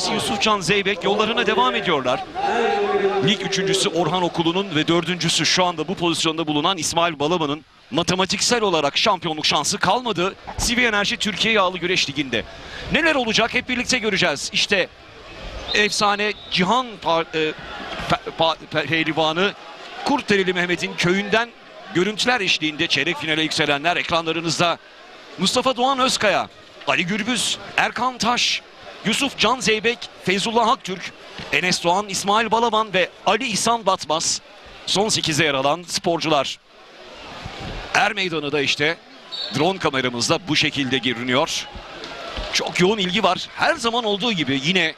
birincisi Yusufcan Zeybek yollarına devam ediyorlar. Lig üçüncüsü Orhan Okulu'nun ve dördüncüsü şu anda bu pozisyonda bulunan İsmail Balaban'ın matematiksel olarak şampiyonluk şansı kalmadı CV Enerji Türkiye Yağlı Güreş Ligi'nde. Neler olacak hep birlikte göreceğiz. İşte efsane Cihan pehlivanı Kurtdereli Mehmet'in köyünden görüntüler eşliğinde çeyrek finale yükselenler ekranlarınızda. Mustafa Doğan Özkaya, Ali Gürbüz, Erkan Taş, Yusuf Can Zeybek, Feyzullah Haktürk, Enes Doğan, İsmail Balaban ve Ali İhsan Batmaz son 8'e yer alan sporcular. Er meydanı da işte drone kameramızda bu şekilde görünüyor. Çok yoğun ilgi var. Her zaman olduğu gibi yine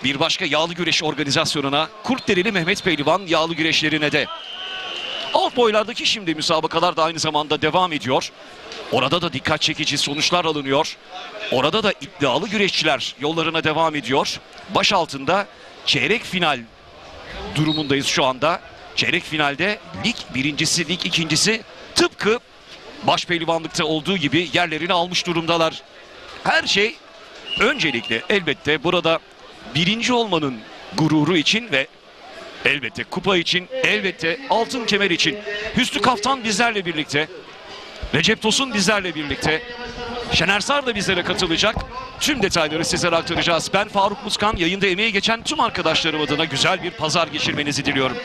bir başka yağlı güreş organizasyonuna, Kurtdereli Mehmet Pehlivan yağlı güreşlerine de. Alt boylardaki şimdi müsabakalar da aynı zamanda devam ediyor. Orada da dikkat çekici sonuçlar alınıyor. Orada da iddialı güreşçiler yollarına devam ediyor. Baş altında çeyrek final durumundayız şu anda. Çeyrek finalde lig birincisi, lig ikincisi tıpkı baş pehlivanlıkta olduğu gibi yerlerini almış durumdalar. Her şey öncelikle elbette burada birinci olmanın gururu için ve elbette kupa için, elbette altın kemer için. Hüsnü Kaftan bizlerle birlikte. Recep Tosun bizlerle birlikte. Şener Sar da bizlere katılacak. Tüm detayları sizlere aktaracağız. Ben Faruk Muskan, yayında emeği geçen tüm arkadaşlarım adına güzel bir pazar geçirmenizi diliyorum.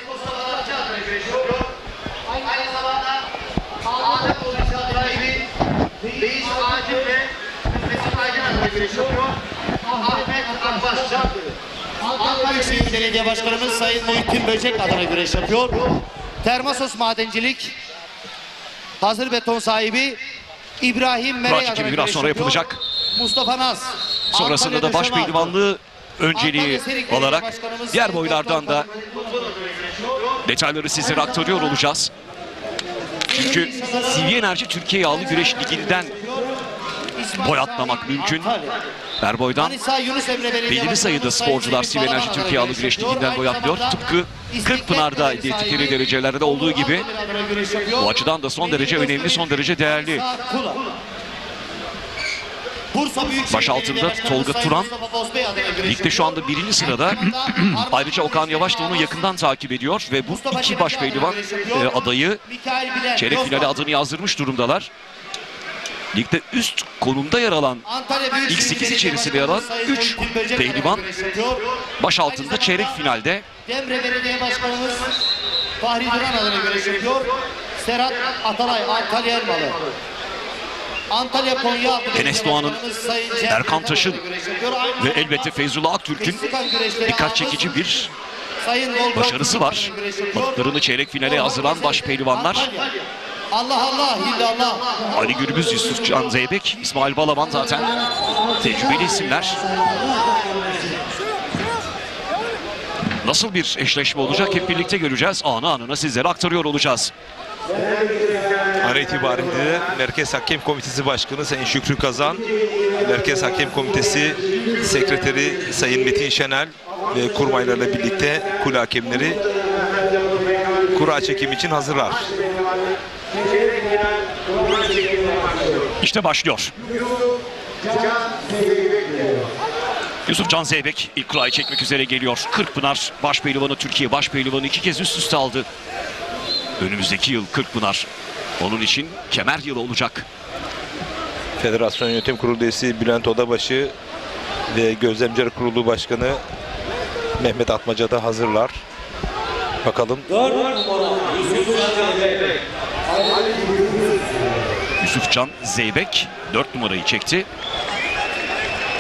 Ankara Büyükşehir Belediye Başkanımız Sayın Muhittin Böcek adına güreş yapıyor. Termosos Madencilik hazır beton sahibi İbrahim Merey adına biraz sonra yapılacak. Mustafa Naz. Sonrasında da baş pehlivanlığı önceliği alarak diğer boylardan da detayları sizlere aktarıyor olacağız. Çünkü CV Enerji Türkiye Yağlı Güreş Ligi'nden boy atlamak mümkün. Her boydan belirli sayıda sporcular CV Enerji Türkiye Yağlı Güreş Ligi'nden boy atlıyor. Tıpkı Kırkpınar'da elde ettikleri derecelerde olduğu gibi bu açıdan da son derece önemli, son derece değerli. Baş altında Tolga Turan ligde şu anda birinci sırada. Ayrıca Okan Yavaş da onu yakından takip ediyor ve bu iki baş pehlivan adayı çeyrek finale adını yazdırmış durumdalar. Ligde üst konumda yer alan, ilk 8 içerisinde yer alan 3 pehlivan baş altında çeyrek finalde. Demre Belediye Başkanımız Fahri Duran adına güreş yapıyor. Serhat Atalay, Antalya Elmalı. Antalya Konya Enes Doğan'ın, Erkan Taş'ın ve elbette Feyzullah Aktürk'ün dikkat çekici bir başarısı var. Balıklarını çeyrek finale hazırlanan baş pehlivanlar. Allah Allah, illallah. Ali Gürbüz, Yusuf Can Zeybek, İsmail Balaban zaten tecrübeli isimler. Nasıl bir eşleşme olacak hep birlikte göreceğiz. Anı anına sizlere aktarıyor olacağız. An itibariyle Merkez Hakem Komitesi Başkanı Sayın Şükrü Kazan, Merkez Hakem Komitesi Sekreteri Sayın Metin Şenel ve kurmaylarla birlikte kule hakemleri kura çekim için hazırlar. İşte başlıyor. Yusuf Can Zeybek ilk kurayı çekmek üzere geliyor. Kırkpınar baş pehlivanı, Türkiye baş pehlivanı 2 kez üst üste aldı. Önümüzdeki yıl Kırkpınar onun için kemer yılı olacak. Federasyon Yönetim Kurulu üyesi Bülent Odabaşı ve Gözlemciler Kurulu Başkanı Mehmet Atmaca da hazırlar. Bakalım. Yusuf Can Zeybek 4 numarayı çekti.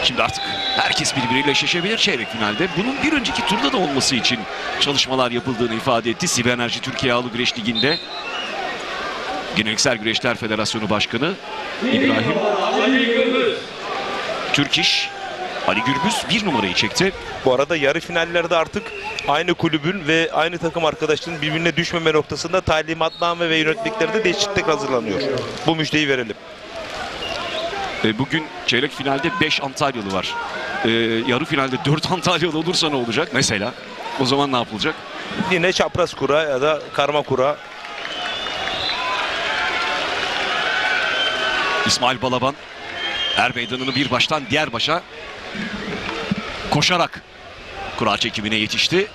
Şimdi artık herkes birbiriyle eşleşebilir çeyrek finalde. Bunun bir önceki turda da olması için çalışmalar yapıldığını ifade etti. CV Enerji Türkiye Yağlı Güreş Ligi'nde Geleneksel Güreşler Federasyonu Başkanı İbrahim Türkiş. Ali Gürbüz 1 numarayı çekti. Bu arada yarı finallerde artık aynı kulübün ve aynı takım arkadaşlarının birbirine düşmeme noktasında talimatname ve yönetmeliklerde değişiklik hazırlanıyor. Bu müjdeyi verelim. Bugün çeyrek finalde 5 Antalyalı var. Yarı finalde 4 Antalyalı olursa ne olacak mesela? O zaman ne yapılacak? Yine çapraz kura ya da karma kura. İsmail Balaban er meydanını bir baştan diğer başa koşarak Kura çekimine yetişti.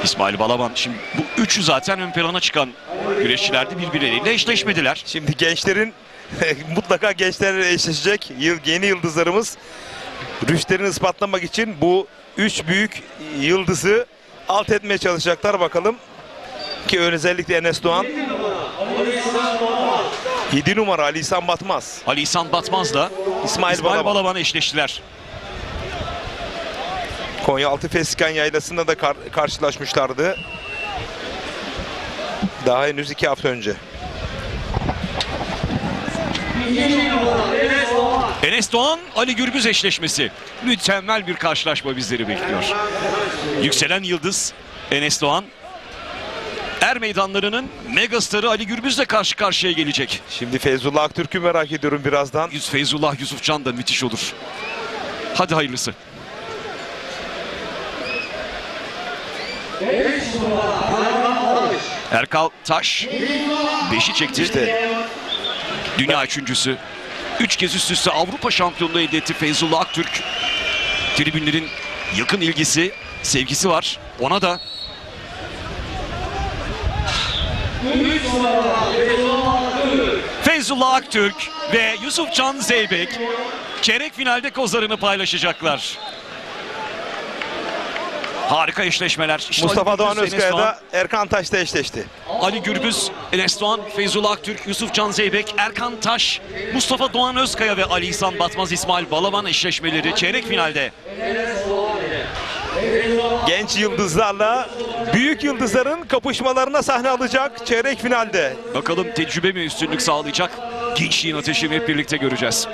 İsmail Balaban. Şimdi bu üçü zaten ön plana çıkan güreşçilerdi, birbirleriyle eşleşmediler. Şimdi gençlerin mutlaka gençlerle eşleşecek yeni yıldızlarımız. Rüştlerini ispatlamak için bu üç büyük yıldızı alt etmeye çalışacaklar bakalım. Ki özellikle Enes Doğan. 7 numara Ali İhsan Batmaz. Ali İhsan Batmaz'la İsmail Balaban eşleştiler. Konyaaltı Fesikan Yaylası'nda da karşılaşmışlardı. Daha henüz 2 hafta önce. Enes Doğan, Ali Gürbüz eşleşmesi. Mükemmel bir karşılaşma bizleri bekliyor. Yükselen yıldız Enes Doğan. Er meydanlarının megastarı Ali Gürbüz'le karşı karşıya gelecek. Şimdi Feyzullah Aktürk'ü merak ediyorum birazdan. Feyzullah Yusufcan da müthiş olur. Hadi hayırlısı. Erkal Taş 5'i çekti. İşte Dünya üçüncüsü. 3 kez üst üste Avrupa şampiyonluğu elde etti Feyzullah Aktürk. Tribünlerin yakın ilgisi, sevgisi var. Ona da Feyzullah Aktürk ve Yusufcan Zeybek çeyrek finalde kozlarını paylaşacaklar. Harika eşleşmeler. İşte Mustafa Doğan Enes Özkaya Doğan, da Erkan Taş'ta eşleşti. Ali Gürbüz, Enes Doğan, Feyzullah Aktürk, Yusufcan Zeybek, Erkan Taş, Mustafa Doğan Özkaya ve Ali İhsan Batmaz, İsmail Balaban eşleşmeleri çeyrek finalde. Genç yıldızlarla büyük yıldızların kapışmalarına sahne alacak çeyrek finalde. Bakalım tecrübe mi üstünlük sağlayacak? Gençliğin ateşini hep birlikte göreceğiz.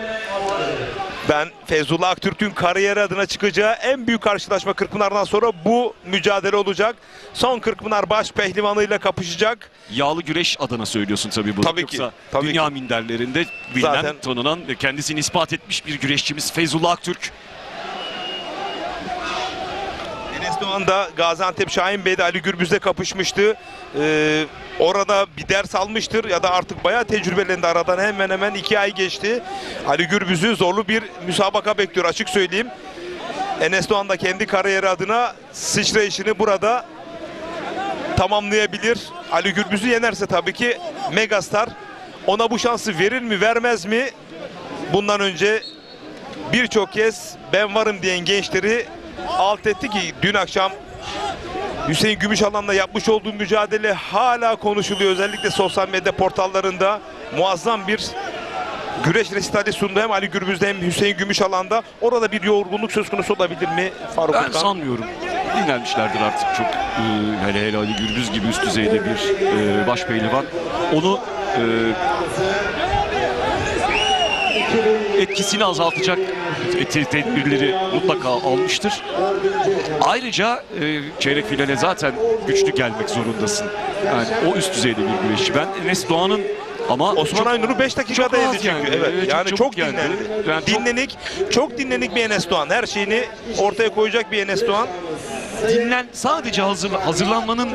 Ben Feyzullah Aktürk'ün kariyeri adına çıkacağı en büyük karşılaşma Kırkpınar'dan sonra bu mücadele olacak. Son Kırkpınar baş pehlivanıyla kapışacak. Yağlı güreş adına söylüyorsun tabii bunu. Tabii ki, Yoksa tabii dünya ki. minderlerinde bilinen, Zaten tanınan ve kendisini ispat etmiş bir güreşçimiz Feyzullah Aktürk. Enes Doğan da Gaziantep Şahinbey'de Ali Gürbüz'le kapışmıştı. Orada bir ders almıştır ya da artık bayağı tecrübelendi. Aradan hemen hemen 2 ay geçti. Ali Gürbüz'ü zorlu bir müsabaka bekliyor açık söyleyeyim. Enes Doğan da kendi kariyeri adına sıçrayışını burada tamamlayabilir. Ali Gürbüz'ü yenerse tabii ki megastar. Ona bu şansı verir mi vermez mi? Bundan önce birçok kez ben varım diyen gençleri alt etti ki dün akşam Hüseyin Gümüşalan'la yapmış olduğu mücadele hala konuşuluyor. Özellikle sosyal medya portallarında muazzam bir güreş resitali sundu. Hem Ali Gürbüz'de hem Hüseyin Gümüşalan'da. Orada bir yorgunluk söz konusu olabilir mi Faruk Ben Urkan? sanmıyorum. Dinlenmişlerdir artık çok. Hele Ali Gürbüz gibi üst düzeyde bir baş pehlivan. Onu etkisini azaltacak tedbirleri mutlaka almıştır. Ayrıca çeyrek finale zaten güçlü gelmek zorundasın. Yani o üst düzeyde bir güreşçi. Ben Enes Doğan'ın ama Osman Aynur'u 5 dakikada çok yedi rahat çünkü. yendi. Evet. Evet, Yani çok çok yendi. dinlendi. Yani Çok dinlenik bir Enes Doğan. Her şeyini ortaya koyacak bir Enes Doğan. sadece hazırlanmanın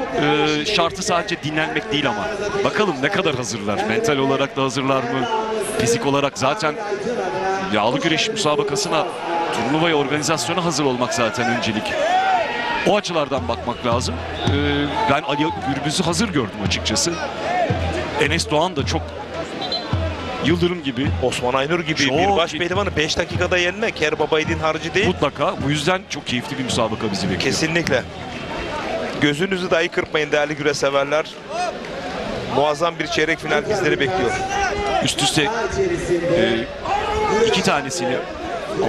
şartı sadece dinlenmek değil ama. Bakalım ne kadar hazırlar. Mental olarak da hazırlar mı? Fizik olarak zaten yağlı güreş müsabakasına, turnuvaya, organizasyona hazır olmak zaten öncelik. O açılardan bakmak lazım. Ben Ali Gürbüz'ü hazır gördüm açıkçası. Enes Doğan da çok yıldırım gibi. Osman Aynur gibi Çok bir baş iyi. pehlivanı 5 dakikada yenmek her babaydin harcı değil. Mutlaka. Bu yüzden çok keyifli bir müsabaka bizi bekliyor. Kesinlikle. Gözünüzü dahi kırpmayın değerli güreş severler. Muazzam bir çeyrek final bizleri bekliyor. Üst üste 2 tanesini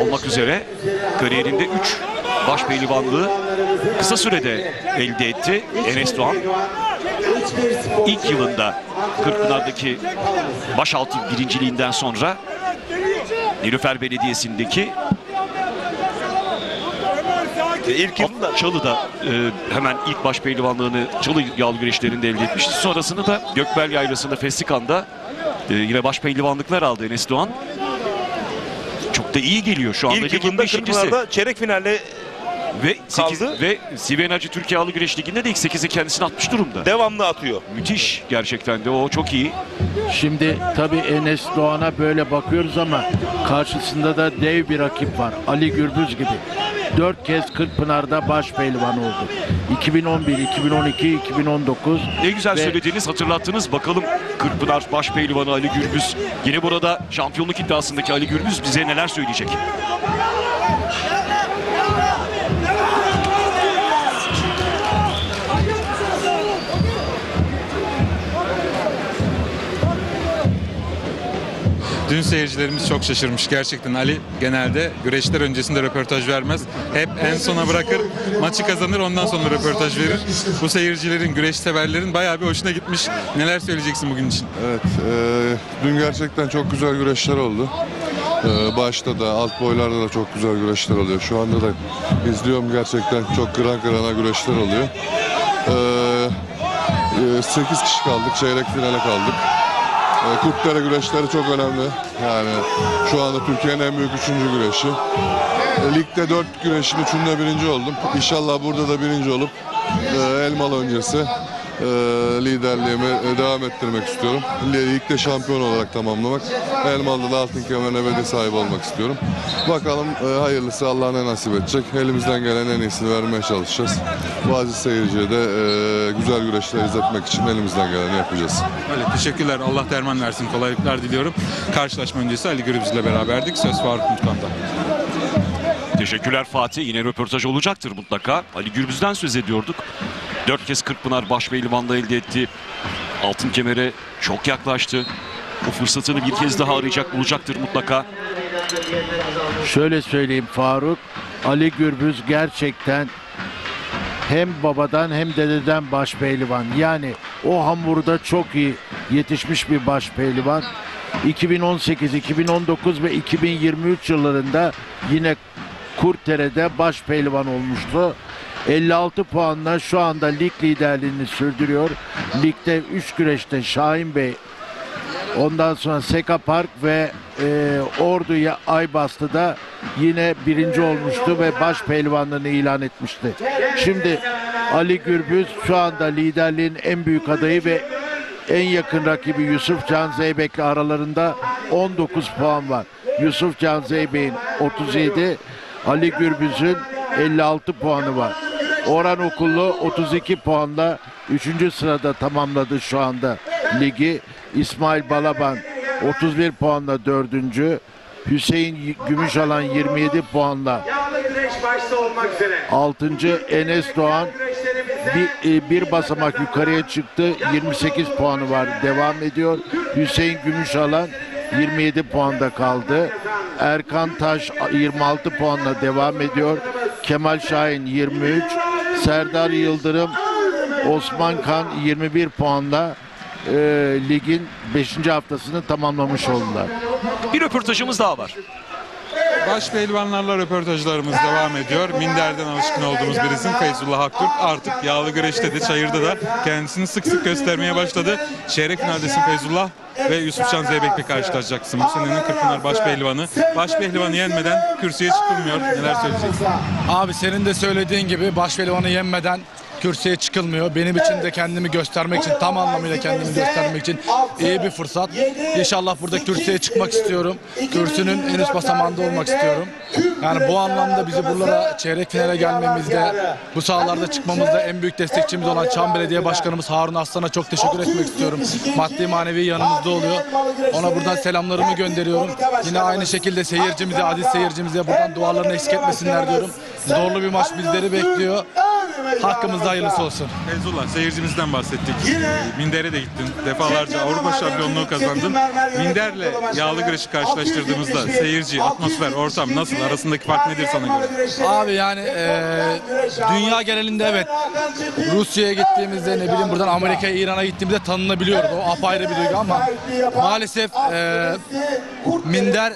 almak üzere kariyerinde 3 baş pehlivanlığı kısa sürede elde etti Enes Doğan. İlk yılında Kırkpınar'daki başaltı birinciliğinden sonra Nilüfer Belediyesi'ndeki İlk yılında Çalı'da hemen ilk baş pehlivanlığını Çalı yağlı güreşlerinde elde etmişti. Sonrasında da Gökbel Yaylası'nda Fesikan'da yine baş pehlivanlıklar aldı Enes Doğan. Çok da iyi geliyor şu anda. İlk Ligin yılında 5.'si. Kırkpınar'da çeyrek finalle kaldı. Ve Sivyen Hacı Türkiye Ağlı Güreş Ligi'nde de ilk 8'i kendisine atmış durumda. Devamlı atıyor. Müthiş gerçekten de, o çok iyi. Şimdi tabii Enes Doğan'a böyle bakıyoruz ama karşısında da dev bir rakip var. Ali Gürbüz gibi. 4 kez Kırkpınar'da baş pehlivan oldu. 2011, 2012, 2019. Ne güzel Ve söylediğiniz, hatırlattınız. Bakalım Kırkpınar baş pehlivanı Ali Gürbüz. Yine burada şampiyonluk iddiasındaki Ali Gürbüz bize neler söyleyecek? Dün seyircilerimiz çok şaşırmış gerçekten. Ali genelde güreşler öncesinde röportaj vermez. Hep en sona bırakır, maçı kazanır, ondan sonra röportaj verir. Bu seyircilerin, güreş severlerin bayağı bir hoşuna gitmiş. Neler söyleyeceksin bugün için? Evet, dün gerçekten çok güzel güreşler oldu. Başta da, alt boylarda da çok güzel güreşler oluyor. Şu anda da izliyorum, gerçekten çok kıran kırana güreşler oluyor. 8 kişi kaldık, çeyrek finale kaldık. Kurtdere güreşleri çok önemli. Yani şu anda Türkiye'nin en büyük 3. güreşi. Ligde 4 güreşin 3'ünde birinci oldum. İnşallah burada da birinci olup Elmalı öncesi liderliğimi devam ettirmek istiyorum. Ligde şampiyon olarak tamamlamak. Elmalı'da da altın kemerine ebedi sahibi olmak istiyorum. Bakalım, hayırlısı Allah ne nasip edecek. Elimizden gelen en iyisini vermeye çalışacağız. Bu aziz seyirciye de güzel güreşler izletmek için elimizden geleni yapacağız. Öyle, teşekkürler. Allah derman versin. Kolaylıklar diliyorum. Karşılaşma öncesi Ali Gürbüz ile beraberdik. Söz Faruk Mutkan'da. Teşekkürler Fatih. Yine röportaj olacaktır mutlaka. Ali Gürbüz'den söz ediyorduk. 4 kez Kırkpınar baş pehlivanlığı elde etti. Altın kemere çok yaklaştı. O fırsatını bir kez daha arayacak, bulacaktır mutlaka. şöyle söyleyeyim Faruk, Ali Gürbüz gerçekten hem babadan hem dededen baş pehlivan. Yani o hamurda çok iyi yetişmiş bir baş pehlivan. 2018, 2019 ve 2023 yıllarında yine Kurtdere'de baş pehlivan olmuştu. 56 puanla şu anda lig liderliğini sürdürüyor. Ligde 3 güreşte Şahin Bey, ondan sonra Seka Park ve Ordu Aybastı'da yine birinci olmuştu ve baş pehlivanlığını ilan etmişti. Şimdi Ali Gürbüz şu anda liderliğin en büyük adayı ve en yakın rakibi Yusuf Can Zeybek'le aralarında 19 puan var. Yusuf Can Zeybek'in 37, Ali Gürbüz'ün 56 puanı var. Orhan Okullu 32 puanla 3. sırada tamamladı şu anda ligi. İsmail Balaban 31 puanla 4. Hüseyin Gümüşalan 27 puanla 6. Enes Doğan bir basamak yukarıya çıktı. 28 puanı var. Devam ediyor. Hüseyin Gümüşalan 27 puanda kaldı. Erkan Taş 26 puanla devam ediyor. Kemal Şahin 23. Serdar Yıldırım, Osman Kan 21 puanla ligin 5. haftasını tamamlamış oldular. Bir röportajımız daha var. Baş pehlivanlarla röportajlarımız devam ediyor. Minder'den alışkın olduğumuz bir isim Feyzullah Aktürk. Artık yağlı güreşte de, çayırda da kendisini sık sık göstermeye başladı. Çeyrek finaldesin Feyzullah ve Yusufcan Zeybek'le karşılaşacaksın. Bu senenin Kırkpınar baş pehlivanı. Baş pehlivanı yenmeden kürsüye çıkılmıyor. Neler söyleyeceksin? Abi senin de söylediğin gibi baş pehlivanı yenmeden kürsüye çıkılmıyor. Benim için de kendimi göstermek için, tam anlamıyla kendimi göstermek için iyi bir fırsat. İnşallah burada kürsüye çıkmak istiyorum. Kürsünün en üst basamağında olmak istiyorum. Yani bu anlamda bizi buralara çeyrek finale gelmemizde, bu sahalarda çıkmamızda en büyük destekçimiz olan Çam Belediye Başkanımız Harun Aslan'a çok teşekkür etmek istiyorum. Maddi manevi yanımızda oluyor. Ona buradan selamlarımı gönderiyorum. Yine aynı şekilde seyircimize, aziz seyircimize buradan dualarını eksik etmesinler diyorum. Zorlu bir maç bizleri bekliyor. Hakkımızda hayırlısı olsun. Feyzullah, seyircimizden bahsettik. Minder'e de gittin. Defalarca Avrupa şampiyonluğu kazandın. Minder'le yağlı güreşi karşılaştırdığımızda seyirci, atmosfer, ortam nasıl? Arasındaki fark nedir sana göre? Abi yani dünya genelinde evet. Rusya'ya gittiğimizde, ne bileyim buradan Amerika'ya, İran'a gittiğimizde tanınabiliyoruz. O apayrı bir duygu ama maalesef Minder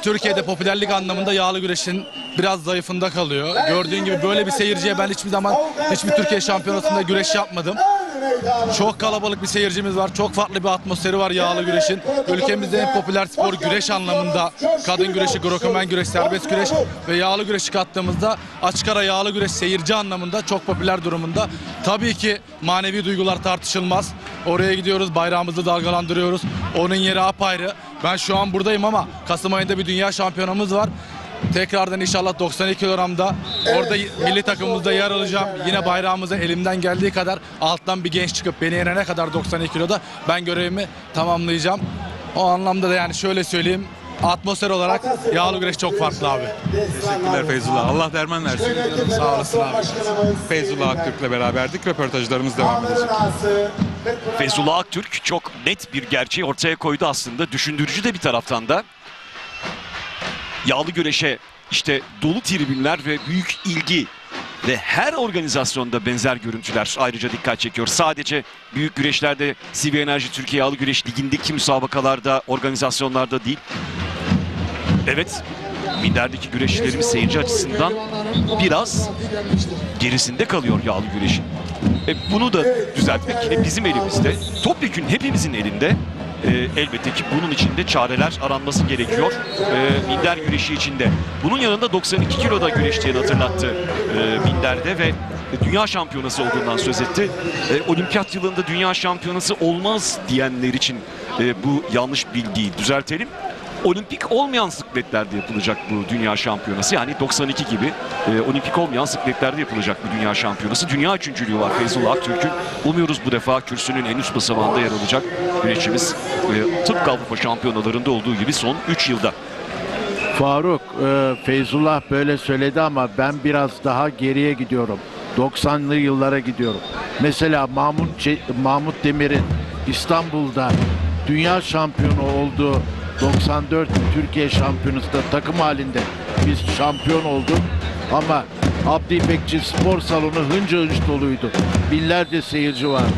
Türkiye'de popülerlik anlamında yağlı güreşin biraz zayıfında kalıyor. Gördüğün gibi böyle bir seyirciye ben hiçbir zaman hiçbir Türkiye şampiyonasında güreş yapmadım. Çok kalabalık bir seyircimiz var. Çok farklı bir atmosferi var yağlı güreşin. Ülkemizde en popüler spor güreş anlamında. Kadın güreşi, Greco-Romen güreş, serbest güreş ve yağlı güreşi kattığımızda açık ara yağlı güreş seyirci anlamında çok popüler durumunda. Tabii ki manevi duygular tartışılmaz. Oraya gidiyoruz, bayrağımızı dalgalandırıyoruz. Onun yeri apayrı. Ben şu an buradayım ama Kasım ayında bir dünya şampiyonamız var. Tekrardan inşallah 92 kilogramda orada milli takımımızda yer alacağım. Yine bayrağımızı elimden geldiği kadar alttan bir genç çıkıp beni yenene kadar 92 kiloda ben görevimi tamamlayacağım. O anlamda da yani şöyle söyleyeyim, atmosfer olarak yağlı güreş çok farklı abi. Teşekkürler Feyzullah. Allah derman versin. Sağ olasın abi. Feyzullah Aktürk'le beraberdik. Röportajlarımız devam edecek. Feyzullah Aktürk çok net bir gerçeği ortaya koydu aslında. Düşündürücü de bir taraftan da. Yağlı güreşe işte dolu tribünler ve büyük ilgi ve her organizasyonda benzer görüntüler ayrıca dikkat çekiyor. Sadece büyük güreşlerde, CV Enerji Türkiye Yağlı Güreş Ligi'ndeki müsabakalarda, organizasyonlarda değil. Evet, minderdeki güreşçilerimiz seyirci açısından biraz gerisinde kalıyor yağlı güreşin. Bunu da düzeltmek bizim elimizde. Topyekün hepimizin elinde. Elbette ki bunun için de çareler aranması gerekiyor. Minder güreşi içinde. Bunun yanında 92 kiloda güreştiğini hatırlattı minderde ve dünya şampiyonası olduğundan söz etti. Olimpiyat yılında dünya şampiyonası olmaz diyenler için bu yanlış bilgiyi düzeltelim. Olimpik olmayan sikletlerde yapılacak bu dünya şampiyonası. Yani 92 gibi olimpik olmayan sikletlerde yapılacak bu dünya şampiyonası. Dünya üçüncülüğü var Feyzullah Aktürk'ün. Umuyoruz bu defa kürsünün en üst basamağında yer alacak güreşçimiz. Tıpkı Avrupa şampiyonalarında olduğu gibi son 3 yılda. Faruk, Feyzullah böyle söyledi ama ben biraz daha geriye gidiyorum. 90'lı yıllara gidiyorum. Mesela Mahmut Demir'in İstanbul'da dünya şampiyonu olduğu 94 Türkiye şampiyonasında takım halinde biz şampiyon olduk ama Abdi İpekçi spor salonu hınca hınç doluydu. Binlerce seyirci vardı.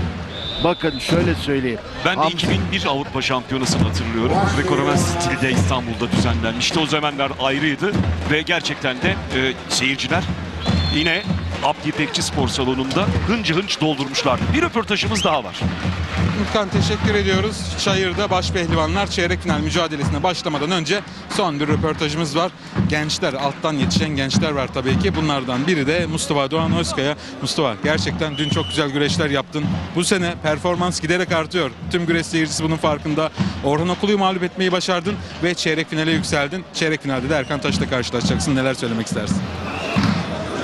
Bakın şöyle söyleyeyim. Ben de 2001 Avrupa Şampiyonası'nı hatırlıyorum. Greco-Romen stilde İstanbul'da düzenlenmişti. O zamanlar ayrıydı ve gerçekten de seyirciler yine Abdi İpekçi spor salonunda hınca hınç doldurmuşlardı. Bir röportajımız daha var. Ürkan teşekkür ediyoruz. Çayır'da başpehlivanlar çeyrek final mücadelesine başlamadan önce son bir röportajımız var. Gençler, alttan yetişen gençler var tabii ki. Bunlardan biri de Mustafa Doğan Özkaya. Mustafa, gerçekten dün çok güzel güreşler yaptın. Bu sene performans giderek artıyor. Tüm güreş seyircisi bunun farkında. Orhan Okulu'yu mağlup etmeyi başardın ve çeyrek finale yükseldin. Çeyrek finalde de Erkan Taş'la karşılaşacaksın. Neler söylemek istersin?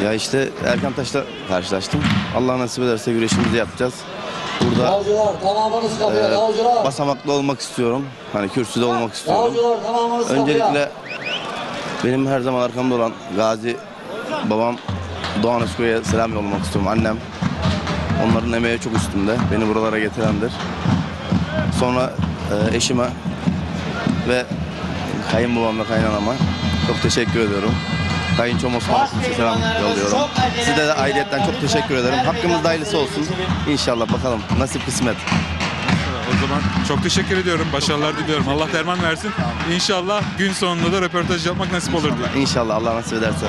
Ya işte Erkan Taş'la karşılaştım. Allah nasip ederse güreşimizi yapacağız. Burada basamaklı olmak istiyorum. Hani kürsüde olmak istiyorum. Öncelikle benim her zaman arkamda olan Gazi babam Doğan Özköy'e selam yollamak istiyorum. Annem. Onların emeği çok üstümde. Beni buralara getirendir. Sonra eşime ve kayınbabam ve kaynanama çok teşekkür ediyorum. Kayınçom Osman'a selam yolluyorum. Size de ayrıyetten çok teşekkür ederim. Hakkımızda hayırlısı olsun. İnşallah bakalım. Nasip kısmet. O zaman çok teşekkür ediyorum. Başarılar diliyorum. Allah derman versin. İnşallah gün sonunda da röportaj yapmak nasip olur diye. İnşallah Allah nasip ederse.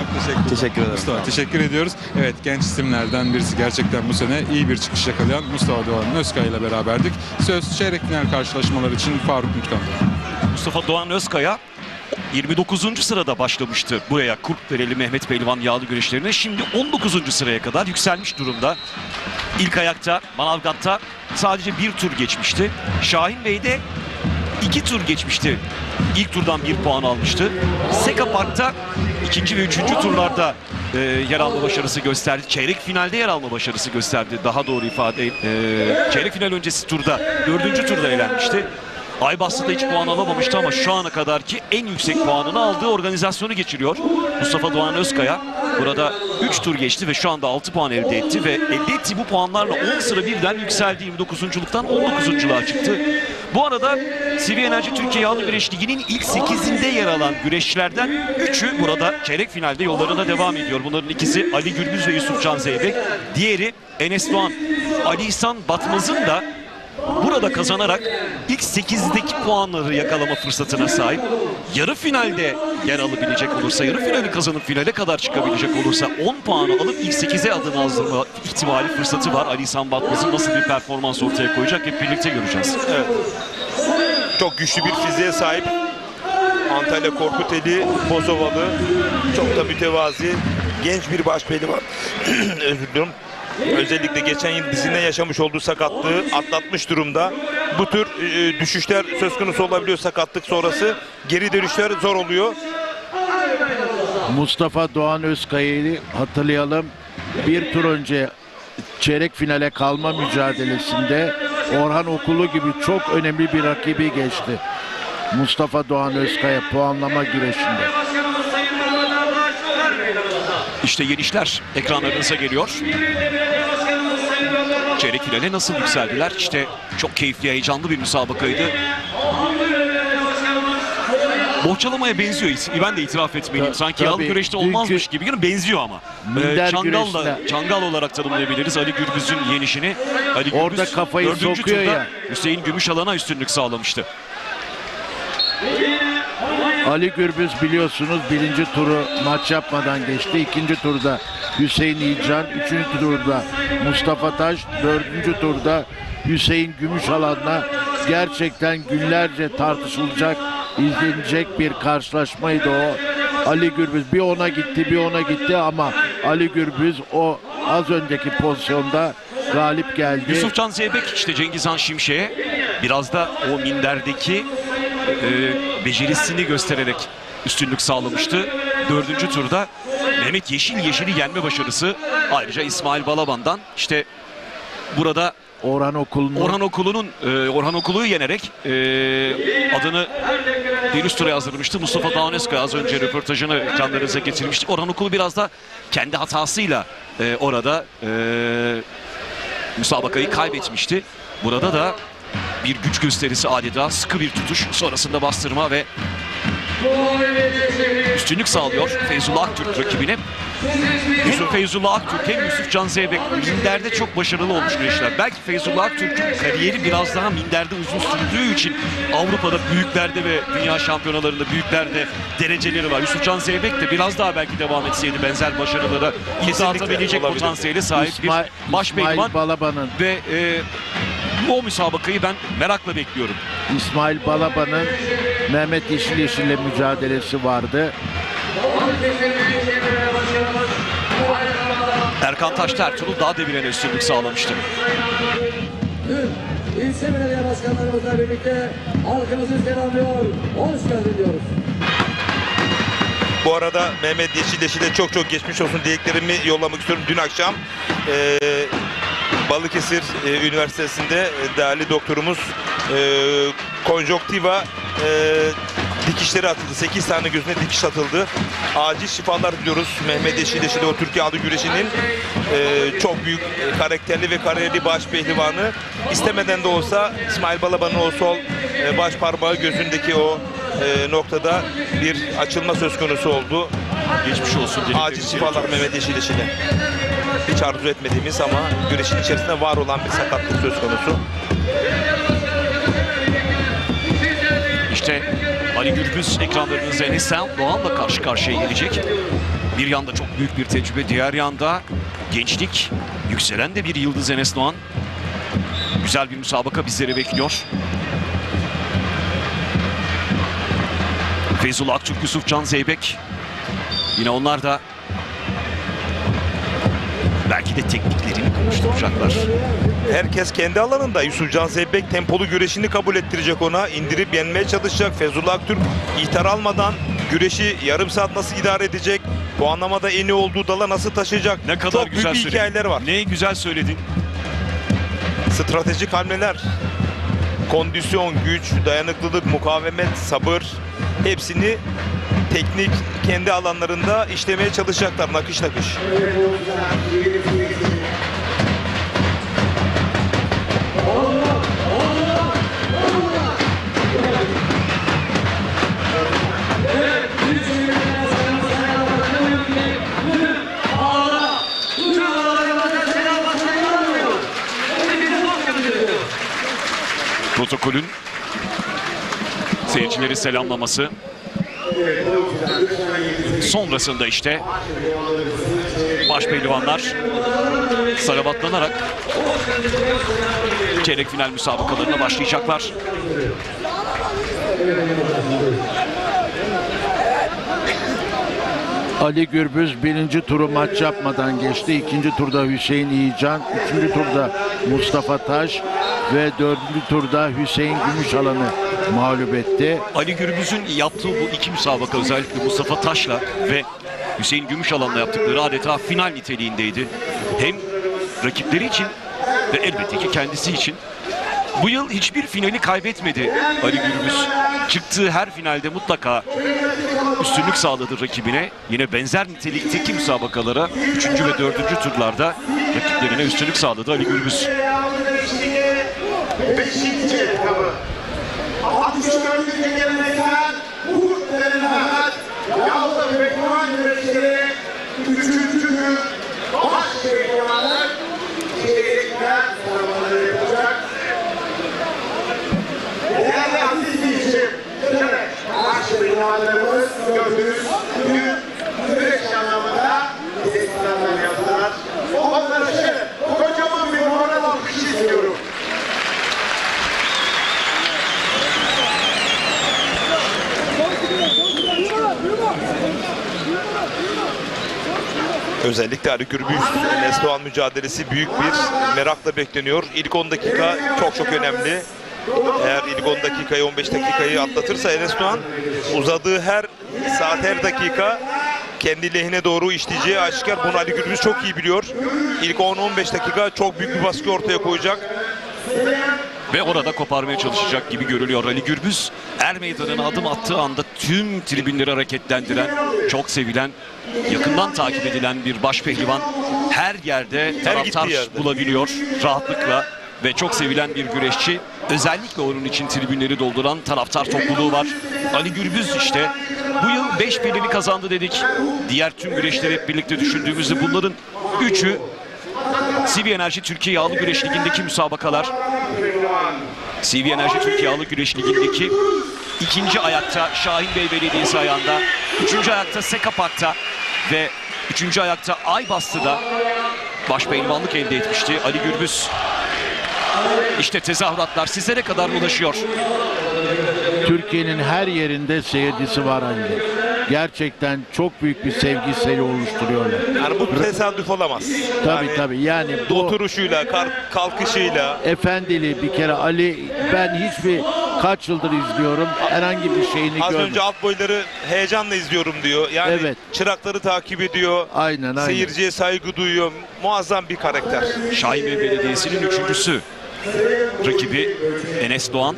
Teşekkür ederim. Mustafa, teşekkür ediyoruz. Evet, genç isimlerden birisi gerçekten bu sene iyi bir çıkış yakalayan Mustafa Doğan Özkaya ile beraberdik. Söz çeyrek final karşılaşmaları için Faruk Mutkan'da. Mustafa Doğan Özkaya 29. sırada başlamıştı buraya Kurtdereli Mehmet Pehlivan yağlı güreşlerine. Şimdi 19. sıraya kadar yükselmiş durumda. İlk ayakta Manavgat'ta sadece bir tur geçmişti. Şahin Bey de 2 tur geçmişti. İlk turdan 1 puan almıştı. Seka Park'ta 2. ve 3. turlarda yer alma başarısı gösterdi. Çeyrek finalde yer alma başarısı gösterdi. Daha doğru ifade çeyrek final öncesi turda 4. turda elenmişti. Aybastı'da hiç puan alamamıştı ama şu ana kadarki en yüksek puanını aldığı organizasyonu geçiriyor. Mustafa Doğan Özkaya burada 3 tur geçti ve şu anda 6 puan elde etti ve elde ettiği bu puanlarla 10 sıra birden yükseldi. 29'luktan 19'luğa çıktı. Bu arada CV Enerji Türkiye Yağlı Güreş Ligi'nin ilk 8'inde yer alan güreşçilerden 3'ü burada çeyrek finalde yollarına devam ediyor. Bunların ikisi Ali Gürbüz ve Yusuf Can Zeybek. Diğeri Enes Doğan. Ali İhsan Batmaz'ın da burada kazanarak ilk 8'deki puanları yakalama fırsatına sahip. Yarı finalde yer alabilecek olursa, yarı finali kazanıp finale kadar çıkabilecek olursa 10 puanı alıp ilk 8'e adını azdırma ihtimali, fırsatı var. Ali İhsan Batmaz'ın nasıl bir performans ortaya koyacak hep birlikte göreceğiz. Evet. Çok güçlü bir fiziğe sahip. Antalya Korkuteli, Kosovalı, çok da mütevazi, genç bir başpehlivan. Özür diliyorum. Özellikle geçen yıl dizinde yaşamış olduğu sakatlığı atlatmış durumda. Bu tür düşüşler söz konusu olabiliyor sakatlık sonrası. Geri dönüşler zor oluyor. Mustafa Doğan Özkaya'yı hatırlayalım. Bir tur önce çeyrek finale kalma mücadelesinde Orhan Okulu gibi çok önemli bir rakibi geçti. Mustafa Doğan Özkaya puanlama güreşinde. İşte yenişler ekranlarınıza geliyor. Çeyrek finale nasıl yükseldiler? İşte çok keyifli, heyecanlı bir müsabakaydı. Bohçalamaya benziyor. Ben de itiraf etmeliyim. Sanki yağlı güreşte olmazmış gibi. Benziyor ama. Çangal olarak tanımlayabiliriz Ali Gürbüz'ün yenişini. Ali Gürbüz orada kafayı sokuyor turda ya. Hüseyin Gümüşalan'a üstünlük sağlamıştı. Ali Gürbüz biliyorsunuz birinci turu maç yapmadan geçti. İkinci turda Hüseyin İlcan, üçüncü turda Mustafa Taş, dördüncü turda Hüseyin Gümüşalan'la gerçekten günlerce tartışılacak, izlenecek bir karşılaşmaydı o. Ali Gürbüz bir ona gitti, bir ona gitti ama Ali Gürbüz o az önceki pozisyonda galip geldi. Yusufcan Zeybek işte Cengizhan Şimşek'e biraz da o minderdeki becerisini göstererek üstünlük sağlamıştı. Dördüncü turda Mehmet Yeşil'i yenme başarısı, ayrıca İsmail Balaban'dan işte burada Orhan Okulu'yu yenerek adını bir üst tura yazdırmıştı. Mustafa Doğan Özkaya az önce röportajını ekranlarınıza getirmiştik. Orhan Okulu biraz da kendi hatasıyla orada müsabakayı kaybetmişti. Burada da bir güç gösterisi, adeta sıkı bir tutuş, sonrasında bastırma ve üstünlük sağlıyor Feyzullah Aktürk rakibine. Feyzullah Aktürk hem Yusufcan Zeybek minderde çok başarılı olmuş güreşler. Belki Feyzullah Aktürk'ün kariyeri biraz daha minderde uzun sürdüğü için Avrupa'da büyüklerde ve dünya şampiyonalarında büyüklerde dereceleri var. Yusufcan Zeybek de biraz daha belki devam etseydi benzer başarılara imza atabilecek potansiyele sahip bir başpehlivan ve o müsabakayı ben merakla bekliyorum. İsmail Balaban'ın Mehmet Yeşil'le mücadelesi vardı. Erkan Taş'ta Ertuğrul Dağdeviren'e üstünlük sağlamıştı. İlçe belediye başkanlarımızla birlikte halkımızı selamlıyor. Hoş geldin diyoruz. Bu arada Mehmet Yeşil'e çok geçmiş olsun dileklerimi yollamak istiyorum. Dün akşam Balıkesir Üniversitesi'nde değerli doktorumuz konjonktiva dikişleri atıldı. 8 tane gözüne dikiş atıldı. Acil şifalar diliyoruz. Mehmet Yeşil'e o Türkiye adı güreşinin çok büyük karakterli ve kariyerli baş pehlivanı. İstemeden de olsa İsmail Balaban'ın o sol baş parmağı gözündeki o noktada bir açılma söz konusu oldu. Geçmiş olsun. Acil şifalar Mehmet Yeşil'e. Hiç arzu etmediğimiz ama güreşin içerisinde var olan bir sakatlık söz konusu. İşte Ali Gürbüz ekranlarınızda Enes Doğan'la karşı karşıya gelecek. Bir yanda çok büyük bir tecrübe, diğer yanda gençlik, yükselen de bir yıldız Enes Doğan. Güzel bir müsabaka bizleri bekliyor. Feyzullah Aktürk, Yusufcan Zeybek. Yine onlar da belki de tekniklerini konuşturacaklar. Herkes kendi alanında. Yusufcan Zeybek tempolu güreşini kabul ettirecek ona. İndirip yenmeye çalışacak. Feyzullah Aktürk ihtar almadan güreşi yarım saat nasıl idare edecek? Puanlamada en iyi olduğu dala nasıl taşıyacak? Ne kadar çok güzel büyük hikayeler var. Ne güzel söyledin. Stratejik hamleler, kondisyon, güç, dayanıklılık, mukavemet, sabır, hepsini teknik kendi alanlarında işlemeye çalışacaklar nakış nakış. Protokolün seyircileri selamlaması. Sonrasında işte başpehlivanlar saravatlanarak çeyrek final müsabakalarına başlayacaklar. Ali Gürbüz birinci turu maç yapmadan geçti. İkinci turda Hüseyin İyican, üçüncü turda Mustafa Taş ve dördüncü turda Hüseyin Gümüşalan'ı mağlup etti. Ali Gürbüz'ün yaptığı bu iki müsabaka, özellikle Mustafa Taş'la ve Hüseyin Gümüşalan'la yaptıkları adeta final niteliğindeydi. Hem rakipleri için ve elbette ki kendisi için. Bu yıl hiçbir finali kaybetmedi Ali Gürbüz. Çıktığı her finalde mutlaka üstünlük sağladı rakibine. Yine benzer nitelikteki müsabakalara 3. ve 4. turlarda rakiplerine üstünlük sağladı Ali Gürbüz. 5. etabı. 64. gelenekten Uhud Mehmet Yalda ve Kur'an güreşleri 3. gün baş pehlivanlar çeyrekler sıralamaları yapacak. Değerli aziz izleyicilerim, baş pehlivanlarımız gördüğünüz bugün güreş anlamında testlerden yaptılar. Onlara şöyle kocaman bir moral alkış istiyorum. Özellikle Ali Gürbüz Enes Doğan mücadelesi büyük bir merakla bekleniyor. İlk 10 dakika çok önemli. Eğer ilk 10 dakikayı, 15 dakikayı atlatırsa Enes Doğan uzadığı her saat, her dakika kendi lehine doğru işleyeceği aşikar. Bunu Ali Gürbüz çok iyi biliyor. İlk 10-15 dakika çok büyük bir baskı ortaya koyacak. Ve orada koparmaya çalışacak gibi görülüyor Ali Gürbüz. Er meydanına adım attığı anda tüm tribünleri hareketlendiren, çok sevilen, yakından takip edilen bir başpehlivan. Her yerde taraftar bulabiliyor rahatlıkla ve çok sevilen bir güreşçi. Özellikle onun için tribünleri dolduran taraftar topluluğu var. Ali Gürbüz işte bu yıl 5 belini kazandı dedik. Diğer tüm güreşleri hep birlikte düşündüğümüzde bunların 3'ü CV Enerji Türkiye Yağlı Güreş Ligi'ndeki müsabakalar. CV Enerji Türkiye Yağlı Güreş Ligi'ndeki ikinci ayakta Şahin Bey Belediyesi ayağında, üçüncü ayakta Sekapak'ta ve üçüncü ayakta Aybastı'da başpehlivanlık elde etmişti Ali Gürbüz. İşte tezahüratlar sizlere kadar ulaşıyor. Türkiye'nin her yerinde seyircisi var anne. Gerçekten çok büyük bir sevgi seli oluşturuyorlar. Yani bu tesadüf olamaz. Tabii yani bu oturuşuyla, kalkışıyla. Efendili bir kere Ali, ben kaç yıldır izliyorum, herhangi bir şeyini görmedim. Az önce alt boyları heyecanla izliyorum diyor. Yani evet, çırakları takip ediyor. Aynen. Seyirciye saygı duyuyor. Muazzam bir karakter. Şahin Bey Belediyesi'nin üçüncüsü. Rakibi Enes Doğan.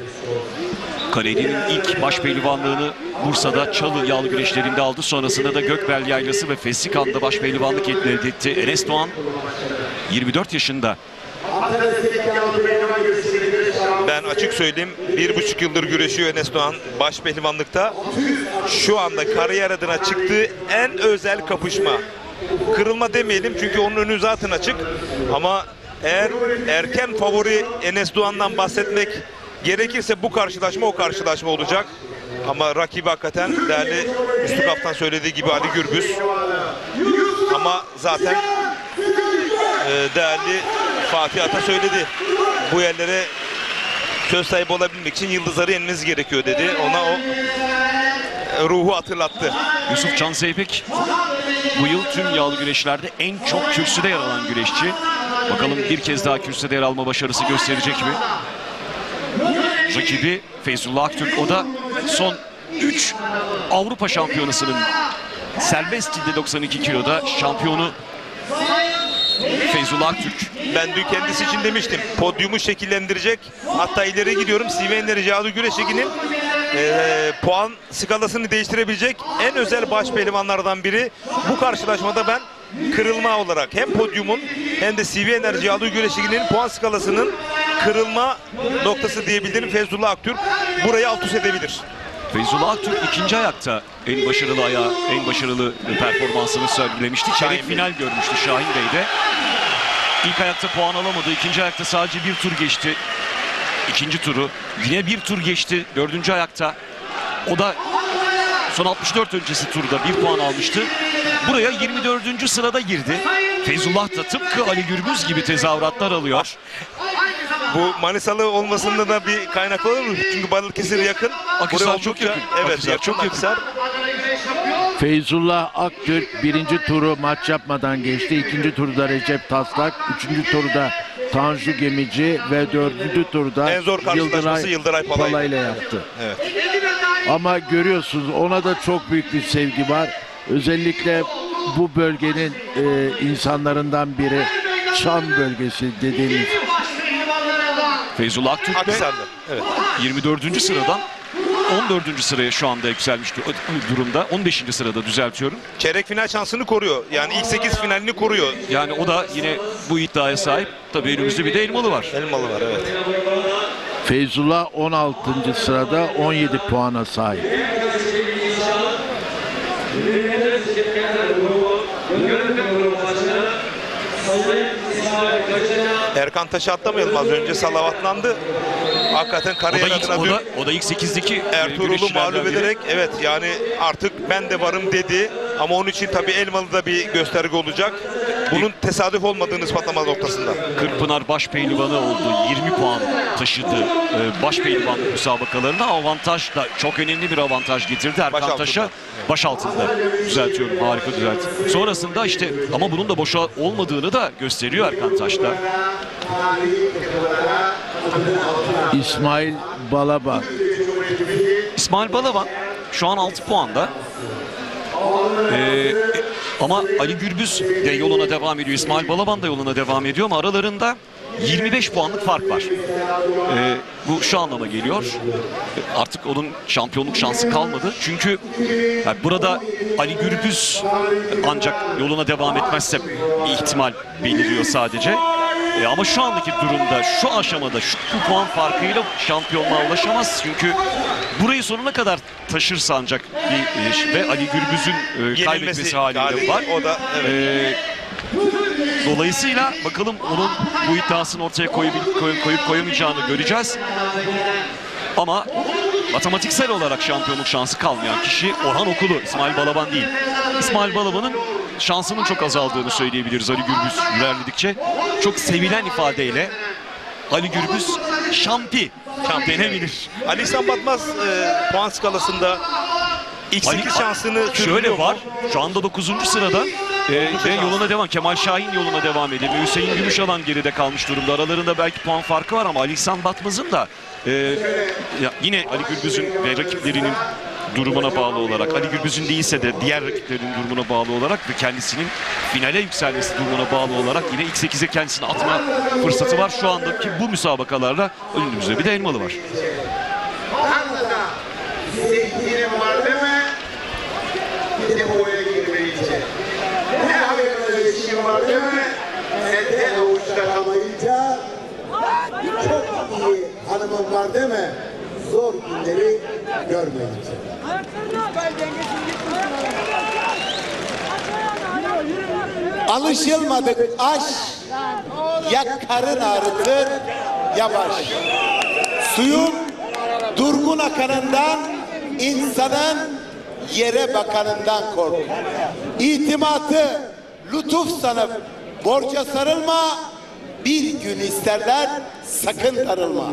Kaleli'nin ilk başpehlivanlığını Bursa'da Çalı yağlı güreşlerinde aldı. Sonrasında da Gökbel Yaylası ve Fesikan'da başpehlivanlık elde etti. Enes Doğan 24 yaşında. Ben açık söyleyeyim, 1,5 yıldır güreşiyor Enes Doğan başpehlivanlıkta. Şu anda kariyer adına çıktığı en özel kapışma. Kırılma demeyelim çünkü onun önü zaten açık. Ama eğer erken favori Enes Doğan'dan bahsetmek gerekirse bu karşılaşma o karşılaşma olacak. Ama rakibi hakikaten değerli Üstü Kaptan söylediği gibi Ali Gürbüz. Ama zaten değerli Fatih Ata söyledi. Bu yerlere söz sahibi olabilmek için yıldızları yenmeniz gerekiyor dedi. Ona o ruhu hatırlattı. Yusuf Can Zeybek bu yıl tüm yağlı güreşlerde en çok kürsüde yer alan güreşçi. Bakalım bir kez daha kürsüde yer alma başarısı gösterecek mi? Rakibi Feyzullah Aktürk. O da son 3 Avrupa Şampiyonası'nın serbest cilde 92 kiloda şampiyonu Feyzullah Aktürk. Ben dün kendisi için demiştim. Podyumu şekillendirecek. Hatta ileri gidiyorum. CV Enerji Yağlı Güreş Ligi'nin puan skalasını değiştirebilecek en özel başpehlivanlardan biri. Bu karşılaşmada ben kırılma olarak hem podyumun hem de CV Enerji Yağlı Güreş Ligi'nin puan skalasının kırılma noktası diyebilirim. Feyzullah Aktürk burayı alt üst edebilir. Feyzullah Aktürk ikinci ayakta en başarılı en başarılı performansını sergilemişti. Çeyrek final görmüştü Şahin Bey'de. İlk ayakta puan alamadı. İkinci ayakta sadece bir tur geçti. İkinci turu yine bir tur geçti. Dördüncü ayakta. O da Son 64 öncesi turda 1 puan almıştı. Buraya 24. sırada girdi. Feyzullah da tıpkı Ali Gürbüz gibi tezahüratlar alıyor. Bu Manisalı olmasında da bir kaynak olur mu? Çünkü Balıkesir yakın. Akhisar Buraya çok oldukça- yakın. Evet, Akhisar çok yakın. Akhisar. Feyzullah Aktürk birinci turu maç yapmadan geçti. İkinci turda Recep Taslak, üçüncü turda Tanju Gemici ve dördüncü turda En zor karşılaşması Yıldıray Palay. Palay ile yaptı. Evet. Ama görüyorsunuz ona da çok büyük bir sevgi var. Özellikle bu bölgenin insanlarından biri Çam bölgesi dediğimiz. Feyzullah Aktürk de Akhisar'da. Evet. 24. sıradan 14. sıraya şu anda yükselmiş durumda. 15. sırada düzeltiyorum. Çeyrek final şansını koruyor. Yani ilk 8 finalini koruyor. Yani o da yine bu iddiaya sahip. Tabii önümüzde bir de Elmalı var. Elmalı var, evet. Feyzullah 16. sırada 17 puana sahip. Erkan Taş'ı atlamayalım, az önce salavatlandı. Hakikaten kariyer adına dün O da ilk 8'deki Ertuğrul'u mağlup ederek evet yani artık ben de varım dedi. Ama onun için tabii Elmalı'da bir gösterge olacak. Bunun tesadüf olmadığını ispatlama noktasında. Kırkpınar Başpehlivanı oldu. 20 puan taşıdı Başpehlivanlık müsabakalarına. Avantaj da çok önemli bir avantaj getirdi Erkan Taş'a. Baş altında düzeltiyorum, harika düzelt. Sonrasında işte ama bunun da boşa olmadığını da gösteriyor Erkan Taş'ta. İsmail Balaban. İsmail Balaban şu an 6 puanda. Ama Ali Gürbüz de yoluna devam ediyor. İsmail Balaban da yoluna devam ediyor ama aralarında 25 puanlık fark var. Bu şu anlama geliyor. Artık onun şampiyonluk şansı kalmadı. Çünkü yani burada Ali Gürbüz ancak yoluna devam etmezse bir ihtimal beliriyor sadece. Ama şu andaki durumda, şu aşamada, şu puan farkıyla şampiyonluğa ulaşamaz. Çünkü burayı sonuna kadar taşırsa ancak bir ve Ali Gürbüz'ün kaybetmesi halinde var. O da evet. Dolayısıyla bakalım onun bu iddiasını ortaya koyup koyamayacağını göreceğiz. Ama matematiksel olarak şampiyonluk şansı kalmayan kişi Orhan Okulu, İsmail Balaban değil. İsmail Balaban'ın şansının çok azaldığını söyleyebiliriz Ali Gürbüz ilerledikçe. Çok sevilen ifadeyle Ali Gürbüz şampi denebilir. Ali İhsan Batmaz puan skalasında ilk 8 şansını şöyle var. Şu anda 9. sırada ve yoluna devam. Kemal Şahin yoluna devam ediyor. Hüseyin Gümüşalan geride kalmış durumda. Aralarında belki puan farkı var ama Ali İhsan Batmaz'ın da yine Ali Gürbüz'ün ve rakiplerinin durumuna bağlı olarak, Ali Gürbüz'ün değilse de diğer rakiplerinin durumuna bağlı olarak ve kendisinin finale yükselmesi durumuna bağlı olarak yine ilk 8'e kendisini atma fırsatı var. Şu andaki bu müsabakalarla önümüzde bir de Elmalı var. Anlada zihnim var deme, bizim oraya girmeyince. Ne hayırlı işim var deme, senden avuçta kalmayınca. Çok iyi hanımım var deme, zor günleri görmeyince. Alışılmadık aşk ya karın ağrıtır ya baş. Suyun durgun akanından, insanın yere bakanından kork. İtimatı lütuf sanıp borca sarılma, bir gün isterler sakın darılma.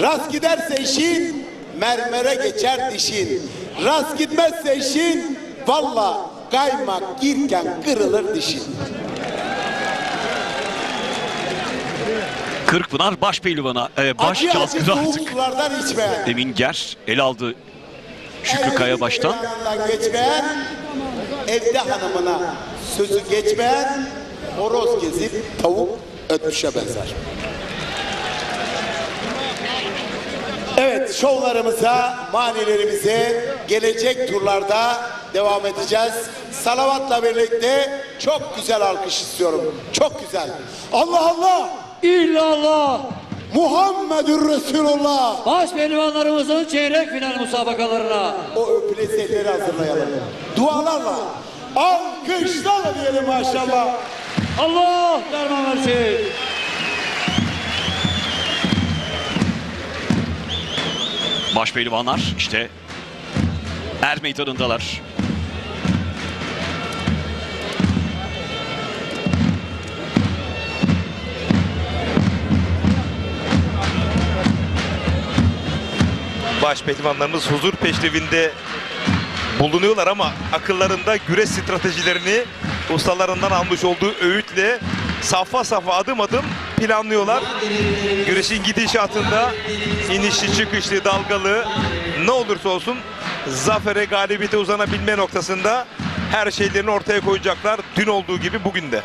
Rast giderse işin mermere geçer dişin. Rast gitmezse işin valla kaymak girken kırılır dişin. Kırkpınar Başpehlivan'a baş Acı çalkını soğuk artık. sulardan içmeyen. Emin Ger el aldı Şükrü Kayabaş'tan. Geçmeyen, evde hanımına sözü geçmeyen, horoz gezip tavuk ötmüşe benzer. Evet, şovlarımıza, manilerimize gelecek turlarda devam edeceğiz. Salavatla birlikte çok güzel alkış istiyorum. Çok güzel. Allah Allah! İllallah. Muhammedur Resulullah. Başpehlivanlarımızın çeyrek final müsabakalarına. O öpülesetleri hazırlayalım. Dualarla, alkışlarla diyelim maşallah. Allah derman versin. Başpehlivanlar işte Er meydanındalar. Baş pehlivanlarımız huzur peşrevinde bulunuyorlar ama akıllarında güreş stratejilerini ustalarından almış olduğu öğütle safha safha adım adım planlıyorlar. Güreşin gidişatında inişli çıkışlı dalgalı ne olursa olsun zafere galibiyete uzanabilme noktasında her şeylerini ortaya koyacaklar. Dün olduğu gibi bugün de.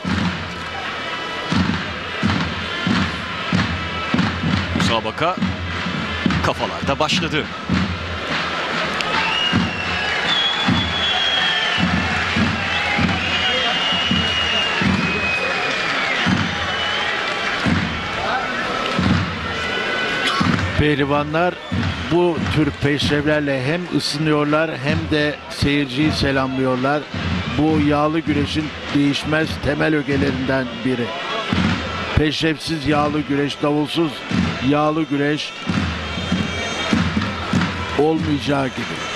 Müsabaka kafalarda başladı. Pehlivanlar bu tür peşrevlerle hem ısınıyorlar hem de seyirciyi selamlıyorlar. Bu yağlı güreşin değişmez temel ögelerinden biri. Peşrevsiz yağlı güreş, davulsuz yağlı güreş olmayacağı gibi.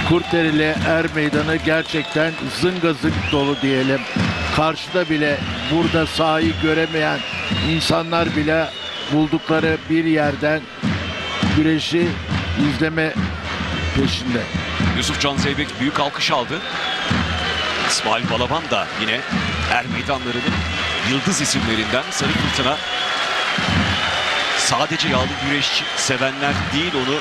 Kurtderili Er Meydanı gerçekten zıngazık dolu diyelim. Karşıda bile burada sahayı göremeyen insanlar bile buldukları bir yerden güreşi izleme peşinde. Yusuf Can Zeybek büyük alkış aldı. İsmail Balaban da yine er meydanlarının yıldız isimlerinden. Sarı Fırtına sadece yağlı güreş sevenler değil, onu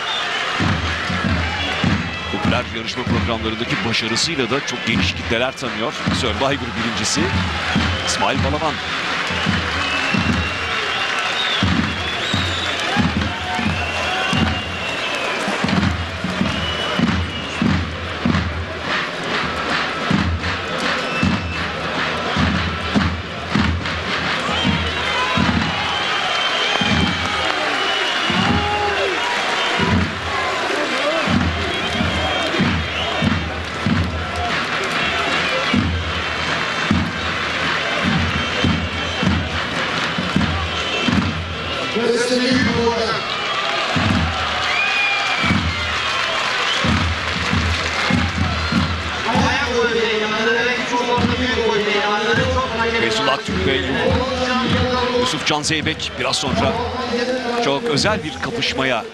popüler yarışma programlarındaki başarısıyla da çok geniş kitleler tanıyor. Survivor birincisi İsmail Balaban. Resul Aktürk ve Yusuf Can Zeybek biraz sonra çok özel bir kapışmaya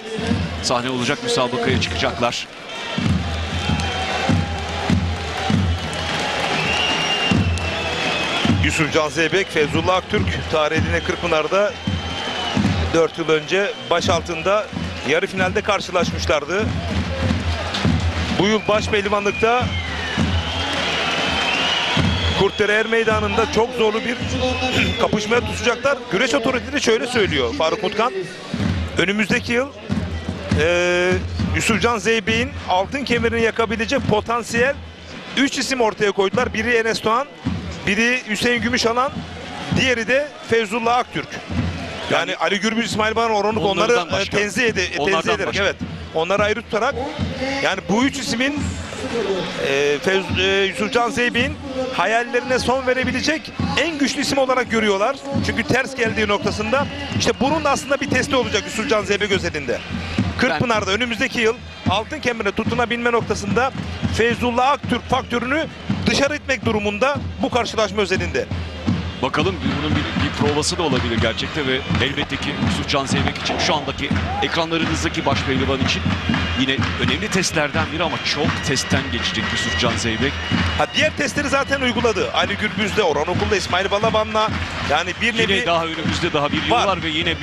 sahne olacak, müsabakaya çıkacaklar. Yusuf Can Zeybek, Feyzullah Aktürk tarihine Kırkpınar'da 4 yıl önce başaltında yarı finalde karşılaşmışlardı. Bu yıl baş pehlivanlıkta Kurtdere Er Meydanı'nda çok zorlu bir kapışmaya tutacaklar. Güreş otoritesi şöyle söylüyor Faruk Mutkan. Önümüzdeki yıl Yusuf Can Zeybek'in altın kemerini yakabilecek potansiyel 3 isim ortaya koydular. Biri Enes Doğan, biri Hüseyin Gümüşalan, diğeri de Feyzullah Aktürk. Yani Ali Gürbüz, İsmail Baran Orhan'ı onları tenzih ederek, evet. Onları ayrı tutarak, yani bu 3 ismin Yusuf Can Zeybek'in hayallerine son verebilecek en güçlü isim olarak görüyorlar. Çünkü ters geldiği noktasında işte bunun da aslında bir testi olacak Yusuf Can Zeybek özelinde. Kırkpınar'da önümüzdeki yıl altın kemerine tutunabilme noktasında Feyzullah Aktürk faktörünü dışarı itmek durumunda bu karşılaşma özelinde. Bakalım bunun bir provası da olabilir gerçekte ve elbette ki Yusuf Can Zeybek için şu andaki ekranlarınızdaki baş pehlivan için yine önemli testlerden biri ama çok testten geçecek Yusuf Can Zeybek. Diğer testleri zaten uyguladı. Ali Gürbüz'de, Orhan Okul'da, İsmail Balaban'la, yani bir nevi yine daha önümüzde daha bir yıl var ve yine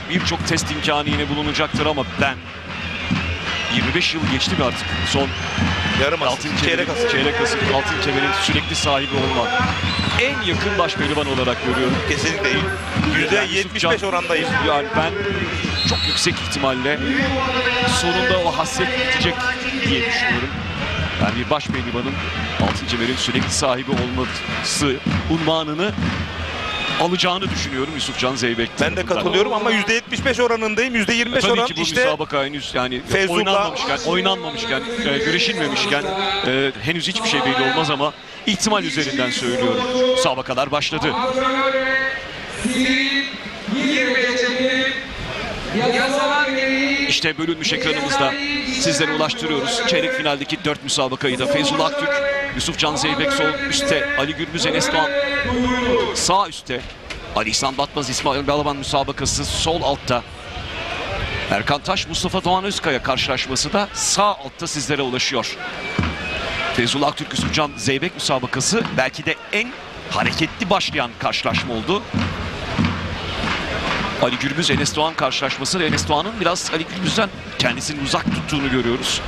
birçok test imkanı yine bulunacaktır ama ben 25 yıl geçti mi artık son yarım altın çeyrek asır altın kemerin sürekli sahibi olmak. En yakın baş pehlivan olarak görüyorum. Kesinlikle %75 orandayım. Yani ben çok yüksek ihtimalle sonunda o hasret bitecek diye düşünüyorum. Yani bir baş pehlivanın altın kemerin sürekli sahibi olması unvanını alacağını düşünüyorum Yusufcan Zeybek. Ben de katılıyorum ama %75 oranındayım. %25 Tabii oran ki bu işte müsabaka henüz yani oynanmamışken, güreşilmemişken henüz hiçbir şey belli olmaz ama ihtimal üzerinden söylüyorum. Müsabakalar başladı. İşte bölünmüş ekranımızda sizlere ulaştırıyoruz. Çeyrek finaldeki 4 müsabakayı da Feyzullah Aktürk, Yusufcan Zeybek sol üstte, Ali Gürbüz, Enes Doğan sağ üstte, Ali İhsan Batmaz, İsmail Balaban müsabakası sol altta. Erkan Taş, Mustafa Doğan Özkaya karşılaşması da sağ altta sizlere ulaşıyor. Feyzullah Aktürk, Yusufcan Zeybek müsabakası belki de en hareketli başlayan karşılaşma oldu. Ali Gürbüz, Enes Doğan karşılaşması ve Enes Doğan'ın biraz Ali Gürbüz'den kendisini uzak tuttuğunu görüyoruz.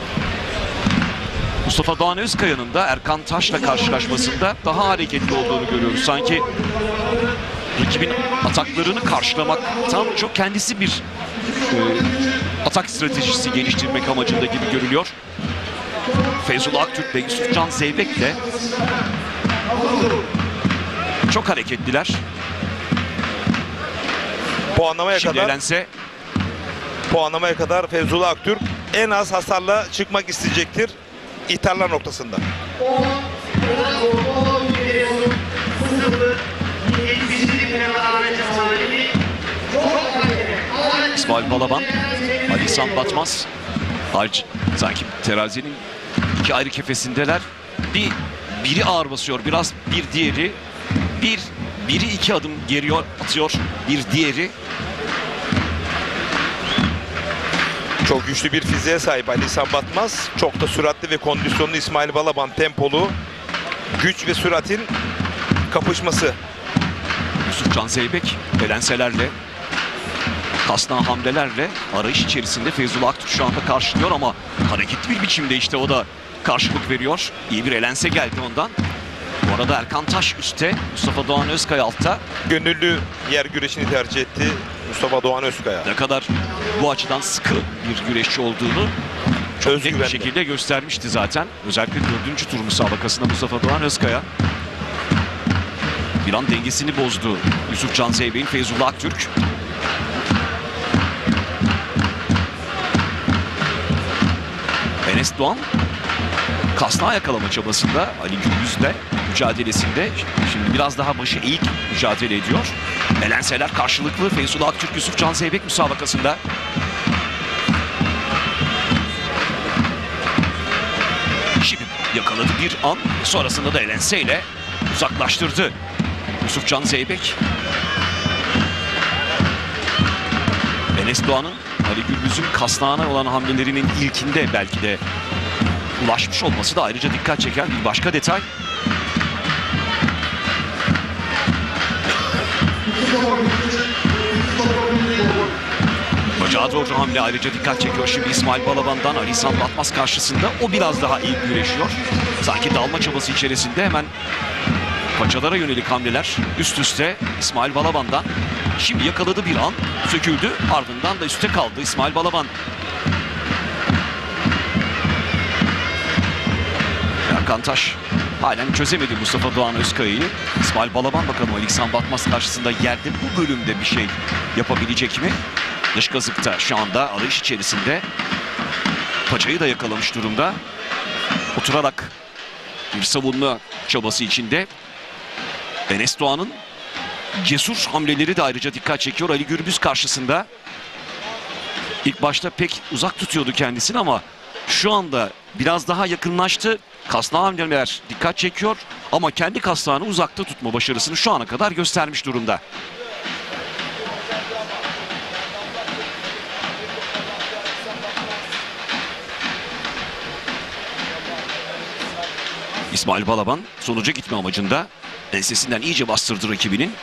Mustafa Doğan Özkaya'nın da Erkan Taş'la karşılaşmasında daha hareketli olduğunu görüyoruz. Sanki rakibin ataklarını karşılamaktan çok kendisi bir atak stratejisi geliştirmek amacında gibi görülüyor. Feyzullah Aktürk ve Yusufcan Zeybek de çok hareketliler. Puanlamaya kadar Feyzullah Aktürk en az hasarla çıkmak isteyecektir ihtarlar noktasında. İsmail Balaban, Ali İhsan Batmaz, sanki terazinin iki ayrı kefesindeler. Biri ağır basıyor, biraz bir diğeri. Biri 2 adım geri atıyor, bir diğeri. Çok güçlü bir fiziğe sahip Ali İhsan Batmaz. Çok da süratli ve kondisyonlu İsmail Balaban, tempolu. Güç ve süratin kapışması. Yusufcan Zeybek elenselerle, kasna hamlelerle arayış içerisinde Feyzullah Aktürk şu anda karşılıyor ama hareketli bir biçimde işte o da karşılık veriyor. İyi bir elense geldi ondan. Bu arada Erkan Taş üstte, Mustafa Doğan Özkaya altta. Gönüllü yer güreşini tercih etti Mustafa Doğan Özkaya. Ne kadar bu açıdan sıkı bir güreşçi olduğunu çok net bir şekilde göstermişti zaten. Özellikle 4. tur müsabakasında Mustafa Doğan Özkaya. Bir an dengesini bozdu Yusufcan Zeybek'in Feyzullah Aktürk. Enes Doğan kasnağı yakalama çabasında Ali Gürbüz'le mücadelesinde. Şimdi biraz daha başı eğik mücadele ediyor. Elenseler karşılıklı Feyzullah Aktürk, Yusufcan Zeybek müsabakasında. Şimdi yakaladı bir an. Sonrasında da elenseyle uzaklaştırdı Yusufcan Zeybek. Enes Doğan'ın Ali Gürbüz'ün kasnağına olan hamlelerinin ilkinde belki de ulaşmış olması da ayrıca dikkat çeken bir başka detay. Bacağa doğru hamle ayrıca dikkat çekiyor. Şimdi İsmail Balaban'dan Ali İhsan Batmaz karşısında o biraz daha iyi güreşiyor. Sanki dalma çabası içerisinde hemen paçalara yönelik hamleler üst üste İsmail Balaban'dan. Şimdi yakaladı bir an, söküldü, ardından da üstte kaldı İsmail Balaban. Erkan Taş halen çözemedi Mustafa Doğan Özkaya'yı. İsmail Balaban bakalım Ali İhsan Batmaz karşısında yerde bu bölümde bir şey yapabilecek mi? Dış kazıkta şu anda arayış içerisinde. Paçayı da yakalamış durumda. Oturarak bir savunma çabası içinde. Enes Doğan'ın cesur hamleleri de ayrıca dikkat çekiyor Ali Gürbüz karşısında. İlk başta pek uzak tutuyordu kendisini ama şu anda biraz daha yakınlaştı. Kasnağı hamleler dikkat çekiyor ama kendi kasnağını uzakta tutma başarısını şu ana kadar göstermiş durumda. İsmail Balaban sonuca gitme amacında ensesinden iyice bastırdı rakibinin.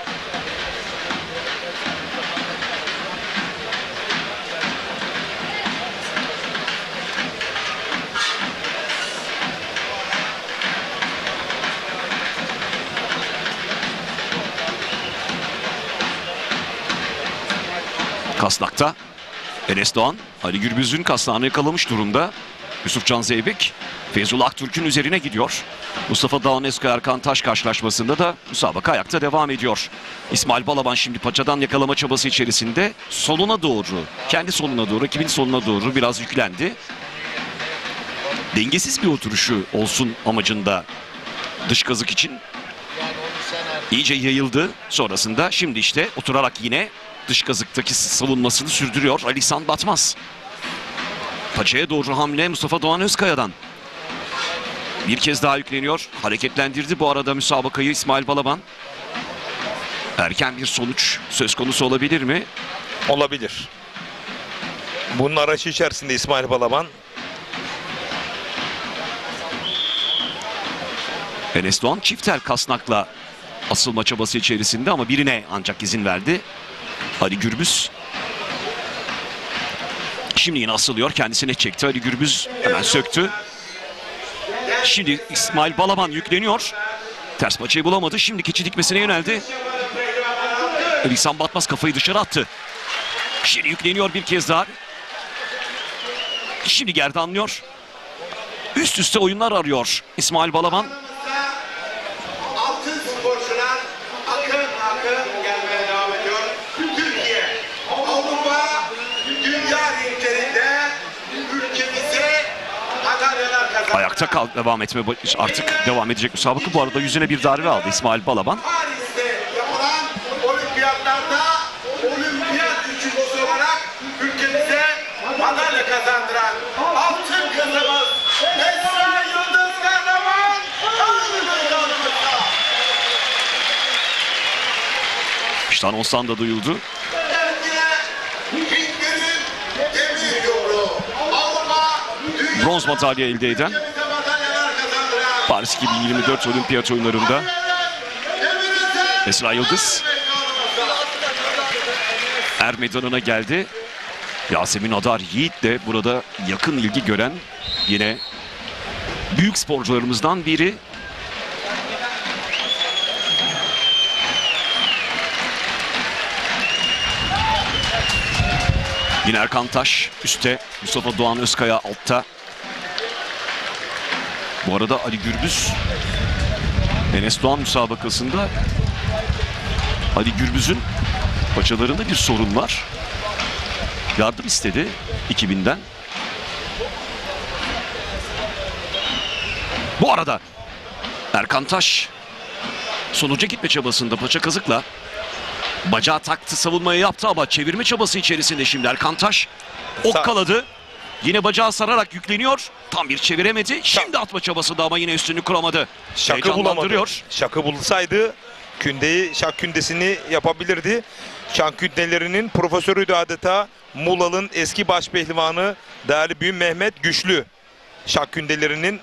Kasnakta Enes Doğan Ali Gürbüz'ün kasnağını yakalamış durumda. Yusufcan Zeybek Feyzullah Aktürk'ün üzerine gidiyor. Mustafa Doğan Erkan Taş karşılaşmasında da müsabaka ayakta devam ediyor. İsmail Balaban şimdi paçadan yakalama çabası içerisinde soluna doğru, kendi soluna doğru, rakibin soluna doğru biraz yüklendi. Dengesiz bir oturuşu olsun amacında dış kazık için iyice yayıldı. Sonrasında şimdi işte oturarak yine dış kazıktaki savunmasını sürdürüyor Ali İhsan Batmaz. Paçaya doğru hamle Mustafa Doğan Özkaya'dan. Bir kez daha yükleniyor. Hareketlendirdi bu arada müsabakayı İsmail Balaban. Erken bir sonuç söz konusu olabilir mi? Olabilir. Bunun arayışı içerisinde İsmail Balaban. Enes Doğan çifter kasnakla asılma çabası içerisinde ama birine ancak izin verdi. Ali Gürbüz. Şimdi yine asılıyor. Kendisine çekti. Ali Gürbüz hemen söktü. Şimdi İsmail Balaban yükleniyor. Ters paçayı bulamadı. Şimdi keçi dikmesine yöneldi. Ali İhsan Batmaz kafayı dışarı attı. Şimdi yükleniyor bir kez daha. Şimdi gerdanlıyor. Üst üste oyunlar arıyor İsmail Balaban. Altın sporcular akın gelmeye devam ediyor. Türkiye, Avrupa, dünya ringlerinde ülkemize madalyalar kazandı. Ayakta kal, devam etme artık devam edecek müsabaka. Bu arada yüzüne bir darbe aldı İsmail Balaban. Paris'te yapılan olimpiyatlarda olimpiyat üçüncüsü olarak ülkemize madalya kazandıran altın kızımız Esra Yıldız Kahraman. İşte anonstan da duyuldu. Bronz madalya elde eden Paris 2024 Olimpiyat oyunlarında Esra Yıldız er meydanına geldi. Yasemin Adar Yiğit de burada yakın ilgi gören yine büyük sporcularımızdan biri. Yine Erkan Taş üstte, Mustafa Doğan Özkaya altta. Bu arada Ali Gürbüz Enes Doğan müsabakasında Ali Gürbüz'ün paçalarında bir sorun var. Yardım istedi 2000'den. Bu arada Erkan Taş sonuca gitme çabasında paça kazıkla bacağı taktı, savunmayı yaptı ama çevirme çabası içerisinde şimdi Erkan Taş okkaladı. Yine bacağı sararak yükleniyor. Tam bir çeviremedi. Şimdi atma çabasında ama yine üstünlüğü kuramadı. Şakı bulamadı. Şakı bulsaydı kündeyi, şak kündesini yapabilirdi. Şak kündelerinin profesörüydü adeta. Muğla'nın eski başpehlivanı değerli büyüm Mehmet Güçlü. Şak kündelerinin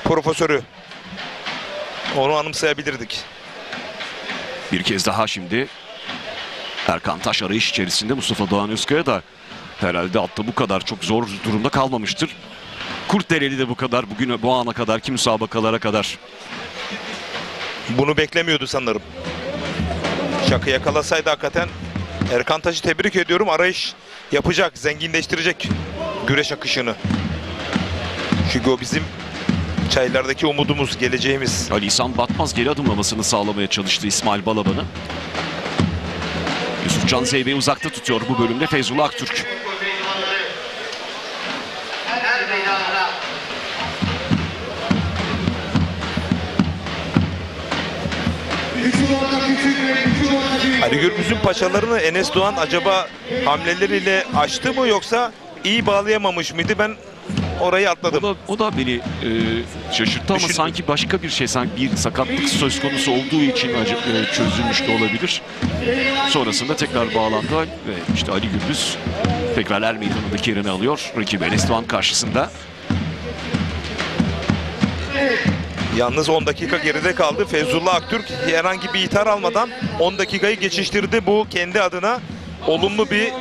profesörü. Onu anımsayabilirdik. Bir kez daha şimdi Erkan Taş arayış içerisinde. Mustafa Doğan Özkaya da herhalde atta bu kadar çok zor durumda kalmamıştır. Kurtdereli de bu kadar, bugün bu ana kadar ki müsabakalara kadar. Bunu beklemiyordu sanırım. Şakı yakalasaydı hakikaten Erkan Taş'ı tebrik ediyorum. Arayış yapacak, zenginleştirecek güreş akışını. Çünkü o bizim çaylardaki umudumuz, geleceğimiz. Ali İhsan Batmaz geri adımlamasını sağlamaya çalıştı İsmail Balaban'ı. Yusufcan Zeybek'i uzakta tutuyor bu bölümde Feyzullah Aktürk. Ali Gürbüz'ün paçalarını Enes Doğan acaba hamleleriyle açtı mı yoksa iyi bağlayamamış mıydı? Ben orayı atladım. O da beni şaşırttı ama sanki başka bir şey, sanki bir sakatlık söz konusu olduğu için çözülmüş de olabilir. Sonrasında tekrar bağlandı ve işte Ali Gürbüz tekrar er meydanındaki yerini alıyor rakibi Enes Doğan karşısında. Yalnız 10 dakika geride kaldı. Feyzullah Aktürk herhangi bir ithal almadan 10 dakikayı geçiştirdi. Bu kendi adına olumlu bir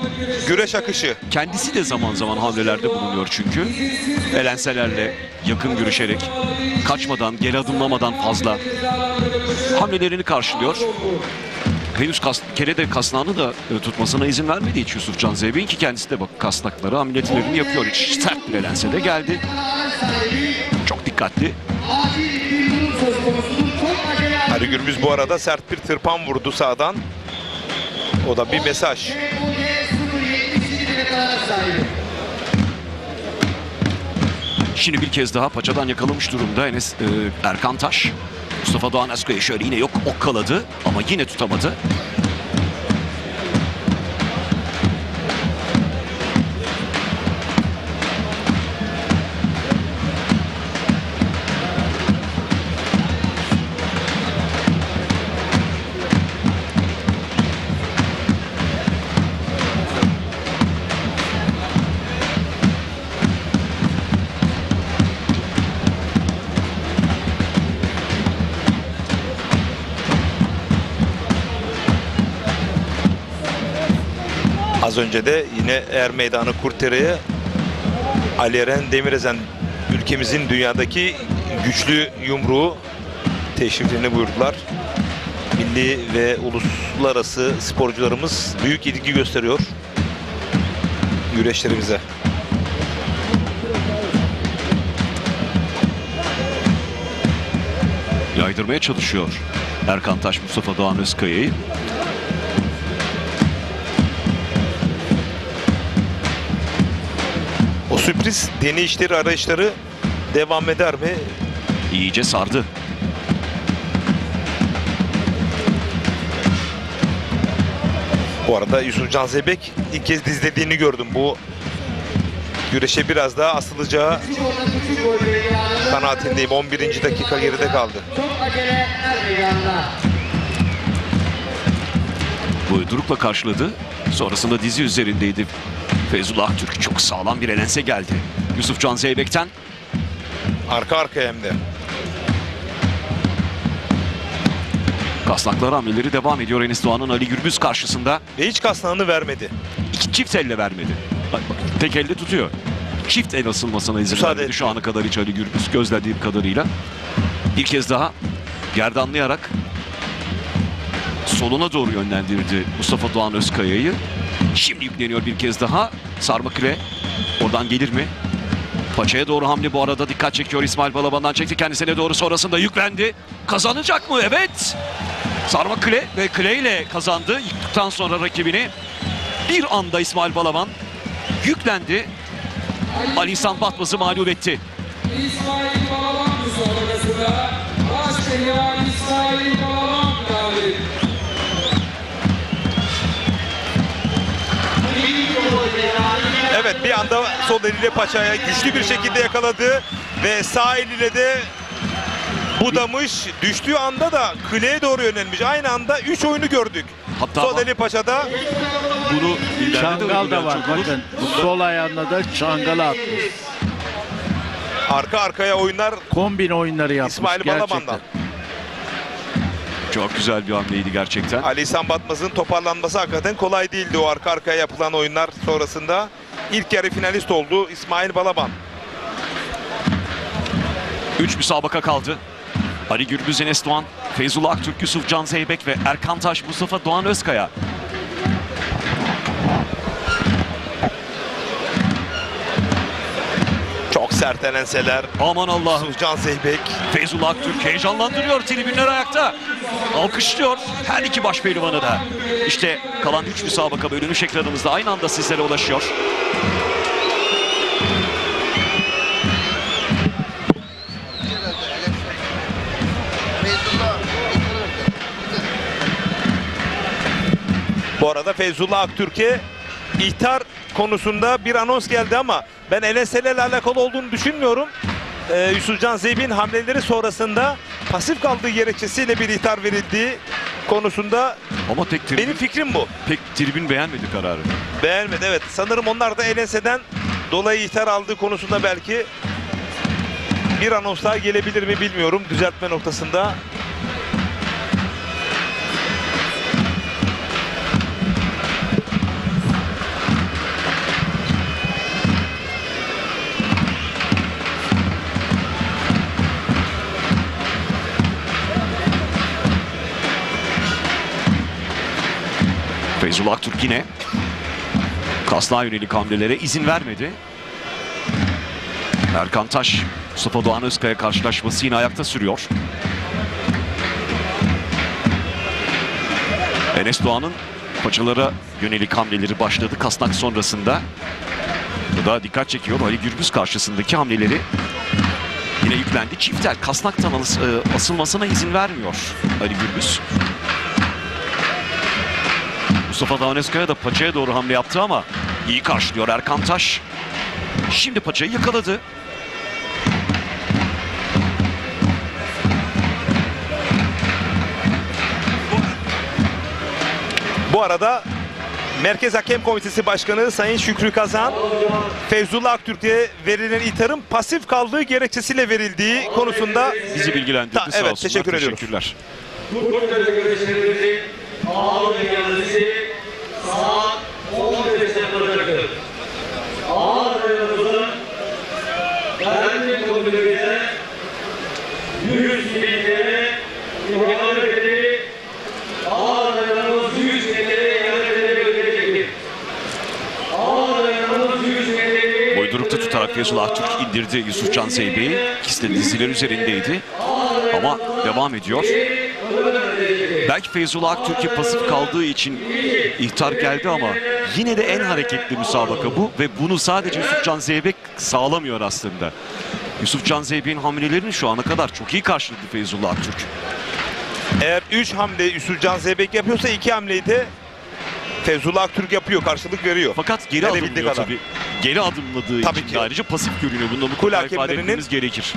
güreş akışı. Kendisi de zaman zaman hamlelerde bulunuyor çünkü. Elenselerle yakın görüşerek, kaçmadan, geri adımlamadan fazla hamlelerini karşılıyor. henüz kerede kasnağını da tutmasına izin vermedi hiç Yusuf Can Zeybek'in ki kendisi de bak kasnakları ameliyatlarını yapıyor. Hiç sert bir elense de geldi. Çok dikkatli. Ali Gürbüz bu arada sert bir tırpan vurdu sağdan. O da bir mesaj. Şimdi bir kez daha paçadan yakalamış durumda Erkan Taş. Mustafa Doğan Özkaya şöyle yine okkaladı ama yine tutamadı. Az önce de yine Er Meydanı Kurtere'ye Ali Eren Demirezen ülkemizin dünyadaki güçlü yumruğu teşriflerini buyurdular. Milli ve uluslararası sporcularımız büyük ilgi gösteriyor güreşlerimize. Yaydırmaya çalışıyor Erkan Taş Mustafa Doğan Özkaya'yı. O sürpriz deneyişleri, arayışları devam eder mi? İyice sardı. Bu arada Yusuf Can Zeybek ilk kez dizlediğini gördüm. Bu güreşe biraz daha asılacağı kanaatindeyim. 11. dakika geride kaldı. Buyduruk'la karşıladı. Sonrasında dizi üzerindeydi. Feyzullah Aktürk çok sağlam bir elense geldi. Yusuf Can Zeybek'ten. Arka arkaya hem de. Kasnaklar hamleleri devam ediyor Enes Doğan'ın Ali Gürbüz karşısında. Ve hiç kasnağını vermedi. İki çift elle vermedi. Bak, tek elle tutuyor. Çift el asılmasına izin vermedi şu ana kadar hiç Ali Gürbüz gözlediğim kadarıyla. Bir kez daha gerdanlayarak soluna doğru yönlendirdi Mustafa Doğan Özkaya'yı. Şimdi yükleniyor bir kez daha. Sarma kile oradan gelir mi? Paçaya doğru hamle bu arada dikkat çekiyor. İsmail Balaban'dan çekti kendisine doğru, sonrasında yüklendi. Kazanacak mı? Evet. Sarma kile ve kile ile kazandı. Yıktıktan sonra rakibini bir anda İsmail Balaban yüklendi. Ali İhsan Batmaz'ı mağlup etti. İsmail Balaban müsabakasında başlayan İsmail Balaban galip. Evet, bir anda sol eliyle paçaya güçlü bir şekilde yakaladı ve sağ eliyle de budamış. Düştüğü anda da kuleye doğru yönelmiş. Aynı anda 3 oyunu gördük. Hatta sol eli paçada. Bunu çangal da var bakın. Bu sol ayağına da çangal atmış. Arka arkaya oyunlar. Kombin oyunları yapmış İsmail Balaban'dan. Çok güzel bir hamleydi gerçekten. Ali İhsan Batmaz'ın toparlanması hakikaten kolay değildi o arka arkaya yapılan oyunlar sonrasında. İlk yarı finalist oldu İsmail Balaban. 3 müsabaka kaldı. Ali Gürbüz, Enes Doğan, Feyzullah Aktürk, Yusuf Can Zeybek ve Erkan Taş, Mustafa Doğan Özkaya. Çok sert elenseler. Aman Allah'ım. Yusuf Can Zeybek. Feyzullah Aktürk heyecanlandırıyor. Tribünler ayakta. Alkışlıyor her iki baş pehlivanı da. İşte kalan 3 müsabaka bölünmüş ekranımızda aynı anda sizlere ulaşıyor. Bu arada Feyzullah Aktürk'e ihtar konusunda bir anons geldi ama ben elenselerle alakalı olduğunu düşünmüyorum. Yusuf Can Zeybek'in hamleleri sonrasında pasif kaldığı gerekçesiyle bir ihtar verildiği konusunda ama benim fikrim bu. Pek tribün beğenmedi kararı. Beğenmedi, evet. Sanırım onlar da elenseden dolayı ihtar aldığı konusunda belki bir anons daha gelebilir mi bilmiyorum düzeltme noktasında. Feyzullah Aktürk yine kasnağa yönelik hamlelere izin vermedi. Erkan Taş, Mustafa Doğan Özkaya karşılaşması yine ayakta sürüyor. Enes Doğan'ın paçalara yönelik hamleleri başladı kasnak sonrasında. Bu da dikkat çekiyor. Ali Gürbüz karşısındaki hamleleri yine yüklendi. Çiftel kasnaktan asılmasına izin vermiyor Ali Gürbüz. Mustafa Doğan Özkaya da paçaya doğru hamle yaptı ama iyi karşılıyor Erkan Taş. Şimdi paçayı yakaladı. Bu arada Merkez Hakem Komitesi Başkanı Sayın Şükrü Kazan, Feyzullah Aktürk'e verilen itharın pasif kaldığı gerekçesiyle verildiği konusunda bizi bilgilendirdi. Sağ evet, olsunlar. teşekkür ediyorum. Teşekkürler. Kurtuluş görüşlerimizi ağır kendisi saat 15'te yapacaktır. Ağır ayarımızın Erkin Komitesi'ne 100 bin TL ihale bedeli ağır ayarımız 100 bin TL ihale bedeli ödeyecektir. Ağır ayarımız 100 bin TL. Boydurukta tutarak Feyzullah Aktürk indirdi Yusufcan Zeybe'yi. İkisi de diziler üzerindeydi. Ama devam ediyor. Belki Feyzullah Aktürk'e pasif kaldığı için ihtar geldi ama yine de en hareketli müsabaka bu ve bunu sadece Yusufcan Zeybek sağlamıyor aslında. Yusufcan Zeybek'in hamlelerini şu ana kadar çok iyi karşıladı Feyzullah Aktürk. Eğer 3 hamle Yusufcan Zeybek yapıyorsa 2 hamleyi de Feyzullah Aktürk yapıyor, karşılık veriyor. Fakat geri adımlıyor tabii. Geri adımladığı tabii için ki. ayrıca pasif görünüyor. Bunu Kul mutlaka ifade hakemlerinin etmemiz gerekir.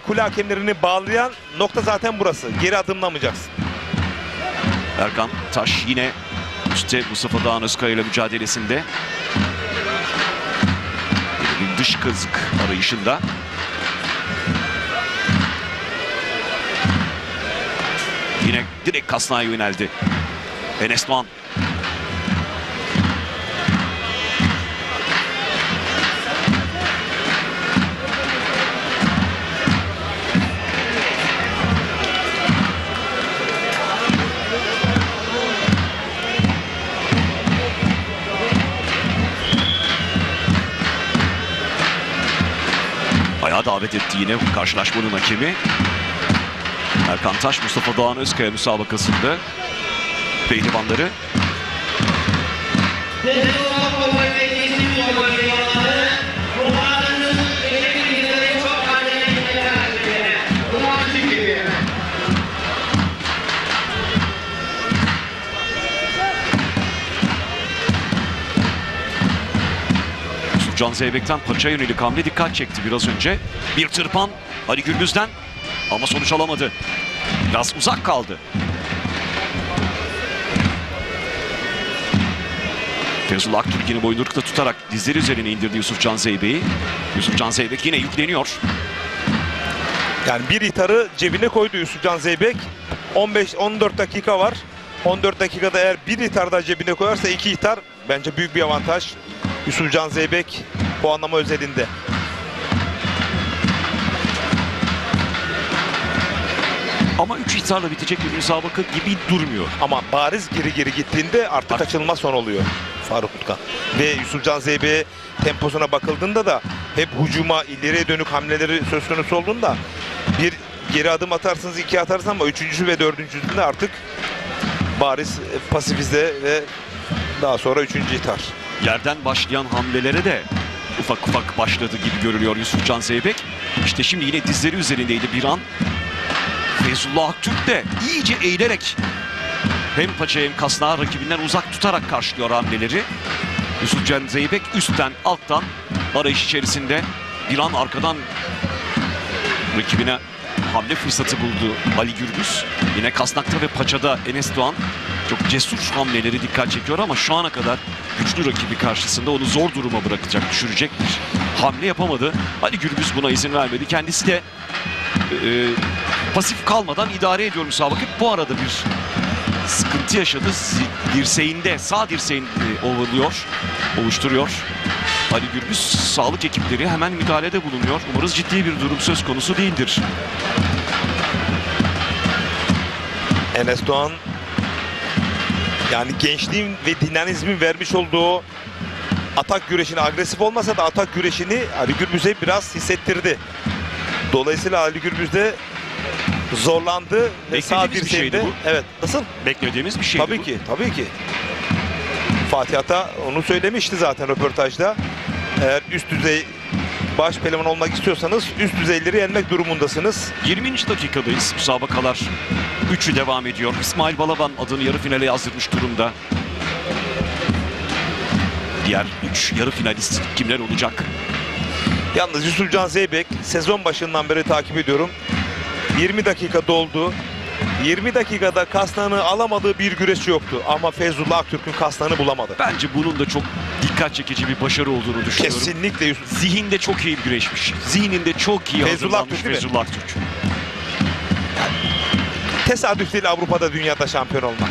Kule hakemlerini bağlayan nokta zaten burası. Geri adımlamayacaksın. Erkan Taş yine üstte Mustafa Doğan Özkaya ile mücadelesinde. Bir dış kazık arayışında. Yine direkt kasnağa yöneldi Enes Doğan. Ayağa davet etti yine karşılaşmanın hakemi. Erkan Taş, Mustafa Doğan Özkaya müsabakasında pehlivanları. Yusufcan Zeybek'ten paça yönelik hamle dikkat çekti biraz önce. Bir tırpan Ali Gürbüz'den ama sonuç alamadı. Biraz uzak kaldı. Feyzullah Aktürk yine boynurukta tutarak dizleri üzerine indirdi Yusufcan Zeybek'i. Yusufcan Zeybek yine yükleniyor. Yani bir itharı cebine koydu Yusufcan Zeybek. 15-14 dakika var. 14 dakikada eğer bir ithar da cebine koyarsa 2 ithar bence büyük bir avantaj. Yusufcan Zeybek puanlama özelinde. Ama 3 ihtarla bitecek bir müsabaka gibi durmuyor. Ama bariz geri gittiğinde artık kaçınılmaz son oluyor Faruk Utkan. Ve Yusufcan Zeybek'e temposuna bakıldığında da hep hücuma, ileriye dönük hamleleri söz konusu olduğunda bir geri adım atarsınız, 2 atarsınız ama 3. ve 4.'sünde artık bariz pasifize ve daha sonra 3. ithar. Yerden başlayan hamlelere de ufak ufak başladı gibi görülüyor Yusufcan Zeybek. İşte şimdi yine dizleri üzerindeydi bir an. Feyzullah Aktürk de iyice eğilerek hem paçayı hem kasnağı rakibinden uzak tutarak karşılıyor hamleleri. Yusufcan Zeybek üstten alttan arayış içerisinde bir an arkadan rakibine hamle fırsatı buldu Ali Gürbüz. Yine kasnakta ve paçada Enes Doğan çok cesur hamleleri dikkat çekiyor ama şu ana kadar güçlü rakibi karşısında onu zor duruma bırakacak, düşürecek bir hamle yapamadı. Ali Gürbüz buna izin vermedi. Kendisi de pasif kalmadan idare ediyor müsabakayı. Bu arada bir sıkıntı yaşadı. Dirseğinde, sağ dirseğini ovuşturuyor. Ali Gürbüz, sağlık ekipleri hemen müdahalede bulunuyor. Umarız ciddi bir durum söz konusu değildir. Enes Doğan Yani gençliğin ve dinamizmin vermiş olduğu atak güreşini, agresif olmasa da atak güreşini Ali Gürbüz'e biraz hissettirdi. Dolayısıyla Ali Gürbüz de zorlandı ve sağ Beklediğimiz bir şeydi dirseğinde. bu. Evet. Nasıl? Beklediğimiz bir şeydi Tabii bu. ki, tabii ki. Fatih Ata onu söylemişti zaten röportajda. Eğer üst düzey baş pehlivan olmak istiyorsanız üst düzeyleri yenmek durumundasınız. 20. dakikadayız. Müsabakalar 3'ü devam ediyor. İsmail Balaban adını yarı finale yazdırmış durumda. Diğer 3 yarı finalist kimler olacak? Yalnız Yusufcan Zeybek sezon başından beri takip ediyorum. 20 dakika doldu. 20 dakikada kasnağını alamadığı bir güreşçi yoktu. Ama Feyzullah Aktürk'ün kasnağını bulamadı. Bence bunun da çok dikkat çekici bir başarı olduğunu düşünüyorum. Kesinlikle Yusuf. Zihinde çok iyi güreşmiş. Zihninde çok iyi Feyzullah hazırlanmış Aktürk değil mi? Feyzullah Aktürk. Tesadüf değil Avrupa'da, dünyada şampiyon olmak.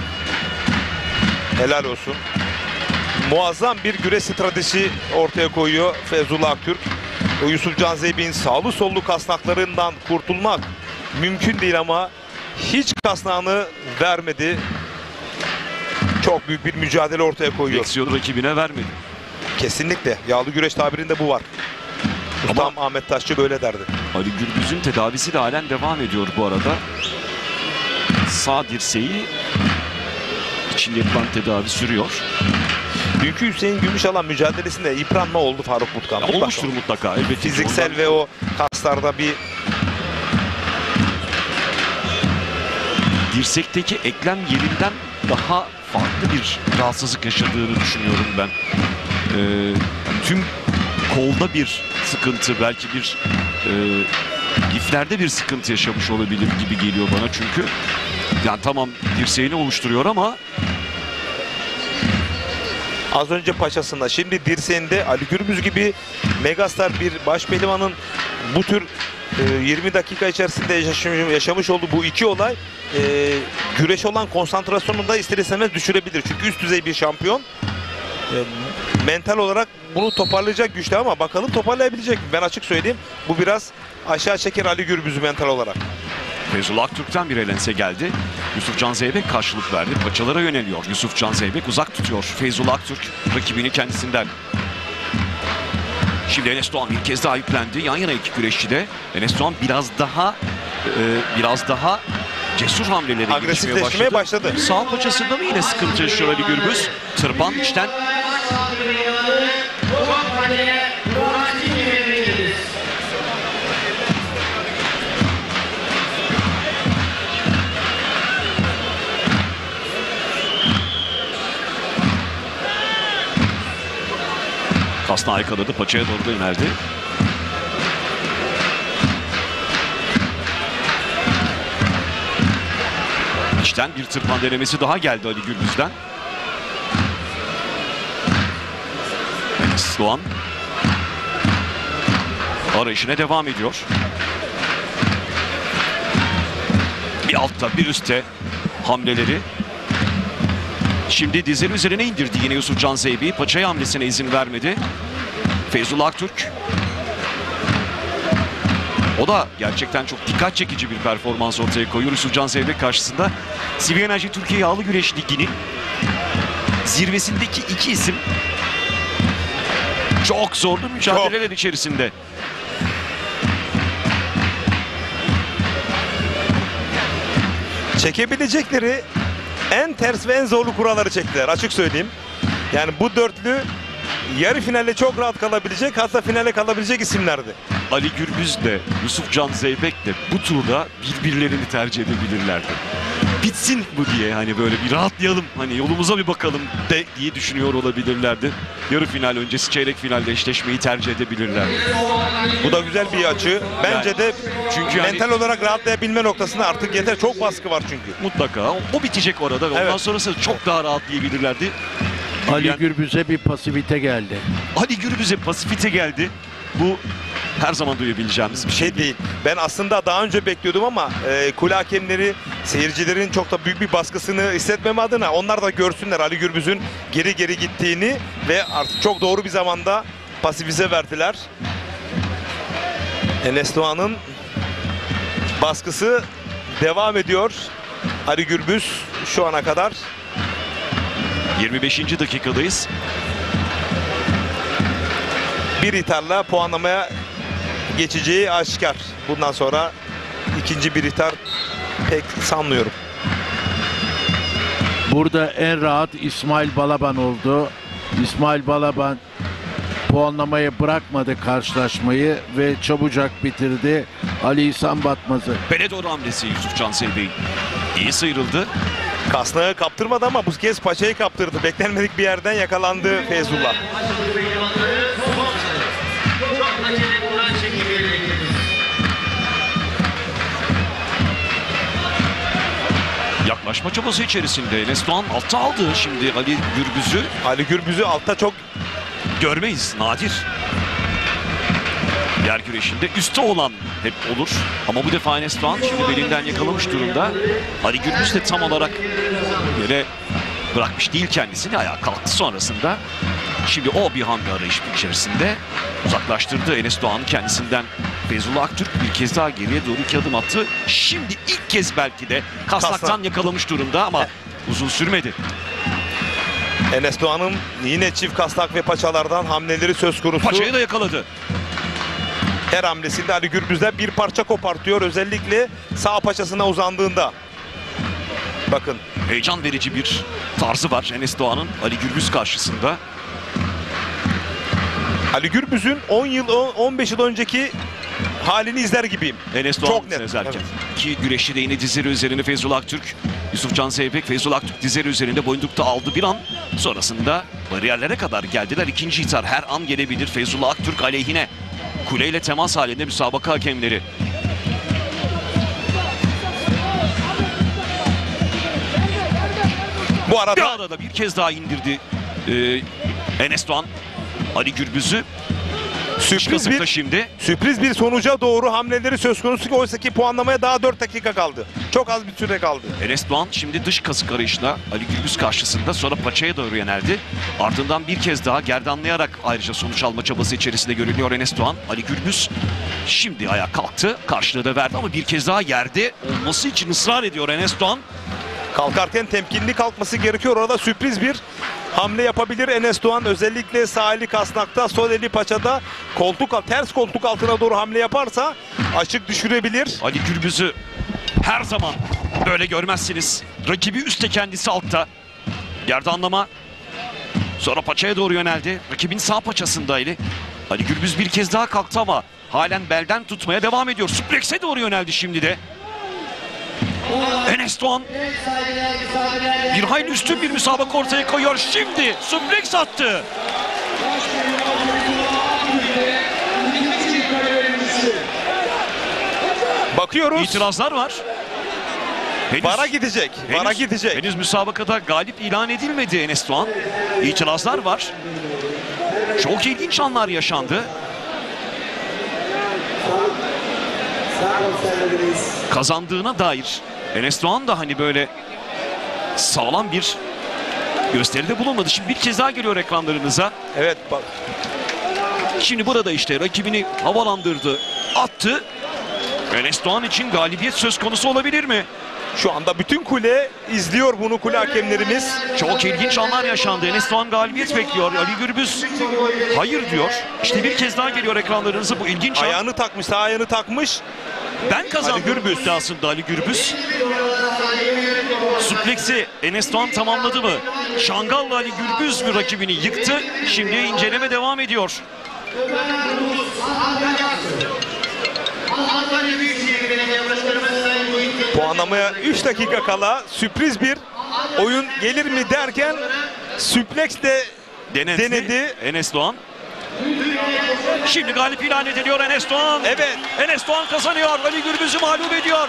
Helal olsun. Muazzam bir güreş stratejisi ortaya koyuyor Feyzullah Aktürk. O Yusufcan Zeybek'in sağlı sollu kasnaklarından kurtulmak mümkün değil ama hiç kasnağını vermedi. Çok büyük bir mücadele ortaya koyuyor. Direksiyonu rakibine vermedi. Kesinlikle. Yağlı güreş tabirinde bu var. Ustam Ahmet Taşçı böyle derdi. Ali Gürbüz'ün tedavisi de halen devam ediyor bu arada. Sağ dirseği için yapılan tedavi sürüyor. Dünkü Hüseyin Gümüşalan mücadelesinde yıpranma oldu Faruk Mutkan. Ya olmuştur mutlaka. Elbette Fiziksel ondan... ve o kaslarda bir dirsekteki eklem yerinden daha farklı bir rahatsızlık yaşadığını düşünüyorum ben. Tüm kolda bir sıkıntı, belki bir liflerde bir sıkıntı yaşamış olabilir gibi geliyor bana çünkü. Yani tamam dirseğini oluşturuyor ama az önce paçasında, şimdi dirseğinde Ali Gürbüz gibi megastar bir baş pehlivanın bu tür 20 dakika içerisinde yaşamış olduğu bu iki olay güreş olan konsantrasyonunu da ister istemez düşürebilir. Çünkü üst düzey bir şampiyon. Mental olarak bunu toparlayacak güçte ama bakalım toparlayabilecek mi? Ben açık söyleyeyim. Bu biraz aşağı çeker Ali Gürbüz'ü mental olarak. Feyzullah Aktürk'ten bir elense geldi. Yusufcan Zeybek karşılık verdi. Paçalara yöneliyor. Yusufcan Zeybek uzak tutuyor. Feyzullah Aktürk rakibini kendisinden. Şimdi Enes Doğan bir kez daha yüklendi. Yan yana iki güreşçi de. Enes Doğan biraz daha cesur hamlelere agresifleşmeye başladı. Sağ paçasında mı yine sıkıntı yaşıyor Ali Gürbüz? Tırpan içten. Kasnağı yakaladı, paçaya doğru yöneldi. İçten bir tırpan denemesi daha geldi Ali Gürbüz'den. Enes Doğan arayışına devam ediyor. Bir altta bir üstte hamleleri. Şimdi dizleri üzerine indirdi yine Yusufcan Zeybek'i. Paçaya hamlesine izin vermedi Feyzullah Aktürk. O da gerçekten çok dikkat çekici bir performans ortaya koyuyor Yusufcan Zeybek karşısında. CV Enerji Türkiye Yağlı Güreş Ligi'nin zirvesindeki iki isim çok zorlu mücadeleler içerisinde. Çekebilecekleri en ters ve en zorlu kuralları çektiler, açık söyleyeyim. Yani bu dörtlü yarı finale çok rahat kalabilecek, hatta finale kalabilecek isimlerdi. Ali Gürbüz de Yusufcan Zeybek de bu turda birbirlerini tercih edebilirlerdi. Bitsin bu diye, hani böyle bir rahatlayalım, hani yolumuza bir bakalım de diye düşünüyor olabilirlerdi. Yarı final öncesi çeyrek finalde eşleşmeyi tercih edebilirlerdi. Bu da güzel bir açı. Bence Yani, de çünkü mental olarak rahatlayabilme noktasında artık yeter. Çok baskı var çünkü. Mutlaka. O bitecek orada ve ondan sonrası çok daha rahatlayabilirlerdi. Ali Gürbüz'e bir pasifite geldi. Ali Gürbüz'e pasifite geldi. Bu her zaman duyabileceğimiz bir şey değil. Ben aslında daha önce bekliyordum ama kule hakemleri seyircilerin çok da büyük bir baskısını hissetmeme adına onlar da görsünler Ali Gürbüz'ün geri geri gittiğini ve artık çok doğru bir zamanda pasifize verdiler. Enes Doğan'ın baskısı devam ediyor. Ali Gürbüz şu ana kadar 25. dakikadayız. Bir ihtarla puanlamaya geçeceği aşikar. Bundan sonra ikinci bir ihtar pek sanmıyorum. Burada en rahat İsmail Balaban oldu. İsmail Balaban puanlamaya bırakmadı karşılaşmayı ve çabucak bitirdi. Ali İhsan Batmaz'ı. Bele doğru hamlesi Yusuf Can Zeybek. İyi sıyrıldı. Kasnağı kaptırmadı ama bu kez paçayı kaptırdı. Beklenmedik bir yerden yakalandı Feyzullah. Yaklaşma çabası içerisinde Enes Doğan altta aldı şimdi Ali Gürbüz'ü. Ali Gürbüz'ü altta çok Görmeyiz, nadir. Yer güreşinde üstte olan hep olur. Ama bu defa Enes Doğan şimdi belinden yakalamış durumda. Ali Gürbüz de tam olarak yere bırakmış değil kendisini. Ayağa kalktı sonrasında. Şimdi o bir hamle arayış içerisinde uzaklaştırdı Enes Doğan kendisinden. Feyzullah Aktürk bir kez daha geriye doğru 2 adım attı. Şimdi ilk kez belki de kasnaktan yakalamış durumda ama uzun sürmedi. Enes Doğan'ın yine çift kasnak ve paçalardan hamleleri söz konusu. Paçayı da yakaladı. Her hamlesinde Ali Gürbüz'den bir parça kopartıyor. Özellikle sağ paçasına uzandığında. Bakın. Heyecan verici bir tarzı var Enes Doğan'ın Ali Gürbüz karşısında. Ali Gürbüz'ün 15 yıl önceki halini izler gibiyim. Enes Doğan çok net. izlerken. Evet. İki güreşçi de yine dizleri üzerinde Feyzullah Aktürk. Yusuf Can Zeybek, Feyzullah Aktürk dizleri üzerinde boyundukta aldı bir an. Sonrasında bariyerlere kadar geldiler. İkinci ithar her an gelebilir Feyzullah Aktürk aleyhine. Kuleyle temas halinde müsabaka hakemleri. Bu arada bir arada bir kez daha indirdi Enes Doğan Ali Gürbüz'ü. Sürpriz bir sonuca doğru hamleleri söz konusu ki oysa ki puanlamaya daha 4 dakika kaldı. Çok az bir süre kaldı. Enes Doğan şimdi dış kasık arayışına Ali Gürbüz karşısında, sonra paçaya doğru yöneldi. Ardından bir kez daha gerdanlayarak ayrıca sonuç alma çabası içerisinde görünüyor Enes Doğan. Ali Gürbüz şimdi ayağa kalktı. Karşılığı da verdi ama bir kez daha yerde olması için ısrar ediyor Enes Doğan. Kalkarken temkinli kalkması gerekiyor. Orada sürpriz bir hamle yapabilir Enes Doğan. Özellikle sağ eli kasnakta, sol eli paçada ters koltuk altına doğru hamle yaparsa açık düşürebilir. Ali Gürbüz'ü her zaman böyle görmezsiniz. Rakibi üstte, kendisi altta. Gerdanlama. Sonra paçaya doğru yöneldi. Rakibin sağ paçasında eli. Ali Gürbüz bir kez daha kalktı ama halen belden tutmaya devam ediyor. Suplex'e doğru yöneldi şimdi de. Enes Doğan bir hayli üstün bir müsabaka ortaya koyuyor. Şimdi suplex attı. Bakıyoruz. İtirazlar var. Vara gidecek. Vara gidecek. Henüz müsabakada galip ilan edilmedi Enes Doğan. İtirazlar var. Çok ilginç anlar yaşandı. Kazandığına dair Enes Doğan da hani böyle sağlam bir gösteride bulunmadı. Şimdi bir kez daha geliyor ekranlarınıza. Evet bak. Şimdi burada işte rakibini havalandırdı, attı. Enes Doğan için galibiyet söz konusu olabilir mi? Şu anda bütün kule izliyor bunu, kule hakemlerimiz. Çok ilginç anlar yaşandı. Enes Doğan galibiyet bekliyor. Ali Gürbüz hayır diyor. İşte bir kez daha geliyor ekranlarınıza bu ilginç an. Ayağını takmış, sağ ayağını takmış. Ben kazandım iddiasında Ali Gürbüz. Suplex'i Enes Doğan tamamladı mı? Şangallı Ali Gürbüz bir rakibini yıktı. Şimdi inceleme devam ediyor. Puanlamaya 3 dakika kala sürpriz bir oyun gelir mi derken suplex de denedi. Enes Doğan. Şimdi galip ilan ediliyor Enes Doğan. Evet. Enes Doğan kazanıyor. Ali Gürbüz'ü mağlup ediyor.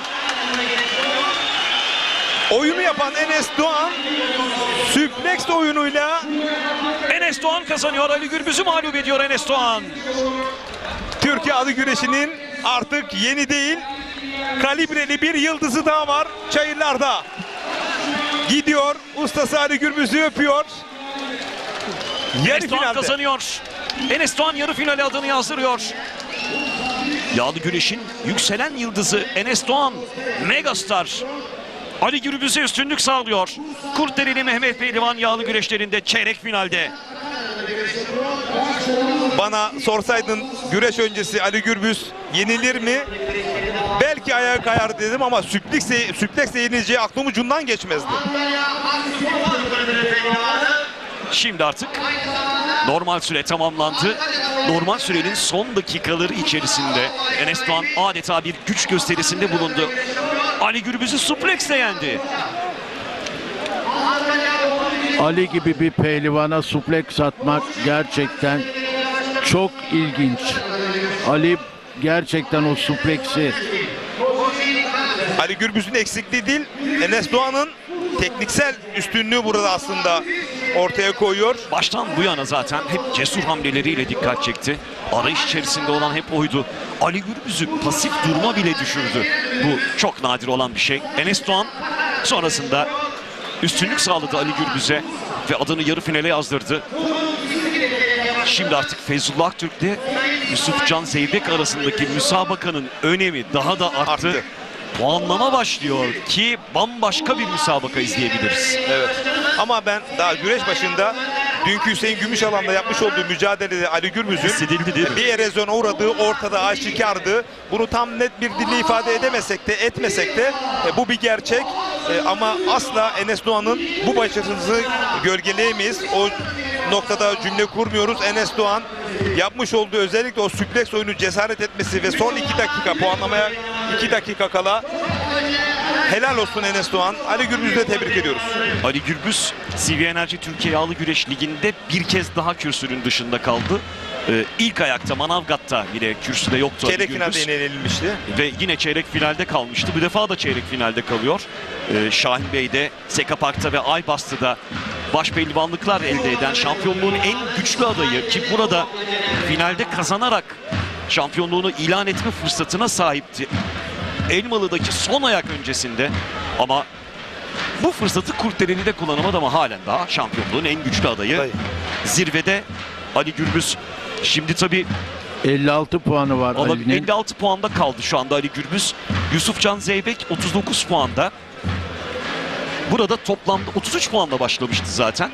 Oyunu yapan Enes Doğan suplex oyunuyla Enes Doğan kazanıyor. Ali Gürbüz'ü mağlup ediyor Enes Doğan. Türkiye adı güreşinin artık yeni değil, kalibreli bir yıldızı daha var çayırlarda. Gidiyor, ustası Ali Gürbüz'ü öpüyor. Enes Doğan kazanıyor. Enes Doğan yarı finale adını yazdırıyor. Yağlı güreşin yükselen yıldızı Enes Doğan, megastar. Ali Gürbüz'e üstünlük sağlıyor. Kurtdereli Mehmet Pehlivan yağlı güreşlerinde çeyrek finalde. Bana sorsaydın güreş öncesi Ali Gürbüz yenilir mi? Belki ayağa kayar dedim ama süplekse yenileceği aklım ucundan geçmezdi. Şimdi artık normal süre tamamlandı. Normal sürenin son dakikaları içerisinde Enes Doğan adeta bir güç gösterisinde bulundu. Ali Gürbüz'ü suplexle yendi. Ali gibi bir pehlivana suplex atmak gerçekten çok ilginç. Ali gerçekten o suplex'i Ali Gürbüz'ün eksikliği değil, Enes Doğan'ın tekniksel üstünlüğü burada aslında ortaya koyuyor. Baştan bu yana zaten hep cesur hamleleriyle dikkat çekti. Arayış içerisinde olan hep oydu. Ali Gürbüz'ü pasif duruma bile düşürdü. Bu çok nadir olan bir şey. Enes Doğan sonrasında üstünlük sağladı Ali Gürbüz'e ve adını yarı finale yazdırdı. Şimdi artık Feyzullah Aktürk'le Yusufcan Zeybek arasındaki müsabakanın önemi daha da arttı. Puanlama başlıyor ki bambaşka bir müsabaka izleyebiliriz. Evet. Ama ben daha güreş başında dünkü Hüseyin Gümüşalan'da yapmış olduğu mücadelede Ali Gürbüz'ün bir erozyona uğradığı ortada aşikardı. Bunu tam net bir dille ifade etmesek de bu bir gerçek. Ama asla Enes Doğan'ın bu başarısını gölgeleyemeyiz. O noktada cümle kurmuyoruz. Enes Doğan yapmış olduğu özellikle o süpleks oyunu cesaret etmesi ve son 2 dakika puanlamaya 2 dakika kala helal olsun Enes Doğan. Ali Gürbüz'ü de tebrik ediyoruz. Ali Gürbüz CV Enerji Türkiye Yağlı Güreş Ligi'nde bir kez daha kürsünün dışında kaldı. İlk ayakta Manavgat'ta yine kürsüde yoktu. Çeyrek finalde yenilmişti. Ve yine çeyrek finalde kalmıştı. Bu defa da çeyrek finalde kalıyor. Şahin Bey'de, Seka Park'ta ve Aybastı'da baş pehlivanlıklar elde eden şampiyonluğun en güçlü adayı ki burada finalde kazanarak şampiyonluğunu ilan etme fırsatına sahipti. Elmalı'daki son ayak öncesinde ama bu fırsatı Kurtdereli'de kullanamadı ama halen daha şampiyonluğun en güçlü adayı. Zirvede Ali Gürbüz. Şimdi tabii 56 puanı var Ali'nin. 56 puanda kaldı şu anda Ali Gürbüz. Yusufcan Zeybek 39 puanda. Burada toplamda 33 puanla başlamıştı zaten.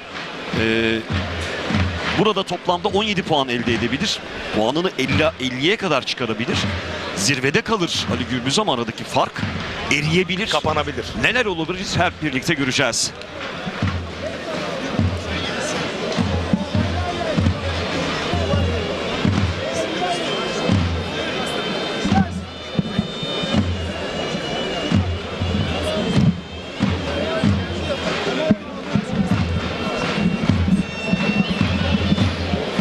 Burada toplamda 17 puan elde edebilir. Puanını 50'ye kadar çıkarabilir. Zirvede kalır Ali Gürbüz ama aradaki fark eriyebilir. Kapanabilir. Neler olabilir hep birlikte göreceğiz.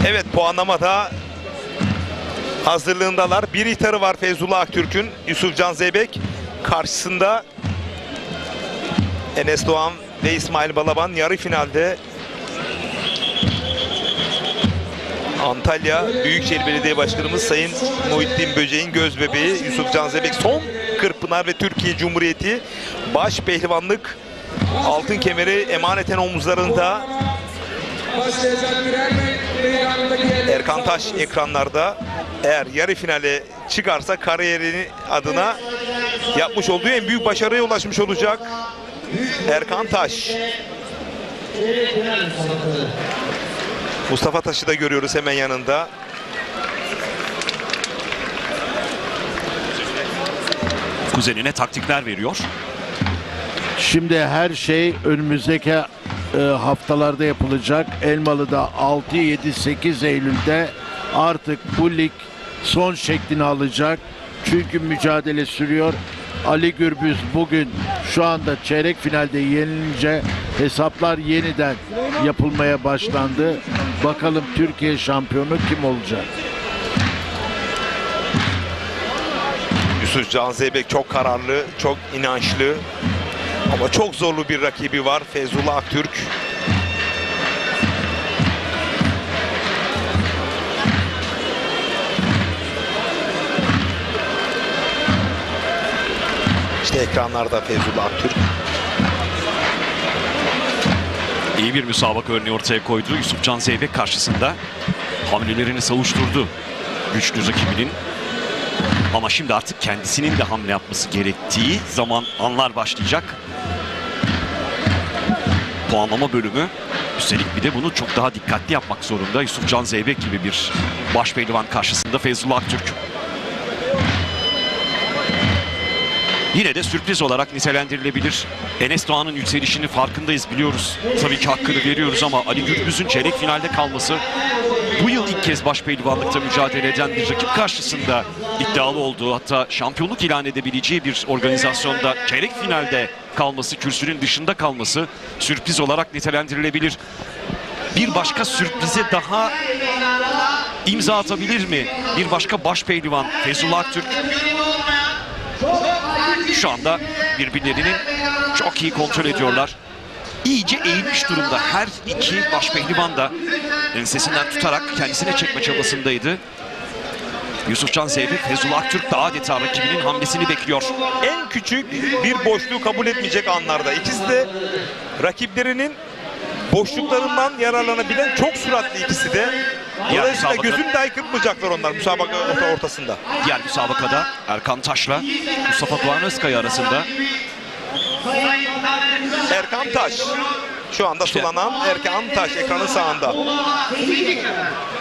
Evet, puanlamada hazırlığındalar. Bir ihtarı var Feyzullah Aktürk'ün. Yusufcan Zeybek karşısında Enes Doğan ve İsmail Balaban yarı finalde Antalya Büyükşehir Belediye Başkanımız Sayın Muhittin Böcek'in gözbebeği Yusufcan Zeybek son Kırkpınar ve Türkiye Cumhuriyeti baş pehlivanlık altın kemeri emaneten omuzlarında. Erkan Taş ekranlarda eğer yarı finale çıkarsa kariyerini adına yapmış olduğu en büyük başarıya ulaşmış olacak Erkan Taş. Mustafa Taş'ı da görüyoruz hemen yanında. Kuzenine taktikler veriyor. Şimdi her şey önümüzdeki haftalarda yapılacak. Elmalı'da 6, 7, 8 Eylül'de artık bu lig son şeklini alacak. Çünkü mücadele sürüyor. Ali Gürbüz bugün şu anda çeyrek finalde yenilince hesaplar yeniden yapılmaya başlandı. Bakalım Türkiye şampiyonu kim olacak? Yusufcan Zeybek çok kararlı, çok inançlı. Ama çok zorlu bir rakibi var Feyzullah Aktürk. İşte ekranlarda Feyzullah Aktürk. İyi bir müsabaka örneği ortaya koydu. Yusufcan Zeybek karşısında hamlelerini savuşturdu güçlü rakibinin. Ama şimdi artık kendisinin de hamle yapması gerektiği anlar başlayacak. puanlama bölümü. Üstelik bir de bunu çok daha dikkatli yapmak zorunda. Yusuf Can Zeybek gibi bir baş pehlivan karşısında Feyzullah Aktürk. Yine de sürpriz olarak nitelendirilebilir. Enes Doğan'ın yükselişinin farkındayız, biliyoruz. Tabii ki hakkını veriyoruz ama Ali Gürbüz'ün çeyrek finalde kalması, bu yıl ilk kez baş pehlivanlıkta mücadele eden bir rakip karşısında iddialı olduğu, hatta şampiyonluk ilan edebileceği bir organizasyonda çeyrek finalde kalması, kürsünün dışında kalması sürpriz olarak nitelendirilebilir. Bir başka sürprize daha imza atabilir mi? Bir başka baş pehlivan Feyzullah Aktürk. Şu anda birbirlerini çok iyi kontrol ediyorlar. İyice eğilmiş durumda. Her iki baş pehlivan da ensesinden tutarak kendisine çekme çabasındaydı. Yusufcan Zeybek, Feyzullah Aktürk de adeta rakibinin hamlesini bekliyor. En küçük bir boşluğu kabul etmeyecek anlarda. İkisi de rakiplerinin boşluklarından yararlanabilen çok süratli ikisi de. Dolayısıyla gözünü dahi kırpmayacaklar onlar müsabaka ortasında. Diğer müsabakada Erkan Taş'la Mustafa Doğan Özkaya arasında. Erkan Taş. Şu anda sulanan Erkan Taş ekranın sağında.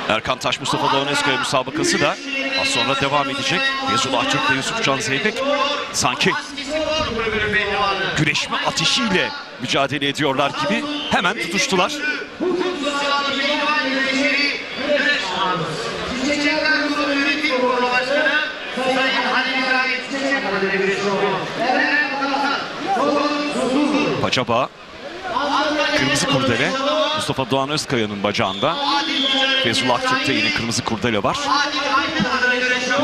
Erkan Taş Mustafa Doğan Özkaya müsabakası da az sonra devam edecek. Feyzullah Aktürk ve Yusufcan Zeybek sanki güreşme ateşiyle mücadele ediyorlar gibi hemen tutuştular. Paçaba, kırmızı kurdele Mustafa Doğan Özkaya'nın bacağında. Feyzullah Aktürk'te yine kırmızı kurdele var.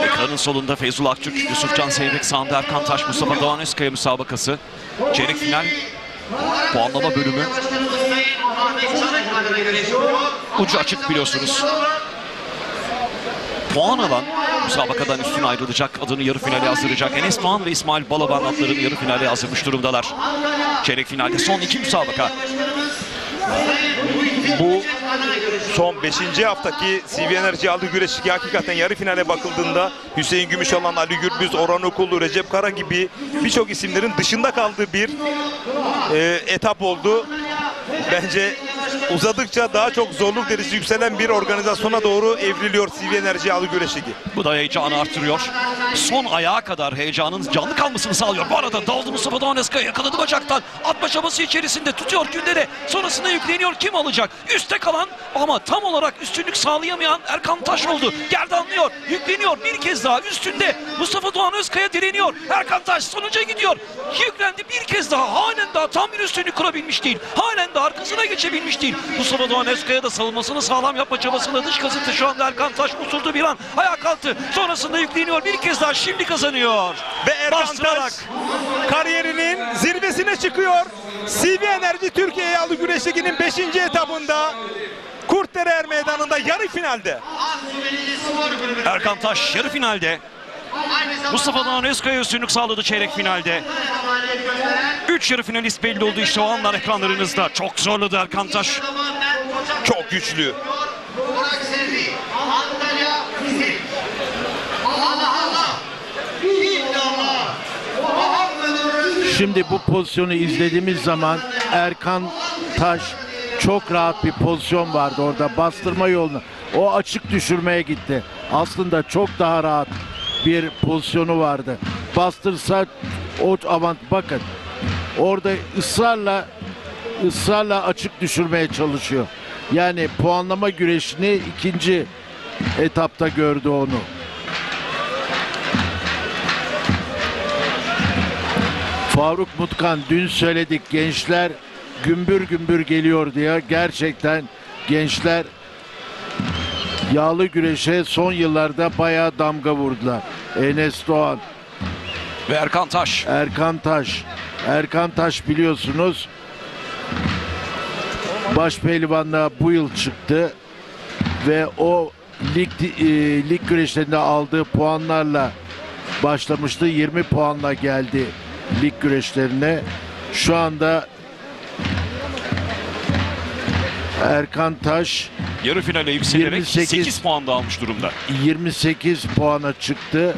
Ekranın solunda Feyzullah Aktürk, Yusufcan Zeybek sağında Erkan Taş, Mustafa Doğan Özkaya müsabakası. Çeyrek final puanlama bölümü. Ucu açık biliyorsunuz. Puan alan müsabakadan üstün ayrılacak, adını yarı finale yazdıracak. Enes Doğan ve İsmail Balaban adlarını yarı finale yazdırmış durumdalar. Çeyrek finalde son iki müsabaka. Bu son 5. haftaki CV Enerji aldığı güreşi hakikaten yarı finale bakıldığında Hüseyin Gümüşalan, Ali Gürbüz, Orhan Okullu, Recep Kara gibi birçok isimlerin dışında kaldığı bir etap oldu. Bence uzadıkça daha çok zorluk derecesi yükselen bir organizasyona doğru evriliyor CV Enerji Alı Güreş Ligi. Bu da heyecanı artırıyor. Son ayağa kadar heyecanın canlı kalmasını sağlıyor. Bu arada daldı Mustafa Doğan Özkaya, yakaladı bacaktan. Atma çabası içerisinde tutuyor gündere. Sonrasında yükleniyor. Kim alacak? Üste kalan ama tam olarak üstünlük sağlayamayan Erkan Taş oldu. Gerdanlıyor, yükleniyor. Bir kez daha üstünde Mustafa Doğan Özkaya direniyor. Erkan Taş sonuca gidiyor. Yüklendi bir kez daha. Halen daha tam bir üstünlük kurabilmiş değil. Halen de arkasına geçebilmiş değil. Mustafa Doğan Özkaya da savunmasını sağlam yapma çabasında dış kasıtı. Şu anda Erkan Taş oturdu bir an. Ayağa kalktı. Sonrasında yükleniyor. Bir kez daha şimdi kazanıyor. Ve Erkan Taş kariyerinin zirvesine çıkıyor. CV Enerji Türkiye Yağlı Güreş Ligi'nin 5. etabında Kurtdere Er Meydanı'nda yarı finalde. Erkan Taş yarı finalde. Mustafa Doğan Özkaya üstünlük sağladı çeyrek finalde. 3 yarı finalist belli oldu işte o anlar ekranlarınızda. Çok zorladı Erkan Taş. Çok güçlü. Şimdi bu pozisyonu izlediğimiz zaman Erkan Taş çok rahat bir pozisyon vardı orada, bastırma yolunu. O açık düşürmeye gitti. Aslında çok daha rahat bir pozisyonu vardı. Bastırsa o avant, bakın orada ısrarla açık düşürmeye çalışıyor. Yani puanlama güreşini ikinci etapta gördü onu. Faruk Mutkan, dün söyledik gençler gümbür gümbür geliyor diye. Gerçekten gençler yağlı güreşe son yıllarda bayağı damga vurdular. Enes Doğan ve Erkan Taş. Erkan Taş biliyorsunuz baş pehlivanlığa bu yıl çıktı ve o lig güreşlerinde aldığı puanlarla başlamıştı. 20 puanla geldi lig güreşlerine. Şu anda Erkan Taş yarı finale yükselerek 8 puan da almış durumda. 28 puana çıktı.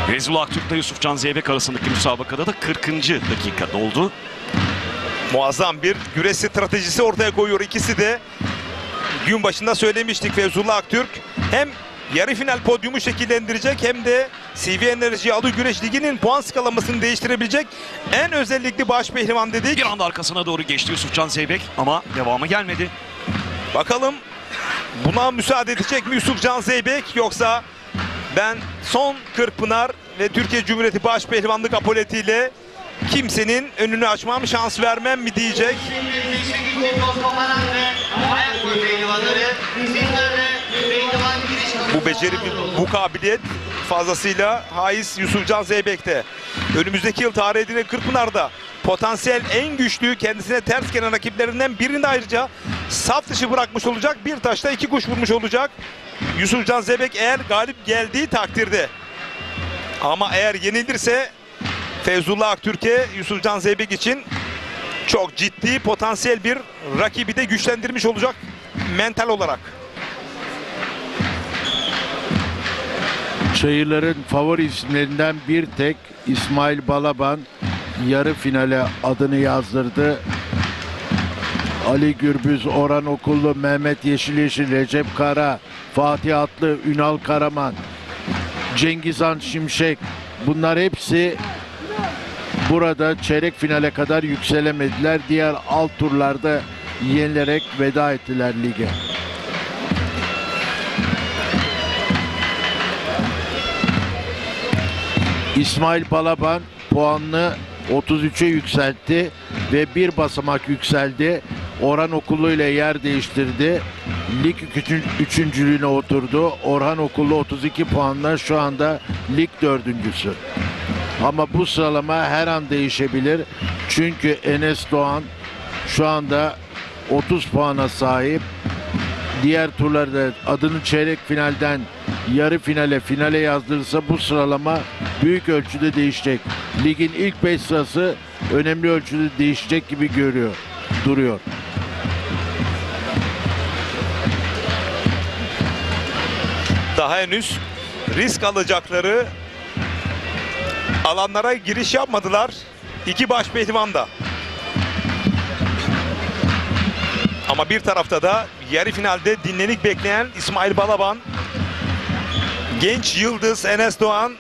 Feyzullah Aktürk'le Yusufcan Zeybek arasındaki müsabakada da 40. dakika doldu. Muazzam bir güreş stratejisi ortaya koyuyor ikisi de. Gün başında söylemiştik, Feyzullah Aktürk hem yarı final podyumu şekillendirecek hem de CV Enerji Yalı Güreş Ligi'nin puan skalamasını değiştirebilecek en özellikli başpehlivan dedik. Bir anda arkasına doğru geçti Yusufcan Zeybek ama devamı gelmedi. Bakalım buna müsaade edecek mi Yusufcan Zeybek, yoksa ben son Kırkpınar ve Türkiye Cumhuriyeti Başpehlivanlık apoletiyle kimsenin önünü açmam, şans vermem mi diyecek. Bu beceri, bu kabiliyet fazlasıyla haiz Yusufcan Zeybek'te. Önümüzdeki yıl tarih edilen Kırkpınar'da potansiyel en güçlü, kendisine ters gelen rakiplerinden birini ayrıca saf dışı bırakmış olacak. Bir taşla iki kuş vurmuş olacak Yusufcan Zeybek eğer galip geldiği takdirde. Ama eğer yenilirse Feyzullah Aktürk'e Yusufcan Zeybek için çok ciddi potansiyel bir rakibi de güçlendirmiş olacak mental olarak. Çayırların favori isimlerinden bir tek İsmail Balaban yarı finale adını yazdırdı. Ali Gürbüz, Orhan Okullu, Mehmet Yeşil, Recep Kara, Fatih Atlı, Ünal Karaman, Cengizhan Şimşek, bunlar hepsi burada çeyrek finale kadar yükselemediler. Diğer alt turlarda yenilerek veda ettiler lige. İsmail Balaban puanını 33'e yükseltti ve bir basamak yükseldi. Orhan Okullu ile yer değiştirdi. Lig üçüncülüğüne oturdu. Orhan Okullu 32 puanla şu anda lig dördüncüsü. Ama bu sıralama her an değişebilir. Çünkü Enes Doğan şu anda 30 puana sahip. Diğer turlarda adını çeyrek finalden yarı finale yazdırırsa bu sıralama büyük ölçüde değişecek. Ligin ilk 5 sırası önemli ölçüde değişecek gibi duruyor. Daha henüz risk alacakları alanlara giriş yapmadılar iki başpehlivan da. Ama bir tarafta da yarı finalde dinlenik bekleyen İsmail Balaban, genç yıldız Enes Doğan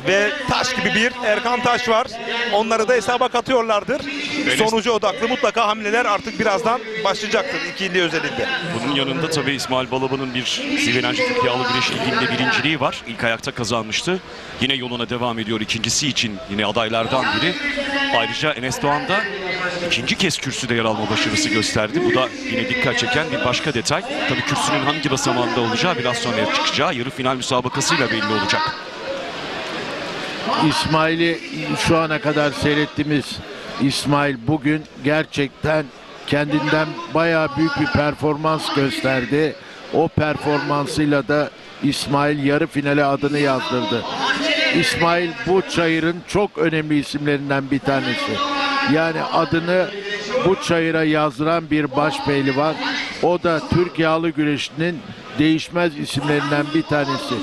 ve taş gibi bir Erkan Taş var. Onları da hesaba katıyorlardır. Sonuca odaklı mutlaka hamleler artık birazdan başlayacaktır ikili özelinde. Bunun yanında tabii İsmail Balaban'ın bir CV Enerji Türkiye Yalı Güreş Ligi'nde birinciliği var. İlk ayakta kazanmıştı. Yine yoluna devam ediyor ikincisi için, yine adaylardan biri. Ayrıca Enes Doğan da ikinci kez kürsüde yer alma başarısı gösterdi. Bu da yine dikkat çeken bir başka detay. Tabii kürsünün hangi basamağında olacağı biraz sonra çıkacağı yarı final müsabakasıyla belli olacak. İsmail'i şu ana kadar seyrettiğimiz İsmail bugün gerçekten kendinden bayağı büyük bir performans gösterdi. O performansıyla da İsmail yarı finale adını yazdırdı. İsmail bu çayırın çok önemli isimlerinden bir tanesi. Yani adını bu çayıra yazdıran bir başpehlivan. O da Türk Yağlı Güreşi'nin değişmez isimlerinden bir tanesi.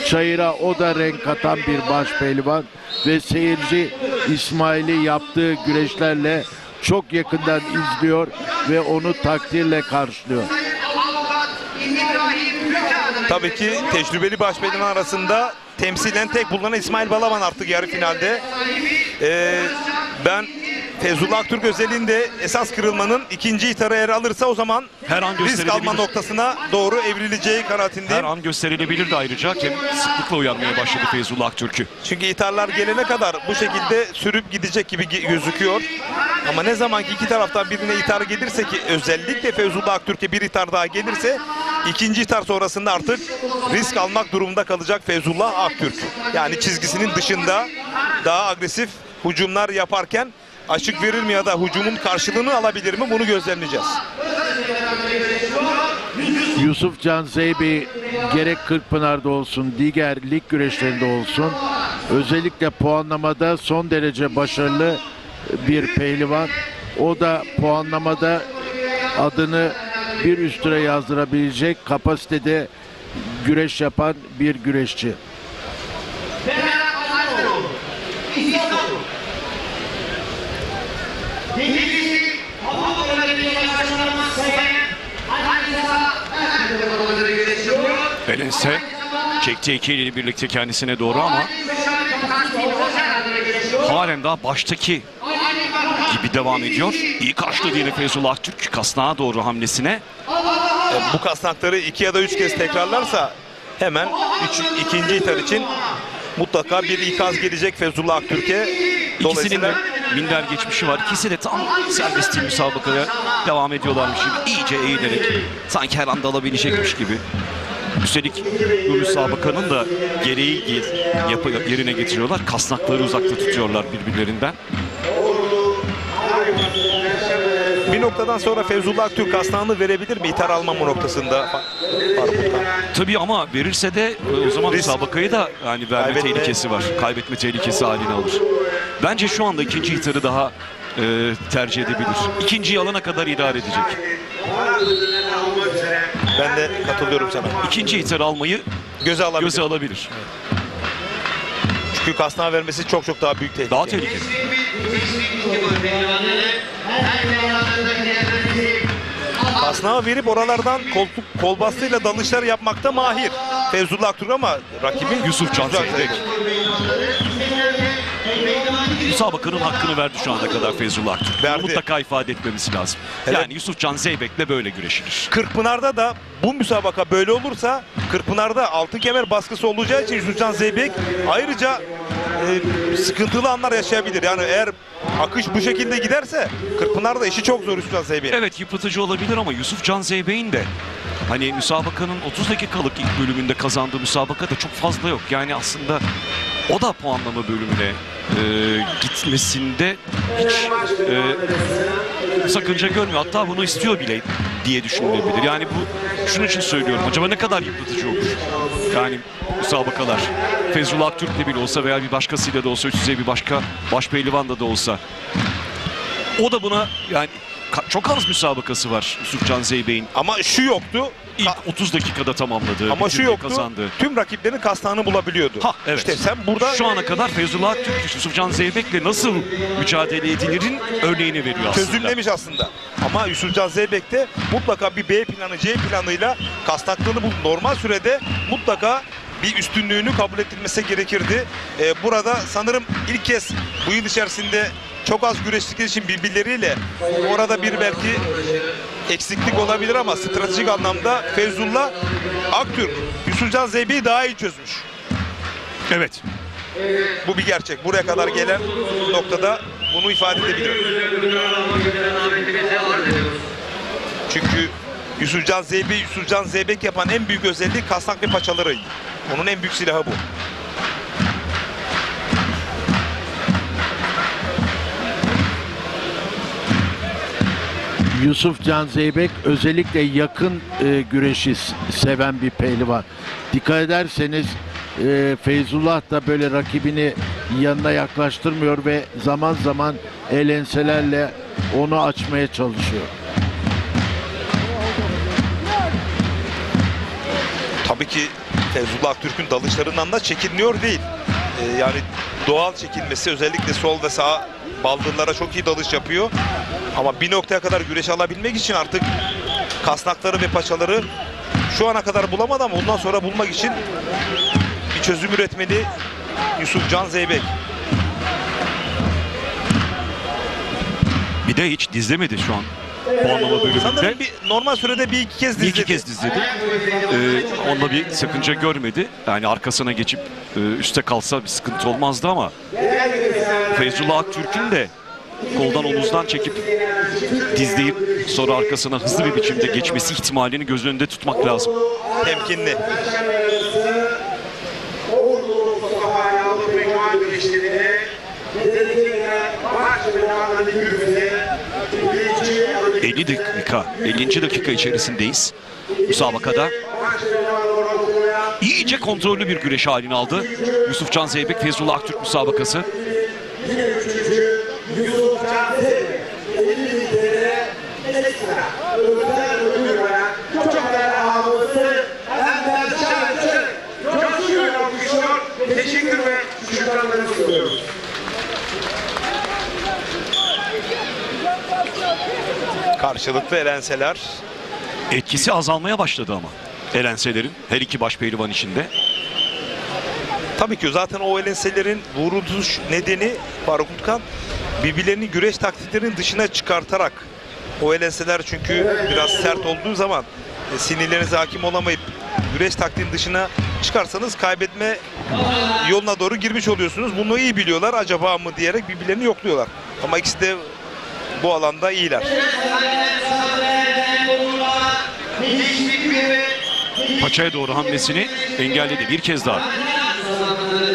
Çayıra o da renk katan bir başpehlivan ve seyirci İsmail'i yaptığı güreşlerle çok yakından izliyor ve onu takdirle karşılıyor. Tabii ki tecrübeli başpehlivan arasında temsilen tek bulunan İsmail Balaban artık yarı finalde. Ben Feyzullah Aktürk özelliğinde esas kırılmanın ikinci itarı eğer alırsa o zaman her an risk alma noktasına doğru evrileceği kanaatindeyim. Her an gösterilebilirdi ayrıca. Sıklıkla uyanmaya başladı Feyzullah Aktürk'ü. Çünkü itarlar gelene kadar bu şekilde sürüp gidecek gibi gözüküyor. Ama ne zaman ki iki taraftan birine itar gelirse, ki özellikle Feyzullah Aktürk'e bir itar daha gelirse, ikinci itar sonrasında artık risk almak durumunda kalacak Feyzullah Aktürk. Yani çizgisinin dışında daha agresif hücumlar yaparken açık verir mi ya da hücumun karşılığını alabilir mi, bunu gözlemleyeceğiz. Yusufcan Zeybek gerek Kırkpınar'da olsun, diğer lig güreşlerinde olsun özellikle puanlamada son derece başarılı bir pehlivan. O da puanlamada adını bir üst tura yazdırabilecek kapasitede güreş yapan bir güreşçi. neredeyse. Çekti iki eliyle birlikte kendisine doğru ama halen daha baştaki gibi devam ediyor. İyi karşıladı yine Feyzullah Aktürk kasnağa doğru hamlesine. Bu kasnakları 2 ya da 3 kez tekrarlarsa hemen ikinci ithal için mutlaka bir ikaz gelecek Feyzullah Aktürk'e. İkisinin de minder geçmişi var. İkisi de tam serbest müsabakaya devam ediyorlarmış gibi. İyice eğilerek sanki her anda alabilecekmiş gibi. Üstelik bu müsabakanın da gereği yerine getiriyorlar. Kasnakları uzakta tutuyorlar birbirlerinden. Bir noktadan sonra Feyzullah Aktürk kasnağını verebilir mi? İthal alma noktasında. Tabii ama verirse de o zaman müsabakayı da yani verme tehlikesi var. Kaybetme tehlikesi haline alır. Bence şu anda ikinci itharı daha tercih edebilir. İkinciyi alana kadar idare edecek. Ben de katılıyorum sana. İkinci itharı almayı göze alabilir. Çünkü kasnağı vermesi çok daha büyük tehlike. Daha tehlikeli. Kasnağı verip oralardan kol bastığıyla dalışlar yapmakta mahir Feyzullah Aktürk ama rakibi Yusuf Can Zeybek. Müsabakanın hakkını verdi şu ana kadar Feyzullah Aktürk. Mutlaka ifade etmemiz lazım. Evet. Yani Yusuf Can Zeybek'le böyle güreşilir. Kırkpınar'da da bu müsabaka böyle olursa Kırkpınar'da altın kemer baskısı olacağı için Yusuf Can Zeybek ayrıca sıkıntılı anlar yaşayabilir. Yani eğer akış bu şekilde giderse Kırkpınar'da işi çok zor Yusuf Can Zeybek. Evet, yıpratıcı olabilir ama Yusuf Can Zeybek'in de hani müsabakanın 30 dakikalık ilk bölümünde kazandığı müsabaka da çok fazla yok. Yani aslında o da puanlama bölümüne gitmesinde hiç sakınca görmüyor. Hatta bunu istiyor bile diye düşünülebilir. Yani bu şunun için söylüyorum. Acaba ne kadar yıpratıcı olur? Yani müsabakalar. Feyzullah Aktürk'le bile olsa veya bir başkasıyla da olsa, üst düzey bir başka başpehlivanda da olsa. O da buna yani çok az müsabakası var Yusuf Can Zeybek'in. Ama şu yoktu. İlk 30 dakikada tamamladığı, ama şu yoktu. Kazandığı. Tüm rakiplerin kasnağını bulabiliyordu. Evet. İşte sen burada şu ana kadar Feyzullah Aktürk, Yusuf Can Zeybek'le nasıl mücadele edilirin örneğini veriyor aslında. Çözümlemiş aslında. Ama Yusuf Can Zeybek de mutlaka bir B planı, C planıyla kasnaklığını bu normal sürede mutlaka bir üstünlüğünü kabul ettirmesi gerekirdi. Burada sanırım ilk kez bu yıl içerisinde çok az güreştikleri için birbirleriyle orada bir belki eksiklik olabilir ama stratejik anlamda Feyzullah Aktürk Yusuf Can Zeybek'i daha iyi çözmüş. Evet. Bu bir gerçek. Buraya kadar gelen noktada bunu ifade edebilirim. Çünkü Yusuf Can Zeybek yapan en büyük özelliği kasnak ve paçalarıydı. Onun en büyük silahı bu. Yusuf Can Zeybek özellikle yakın güreşi seven bir pehlivan. Dikkat ederseniz Feyzullah da böyle rakibini yanına yaklaştırmıyor ve zaman zaman el enselerle onu açmaya çalışıyor. Tabii ki Feyzullah Aktürk'ün dalışlarından da çekinmiyor değil. Yani doğal çekilmesi, özellikle sol ve sağ baldırlara çok iyi dalış yapıyor. Ama bir noktaya kadar güreş alabilmek için artık kasnakları ve paçaları şu ana kadar bulamadı ama ondan sonra bulmak için bir çözüm üretmeli Yusuf Can Zeybek. Bir de hiç dizlemedi şu an puanlama bölümünde. Sanırım normal sürede bir iki kez dizledi. İki kez dizledi. Onda bir sakınca görmedi. Yani arkasına geçip üste kalsa bir sıkıntı olmazdı ama Feyzullah Aktürk'ün de koldan omuzdan çekip dizleyip sonra arkasına hızlı bir biçimde geçmesi ihtimalini göz önünde tutmak lazım. Temkinli. dakika, 50. dakika içerisindeyiz. Müsabakada iyice kontrollü bir güreş halini aldı. Yusuf Can Zeybek, Feyzullah Aktürk müsabakası. Teşekkür ve şükranlarını sunuyoruz. Karşılıklı elenseler. Etkisi azalmaya başladı ama. elenselerin her iki baş pehlivan içinde. Tabii ki zaten o elenselerin vuruluş nedeni Faruk Utkan birbirlerinin güreş taktiklerinin dışına çıkartarak o elenseler çünkü biraz sert olduğu zaman sinirlerinize hakim olamayıp güreş taktiğinin dışına çıkarsanız kaybetme yoluna doğru girmiş oluyorsunuz. Bunu iyi biliyorlar acaba mı diyerek birbirlerini yokluyorlar. Ama ikisi de bu alanda iyiler. Paçaya doğru hamlesini engelledi bir kez daha.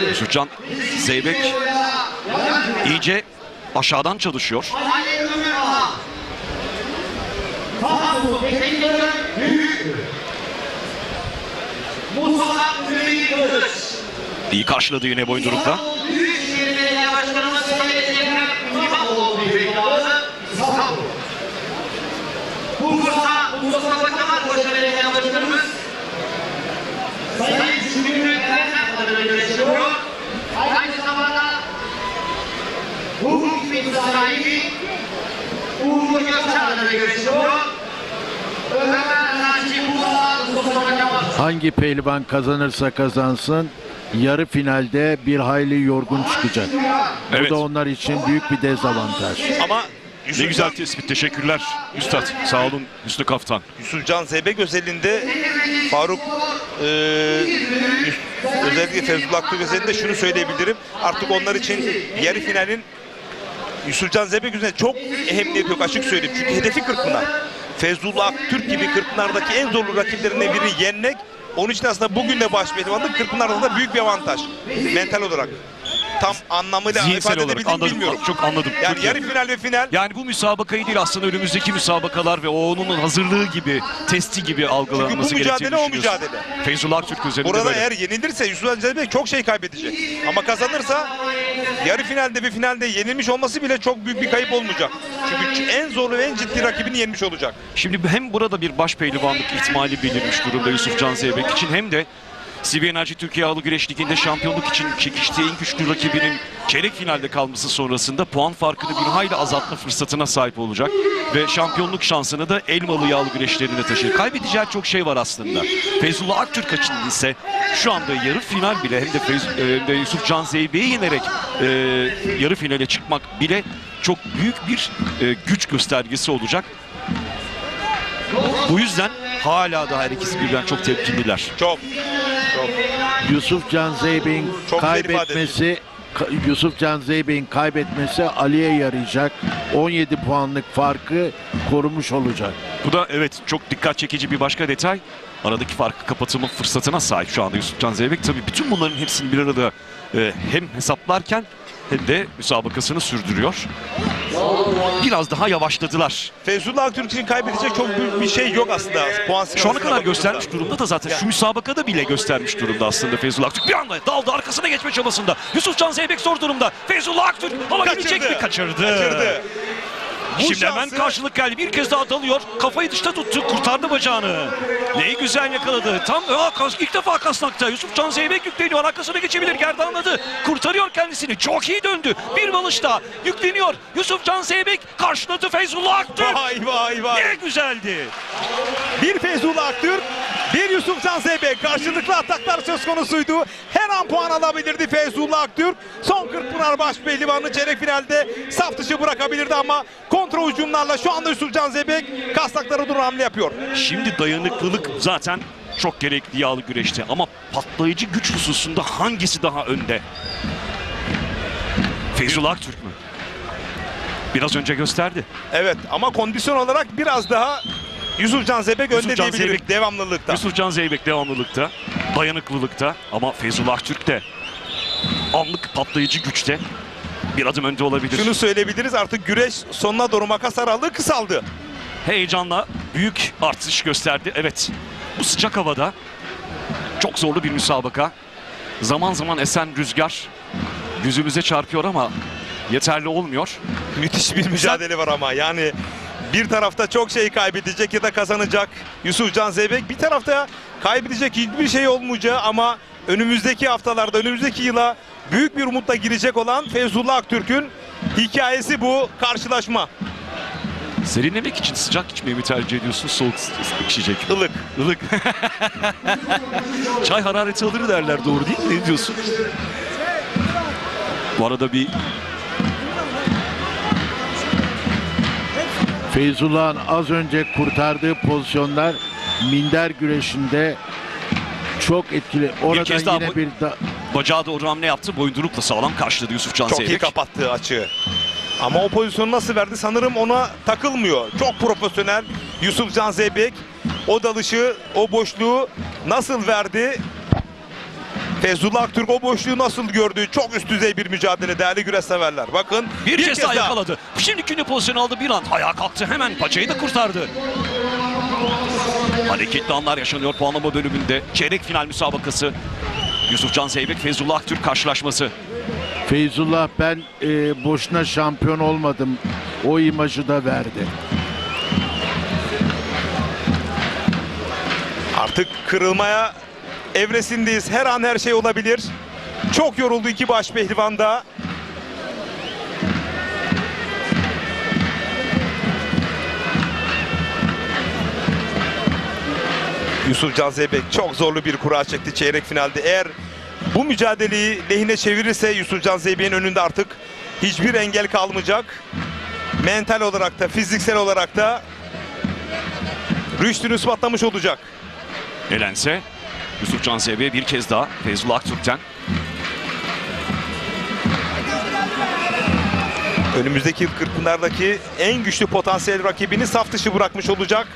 Yusufcan Zeybek iyice aşağıdan çalışıyor. İyi karşıladı yine boyundurukta. Aynı zamanda hukuk hükmeti sahibi Uğur Gökçeada'da görüşüyor. Hangi pehlivan kazanırsa kazansın yarı finalde bir hayli yorgun çıkacak. Evet. Bu da onlar için büyük bir dezavantaj. Ama Ne güzel tespit. Teşekkürler Üstad. Sağ olun Hüsnü Kaftan. Yusufcan Zeybek özelinde Faruk özellikle Feyzullah Aktürk özelinde şunu söyleyebilirim. Artık onlar için yarı finalin Yusufcan Zeybek üzerine çok ehemmiyeti yok, açık söyleyeyim. Çünkü hedefi Kırkpınar. Feyzullah Aktürk gibi Kırkpınar'daki en zorlu rakiplerinden birini yenmek, onun için aslında bugün de baş pehlivanlık Kırkpınar'da da büyük bir avantaj. Mental olarak. Tam anlamıyla Zihinsel ifade olarak edebildim anladım. bilmiyorum. Çok anladım. Yani Çok yarı iyi. final ve final. Yani bu müsabakayı değil aslında önümüzdeki müsabakalar ve o onun hazırlığı gibi, testi gibi algılanması Çünkü bu gerektiğini mücadele o düşünüyorsun. mücadele. Feyzullah Aktürk üzerinde Burada böyle. eğer yenilirse Yusufcan Zeybek çok şey kaybedecek. Ama kazanırsa yarı finalde ve finalde yenilmiş olması bile çok büyük bir kayıp olmayacak. Çünkü en zorlu ve en ciddi rakibini yenmiş olacak. Şimdi hem burada bir baş pehlivanlık ihtimali belirmiş durumda Yusufcan Zeybek için hem de CB Enerji Türkiye Ağlı Güreş Ligi'nde şampiyonluk için çekiştiği en güçlü rakibinin çeyrek finalde kalması sonrasında puan farkını bir hayli azaltma fırsatına sahip olacak. Ve şampiyonluk şansını da Elmalı Yağlı güreşlerine taşır. Kaybedeceği çok şey var aslında. Feyzullah Aktürk için ise şu anda yarı final bile hem de Yusufcan Zeybek'i yenerek yarı finale çıkmak bile çok büyük bir güç göstergesi olacak. Bu yüzden hala da her ikisi birden çok tepkililer. Çok. Yusufcan Zeybek'in Çok kaybetmesi Ali'ye yarayacak. 17 puanlık farkı korumuş olacak. Bu da evet çok dikkat çekici bir başka detay. Aradaki farkı kapatma fırsatına sahip şu anda Yusufcan Zeybek. Tabii bütün bunların hepsini bir arada hem hesaplarken hem de müsabakasını sürdürüyor. Biraz daha yavaşladılar. Feyzullah Aktürk için kaybedecek çok büyük bir şey yok aslında. Puan Şu ana kadar göstermiş durumda da zaten şu müsabakada bile göstermiş durumda aslında Feyzullah Aktürk. Bir anda daldı arkasına geçme çabasında. Yusufcan Zeybek zor durumda. Feyzullah Aktürk ama gidecek mi? Kaçırdı. Şimdi hemen karşılık geldi. Bir kez daha dalıyor. Kafayı dışta tuttu. Kurtardı bacağını. Neyi güzel yakaladı. Tam ilk defa kasnakta. Yusufcan Zeybek yükleniyor. Arkasına geçebilir. Gerdanladı. Kurtarıyor kendisini. Çok iyi döndü. Bir balış daha. Yükleniyor. Yusufcan Zeybek karşıladı Feyzullah Aktürk. Vay. Ne güzeldi. Bir Feyzullah Aktürk, bir Yusufcan Zeybek. Karşılıklı ataklar söz konusuydu. Her an puan alabilirdi Feyzullah Aktürk. Son Kırkpınar baş pehlivanı çeyrek finalde saf dışı bırakabilirdi ama kontra hücumlarla şu anda Yusufcan Zeybek kasnaklara doğru hamle yapıyor. Şimdi dayanıklılık zaten çok gerekli yağlı güreşte ama patlayıcı güç hususunda hangisi daha önde? Feyzullah Aktürk mü? Biraz önce gösterdi. Evet ama kondisyon olarak biraz daha Yusufcan Zeybek önde diyebilirim devamlılıkta. Yusufcan Zeybek devamlılıkta, dayanıklılıkta ama Feyzullah Aktürk de anlık patlayıcı güçte bir adım önde olabilir. Şunu söyleyebiliriz, artık güreş sonuna doğru makas aralığı kısaldı. Heyecanla büyük artış gösterdi. Evet, bu sıcak havada çok zorlu bir müsabaka. Zaman zaman esen rüzgar yüzümüze çarpıyor ama yeterli olmuyor. Müthiş bir mücadele var ama yani bir tarafta çok şey kaybedecek ya da kazanacak Yusufcan Zeybek. Bir tarafta kaybedecek hiçbir şey olmayacağı ama önümüzdeki haftalarda, önümüzdeki yıla büyük bir umutla girecek olan Feyzullah Aktürk'ün hikayesi bu karşılaşma. Serinlemek için sıcak içmeyi mi tercih ediyorsun, soğuk içecek mi? Ilık. Ilık. Çay harareti alır derler, doğru değil mi? Ne diyorsun? Bu arada bir Feyzullah'ın az önce kurtardığı pozisyonlar minder güreşinde çok etkili. Oradan kez daha yine bir bacağı doğru hamle yaptı. Boyundurukla sağlam karşıladı Yusufcan Çok Zeybek. iyi kapattığı açığı. Ama o pozisyonu nasıl verdi sanırım ona takılmıyor. Çok profesyonel Yusufcan Zeybek. O dalışı, o boşluğu nasıl verdi? Feyzullah Aktürk o boşluğu nasıl gördü? Çok üst düzey bir mücadele değerli güreş severler. Bakın Bir kez daha yakaladı. Şimdi ikinci pozisyon aldı, bir an ayağa kalktı. Hemen paçayı da kurtardı. Hareketli anlar yaşanıyor puanlama bölümünde. Çeyrek final müsabakası. Yusufcan Zeybek, Feyzullah Aktürk karşılaşması. Feyzullah ben boşuna şampiyon olmadım. O imajı da verdi. Artık kırılmaya evresindeyiz. Her an her şey olabilir. Çok yoruldu iki baş pehlivan da. Yusufcan Zeybek çok zorlu bir kura çekti çeyrek finalde. Eğer bu mücadeleyi lehine çevirirse Yusufcan Zeybek'in önünde artık hiçbir engel kalmayacak. Mental olarak da fiziksel olarak da rüştünü ispatlamış olacak. Elense Yusufcan Zeybek'e bir kez daha Feyzullah Aktürk'ten. Önümüzdeki yıl Kırkpınar'daki en güçlü potansiyel rakibini saf dışı bırakmış olacak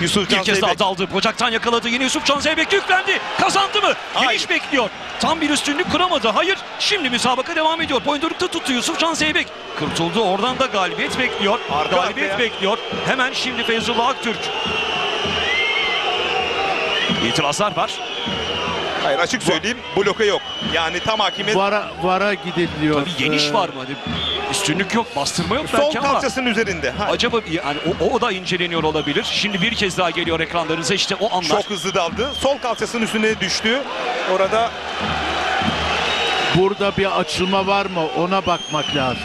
Yusufcan Bir kez daha Zeybek. daldı. Bacaktan yakaladı. Yine Yusufcan Zeybek yüklendi. Kazandı mı? Geniş bekliyor. Tam bir üstünlük kuramadı. Hayır. Şimdi müsabaka devam ediyor. Boyundurukta tuttu Yusufcan Zeybek. Kurtuldu. Oradan da galibiyet bekliyor. Galibiyet bekliyor. Hemen şimdi Feyzullah Aktürk. İtirazlar var. Hayır, açık söyleyeyim, bloke yok. Yani tam hakimiyet. Vara gidiliyor. Tabii geniş var mı? Hani üstünlük yok, bastırma yok Sol belki ama kalçasının üzerinde. acaba yani o da inceleniyor olabilir. Şimdi bir kez daha geliyor ekranlarınıza, işte o anlar. Çok hızlı daldı. Sol kalçasının üstüne düştü. Orada Burada bir açılma var mı? Ona bakmak lazım.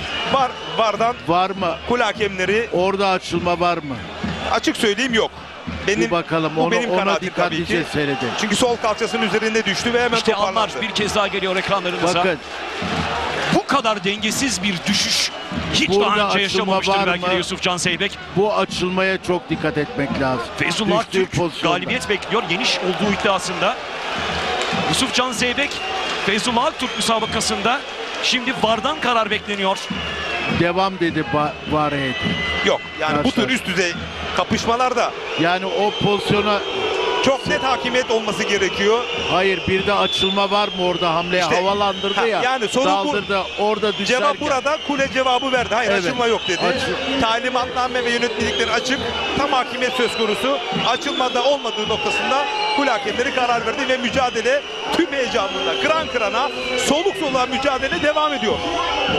vardan Var mı? kul hakemleri Orada açılma var mı? açık söyleyeyim yok. Bir bakalım, bu onu, benim ona kanaatim tabii ki. dikkatlice seyredin. Çünkü sol kalçasının üzerinde düştü ve hemen İşte toparlandı. anlar bir kez daha geliyor ekranlarınıza. Bakın. Bu kadar dengesiz bir düşüş hiç Burada daha önce açılma yaşamamıştır var belki de mı? Yusufcan Zeybek. Bu açılmaya çok dikkat etmek lazım. Feyzullah Düştüğü Aktürk pozisyonda. galibiyet bekliyor. Geniş olduğu iddiasında. Yusufcan Zeybek, Feyzullah Aktürk müsabakasında. Şimdi VAR'dan karar bekleniyor. Devam dedi var heyeti. Yok yani bu Arkadaşlar. tür üst düzey kapışmalarda Yani o pozisyona çok net hakimiyet olması gerekiyor. hayır, bir de açılma var mı orada, hamleyi İşte, havalandırdı ya. yani soru bu. Daldırdı orada düşerken. Cevap burada, kule cevabı verdi. Hayır, Evet. açılma yok dedi. Talimatname ve yönetmelikler açık. Tam hakimiyet söz konusu. Açılmada olmadığı noktasında kule hakemleri karar verdi ve mücadele tüm heyecanında kıran kırana, soluk soluğa mücadele devam ediyor.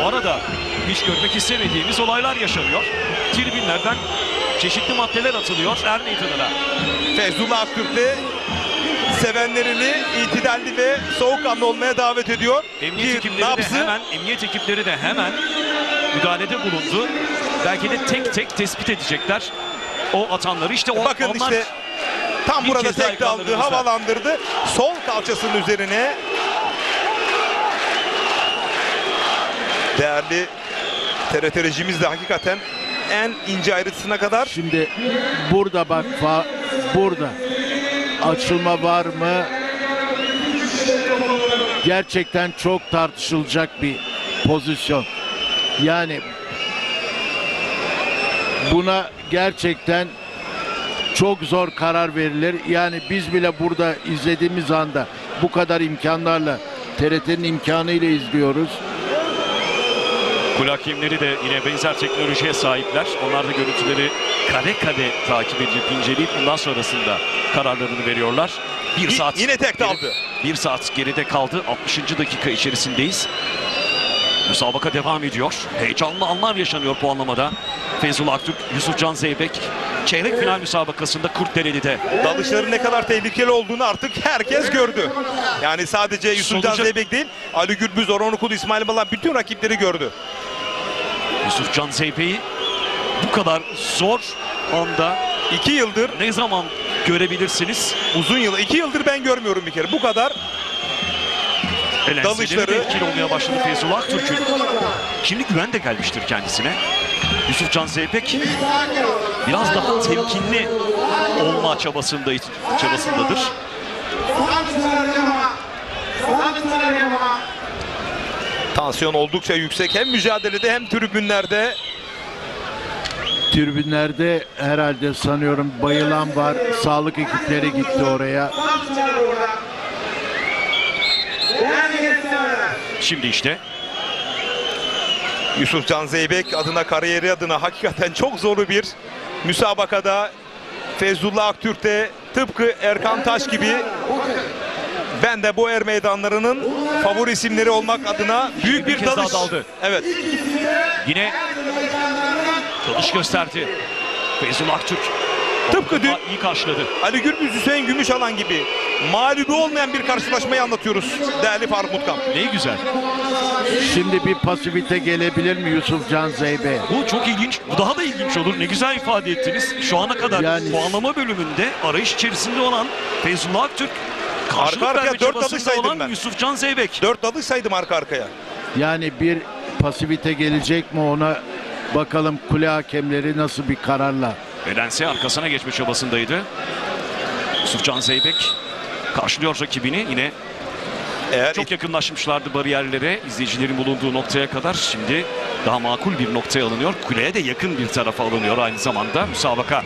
Bu arada hiç görmek istemediğimiz olaylar yaşanıyor. Tribünlerden çeşitli maddeler atılıyor er meydanına. Feyzullah Aktürk de sevenlerini itidalli ve soğukkanlı olmaya davet ediyor. Emniyet ekipleri de hemen müdahalede bulundu. Belki de tek tek tespit edecekler o atanları. İşte Bakın onlar işte tam bir burada kez daha tek daldı, ekranlarımızda. havalandırdı. Sol kalçasının üzerine. Değerli TRT rejimiz de hakikaten en ince ayrıntısına kadar. Şimdi burada bak, burada açılma var mı? Gerçekten çok tartışılacak bir pozisyon. Yani buna gerçekten çok zor karar verilir. Yani biz bile burada izlediğimiz anda bu kadar imkanlarla, TRT'nin imkanıyla izliyoruz. Kul hakemleri de yine benzer teknolojiye sahipler. Onlar da görüntüleri kare kare takip edip inceleyip bundan sonrasında kararlarını veriyorlar. Bir saat yine tek daldı. Bir saat geride kaldı. 60. dakika içerisindeyiz. Müsabaka devam ediyor. Heyecanlı anlar yaşanıyor puanlamada. Feyzullah Aktürk, Yusufcan Zeybek çeyrek final müsabakasında Kurtdereli'de. Dalışların ne kadar tehlikeli olduğunu artık herkes gördü. Yani sadece Yusufcan Zeybek değil, Ali Gürbüz, Orhan Ukulu, İsmail Balan bütün rakipleri gördü. Yusufcan Zeybek'i Bu kadar zor anda 2 yıldır, ne zaman görebilirsiniz? uzun yıl, 2 yıldır ben görmüyorum bir kere. Bu kadar Dalışları etkili olmaya başladı Feyzullah Aktürk'ün. Şimdi güven de gelmiştir kendisine. Yusufcan Zeybek biraz daha temkinli olma çabasındadır. tansiyon oldukça yüksek. Hem mücadelede hem tribünlerde. Tribünlerde herhalde sanıyorum bayılan var. Sağlık ekipleri gitti oraya. Şimdi işte Yusufcan Zeybek adına, kariyeri adına hakikaten çok zorlu bir müsabakada. Feyzullah Aktürk de tıpkı Erkan Taş gibi ben de bu er meydanlarının favori isimleri olmak adına büyük bir kez dalış. daha daldı. Evet. Yine dalış gösterdi Feyzullah Aktürk. Tıpkı dün iyi karşıladı. Ali Gürbüz, Hüseyin Gümüşalan gibi mağlubi olmayan bir karşılaşmayı anlatıyoruz değerli Faruk Mutkan. Ne güzel. Şimdi bir pasifite gelebilir mi Yusufcan Zeybek? Bu çok ilginç. Bu daha da ilginç olur. Ne güzel ifade ettiniz. Şu ana kadar Yani puanlama bölümünde arayış içerisinde olan Feyzullah Aktürk, karşılık Arka arkaya verme 4 dalış çabasında saydım olan ben. Yusufcan Zeybek. 4 dalış saydım arka arkaya. Yani bir pasifite gelecek mi ona bakalım, kule hakemleri nasıl bir kararla. Elense arkasına geçme çabasındaydı. Yusufcan Zeybek karşılıyor rakibini. Yine Eğer çok yakınlaşmışlardı bariyerlere, izleyicilerin bulunduğu noktaya kadar. Şimdi daha makul bir noktaya alınıyor. Kuleye de yakın bir tarafa alınıyor aynı zamanda müsabaka.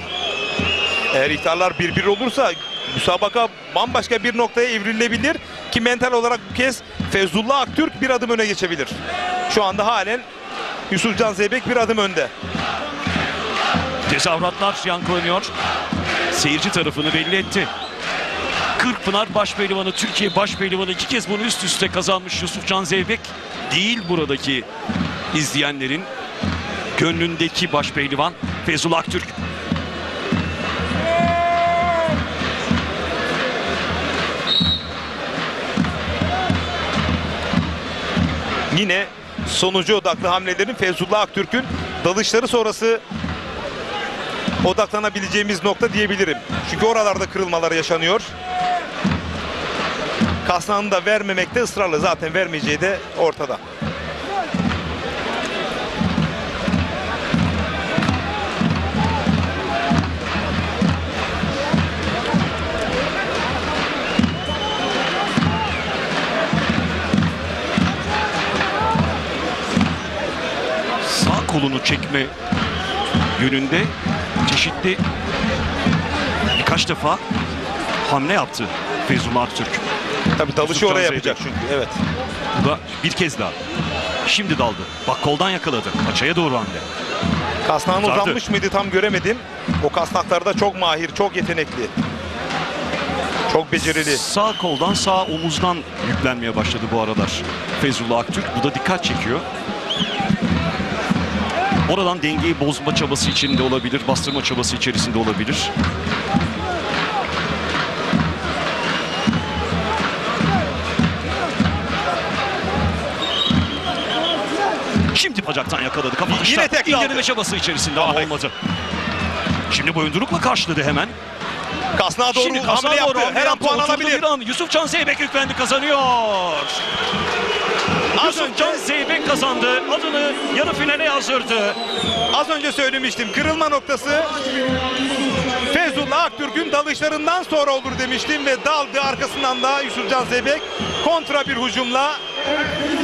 Eğer ihtarlar 1-1 olursa müsabaka bambaşka bir noktaya evrilebilir ki mental olarak bu kez Feyzullah Aktürk bir adım öne geçebilir. Şu anda halen Yusufcan Zeybek bir adım önde. Tezahüratlar yankılanıyor. Seyirci tarafını belli etti. Kırkpınar Başpehlivanı, Türkiye Başpehlivanı, 2 kez bunu üst üste kazanmış Yusufcan Zeybek değil buradaki izleyenlerin gönlündeki Başpehlivan Feyzullah Aktürk. Yine sonucu odaklı hamlelerin Feyzullah Aktürk'ün dalışları sonrası odaklanabileceğimiz nokta diyebilirim. Çünkü oralarda kırılmalar yaşanıyor. Kasnağını da vermemekte ısrarlı, zaten vermeyeceği de ortada. Sağ kolunu çekme yönünde çeşitli birkaç defa hamle yaptı Feyzullah Aktürk. Tabii dalışı Yusufcan oraya Zeybek. yapacak çünkü. Evet. Bu da bir kez daha. Şimdi daldı. Bak koldan yakaladı. Paçaya doğru hamle. Kasnağın Uzardı. uzanmış mıydı tam göremedim. O kasnaklarda çok mahir, çok yetenekli. Çok becerili. Sağ koldan, sağ omuzdan yüklenmeye başladı bu aralar Feyzullah Aktürk. Bu da dikkat çekiyor. Oradan dengeyi bozma çabası içinde olabilir, bastırma çabası içerisinde olabilir. Şimdi bacaktan yakaladı. Kapatışta Yine tekrar indirme çabası içerisinde ama olmadı. Şimdi boyundurukla karşıladı hemen. Kasnağa doğru Şimdi hamle yaptı. Her an puan Oturdu alabilir. bir an. Yusufcan Zeybek yüklendi, kazanıyor. Yusufcan Zeybek kazandı. Adını yarı finale yazdırdı. Az önce söylemiştim. Kırılma noktası Feyzullah Aktürk'ün dalışlarından sonra olur demiştim ve daldı. Arkasından da Yusufcan Zeybek kontra bir hücumla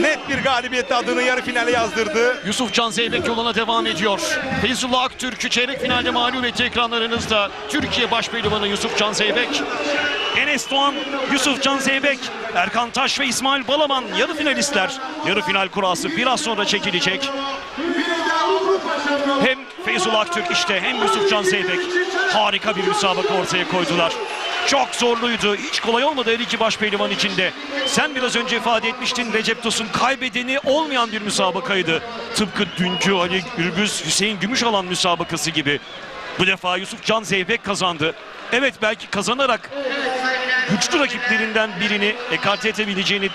net bir galibiyetle adını yarı finale yazdırdı. Yusufcan Zeybek yoluna devam ediyor. Feyzullah Aktürk'ü çeyrek finalde mağlup etti ekranlarınızda. Türkiye Başpehlivanı Yusufcan Zeybek. Enes Doğan, Yusufcan Zeybek, Erkan Taş ve İsmail Balaban yarı finalistler. Yarı final kurası biraz sonra çekilecek. Hem Feyzullah Aktürk işte hem Yusufcan Zeybek harika bir müsabaka ortaya koydular. Çok zorluydu. Hiç kolay olmadı her iki başpehlivan içinde. Sen biraz önce ifade etmiştin, Recep Tosun kaybedeni olmayan bir müsabakaydı. Tıpkı dünkü Ali Gürbüz, Hüseyin Gümüşalan müsabakası gibi. Bu defa Yusufcan Zeybek kazandı. Evet, belki kazanarak güçlü rakiplerinden birini ekarte edebileceğini,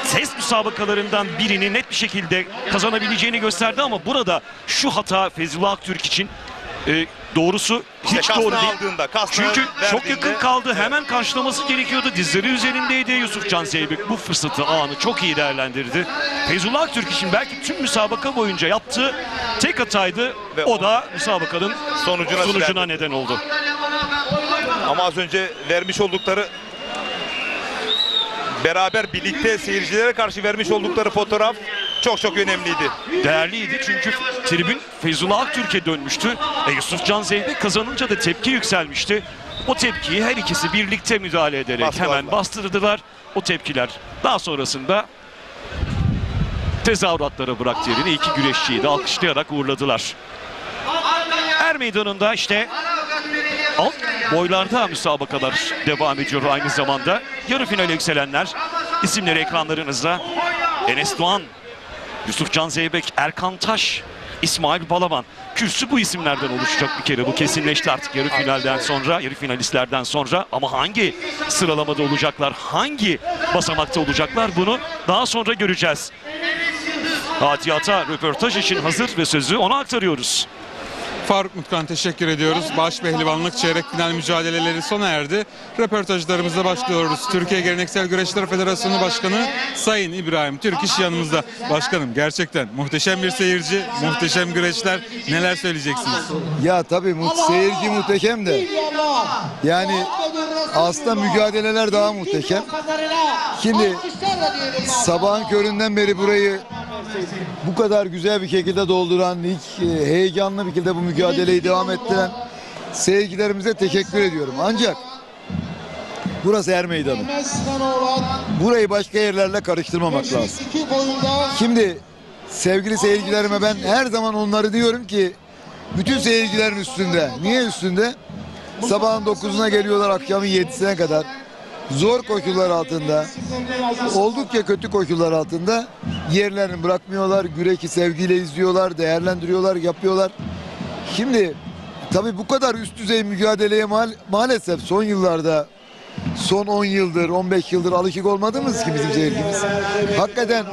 ses müsabakalarından birini net bir şekilde kazanabileceğini gösterdi ama burada şu hata Feyzullah Aktürk için doğrusu hiç doğru değil. Çünkü çok yakın kaldı. Hemen karşılaması gerekiyordu. Dizleri üzerindeydi. Yusuf Can Zeybek bu fırsatı, anı çok iyi değerlendirdi. Feyzullah Aktürk için belki tüm müsabaka boyunca yaptığı tek hataydı. Ve o da müsabakanın sonucuna neden oldu. Ama az önce vermiş oldukları, beraber birlikte seyircilere karşı vermiş oldukları fotoğraf çok önemliydi. Değerliydi çünkü tribün Feyzullah Aktürk'e dönmüştü. Yusuf Can Zeybek kazanınca da tepki yükselmişti. O tepkiyi her ikisi birlikte müdahale ederek hemen bastırdılar. O tepkiler daha sonrasında tezahüratlara bıraktı yerini. İki güreşçiyi de alkışlayarak uğurladılar. Er meydanında işte alt boylarda müsabakalar devam ediyor aynı zamanda. Yarı finale yükselenler isimleri ekranlarınızda. Enes Doğan, Yusuf Can Zeybek, Erkan Taş, İsmail Balaban. Kürsü bu isimlerden oluşacak bir kere. Bu kesinleşti artık yarı finalden sonra, yarı finalistlerden sonra. Ama hangi sıralamada olacaklar, hangi basamakta olacaklar bunu daha sonra göreceğiz. Fatih Ata röportaj için hazır ve sözü ona aktarıyoruz. Faruk Mutkan teşekkür ediyoruz. Baş pehlivanlık çeyrek final mücadeleleri sona erdi. Röportajlarımıza başlıyoruz. Türkiye Geleneksel Güreşler Federasyonu Başkanı Sayın İbrahim Türk İş yanımızda. Başkanım, gerçekten muhteşem bir seyirci, muhteşem güreşler. Neler söyleyeceksiniz? Ya tabii seyirci muhteşem de. Yani aslında mücadeleler daha muhteşem. Şimdi sabahın köründen beri burayı bu kadar güzel bir şekilde dolduran, hiç heyecanlı bir şekilde bu mücadeleyi devam ettiren seyircilerimize teşekkür ediyorum. Ancak burası er meydanı. Burayı başka yerlerle karıştırmamak lazım. Şimdi sevgili seyircilerime ben her zaman onları diyorum ki bütün seyircilerin üstünde. Niye üstünde? Sabahın 9'una geliyorlar, akşamın 7'sine kadar. Zor koşullar altında, oldukça kötü koşullar altında yerlerini bırakmıyorlar. Güreşi sevgiyle izliyorlar, değerlendiriyorlar, yapıyorlar. Şimdi tabii bu kadar üst düzey mücadeleye maalesef son yıllarda, son 10 yıldır, 15 yıldır alışık olmadığımız ki bizim seyircimiz. Hakikaten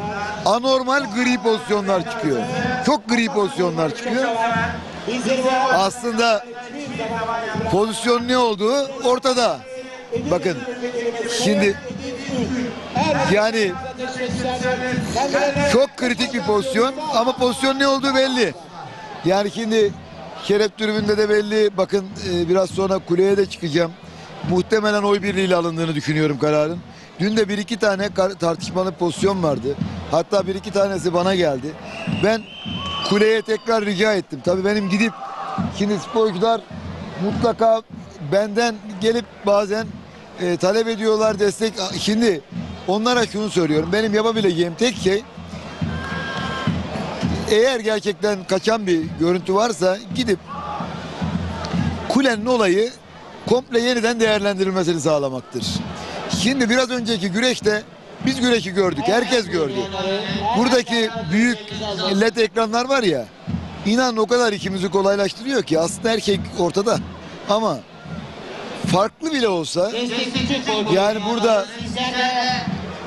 anormal gri pozisyonlar çıkıyor. Çok gri pozisyonlar çıkıyor. Aslında pozisyon ne olduğu ortada. Bakın şimdi yani çok kritik bir pozisyon ama pozisyon ne olduğu belli. Yani şimdi şeref tribünde de belli. Bakın biraz sonra kuleye de çıkacağım. Muhtemelen oy birliğiyle alındığını düşünüyorum kararın. Dün de bir iki tane tartışmalı pozisyon vardı. Hatta bir iki tanesi bana geldi. Ben kuleye tekrar rica ettim. Tabii benim gidip şimdi sporcular mutlaka benden gelip bazen talep ediyorlar destek. Şimdi onlara şunu söylüyorum. Benim yapabileceğim tek şey, eğer gerçekten kaçan bir görüntü varsa gidip kulenin olayı komple yeniden değerlendirilmesini sağlamaktır. Şimdi biraz önceki güreşte biz güreşi gördük. Herkes gördü. Buradaki büyük led ekranlar var ya, inan o kadar işimizi kolaylaştırıyor ki aslında her şey ortada. Ama farklı bile olsa yani burada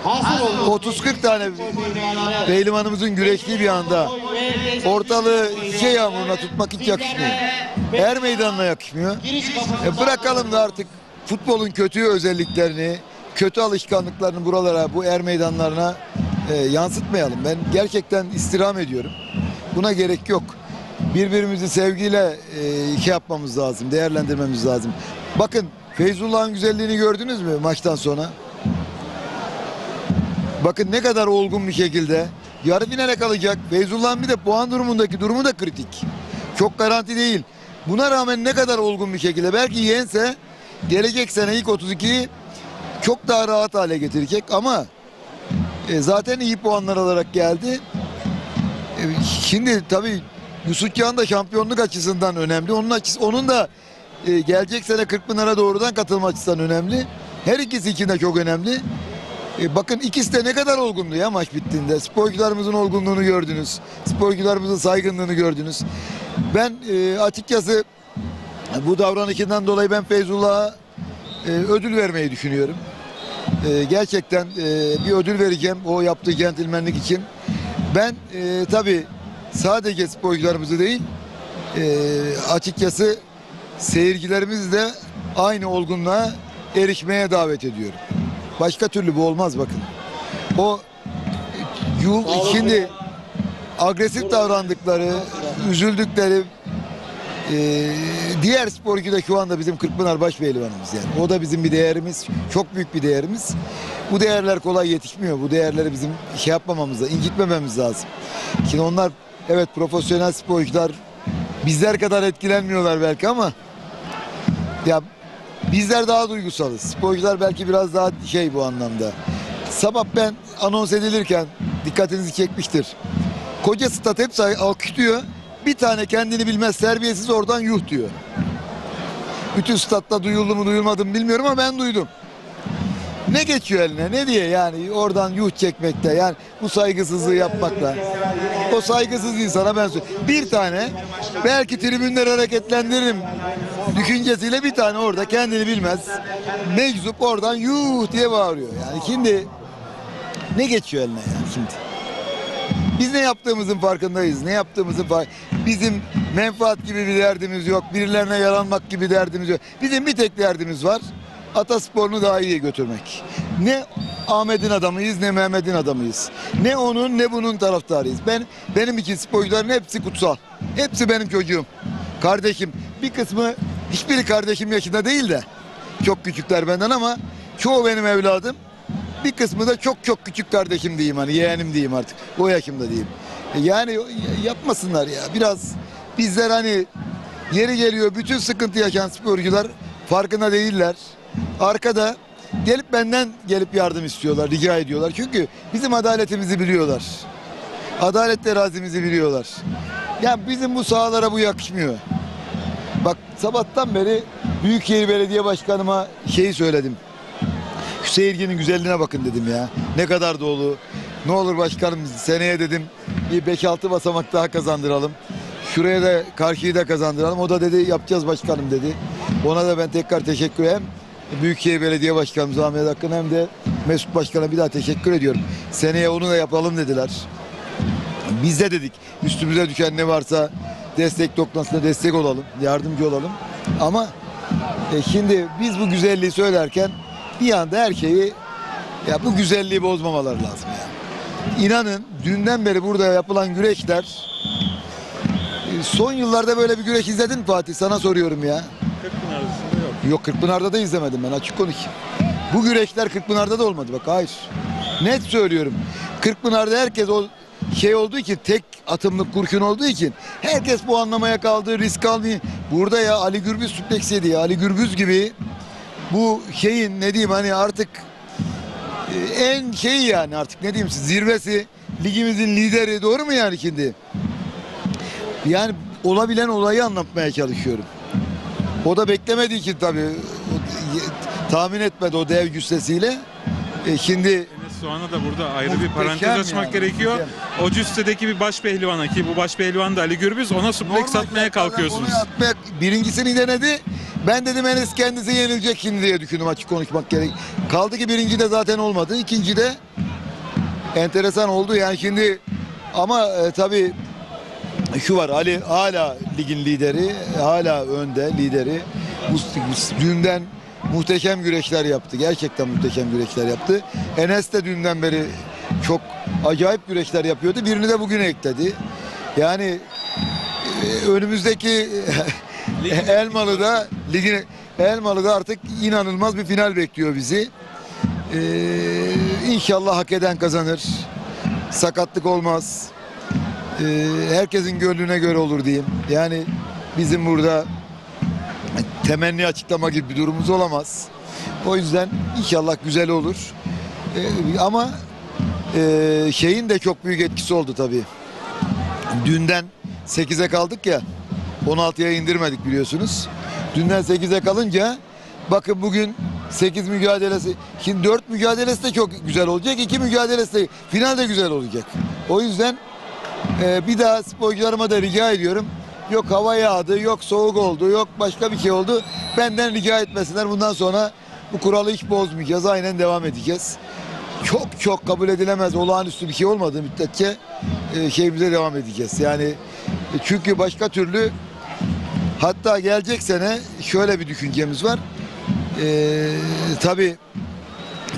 30-40 tane pehlivanımızın güreştiği bir anda ortalığı yağmuruna tutmak hiç yakışmıyor. Er meydanına yakışmıyor. Bırakalım da artık futbolun kötü özelliklerini, kötü alışkanlıklarını buralara, bu er meydanlarına yansıtmayalım. Ben gerçekten istirham ediyorum. Buna gerek yok. Birbirimizi sevgiyle yapmamız lazım, değerlendirmemiz lazım. Bakın Feyzullah'ın güzelliğini gördünüz mü maçtan sonra? Bakın ne kadar olgun bir şekilde yarı finale kalacak. Feyzullah'ın bir de puan durumundaki durumu da kritik. Çok garanti değil. Buna rağmen ne kadar olgun bir şekilde, belki yense gelecek sene ilk 32'yi çok daha rahat hale getirecek ama zaten iyi puanlar alarak geldi. Şimdi tabii Yusuf Can da şampiyonluk açısından önemli. Onun da gelecek sene 40.000'lara doğrudan katılma açısından önemli. Her ikisi için de çok önemli. Bakın ikisi de ne kadar olgundu ya maç bittiğinde. Sporcularımızın olgunluğunu gördünüz. Sporcularımızın saygınlığını gördünüz. Ben açıkçası bu davranışından dolayı ben Feyzullah'a ödül vermeyi düşünüyorum. Gerçekten bir ödül vereceğim o yaptığı centilmenlik için. Ben tabii sadece sporcularımızı değil, açıkçası seyircilerimizi de aynı olgunluğa erişmeye davet ediyorum. Başka türlü bu olmaz bakın. O şimdi agresif davrandıkları, üzüldükleri diğer sporcu da şu anda bizim Kırkpınar Başpehlivanımız yani. O da bizim bir değerimiz, çok büyük bir değerimiz. Bu değerler kolay yetişmiyor. Bu değerleri bizim şey yapmamamız lazım, incitmememiz lazım. Şimdi onlar evet profesyonel sporcular bizler kadar etkilenmiyorlar belki ama ya bizler daha duygusalız. Sporcular belki biraz daha şey bu anlamda. Sabah ben anons edilirken dikkatinizi çekmiştir. Koca stat hepsi alkışlıyor. Bir tane kendini bilmez terbiyesiz oradan yuh diyor. Bütün statta duyuldu mu duyulmadı mı bilmiyorum ama ben duydum. Ne geçiyor eline ne diye yani oradan yuh çekmekte yani bu saygısızlığı yapmakla. O saygısız insana ben söyleyeyim. Bir tane belki tribünleri hareketlendiririm düşüncesiyle bir tane orada kendini bilmez meczup oradan yuh diye bağırıyor. Yani şimdi ne geçiyor eline yani şimdi. Biz ne yaptığımızın farkındayız. Ne yaptığımızın bizim menfaat gibi bir derdimiz yok. Birilerine yaranmak gibi derdimiz yok. Bizim bir tek derdimiz var. Atasporunu daha iyi götürmek. Ne Ahmet'in adamıyız ne Mehmet'in adamıyız. Ne onun ne bunun taraftarıyız. Benim için sporcuların hepsi kutsal. Hepsi benim çocuğum. Kardeşim. Bir kısmı hiçbiri kardeşim yaşında değil de çok küçükler benden ama çoğu benim evladım. Bir kısmı da çok çok küçük kardeşim diyeyim hani yeğenim diyeyim artık. O yaşımda diyeyim. Yani yapmasınlar ya. Biraz bizler hani yeri geliyor bütün sıkıntı yaşayan sporcular farkında değiller. Arkada benden gelip yardım istiyorlar, rica ediyorlar. Çünkü bizim adaletimizi biliyorlar. Adalet terazimizi biliyorlar. Ya bizim bu sahalara bu yakışmıyor. Bak sabahtan beri Büyükşehir Belediye Başkanıma şeyi söyledim. Şu seyircinin güzelliğine bakın dedim ya. Ne kadar dolu. Ne olur başkanım seneye dedim bir 5-6 basamak daha kazandıralım. Şuraya da karşıyı da kazandıralım. O da dedi yapacağız başkanım dedi. Ona da ben tekrar teşekkür ederim. Büyükşehir Belediye Başkanımız Ahmet Akın hem de Mesut Başkan'a bir daha teşekkür ediyorum. Seneye onu da yapalım dediler. Biz de dedik üstümüze düşen ne varsa destek noktasında destek olalım. Yardımcı olalım. Ama şimdi biz bu güzelliği söylerken bir anda her şeyi ya bu güzelliği bozmamaları lazım ya. İnanın dünden beri burada yapılan güreşler son yıllarda böyle bir güreş izledin mi Fatih? Sana soruyorum ya. Kırkpınar'da yok. Yok Kırkpınar'da da izlemedim ben açık konuşayım. Bu güreşler Kırkpınar'da da olmadı bak hayır. Net söylüyorum. Kırkpınar'da herkes o şey olduğu için tek atımlık kurşun olduğu için herkes bu anlamaya kaldı risk almıyor. Burada ya Ali Gürbüz süpleks yedi ya. Ali Gürbüz gibi bu şeyin ne diyeyim hani artık en şey yani artık ne diyeyim zirvesi ligimizin lideri doğru mu yani şimdi? Yani olabilen olayı anlatmaya çalışıyorum. O da beklemediği için tabii tahmin etmedi o dev cüssesiyle. Şimdi Enes Soğan'a da burada ayrı bir parantez açmak yani, gerekiyor. muhteşem. O cüssedeki bir baş pehlivana ki bu baş pehlivan da Ali Gürbüz ona suplex atmaya kalkıyorsunuz. Birincisini denedi. Ben dedim Enes kendisi yenilecek şimdi diye düşündüm açık konuşmak gerek. Kaldı ki birinci de zaten olmadı. İkinci de enteresan oldu yani şimdi ama tabii şu var Ali hala ligin lideri, hala önde lideri. Bu dünden muhteşem güreşler yaptı. Gerçekten muhteşem güreşler yaptı. Enes de dünden beri çok acayip güreşler yapıyordu. Birini de bugün ekledi. Yani önümüzdeki Elmalı'da artık inanılmaz bir final bekliyor bizi. İnşallah hak eden kazanır. Sakatlık olmaz. Herkesin gönlüne göre olur diyeyim. Yani bizim burada temenni açıklama gibi bir durumumuz olamaz. O yüzden inşallah güzel olur. Ama şeyin de çok büyük etkisi oldu tabii. Dünden 8'e kaldık ya. 16'ya indirmedik biliyorsunuz. Dünden 8'e kalınca bakın bugün 8 mücadelesi. Şimdi 4 mücadelesi de çok güzel olacak. 2 mücadelesi de final de güzel olacak. O yüzden bir daha sporcularıma da rica ediyorum. Yok hava yağdı, yok soğuk oldu, yok başka bir şey oldu. Benden rica etmesinler. Bundan sonra Bu kuralı hiç bozmayacağız. Aynen devam edeceğiz. Çok kabul edilemez olağanüstü bir şey olmadığı müddetçe şeyimize devam edeceğiz. Yani çünkü başka türlü, hatta gelecek sene şöyle bir düşüncemiz var. Tabii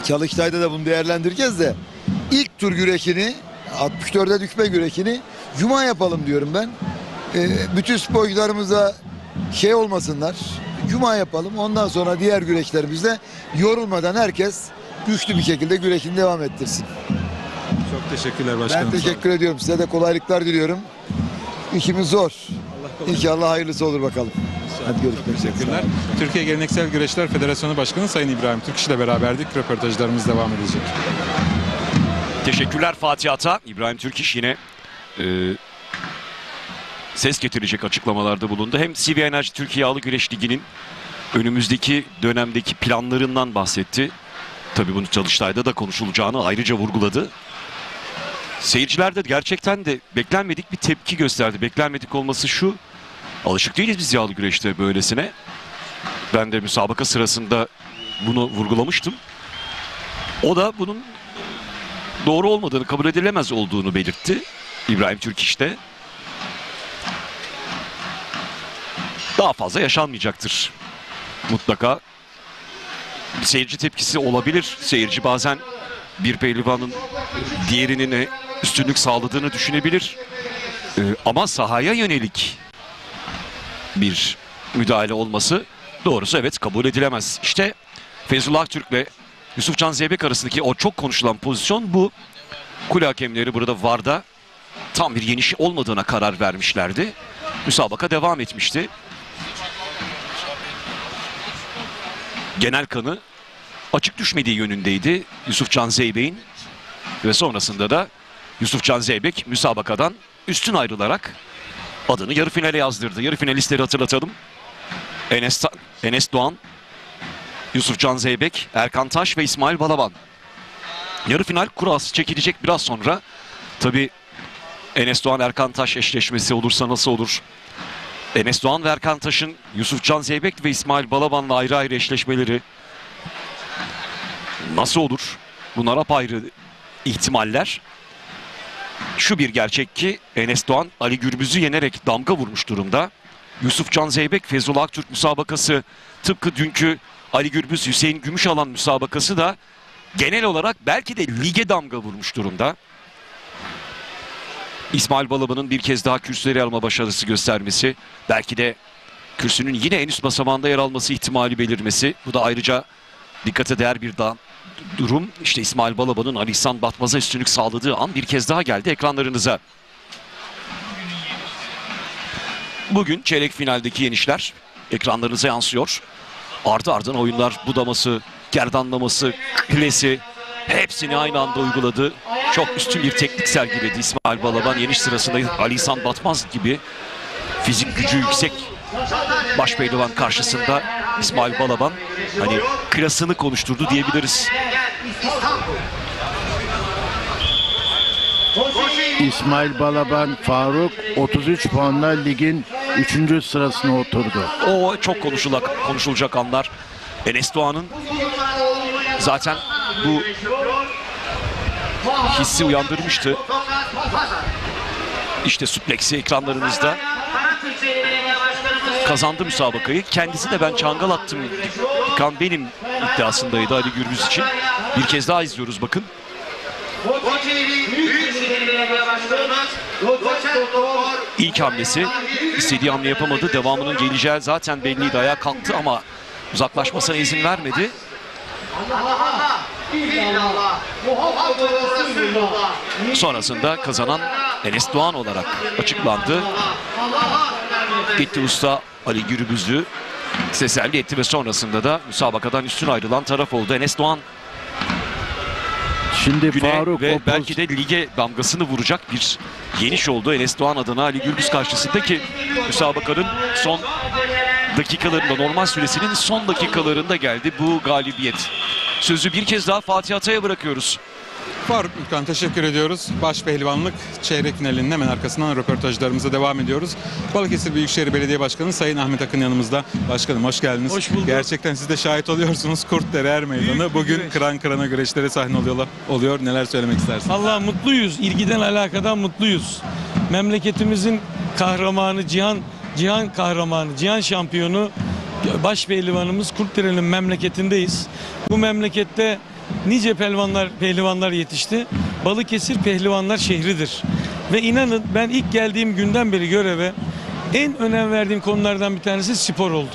Çalıştay'da da bunu değerlendireceğiz de ilk tur güreşini, 64'e düşme güreşini cuma yapalım diyorum ben. Bütün sporcularımıza şey olmasınlar. Cuma yapalım. Ondan sonra diğer güreşlerimizde yorulmadan herkes güçlü bir şekilde güreşini devam ettirsin. Çok teşekkürler başkanım. Ben teşekkür ediyorum. Size de kolaylıklar diliyorum. İşimiz zor. İnşallah hayırlısı olur bakalım. Hadi görüşmek üzere. Teşekkürler. Türkiye Geleneksel Güreşler Federasyonu Başkanı Sayın İbrahim Türk ile beraberdik. Röportajlarımız devam edecek. Teşekkürler Fatih Ata. İbrahim Türkiş yine ses getirecek açıklamalarda bulundu. Hem CV Enerji Türkiye Yağlı Güreş Ligi'nin önümüzdeki dönemdeki planlarından bahsetti. Tabii bunu Çalıştay'da da konuşulacağını ayrıca vurguladı. Seyirciler de gerçekten de beklenmedik bir tepki gösterdi. Beklenmedik olması şu: alışık değiliz biz yağlı güreşte böylesine. Ben de müsabaka sırasında bunu vurgulamıştım. O da bunun doğru olmadığını, kabul edilemez olduğunu belirtti. İbrahim Türkiş de. Daha fazla yaşanmayacaktır. Mutlaka bir seyirci tepkisi olabilir. Seyirci bazen bir pehlivanın diğerinin üstünlük sağladığını düşünebilir. Ama sahaya yönelik bir müdahale olması doğrusu evet kabul edilemez. İşte Feyzullah Türk ve Yusufcan Zeybek arasındaki o çok konuşulan pozisyon bu. Kule hakemleri burada VAR'da tam bir yeniş olmadığına karar vermişlerdi. Müsabaka devam etmişti. Genel kanı açık düşmediği yönündeydi Yusufcan Zeybek'in ve sonrasında da Yusufcan Zeybek müsabakadan üstün ayrılarak adını yarı finale yazdırdı. Yarı finalistleri hatırlatalım: Enes Doğan, Yusufcan Zeybek, Erkan Taş ve İsmail Balaban. Yarı final kurası çekilecek biraz sonra. Tabii Enes Doğan Erkan Taş eşleşmesi olursa nasıl olur? Enes Doğan ve Erkan Taş'ın Yusufcan Zeybek ve İsmail Balaban'la ayrı ayrı eşleşmeleri nasıl olur? Bunlar apayrı ihtimaller. Şu bir gerçek ki Enes Doğan Ali Gürbüz'ü yenerek damga vurmuş durumda. Yusufcan Zeybek Feyzullah Aktürk müsabakası, tıpkı dünkü Ali Gürbüz Hüseyin Gümüşalan müsabakası da genel olarak belki de lige damga vurmuş durumda. İsmail Balaban'ın bir kez daha kürsüleri alma başarısı göstermesi, belki de kürsünün yine en üst basamağında yer alması ihtimali belirmesi. Bu da ayrıca dikkate değer bir durum. İşte İsmail Balaban'ın Ali İhsan Batmaz'a üstünlük sağladığı an bir kez daha geldi ekranlarınıza. Bugün çeyrek finaldeki yenişler ekranlarınıza yansıyor. Ardı ardına oyunlar budaması, gerdanlaması, klesi hepsini aynı anda uyguladı. Çok üstün bir teknik sergiledi İsmail Balaban. Yeniş sırasında Ali İhsan Batmaz gibi fizik gücü yüksek başpehlivan karşısında İsmail Balaban hani klasını konuşturdu diyebiliriz. İsmail Balaban Faruk 33 puanla ligin 3. sırasına oturdu. O çok konuşulacak anlar. Enes Doğan'ın zaten bu hissi uyandırmıştı. İşte supleksi ekranlarınızda. Kazandı müsabakayı. Kendisi de ben çangal attım, kan benim iddiasındaydı Ali Gürbüz için. Bir kez daha izliyoruz bakın. İlk hamlesi, istediği hamle yapamadı. Devamının geleceği zaten belliydi. Ayağa kalktı ama uzaklaşmasına izin vermedi. Sonrasında kazanan Enes Doğan olarak açıklandı. Gitti usta Ali Gürbüz'ü teselli etti ve sonrasında da müsabakadan üstün ayrılan taraf oldu Enes Doğan. Şimdi Faruk ve belki de lige damgasını vuracak bir yeniş oldu Enes Doğan adına Ali Gürbüz karşısında ki müsabakanın son dakikalarında, normal süresinin son dakikalarında geldi bu galibiyet. Sözü bir kez daha Fatih Atay'a bırakıyoruz. Faruk Ülkan, teşekkür ediyoruz. Başpehlivanlık çeyrek finalinin hemen arkasından röportajlarımıza devam ediyoruz. Balıkesir Büyükşehir Belediye Başkanı Sayın Ahmet Akın yanımızda. Başkanım hoş geldiniz. Hoş bulduk. Gerçekten siz de şahit oluyorsunuz. Kurtdere Er Meydanı bugün kıran kırana güreşlere sahne oluyor. Neler söylemek istersiniz? Allah mutluyuz. İlgiden alakadan mutluyuz. Memleketimizin kahramanı, cihan kahramanı, cihan şampiyonu başpehlivanımız Kurtdere'nin memleketindeyiz. Bu memlekette nice pehlivanlar yetişti. Balıkesir pehlivanlar şehridir. Ve inanın ben ilk geldiğim günden beri göreve en önem verdiğim konulardan bir tanesi spor oldu.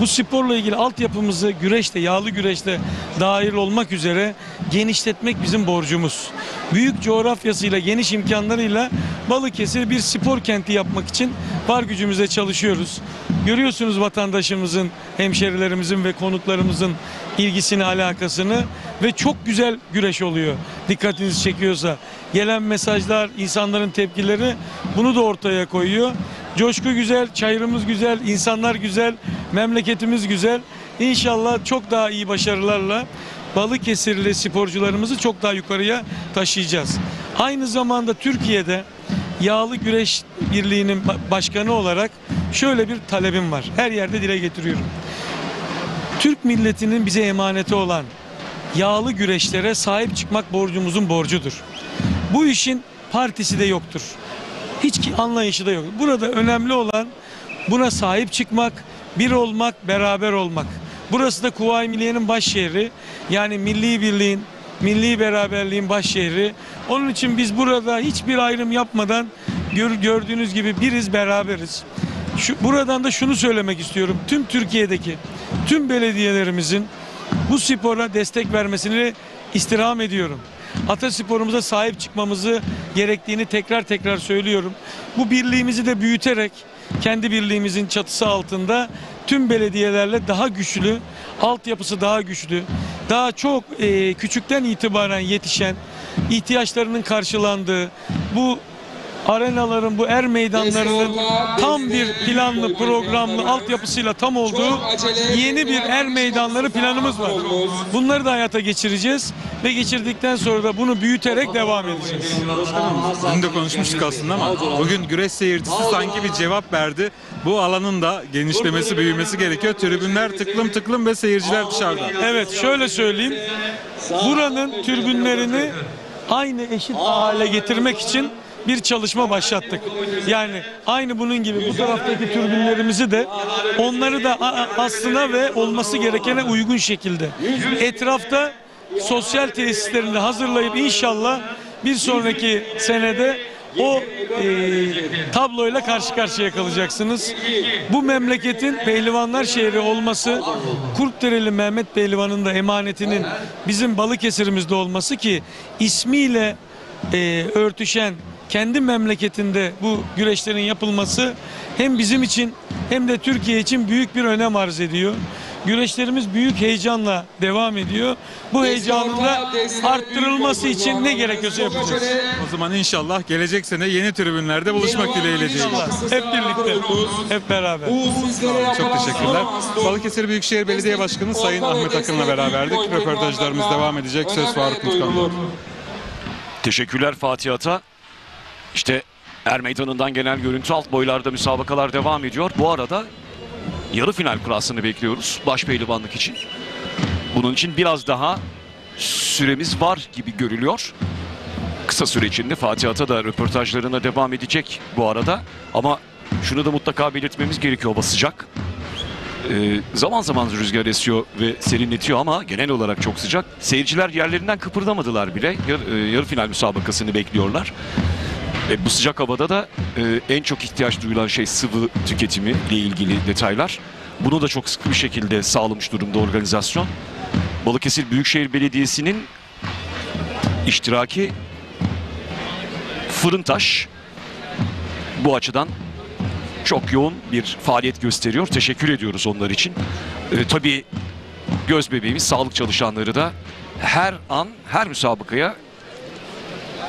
Bu sporla ilgili altyapımızı güreşte, yağlı güreşte dahil olmak üzere genişletmek bizim borcumuz. Büyük coğrafyasıyla, geniş imkanlarıyla Balıkesir bir spor kenti yapmak için var gücümüzle çalışıyoruz. Görüyorsunuz vatandaşımızın, hemşerilerimizin ve konuklarımızın ilgisini, alakasını ve çok güzel güreş oluyor. Dikkatinizi çekiyorsa. Gelen mesajlar, insanların tepkileri bunu da ortaya koyuyor. Coşku güzel, çayırımız güzel, insanlar güzel, memleketimiz güzel. İnşallah çok daha iyi başarılarla Balıkesirli sporcularımızı çok daha yukarıya taşıyacağız. Aynı zamanda Türkiye'de Yağlı Güreş Birliği'nin başkanı olarak şöyle bir talebim var. Her yerde dile getiriyorum. Türk milletinin bize emaneti olan yağlı güreşlere sahip çıkmak borcumuzun borcudur. Bu işin partisi de yoktur. Hiç anlayışı da yok. Burada önemli olan buna sahip çıkmak, bir olmak, beraber olmak. Burası da Kuvayi Milliye'nin baş şehri. Yani milli birliğin, milli beraberliğin baş şehri. Onun için biz burada hiçbir ayrım yapmadan gördüğünüz gibi biriz, beraberiz. Buradan da şunu söylemek istiyorum. Tüm Türkiye'deki tüm belediyelerimizin bu spora destek vermesini istirham ediyorum. Atasporumuza sahip çıkmamızı gerektiğini tekrar söylüyorum. Bu birliğimizi de büyüterek kendi birliğimizin çatısı altında tüm belediyelerle daha güçlü, altyapısı daha güçlü, daha çok küçükten itibaren yetişen, ihtiyaçlarının karşılandığı bu arenaların, bu er meydanlarının tam bir planlı, programlı altyapısıyla tam olduğu yeni bir er meydanları planımız var. Bunları da hayata geçireceğiz ve geçirdikten sonra da bunu büyüterek devam edeceğiz. Dün de konuşmuştuk aslında ama bugün güreş seyircisi sanki bir cevap verdi. Bu alanın da genişlemesi, büyümesi gerekiyor. Tribünler tıklım tıklım ve seyirciler dışarıda. Evet, şöyle söyleyeyim. Buranın tribünlerini aynı eşit hale getirmek için bir çalışma başlattık. Yani aynı bunun gibi bu taraftaki türbinlerimizi de onları da aslına ve olması gerekene uygun şekilde etrafta sosyal tesislerinde hazırlayıp inşallah bir sonraki senede o tabloyla karşı karşıya kalacaksınız. Bu memleketin pehlivanlar şehri olması, Kurtdereli Mehmet Pehlivan'ın da emanetinin bizim Balıkesir'imizde olması ki ismiyle örtüşen kendi memleketinde bu güreşlerin yapılması hem bizim için hem de Türkiye için büyük bir önem arz ediyor. Güreşlerimiz büyük heyecanla devam ediyor. Bu heyecanın da arttırılması için ne gerekiyorsa yapacağız. O zaman inşallah gelecek sene yeni tribünlerde buluşmak dileğiyle diyelim. Hep birlikte, hep beraber. Çok teşekkürler. Balıkesir Büyükşehir Belediye Başkanı Sayın Ahmet Akın'la beraberdik. Röportajlarımız devam edecek. Söz Faruk Ülkan'da. Teşekkürler Fatih Ata. İşte Er Meydanı'ndan genel görüntü, alt boylarda müsabakalar devam ediyor. Bu arada yarı final kurasını bekliyoruz başpehlivanlık için. Bunun için biraz daha süremiz var gibi görülüyor. Kısa süre içinde Fatih Ata da röportajlarına devam edecek bu arada. Ama şunu da mutlaka belirtmemiz gerekiyor, hava sıcak. Zaman zaman rüzgar esiyor ve serinletiyor ama genel olarak çok sıcak. Seyirciler yerlerinden kıpırdamadılar bile. Yarı final müsabakasını bekliyorlar. Bu sıcak havada da en çok ihtiyaç duyulan şey sıvı tüketimi ile ilgili detaylar. Bunu da çok sıkı bir şekilde sağlamış durumda organizasyon. Balıkesir Büyükşehir Belediyesi'nin iştiraki Fırıntaş bu açıdan çok yoğun bir faaliyet gösteriyor. Teşekkür ediyoruz onlar için. Tabii göz bebeğimiz sağlık çalışanları da her an her müsabakaya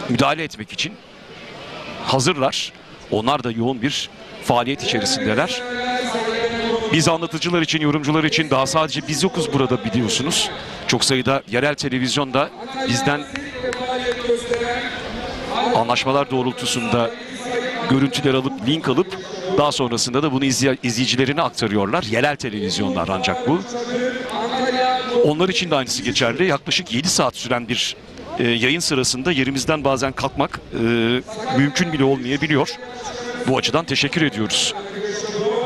müdahale etmek için hazırlar. Onlar da yoğun bir faaliyet içerisindeler. Biz anlatıcılar için, yorumcular için daha sadece biz yokuz burada biliyorsunuz. Çok sayıda yerel televizyon da bizden anlaşmalar doğrultusunda görüntüler alıp, link alıp daha sonrasında da bunu izleyicilerine aktarıyorlar. Yerel televizyonlar ancak bu. Onlar için de aynısı geçerli. Yaklaşık 7 saat süren bir yayın sırasında yerimizden bazen kalkmak mümkün bile olmayabiliyor. Bu açıdan teşekkür ediyoruz.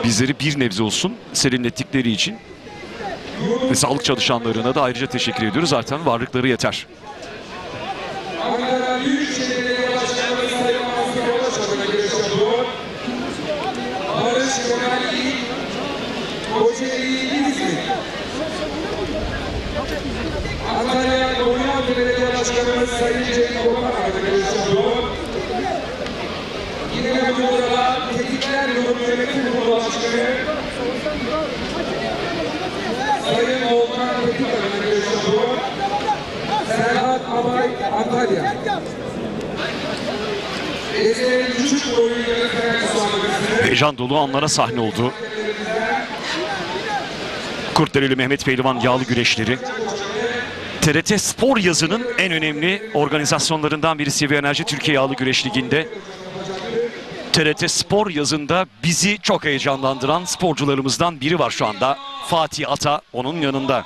Bizleri bir nebze olsun serinlettikleri için ve sağlık çalışanlarına da ayrıca teşekkür ediyoruz. Zaten varlıkları yeter. Ankara Büyükşehir Belediye Başkanı Sayın Mansur Yavaş adına giriş yapıyor. Barış Kemal İlk, Kocaeli İzmir. Antalya Konyaaltı Belediye Başkanı Sayın Cenk Korkmaz adına giriş yapıyor. Yine burada Tetikler Yolu Yönetim Kurulu Başkanı Sayın Volkan Tetik adına giriş yapıyor. Serhat Abay Antalya. Ezeli Küçük Boyu Yönetmen Müsaadesi. Heyecan dolu anlara sahne oldu. Kurtdereli Mehmet Pehlivan yağlı güreşleri. TRT Spor yazının en önemli organizasyonlarından birisi CV Enerji Türkiye Yağlı Güreş Ligi'nde. TRT Spor yazında bizi çok heyecanlandıran sporcularımızdan biri var şu anda. Fatih Ata onun yanında.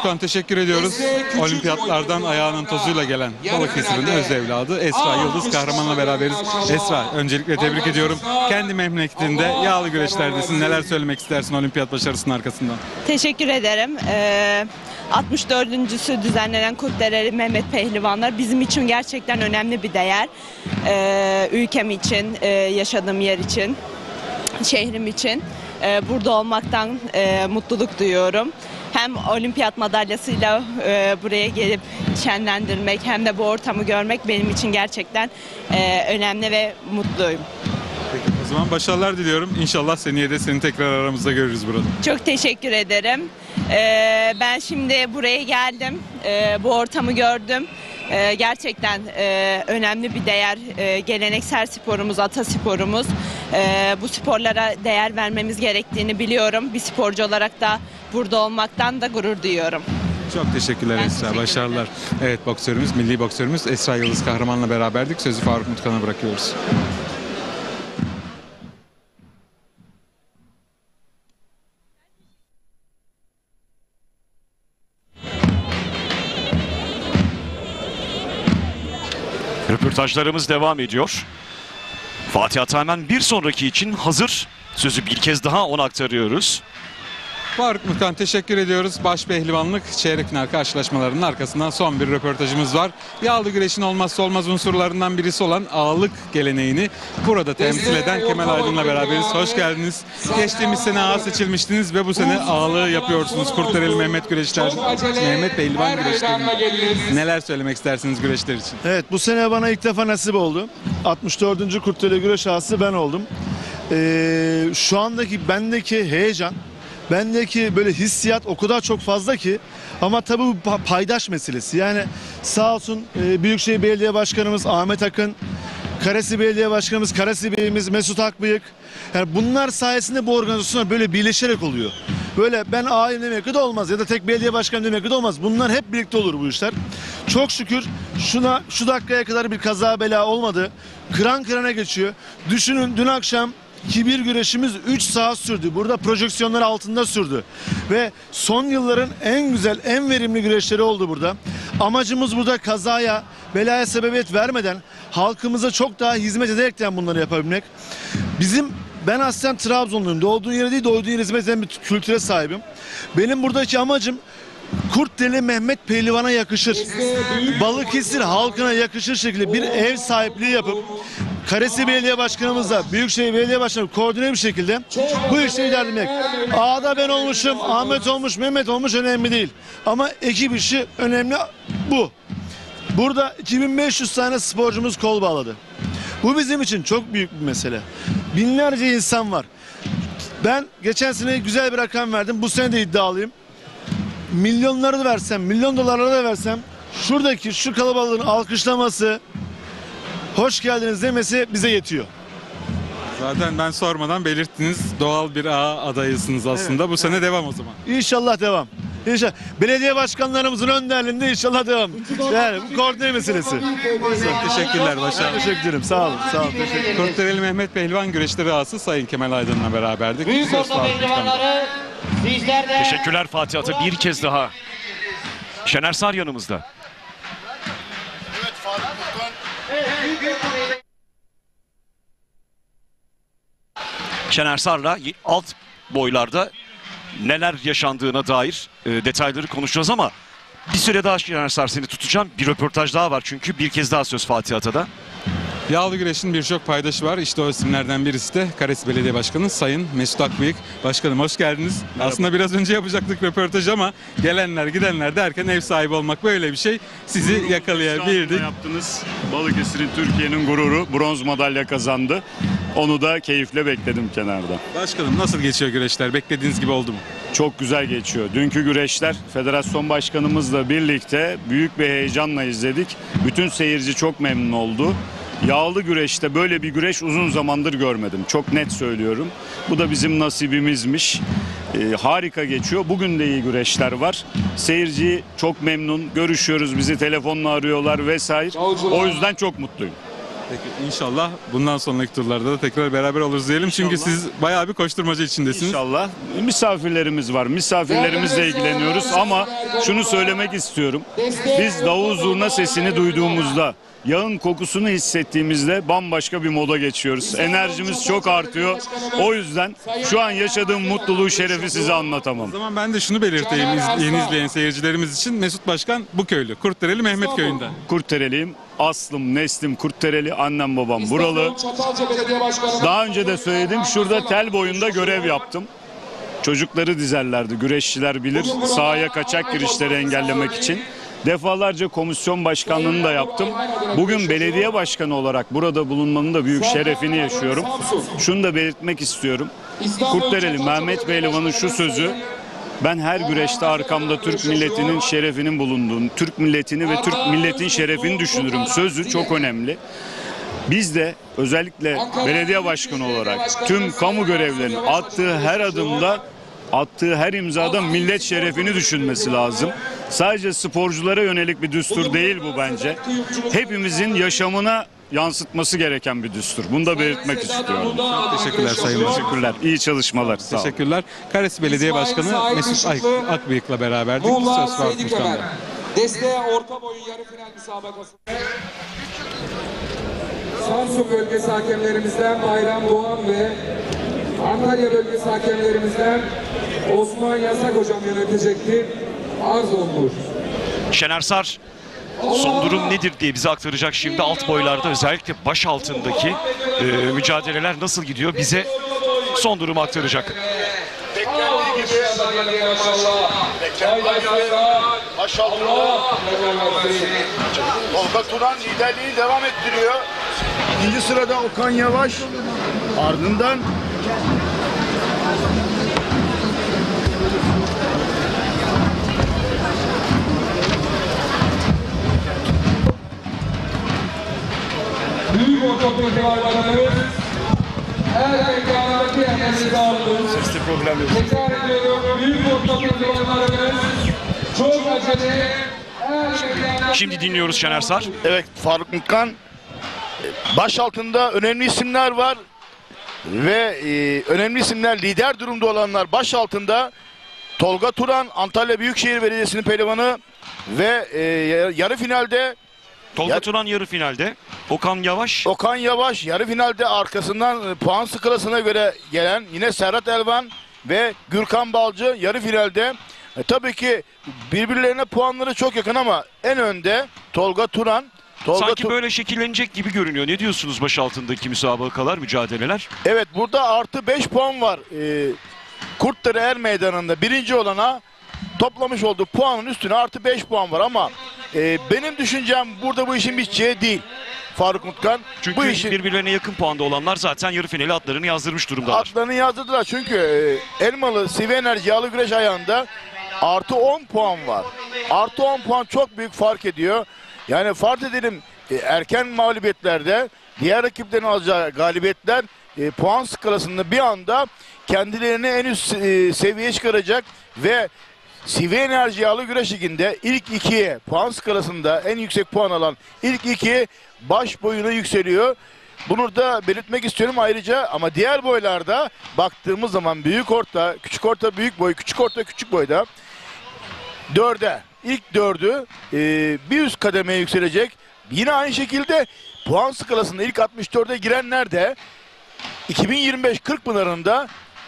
Faruk teşekkür ediyoruz. Olimpiyatlardan ayağının tozuyla gelen Balıkesir'in öz evladı Esra Yıldız Kahraman'la beraberiz. Esra, öncelikle tebrik ediyorum. Kendi memleketinde yağlı güreşlerdesin. Neler söylemek istersin olimpiyat başarısının arkasından? Teşekkür ederim. 64.sü düzenlenen Kurtdereli Mehmet Pehlivanlar bizim için gerçekten önemli bir değer. Ülkem için, yaşadığım yer için, şehrim için burada olmaktan mutluluk duyuyorum. Hem olimpiyat madalyasıyla buraya gelip şenlendirmek hem de bu ortamı görmek benim için gerçekten önemli ve mutluyum. Peki, o zaman başarılar diliyorum. İnşallah seneye de seni tekrar aramızda görürüz burada. Çok teşekkür ederim. Ben şimdi buraya geldim. Bu ortamı gördüm. Gerçekten önemli bir değer. Geleneksel sporumuz, atasporumuz. Bu sporlara değer vermemiz gerektiğini biliyorum. Bir sporcu olarak da burada olmaktan da gurur duyuyorum. Çok teşekkürler Esra. Başarılar. Evet, boksörümüz, milli boksörümüz Esra Yıldız Kahraman'la beraberdik. Sözü Faruk Mutkan'a bırakıyoruz. Röportajlarımız devam ediyor. Fatih Ata hemen bir sonraki için hazır. Sözü bir kez daha ona aktarıyoruz. Faruk Mutkan teşekkür ediyoruz. Başpehlivanlık çeyrek final karşılaşmalarının arkasından son bir röportajımız var. Yağlı güreşin olmazsa olmaz unsurlarından birisi olan ağalık geleneğini burada temsil eden Kemal Aydın'la beraberiz. Hoş geldiniz. Geçtiğimiz sene ağa seçilmiştiniz ve bu sene ağalığı yapıyorsunuz. Kurtdereli Mehmet Pehlivan güreşlerinde. Neler söylemek istersiniz güreşler için? Evet, bu sene bana ilk defa nasip oldu. 64. Kurtdereli güreş ağası ben oldum. Şu andaki bendeki heyecan, bendeki böyle hissiyat o kadar çok fazla ki, ama tabii bu paydaş meselesi. Yani sağ olsun Büyükşehir Belediye Başkanımız Ahmet Akın, Karasi Belediye Başkanımız Karasi Bey'imiz Mesut Akbıyık. Yani bunlar sayesinde bu organizasyonlar böyle birleşerek oluyor. Böyle ben ağayım demek de olmaz ya da tek belediye başkanı demek de olmaz. Bunlar hep birlikte olur bu işler. Çok şükür şu dakikaya kadar bir kaza bela olmadı. Kıran kırana geçiyor. Düşünün, dün akşam kibir güreşimiz 3 saat sürdü. Burada projeksiyonlar altında sürdü. Ve son yılların en güzel, en verimli güreşleri oldu burada. Amacımız burada kazaya, belaya sebebiyet vermeden halkımıza çok daha hizmet ederekten bunları yapabilmek. Ben aslen Trabzonluyum. Doğduğun yere değil, doyduğun yere hizmet eden bir kültüre sahibim. Benim buradaki amacım Kurtdereli Mehmet Pehlivan'a yakışır, Balıkesir halkına yakışır şekilde bir ev sahipliği yapıp Karasi Belediye Başkanımızla Büyükşehir Belediye Başkanı koordine bir şekilde bu işleri ilerlemek. Ağda ben olmuşum, Ahmet olmuş, Mehmet olmuş önemli değil. Ama ekip işi önemli bu. Burada 2500 tane sporcumuz kol bağladı. Bu bizim için çok büyük bir mesele. Binlerce insan var. Ben geçen sene güzel bir rakam verdim. Bu sene de iddialıyım. Milyonları da versem, milyon dolarları da versem şuradaki şu kalabalığın alkışlaması, hoş geldiniz demesi bize yetiyor. Zaten ben sormadan belirttiniz, doğal bir ağa adayısınız aslında. Evet, bu sene devam o zaman. İnşallah devam. İnşallah. Belediye başkanlarımızın önderliğinde inşallah devam. Yani bu koordine meselesi. Teşekkürler. Başarılar. Teşekkür ederim. Sağ olun. Sağ olun. Teşekkür ederim. Kurtdereli Mehmet Pehlivan güreşleri ağası Sayın Kemal Aydın'la beraberdik. Büyük Söz orta Faruk Mutlu'dan. pehlivanları sizlerden... Teşekkürler Fatih Ata bir kez daha. Şener Sar yanımızda. Şener Sar'la alt boylarda neler yaşandığına dair detayları konuşacağız ama bir süre daha Şener Sar seni tutacağım. Bir röportaj daha var çünkü bir kez daha söz Fatih Ata'da. Yağlı güreşin birçok paydaşı var. İşte o isimlerden birisi de Kares Belediye Başkanı Sayın Mesut Akbıyık. Başkanım hoş geldiniz. Merhaba. Aslında biraz önce yapacaktık röportaj ama gelenler gidenler derken ev sahibi olmak böyle bir şey. Sizi yakalayabildik. Yaptınız. Balıkesir'in Türkiye'nin gururu bronz madalya kazandı. Onu da keyifle bekledim kenarda. Başkanım nasıl geçiyor güreşler? Beklediğiniz gibi oldu mu? Çok güzel geçiyor. Dünkü güreşler federasyon başkanımızla birlikte büyük bir heyecanla izledik. Bütün seyirci çok memnun oldu. Yağlı güreşte böyle bir güreş uzun zamandır görmedim. Çok net söylüyorum. Bu da bizim nasibimizmiş. Harika geçiyor. Bugün de iyi güreşler var. Seyirci çok memnun. Görüşüyoruz. Bizi telefonla arıyorlar vesaire. O yüzden çok mutluyum. Peki inşallah bundan sonraki turlarda da tekrar beraber oluruz diyelim. İnşallah. Çünkü siz bayağı bir koşturmaca içindesiniz. İnşallah. Misafirlerimiz var. Misafirlerimizle ilgileniyoruz ama şunu söylemek istiyorum. Biz davul zurna sesini duyduğumuzda, yağın kokusunu hissettiğimizde bambaşka bir moda geçiyoruz. Enerjimiz çok artıyor. O yüzden şu an yaşadığım mutluluğu, şerefi size anlatamam. O zaman ben de şunu belirteyim yeni izleyen seyircilerimiz için. Mesut Başkan bu köylü. Kurtdereli Mehmet Köyü'nden. Kurtdereliyim. Aslım, neslim Kurtdereli, annem babam buralı. Daha önce de söyledim, şurada tel boyunda görev yaptım. Çocukları dizerlerdi, güreşçiler bilir, sahaya kaçak girişleri engellemek için. Defalarca komisyon başkanlığını da yaptım. Bugün belediye başkanı olarak burada bulunmanın da büyük şerefini yaşıyorum. Şunu da belirtmek istiyorum. Kurtdereli Mehmet Pehlivan'ın şu sözü, ben her güreşte arkamda Türk milletinin şerefinin bulunduğunu, Türk milletini ve Türk milletin şerefini düşünürüm. Sözü çok önemli. Biz de özellikle belediye başkanı olarak tüm kamu görevlerinin attığı her adımda, attığı her imzada millet şerefini düşünmesi lazım. Sadece sporculara yönelik bir düstur değil bu bence. Hepimizin yaşamına yansıtması gereken bir düstur. Bunu da belirtmek istiyorum. Çok teşekkürler Sayın Başkan. Teşekkürler. İyi çalışmalar. Sağ olun. Teşekkürler. Kares Belediye Başkanı Mesut Akbıyık'la beraberdik. Söz Faruk Mutlu'dan. Desteğe orta boyu yarı final müsabakası. Samsun bölgesi hakemlerimizden Bayram Doğan ve Antalya bölgesi hakemlerimizden Osman Yasak hocam yönetecektir. Arz olunur. Şener Sar son durum nedir diye bize aktaracak şimdi. Alt boylarda özellikle baş altındaki mücadeleler nasıl gidiyor bize son durumu aktaracak. Tolga Turan liderliği devam ettiriyor. İkinci sırada Okan Yavaş. Ardından Büyük ortaokul civarlarımız her ekranlardaki yerlerinizi alıyoruz. sesli problem yok. Tekrar ediyorum. Büyük ortaokul civarlarımız çok acele. Şimdi dinliyoruz Şener Sar. Evet, Faruk Mutkan. Baş altında önemli isimler var. Ve önemli isimler, lider durumda olanlar baş altında. Tolga Turan, Antalya Büyükşehir Belediyesi'nin pehlivanı ve yarı finalde Tolga Turan yarı finalde. Okan Yavaş yarı finalde, arkasından puan skalasına göre gelen yine Serhat Elvan ve Gürkan Balcı yarı finalde. Tabii ki birbirlerine puanları çok yakın ama en önde Tolga Turan. Sanki böyle şekillenecek gibi görünüyor. Ne diyorsunuz baş altındaki müsabakalar, mücadeleler? Evet, burada artı 5 puan var. Kurtdere Er Meydanı'nda birinci olana toplamış olduğu puanın üstüne artı 5 puan var ama benim düşüncem burada bu işin biteceği değil. Faruk Mutkan. Çünkü bu işin birbirlerine yakın puanda olanlar zaten yarı finali atlarını yazdırmış durumdalar. Atlarını yazdırdılar çünkü Elmalı Sivi Enerji Yağlı Güreş ayağında artı 10 puan var. Artı 10 puan çok büyük fark ediyor. Yani fark edelim, erken mağlubiyetlerde diğer rakiplerin alacağı galibiyetler puan skalasında bir anda kendilerini en üst seviyeye çıkaracak ve CV Enerji Yağlı Güreş Ligi'nde ilk ikiye puan skalasında en yüksek puan alan ilk iki baş boyuna yükseliyor. Bunu da belirtmek istiyorum ayrıca, ama diğer boylarda baktığımız zaman büyük orta, küçük orta, büyük boy, küçük orta, küçük boyda ilk dördü bir üst kademeye yükselecek. Yine aynı şekilde puan skalasında ilk 64'e girenler de 2025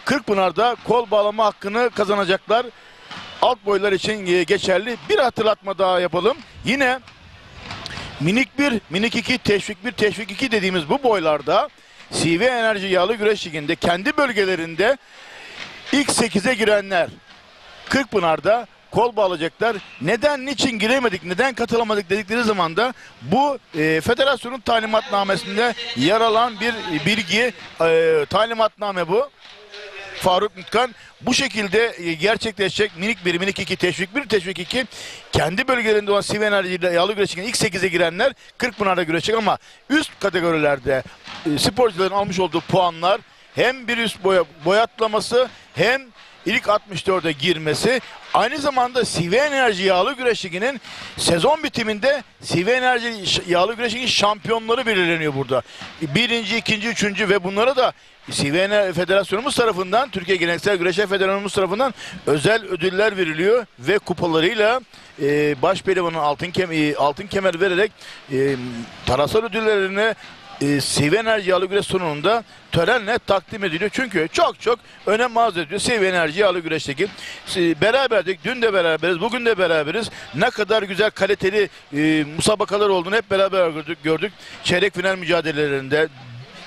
Kırkpınar'da kol bağlama hakkını kazanacaklar. Alt boylar için geçerli. Bir hatırlatma daha yapalım. Yine minik 1, minik 2, teşvik 1, teşvik 2 dediğimiz bu boylarda CV Enerji Yağlı Güreş Ligi'nde kendi bölgelerinde ilk 8'e girenler Kırkpınar'da kol bağlayacaklar. Neden, niçin giremedik, neden katılamadık dedikleri zaman da bu federasyonun talimatnamesinde yer alan bir bilgi, talimatname bu. Faruk Mutkan bu şekilde gerçekleşecek. Minik 1, minik 2, teşvik 1, teşvik 2. Kendi bölgelerinde olan CV Enerji ile Yağlı Güreş'in ilk 8'e girenler Kırkpınar'da güreşecek, ama üst kategorilerde sporcuların almış olduğu puanlar hem bir üst boyatlaması hem ilk 64'e girmesi, aynı zamanda CV Enerji Yağlı Güreş Ligi'nin sezon bitiminde CV Enerji Yağlı Güreş Ligi'nin şampiyonları belirleniyor burada. Birinci, ikinci, üçüncü ve bunlara da CV Enerji Federasyonumuz tarafından, Türkiye Geleneksel Güreş Federasyonumuz tarafından özel ödüller veriliyor ve kupalarıyla baş pehlivanın altın kemer vererek parasal ödüllerini CV Enerji Yağlı Güreş sonunda törenle takdim ediliyor. Çünkü çok önem arz ediyor CV Enerji Yağlı Güreş'teki. Beraberdik, dün de beraberiz, bugün de beraberiz. Ne kadar güzel, kaliteli musabakalar olduğunu hep beraber gördük. Çeyrek final mücadelelerinde.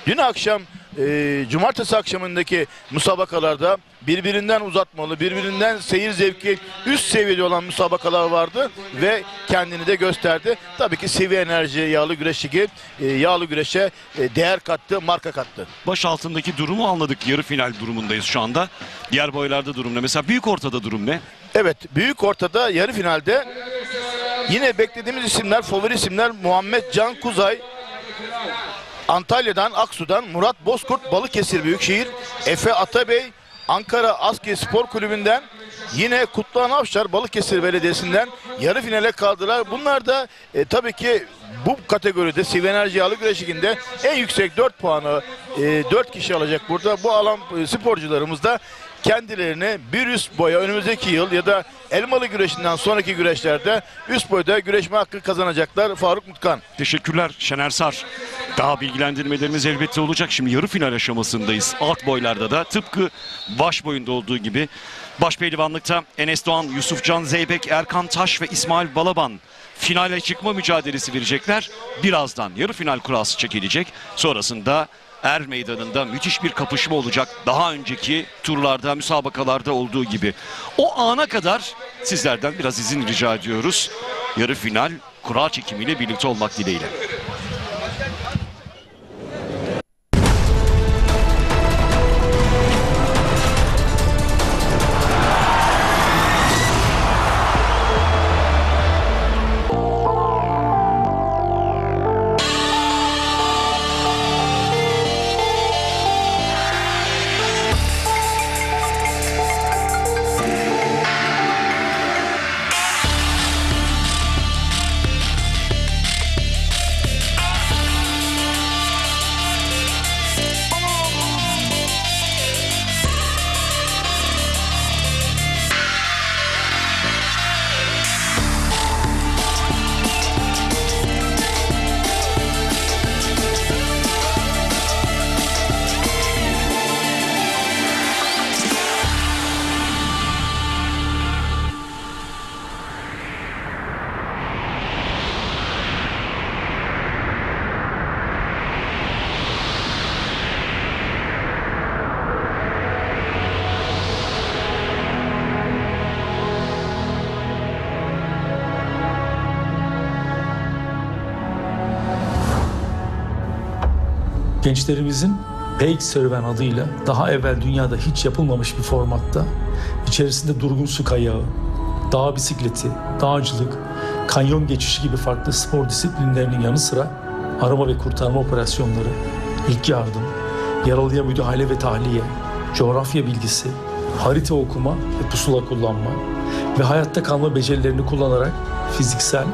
Dün akşam, cumartesi akşamındaki musabakalarda birbirinden uzatmalı, birbirinden seyir zevki üst seviyede olan musabakalar vardı ve kendini de gösterdi. Tabii ki CV Enerji Yağlı Güreş Ligi yağlı güreşe değer kattı, marka kattı. Baş altındaki durumu anladık. Yarı final durumundayız şu anda. Diğer boylarda durum ne? Mesela büyük ortada durum ne? Evet, büyük ortada yarı finalde yine beklediğimiz isimler, favori isimler Muhammed Can Kuzay, Antalya'dan, Aksu'dan Murat Bozkurt, Balıkesir Büyükşehir, Efe Atabey, Ankara Askeri Spor Kulübü'nden, yine Kutluhan Avşar, Balıkesir Belediyesi'nden yarı finale kaldılar. Bunlar da tabii ki bu kategoride CV Enerji Yağlı Güreş Ligi'nde en yüksek 4 puanı 4 kişi alacak burada. Bu alan sporcularımız da kendilerini bir üst boya önümüzdeki yıl ya da Elmalı güreşinden sonraki güreşlerde üst boyda güreşme hakkı kazanacaklar. Faruk Mutkan. Teşekkürler Şener Sar. Daha bilgilendirmelerimiz elbette olacak. Şimdi yarı final aşamasındayız. Alt boylarda da tıpkı baş boyunda olduğu gibi baş pehlivanlıkta Enes Doğan, Yusufcan Zeybek, Erkan Taş ve İsmail Balaban finale çıkma mücadelesi verecekler. Birazdan yarı final kurası çekilecek. Sonrasında Er Meydanı'nda müthiş bir kapışma olacak. Daha önceki turlarda, müsabakalarda olduğu gibi. O ana kadar sizlerden biraz izin rica ediyoruz. Yarı final kura çekimiyle birlikte olmak dileğiyle. Gençlerimizin Peak Serüven adıyla daha evvel dünyada hiç yapılmamış bir formatta içerisinde durgun su kayağı, dağ bisikleti, dağcılık, kanyon geçişi gibi farklı spor disiplinlerinin yanı sıra arama ve kurtarma operasyonları, ilk yardım, yaralıya müdahale ve tahliye, coğrafya bilgisi, harita okuma ve pusula kullanma ve hayatta kalma becerilerini kullanarak fiziksel,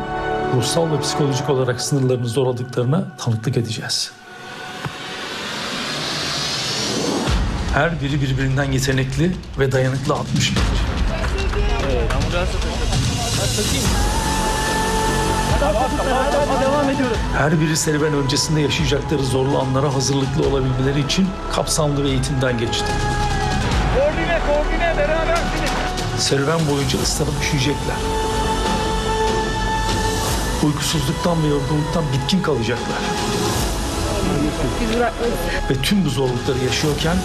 ruhsal ve psikolojik olarak sınırlarını zorladıklarına tanıklık edeceğiz. Her biri birbirinden yetenekli ve dayanıklı 60 metre. Her biri serüven öncesinde yaşayacakları zorlu anlara hazırlıklı olabilmeleri için kapsamlı bir eğitimden geçti. Koordine berabersiniz. Serüven boyunca ıslanıp üşüyecekler. Uykusuzluktan ve yorgunluktan bitkin kalacaklar. Ve tüm bu zorlukları yaşıyorken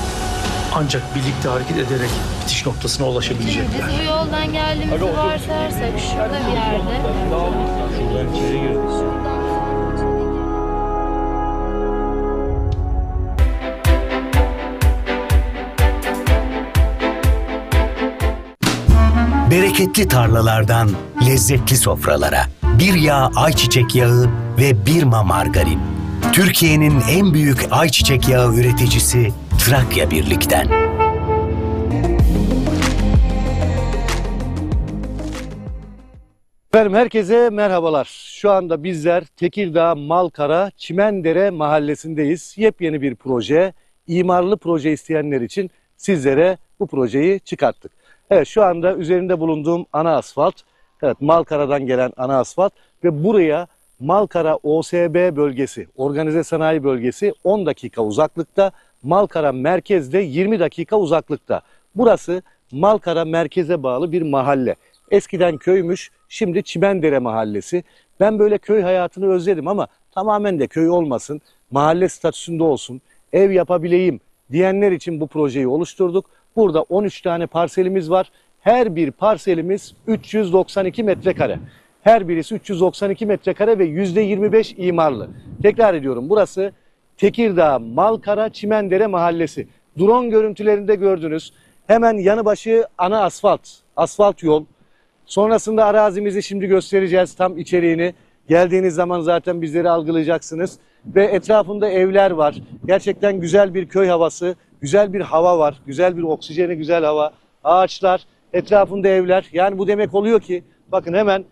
ancak birlikte hareket ederek bitiş noktasına ulaşabilecekler. Biz bu yoldan geldiğimizi varsayarsak şurada bir yerde. Şuradan içeri girdik. Bereketli tarlalardan lezzetli sofralara, bir yağ ayçiçek yağı ve Birma margarin. Türkiye'nin en büyük ayçiçek yağı üreticisi Trakya Birlik'ten. Efendim herkese merhabalar. Şu anda bizler Tekirdağ Malkara Çimendere mahallesindeyiz. Yepyeni bir proje, imarlı proje isteyenler için sizlere bu projeyi çıkarttık. Evet, şu anda üzerinde bulunduğum ana asfalt, evet, Malkara'dan gelen ana asfalt ve buraya Malkara OSB bölgesi, organize sanayi bölgesi 10 dakika uzaklıkta, Malkara merkezde 20 dakika uzaklıkta. Burası Malkara merkeze bağlı bir mahalle. Eskiden köymüş, şimdi Çimendere mahallesi. Ben böyle köy hayatını özledim ama tamamen de köy olmasın, mahalle statüsünde olsun, ev yapabileyim diyenler için bu projeyi oluşturduk. Burada 13 tane parselimiz var. Her bir parselimiz 392 metrekare. Her birisi 392 metrekare ve %25 imarlı. Tekrar ediyorum, burası Tekirdağ Malkara Çimendere mahallesi. Drone görüntülerinde gördünüz. Hemen yanı başı ana asfalt, asfalt yol. Sonrasında arazimizi şimdi göstereceğiz, tam içeriğini. Geldiğiniz zaman zaten bizleri algılayacaksınız. Ve etrafında evler var. Gerçekten güzel bir köy havası, güzel bir hava var. Güzel bir oksijeni, güzel hava. Ağaçlar, etrafında evler. Yani bu demek oluyor ki bakın hemen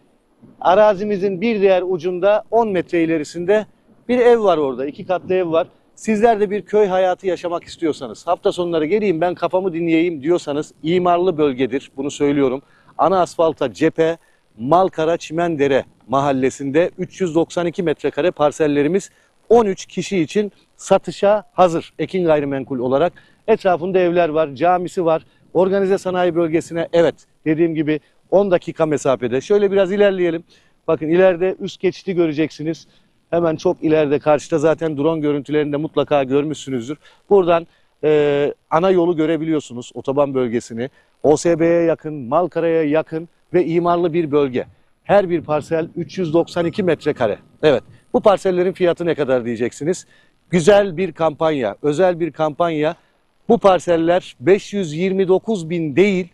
arazimizin bir diğer ucunda 10 metre ilerisinde bir ev var orada. 2 katlı ev var. Sizler de bir köy hayatı yaşamak istiyorsanız, hafta sonları geleyim ben kafamı dinleyeyim diyorsanız imarlı bölgedir. Bunu söylüyorum. Ana asfalta cephe Malkara Çimendere mahallesinde 392 metrekare parsellerimiz 13 kişi için satışa hazır. Ekin gayrimenkul olarak etrafında evler var, camisi var. Organize sanayi bölgesine evet dediğim gibi 10 dakika mesafede. Şöyle biraz ilerleyelim. Bakın ileride üst geçidi göreceksiniz. Hemen çok ileride karşıda zaten drone görüntülerinde mutlaka görmüşsünüzdür. Buradan ana yolu görebiliyorsunuz, otoban bölgesini. OSB'ye yakın, Malkara'ya yakın ve imarlı bir bölge. Her bir parsel 392 metrekare. Evet, bu parsellerin fiyatı ne kadar diyeceksiniz? Güzel bir kampanya, özel bir kampanya. Bu parseller 529.000 değil,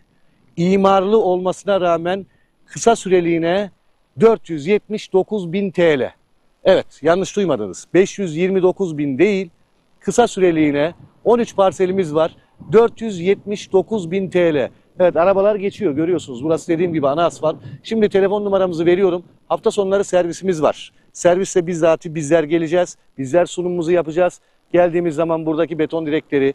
imarlı olmasına rağmen kısa süreliğine 479.000 TL. Evet, yanlış duymadınız. 529.000 değil, kısa süreliğine 13 parselimiz var. 479.000 TL. Evet, arabalar geçiyor görüyorsunuz. Burası dediğim gibi ana asfalt. Şimdi telefon numaramızı veriyorum. Hafta sonları servisimiz var. Serviste bizzati bizler geleceğiz. Bizler sunumumuzu yapacağız. Geldiğimiz zaman buradaki beton direkleri,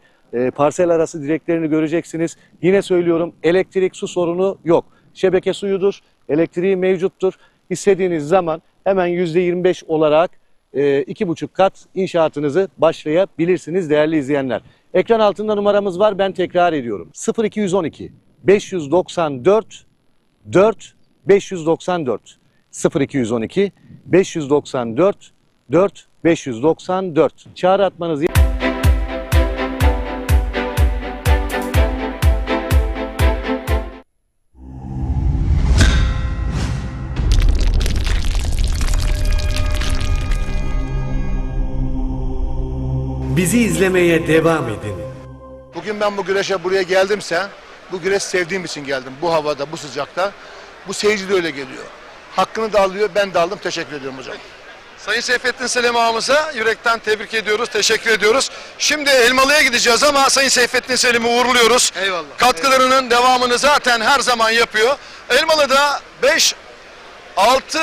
parsel arası direklerini göreceksiniz. Yine söylüyorum, elektrik su sorunu yok. Şebeke suyudur, elektriği mevcuttur. İstediğiniz zaman hemen %25 olarak 2,5 kat inşaatınızı başlayabilirsiniz değerli izleyenler. Ekran altında numaramız var, ben tekrar ediyorum. 0212 594 4 594 0212 594 4 594 çağrı atmanız. Bizi izlemeye devam edin. Bugün ben bu güreşe buraya geldimse, bu güreş sevdiğim için geldim. Bu havada, bu sıcakta. Bu seyirci de öyle geliyor. Hakkını da alıyor, ben de aldım. Teşekkür ediyorum hocam. Sayın Seyfettin Selim ağamıza yürekten tebrik ediyoruz, teşekkür ediyoruz. Şimdi Elmalı'ya gideceğiz ama Sayın Seyfettin Selim'i uğurluyoruz. Eyvallah. Katkılarının devamını zaten her zaman yapıyor. Elmalı'da 5, 6,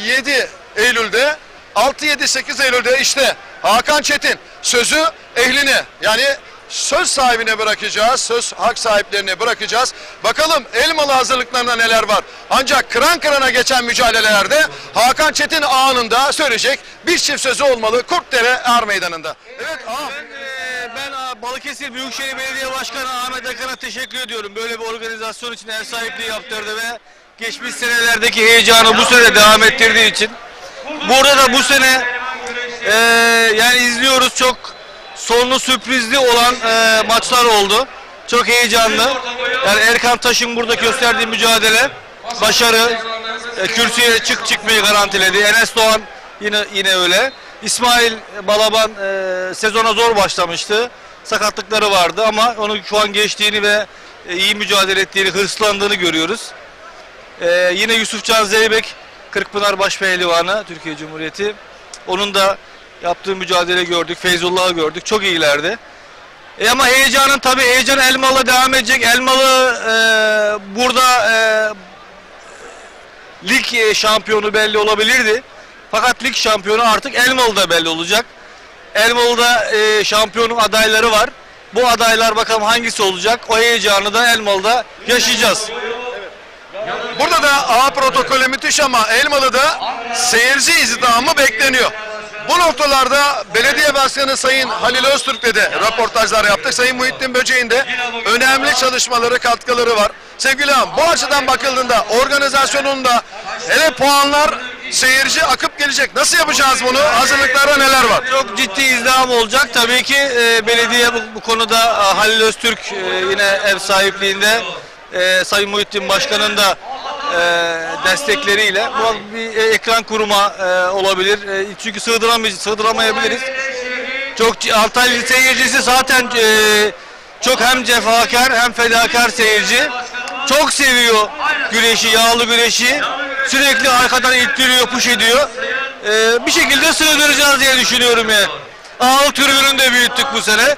7 Eylül'de, 6, 7, 8 Eylül'de işte Hakan Çetin sözü ehline, yani söz sahibine bırakacağız, söz hak sahiplerine bırakacağız. Bakalım Elmalı hazırlıklarında neler var. Ancak kıran kırana geçen mücadelelerde Hakan Çetin anında söyleyecek bir çift sözü olmalı Kurtdere Er Meydanı'nda. Evet ağam. Ben Balıkesir Büyükşehir Belediye Başkanı Ahmet Akan'a teşekkür ediyorum. Böyle bir organizasyon için ev sahipliği yaptırdı ve geçmiş senelerdeki heyecanı bu sene devam ettirdiği için. Burada da bu sene yani izliyoruz, çok sonlu sürprizli olan maçlar oldu. Çok heyecanlı. Yani Erkan Taş'ın burada gösterdiği mücadele, başarı, kürsüye çıkmayı garantiledi. Enes Doğan yine öyle. İsmail Balaban sezona zor başlamıştı. Sakatlıkları vardı ama onun şu an geçtiğini ve iyi mücadele ettiğini, hırslandığını görüyoruz. Yine Yusufcan Zeybek, Kırkpınar Başpehlivanı, Türkiye Cumhuriyeti. Onun da yaptığı mücadele gördük, Feyzullah'ı gördük. Çok iyilerdi. Ama heyecan Elmalı devam edecek. Elmalı burada lig şampiyonu belli olabilirdi. Fakat lig şampiyonu artık Elmalı'da belli olacak. Elmalı'da şampiyonun adayları var. Bu adaylar bakalım hangisi olacak? O heyecanı da Elmalı'da yaşayacağız. Burada da A protokolü müthiş ama Elmalı'da seyirci izdihamı bekleniyor. Bu noktalarda belediye başkanı Sayın Halil Öztürk'le de röportajlar yaptık. Sayın Muhittin Böcek'in de önemli çalışmaları, katkıları var. Sevgili ağam, bu açıdan bakıldığında organizasyonunda hele puanlar, seyirci akıp gelecek. Nasıl yapacağız bunu? Hazırlıklarda neler var? Çok ciddi izdiham olacak. Tabii ki belediye bu konuda Halil Öztürk yine ev sahipliğinde, Sayın Muhittin Başkan'ın da destekleriyle bu bir ekran kurma olabilir. Çünkü sığdıramayabiliriz. Çok Antalya seyircisi zaten çok hem cefakar hem fedakar seyirci. Çok seviyor güreşi, yağlı güreşi. Sürekli arkadan ittiriyor, push ediyor. Bir şekilde sığdıracağız diye düşünüyorum ya. Ağıl tribününü de büyüttük bu sene.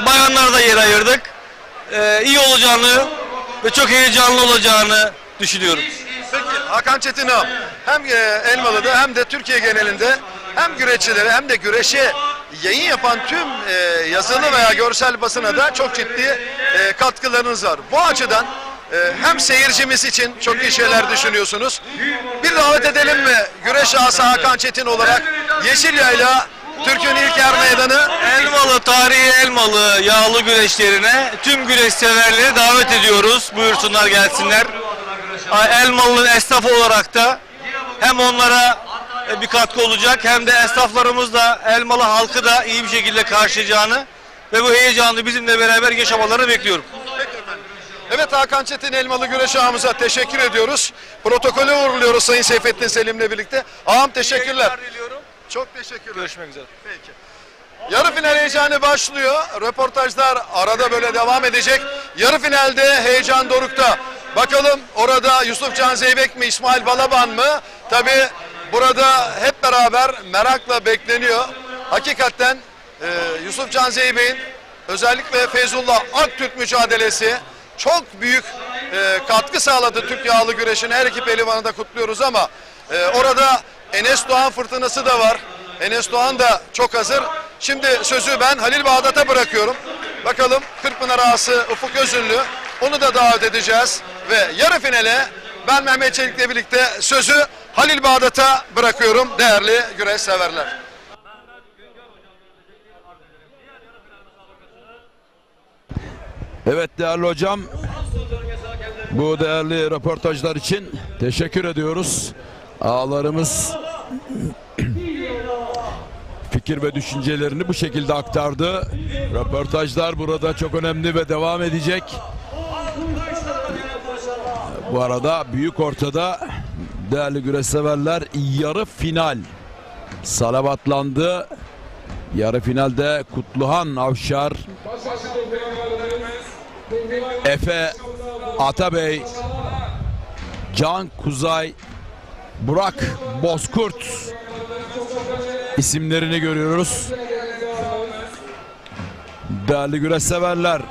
Bayanlara da yer ayırdık. İyi olacağını ve çok heyecanlı olacağını düşünüyorum. Peki Hakan Çetin ağam, hem Elmalı'da hem de Türkiye genelinde hem güreşçilere hem de güreşe yayın yapan tüm yazılı veya görsel basına da çok ciddi katkılarınız var. Bu açıdan hem seyircimiz için çok iyi şeyler düşünüyorsunuz. Bir davet edelim mi güreş ağası Hakan Çetin olarak Yeşilyayla Türk'ün ilk er meydanı Elmalı, tarihi Elmalı yağlı güreşlerine tüm güreş severleri davet ediyoruz. Buyursunlar, gelsinler. Elmalı'nın esnafı olarak da hem onlara bir katkı olacak hem de esnaflarımız da Elmalı halkı da iyi bir şekilde karşılayacağını ve bu heyecanı bizimle beraber yaşamalarını bekliyorum. Evet, Hakan Çetin Elmalı güreş ağamıza teşekkür ediyoruz. Protokolü uğurluyoruz Sayın Seyfettin Selim'le birlikte. Ağam teşekkürler. Çok teşekkürler. Görüşmek üzere. Peki. Yarı final heyecanı başlıyor. Röportajlar arada böyle devam edecek. Yarı finalde heyecan dorukta. Bakalım orada Yusufcan Zeybek mi, İsmail Balaban mı? Tabii burada hep beraber merakla bekleniyor. Hakikaten Yusufcan Zeybek'in özellikle Feyzullah Aktürk mücadelesi çok büyük katkı sağladı Türk yağlı güreşine. Her iki pehlivanı da kutluyoruz ama orada Enes Doğan fırtınası da var. Enes Doğan da çok hazır. Şimdi sözü ben Halil Bağdat'a bırakıyorum. Bakalım Kırkpınar ağası Ufuk Özünlü, onu da davet edeceğiz. Ve yarı finale ben Mehmet Çelik'le birlikte sözü Halil Bağdat'a bırakıyorum değerli güreş severler. Evet değerli hocam, bu değerli röportajlar için teşekkür ediyoruz. Ağalarımız fikir ve düşüncelerini bu şekilde aktardı. Röportajlar burada çok önemli ve devam edecek. Bu arada büyük ortada değerli güreş severler, yarı final salavatlandı. Yarı finalde Kutluhan Avşar, Efe Atabey, Can Kuzay, Burak Bozkurt isimlerini görüyoruz. Değerli güreş severler.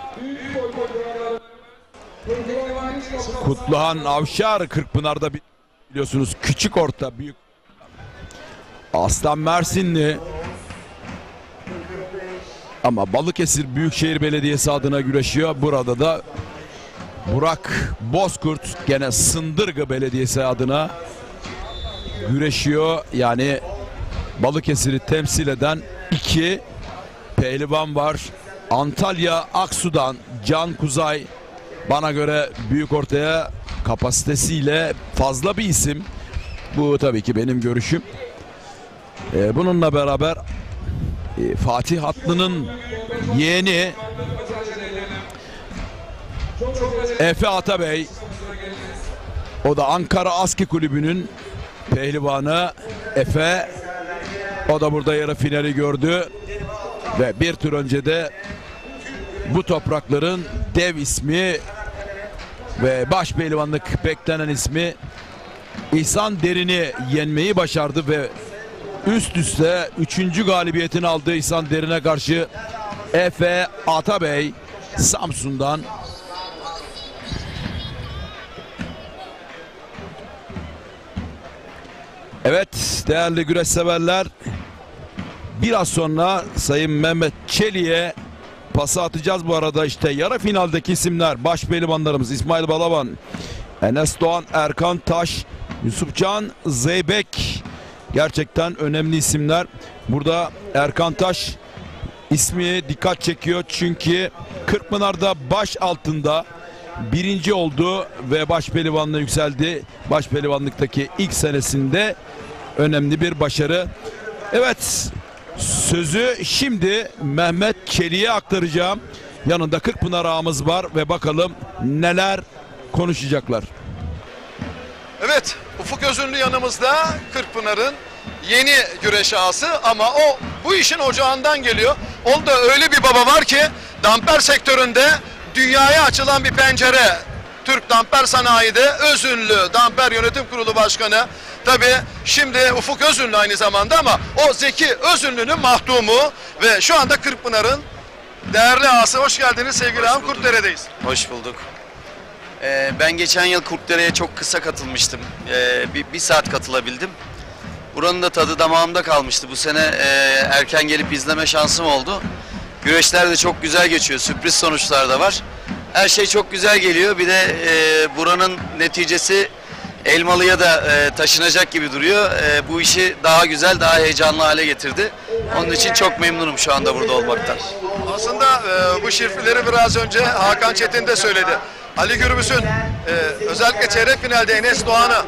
Kutluhan Avşar Kırkpınar'da biliyorsunuz küçük orta büyük. Aslan Mersinli. Ama Balıkesir Büyükşehir Belediyesi adına güreşiyor. Burada da Burak Bozkurt gene Sındırgı Belediyesi adına güreşiyor. Yani Balıkesir'i temsil eden iki pehlivan var. Antalya Aksu'dan Can Kuzay bana göre büyük ortaya kapasitesiyle fazla bir isim. Bu tabii ki benim görüşüm. Bununla beraber Fatih Atlı'nın yeğeni Efe Atabey, o da Ankara Aski Kulübü'nün pehlivanı Efe, o da burada yarı finali gördü ve bir tur önce de bu toprakların dev ismi ve baş pehlivanlık beklenen ismi İhsan Derin'i yenmeyi başardı ve üst üste 3. galibiyetini aldı İhsan Derin'e karşı Efe Atabey Samsun'dan. Evet değerli güreş severler, biraz sonra Sayın Mehmet Çelik'e pası atacağız. Bu arada işte yarı finaldeki isimler baş pehlivanlarımız İsmail Balaban, Enes Doğan, Erkan Taş, Yusufcan Zeybek. Gerçekten önemli isimler. Burada Erkan Taş ismi dikkat çekiyor çünkü Kırkpınar'da baş altında birinci oldu ve baş pehlivanlığa yükseldi. Baş pehlivanlıktaki ilk senesinde önemli bir başarı. Evet, sözü şimdi Mehmet Çelik'e aktaracağım. Yanında Kırkpınar ağamız var ve bakalım neler konuşacaklar. Evet, Ufuk Özünlü yanımızda, Kırkpınar'ın yeni güreş ağası ama o bu işin ocağından geliyor. Onda öyle bir baba var ki damper sektöründe dünyaya açılan bir pencere. Türk Damper Sanayi'de Özünlü Damper Yönetim Kurulu Başkanı. Tabii şimdi Ufuk Özünlü aynı zamanda ama o Zeki Özünlü'nün mahdumu ve şu anda Kırkpınar'ın değerli ağası. Hoş geldiniz sevgili ağam, Kurtdere'deyiz. Hoş bulduk. Ben geçen yıl Kurtdere'ye çok kısa katılmıştım. Bir saat katılabildim. Buranın da tadı damağımda kalmıştı. Bu sene erken gelip izleme şansım oldu. Güreşler de çok güzel geçiyor. Sürpriz sonuçlar da var. Her şey çok güzel geliyor. Bir de buranın neticesi Elmalı'ya da taşınacak gibi duruyor. Bu işi daha güzel, daha heyecanlı hale getirdi. Onun için çok memnunum şu anda burada olmaktan. Aslında bu şirfileri biraz önce Hakan Çetin de söyledi. Ali Gürbüz'ün özellikle çeyrek finalde Enes Doğan'ı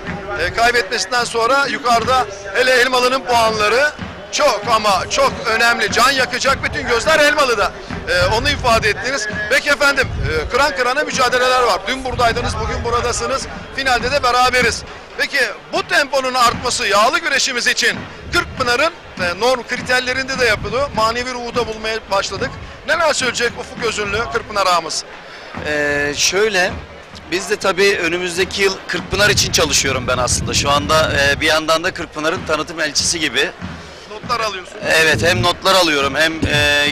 kaybetmesinden sonra yukarıda hele Elmalı'nın puanları çok ama çok önemli. Can yakacak bütün gözler Elmalı'da. Onu ifade ettiniz. Peki efendim, kıran kırana mücadeleler var. Dün buradaydınız, bugün buradasınız. Finalde de beraberiz. Peki bu temponun artması yağlı güreşimiz için Kırkpınar'ın norm kriterlerinde de yapılıyor. Manevi ruhu da bulmaya başladık. Neler söyleyecek Ufuk Özünlü, Kırkpınar ağamız? Şöyle, biz de tabii önümüzdeki yıl Kırkpınar için çalışıyorum ben aslında. Şu anda bir yandan da Kırkpınar'ın tanıtım elçisi gibi. Notlar alıyorsun. Evet, hem notlar alıyorum hem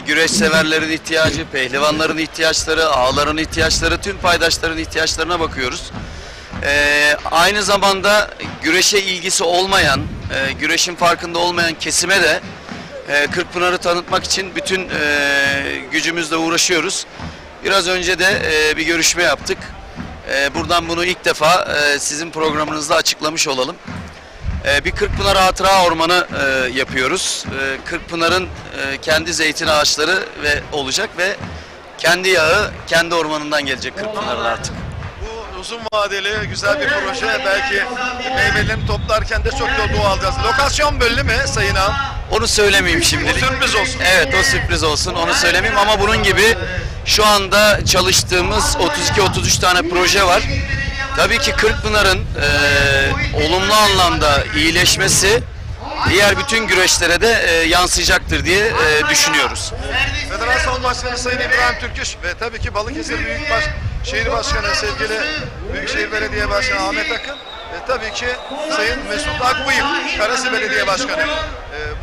güreş severlerin ihtiyacı, pehlivanların ihtiyaçları, ağaların ihtiyaçları, tüm paydaşların ihtiyaçlarına bakıyoruz. Aynı zamanda güreşe ilgisi olmayan, güreşin farkında olmayan kesime de Kırkpınar'ı tanıtmak için bütün gücümüzle uğraşıyoruz. Biraz önce de bir görüşme yaptık. Buradan bunu ilk defa sizin programınızda açıklamış olalım. Bir Kırkpınar Hatıra Ormanı yapıyoruz. Kırkpınar'ın kendi zeytin ağaçları olacak ve kendi yağı kendi ormanından gelecek Kırkpınar'ın artık. Bu uzun vadeli güzel bir proje. Belki meyvelerini toplarken de çok da dua alacağız. Lokasyon belli mi Sayın Ağam? Onu söylemeyeyim şimdilik. O sürpriz olsun. Evet, o sürpriz olsun. Onu söylemeyeyim ama bunun gibi şu anda çalıştığımız 32-33 tane proje var. Tabii ki Kırkpınar'ın olumlu anlamda iyileşmesi diğer bütün güreşlere de yansıyacaktır diye düşünüyoruz. Federasyon Başkanı Sayın İbrahim Türküş ve tabii ki Balıkesir Büyükşehir Başkanı sevgili Büyükşehir Belediye Başkanı Ahmet Akın tabii ki Sayın Mesut Akbıyık, Karası Belediye Başkanı.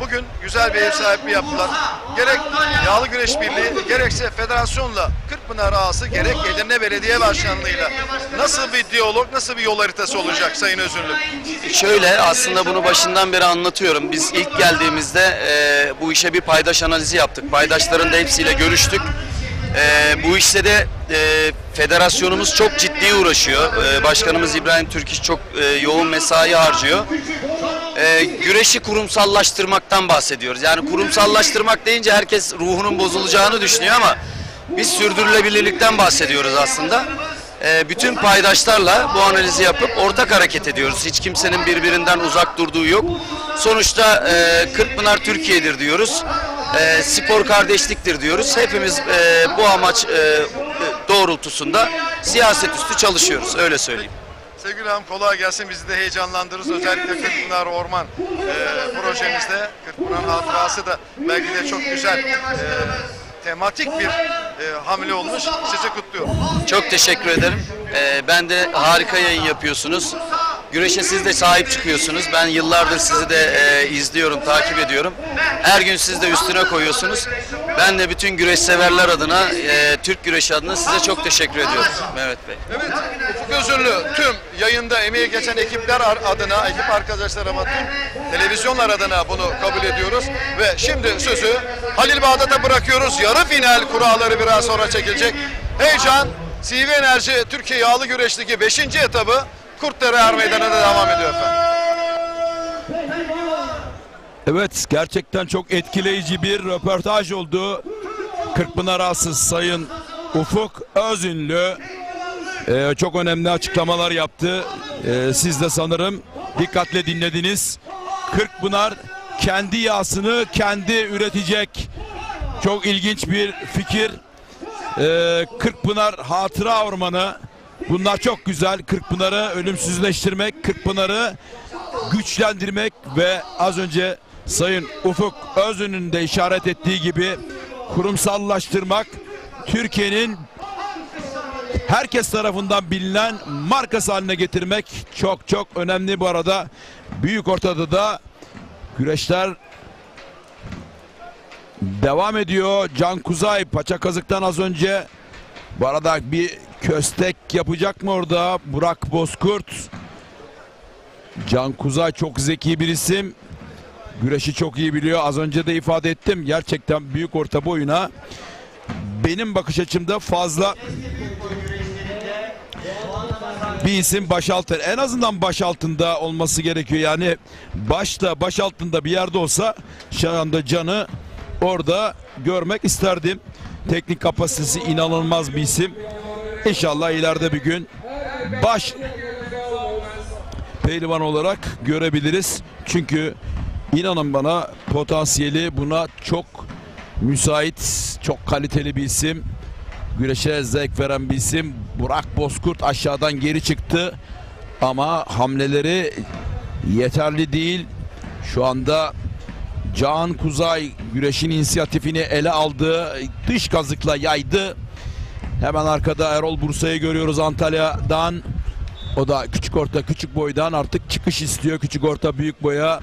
Bugün güzel bir ev sahipliği yaptılar. Gerek Yağlı Güreş Birliği, gerekse federasyonla Kırkpınar Ağası, gerek Edirne Belediye Başkanlığı'yla nasıl bir diyalog, nasıl bir yol haritası olacak Sayın Özünlü? Şöyle, aslında bunu başından beri anlatıyorum. Biz ilk geldiğimizde bu işe bir paydaş analizi yaptık. Paydaşların da hepsiyle görüştük. Bu işte de federasyonumuz çok ciddi uğraşıyor. Başkanımız İbrahim Türkiş çok yoğun mesai harcıyor. Güreşi kurumsallaştırmaktan bahsediyoruz. Yani kurumsallaştırmak deyince herkes ruhunun bozulacağını düşünüyor ama biz sürdürülebilirlikten bahsediyoruz aslında. Bütün paydaşlarla bu analizi yapıp ortak hareket ediyoruz. Hiç kimsenin birbirinden uzak durduğu yok. Sonuçta Kırkpınar Türkiye'dir diyoruz. Spor kardeşliktir diyoruz. Hepimiz bu amaç doğrultusunda siyaset üstü çalışıyoruz. Öyle söyleyeyim. Sevgili ağam, kolay gelsin. Bizi de heyecanlandırırız. Özellikle Kırkpınar Orman projemizde. Kırkpınar hatırası da belki de çok güzel tematik bir hamle olmuş. Sizi kutluyorum. Çok teşekkür ederim. Ben de harika yayın yapıyorsunuz. Güreşe siz de sahip çıkıyorsunuz. Ben yıllardır sizi de izliyorum, takip ediyorum. Her gün siz de üstüne koyuyorsunuz. Ben de bütün güreş severler adına, Türk güreşi adına size çok teşekkür ediyorum Mehmet Bey. Evet, Ufuk Özürlü tüm yayında emeği geçen ekipler adına, ekip arkadaşlarıma, tüm televizyonlar adına bunu kabul ediyoruz. Ve şimdi sözü Halil Bağdat'a bırakıyoruz. Yarı final kuralları biraz sonra çekilecek. Heyecan, CV Enerji Türkiye Yağlı Güreş Ligi 5. etabı Kurtdere Er Meydanı'nda devam ediyor efendim. Evet, gerçekten çok etkileyici bir röportaj oldu. Kırkpınar Ağası Sayın Ufuk Özünlü çok önemli açıklamalar yaptı. Siz de sanırım dikkatle dinlediniz. Kırkpınar kendi yağsını kendi üretecek. Çok ilginç bir fikir. Kırkpınar Hatıra Ormanı. Bunlar çok güzel. Kırkpınar'ı ölümsüzleştirmek, Kırkpınar'ı güçlendirmek ve az önce Sayın Ufuk Özün'ün de işaret ettiği gibi kurumsallaştırmak, Türkiye'nin herkes tarafından bilinen markası haline getirmek çok çok önemli. Bu arada Büyükorta'da da güreşler devam ediyor. Can Kuzay Paçakazık'tan az önce, bu arada bir köstek yapacak mı orada Burak Bozkurt? Can Kuzay çok zeki bir isim. Güreşi çok iyi biliyor. Az önce de ifade ettim. Gerçekten büyük orta boyuna benim bakış açımda fazla bir isim, baş altı. En azından baş altında olması gerekiyor. Yani baş altında bir yerde olsa şu anda Can'ı orada görmek isterdim. Teknik kapasitesi inanılmaz bir isim. İnşallah ileride bir gün baş pehlivan olarak görebiliriz. Çünkü inanın bana potansiyeli buna çok müsait, çok kaliteli bir isim. Güreşe zevk veren bir isim. Burak Bozkurt aşağıdan geri çıktı ama hamleleri yeterli değil. Şu anda Can Kuzay güreşin inisiyatifini ele aldı. Dış kazıkla yaydı. Hemen arkada Erol Bursa'yı görüyoruz Antalya'dan. O da küçük orta küçük boydan artık çıkış istiyor. Küçük orta büyük boya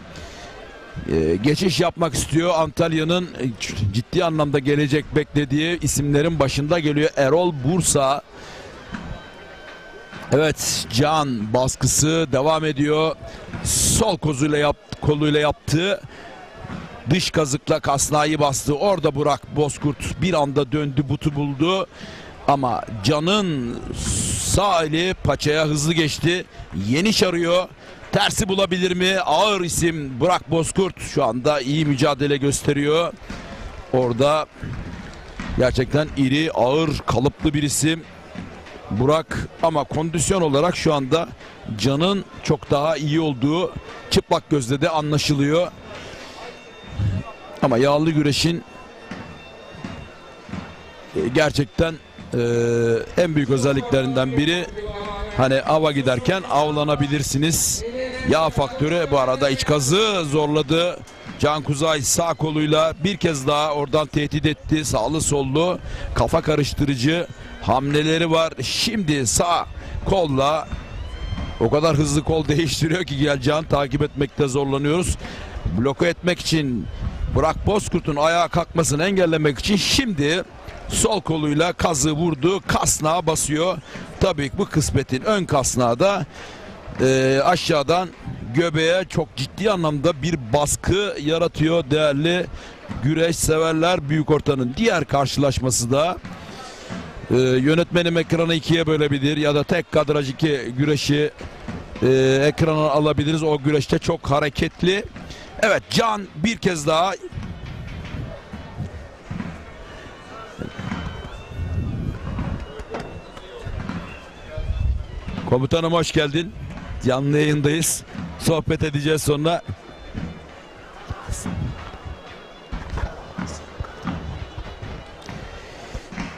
geçiş yapmak istiyor. Antalya'nın ciddi anlamda gelecek beklediği isimlerin başında geliyor Erol Bursa. Evet, Can baskısı devam ediyor. Sol koluyla yaptı. Dış kazıkla kasnayı bastı. Orada Burak Bozkurt bir anda döndü, butu buldu. Ama Can'ın sağ eli paçaya hızlı geçti. Yeniş arıyor. Tersi bulabilir mi? Ağır isim Burak Bozkurt şu anda iyi mücadele gösteriyor. Orada gerçekten iri, ağır, kalıplı bir isim Burak, ama kondisyon olarak şu anda Can'ın çok daha iyi olduğu çıplak gözle de anlaşılıyor. Ama yağlı güreşin gerçekten en büyük özelliklerinden biri, hani ava giderken avlanabilirsiniz. Yağ faktörü. Bu arada iç kazı zorladı. Can Kuzay sağ koluyla bir kez daha oradan tehdit etti. Sağlı sollu kafa karıştırıcı hamleleri var. Şimdi sağ kolla O kadar hızlı kol değiştiriyor ki Gelcan, takip etmekte zorlanıyoruz. Bloke etmek için, Burak Bozkurt'un ayağa kalkmasını engellemek için şimdi sol koluyla kazığı vurdu. Kasnağa basıyor. Tabii ki bu kısmetin ön kasnağı da aşağıdan göbeğe çok ciddi anlamda bir baskı yaratıyor değerli güreş severler. Büyük ortanın diğer karşılaşması da yönetmenim ekranı ikiye bölebilir ya da tek kadraj 2 güreşi ekrana alabiliriz. O güreşte çok hareketli. Evet, Can bir kez daha komutanım hoş geldin. Canlı yayındayız. Sohbet edeceğiz sonra.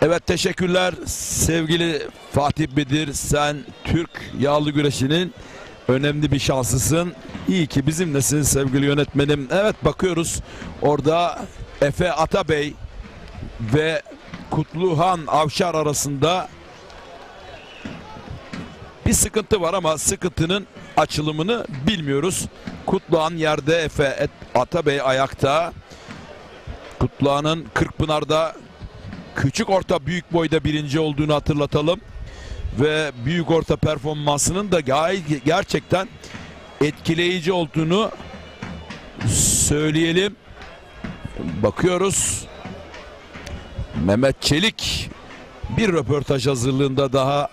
Evet, teşekkürler sevgili Fatih Bedir. Sen Türk yağlı güreşinin önemli bir şanslısın. İyi ki bizimlesin sevgili yönetmenim. Evet, bakıyoruz orada Efe Atabey ve Kutluhan Avşar arasında bir sıkıntı var ama sıkıntının açılımını bilmiyoruz. Kutluhan yerde, Efe Atabey ayakta. Kutluhan'ın Kırkpınar'da küçük orta büyük boyda birinci olduğunu hatırlatalım. Ve büyük orta performansının da gerçekten etkileyici olduğunu söyleyelim. Bakıyoruz. Mehmet Çelik bir röportaj hazırlığında daha.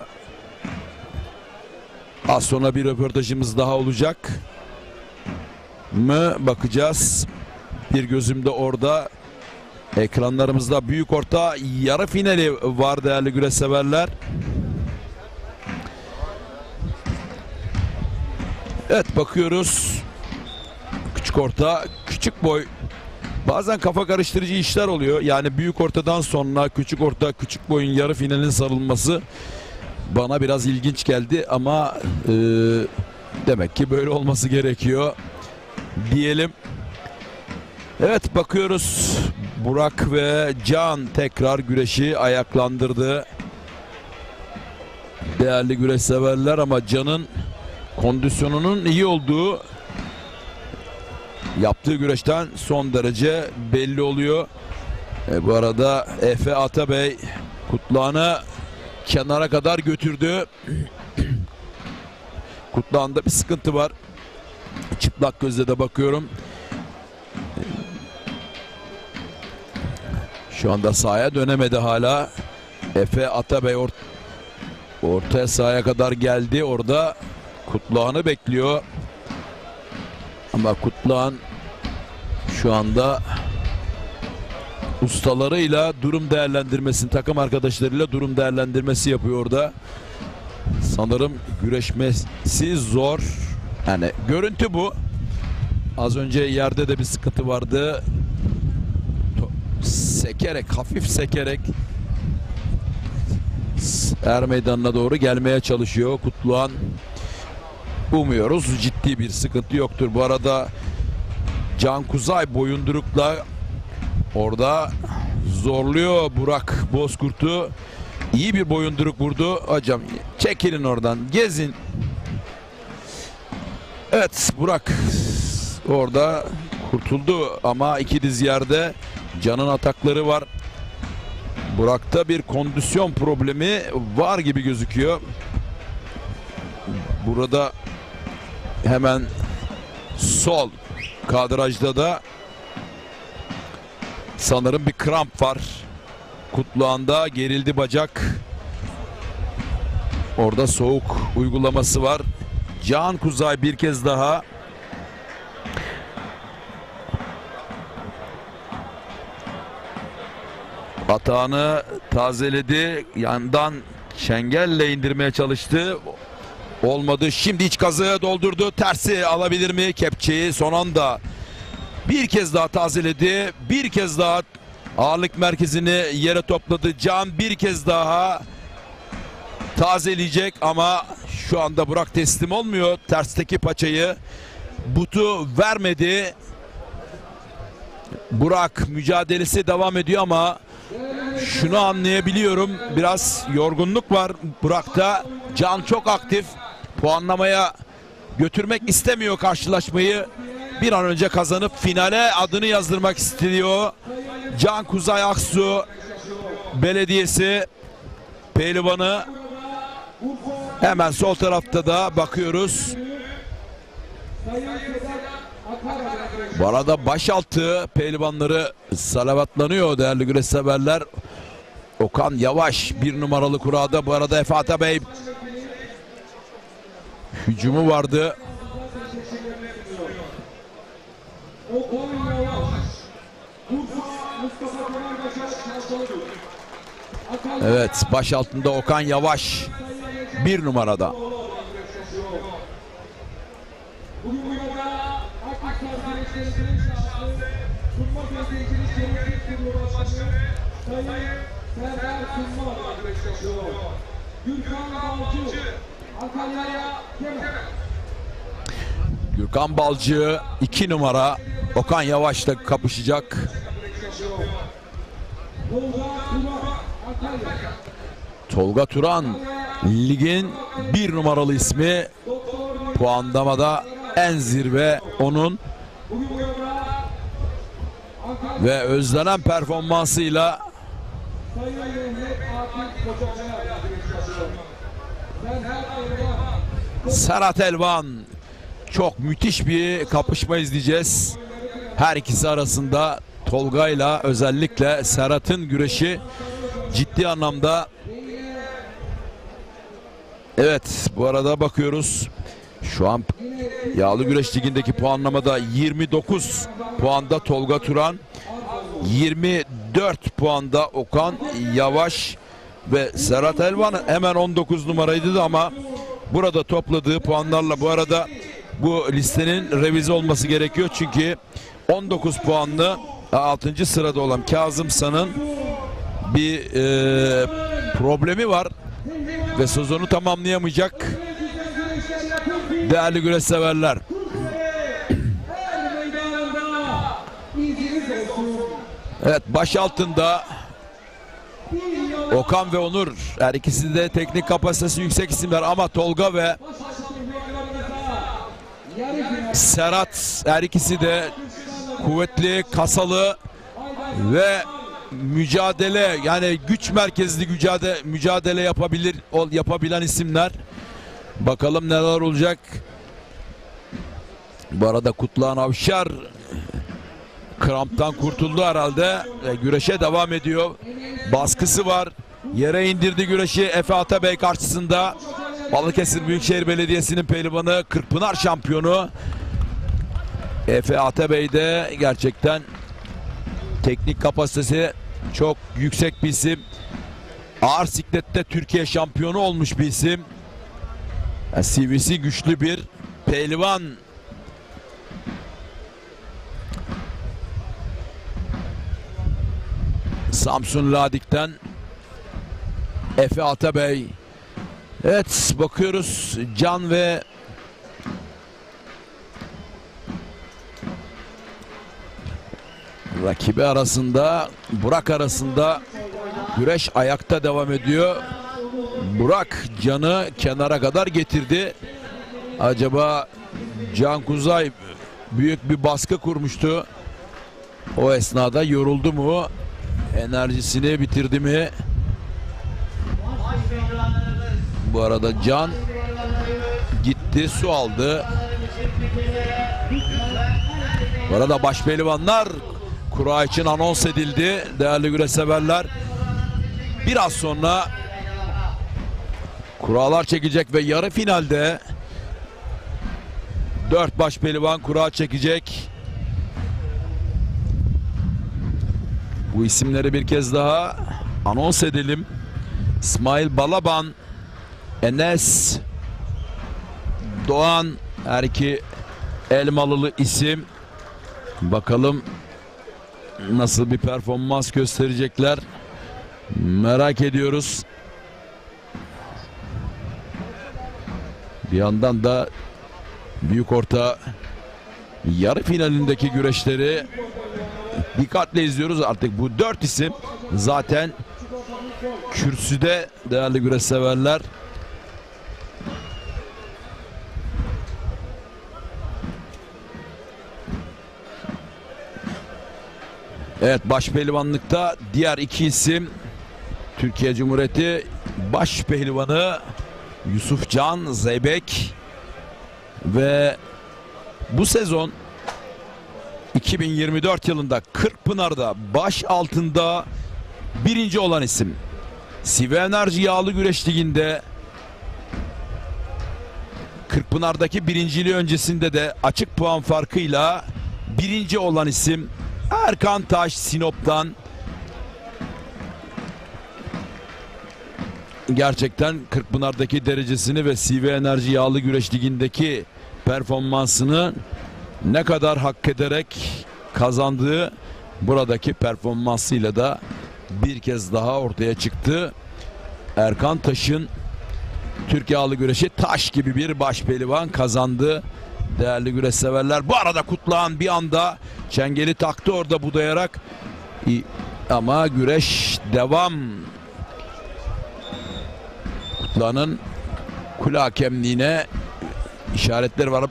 Az sonra bir röportajımız daha olacak mı bakacağız. Bir gözüm de orada. Ekranlarımızda büyük orta yarı finali var değerli güreş severler. Evet, bakıyoruz. Küçük orta, küçük boy. Bazen kafa karıştırıcı işler oluyor. Yani büyük ortadan sonra küçük orta, küçük boyun yarı finalin sarılması bana biraz ilginç geldi ama demek ki böyle olması gerekiyor diyelim. Evet, bakıyoruz. Burak ve Can tekrar güreşi ayaklandırdı. Değerli güreş severler ama Can'ın kondisyonunun iyi olduğu yaptığı güreşten son derece belli oluyor. Bu arada Efe Atabey Kutluhan'ı kenara kadar götürdü. Kutluhan'da bir sıkıntı var. Çıplak gözle de bakıyorum. Şu anda sahaya dönemedi hala. Efe Atabey ortaya sahaya kadar geldi. Orada Kutluhan'ı bekliyor. Ama Kutluhan şu anda ustalarıyla durum değerlendirmesini, takım arkadaşlarıyla durum değerlendirmesi yapıyor orada. Sanırım güreşmesi zor. Yani görüntü bu. Az önce yerde de bir sıkıntı vardı. Sekerek, hafif sekerek er meydanına doğru gelmeye çalışıyor Kutluhan. Umuyoruz ciddi bir sıkıntı yoktur. Bu arada Can Kuzay boyundurukla orada zorluyor Burak Bozkurt'u. İyi bir boyunduruk vurdu. Hocam çekilin oradan, gezin. Evet, Burak orada kurtuldu ama iki diz yerde. Can'ın atakları var. Burak'ta bir kondisyon problemi var gibi gözüküyor. Burada hemen sol kadrajda da sanırım bir kramp var. Kutluhan'da gerildi bacak. Orada soğuk uygulaması var. Can Kuzay bir kez daha atağını tazeledi. Yandan çengelle indirmeye çalıştı. Olmadı. Şimdi iç kazığı doldurdu. Tersi alabilir mi? Kepçeyi son anda bir kez daha tazeledi. Bir kez daha ağırlık merkezini yere topladı. Can bir kez daha tazeleyecek ama şu anda Burak teslim olmuyor. Tersteki paçayı butu vermedi. Burak mücadelesi devam ediyor ama şunu anlayabiliyorum. Biraz yorgunluk var Burak'ta. Can çok aktif. puanlamaya götürmek istemiyor karşılaşmayı. Bir an önce kazanıp finale adını yazdırmak istiyor. Can Kuzay Aksu Belediyesi pehlivanı. Hemen sol tarafta da bakıyoruz. Bu arada başaltı pehlivanları salavatlanıyor değerli güreş severler. Okan Yavaş bir numaralı kurada. Bu arada Efe Atabey hücumu vardı. Evet, baş altında Okan Yavaş bir numarada. Gürkan Balcı 2 numara Okan Yavaş'la kapışacak. Tolga Turan ligin 1 numaralı ismi, puanlamada en zirve onun ve özlenen performansıyla Serhat Elvan. Çok müthiş bir kapışma izleyeceğiz. Her ikisi arasında Tolga'yla özellikle Serhat'ın güreşi ciddi anlamda. Evet, bu arada bakıyoruz. Şu an Yağlı Güreş Ligi'ndeki puanlamada 29 puanda Tolga Turan, 24 puanda Okan Yavaş ve Serhat Elvan hemen 19 numaraydı da ama burada topladığı puanlarla, bu arada bu listenin revize olması gerekiyor çünkü 19 puanlı 6. sırada olan Kazım San'ın bir problemi var ve sezonu tamamlayamayacak değerli güreş severler. Evet, baş altında Okan ve Onur, her ikisi de teknik kapasitesi yüksek isimler ama Tolga ve Serhat her ikisi de kuvvetli, kasalı ve mücadele, yani güç merkezli mücadele yapabilen isimler. Bakalım neler olacak. Bu arada Kutluhan Avşar kramptan kurtuldu herhalde. Güreşe devam ediyor. Baskısı var. Yere indirdi güreşi Efe Atabey karşısında. Balıkesir Büyükşehir Belediyesi'nin pehlivanı, Kırkpınar şampiyonu Efe Atabey de gerçekten teknik kapasitesi çok yüksek bir isim. Ağır siklette Türkiye şampiyonu olmuş bir isim. Yani CV'si güçlü bir pehlivan. Samsun Ladik'ten Efe Atabey. Evet, bakıyoruz Can ve rakibi arasında, Burak arasında güreş ayakta devam ediyor. Burak Can'ı kenara kadar getirdi. Acaba Can Kuzay büyük bir baskı kurmuştu. O esnada yoruldu mu? Enerjisini bitirdi mi? Bu arada Can gitti, su aldı. Bu arada başpehlivanlar kura için anons edildi değerli güreş severler. Biraz sonra kuralar çekecek ve yarı finalde 4 başpehlivan kura çekecek. Bu isimleri bir kez daha anons edelim. İsmail Balaban, Enes Doğan, her iki Elmalılı isim. Bakalım nasıl bir performans gösterecekler, merak ediyoruz. Bir yandan da büyük orta yarı finalindeki güreşleri dikkatle izliyoruz. Artık bu 4 isim zaten kürsüde değerli güreş severler. Evet, başpehlivanlıkta diğer iki isim Türkiye Cumhuriyeti başpehlivanı Yusufcan Zeybek ve bu sezon 2024 yılında Kırkpınar'da baş altında birinci olan isim. Sive Enerji Yağlı Güreş Ligi'nde Kırkpınar'daki birinciliği öncesinde de açık puan farkıyla birinci olan isim Erkan Taş Sinop'tan. Gerçekten Kırkpınar'daki derecesini ve Sive Enerji Yağlı Güreş Ligi'ndeki performansını ne kadar hak ederek kazandığı buradaki performansıyla da bir kez daha ortaya çıktı. Erkan Taş'ın Türk Yağlı Güreşi taş gibi bir başpehlivan kazandı. Değerli güreş severler, bu arada Kutlağan bir anda çengeli taktı orada budayarak, ama güreş devam. Kutlağan'ın kule hakemliğine işaretleri var,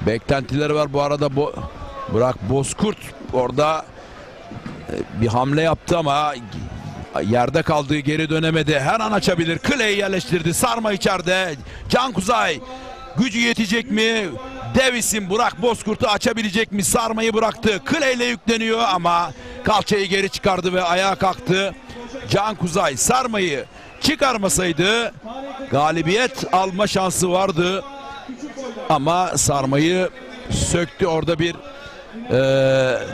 beklentileri var. Bu arada Burak Bozkurt orada bir hamle yaptı ama yerde kaldığı, geri dönemedi. Her an açabilir. Clay yerleştirdi. Sarma içeride. Can Kuzay gücü yetecek mi? Dev isim Burak Bozkurt'u açabilecek mi? Sarmayı bıraktı. Clay ile yükleniyor ama kalçayı geri çıkardı ve ayağa kalktı. Can Kuzay sarmayı çıkarmasaydı galibiyet alma şansı vardı. Ama sarmayı söktü. Orada bir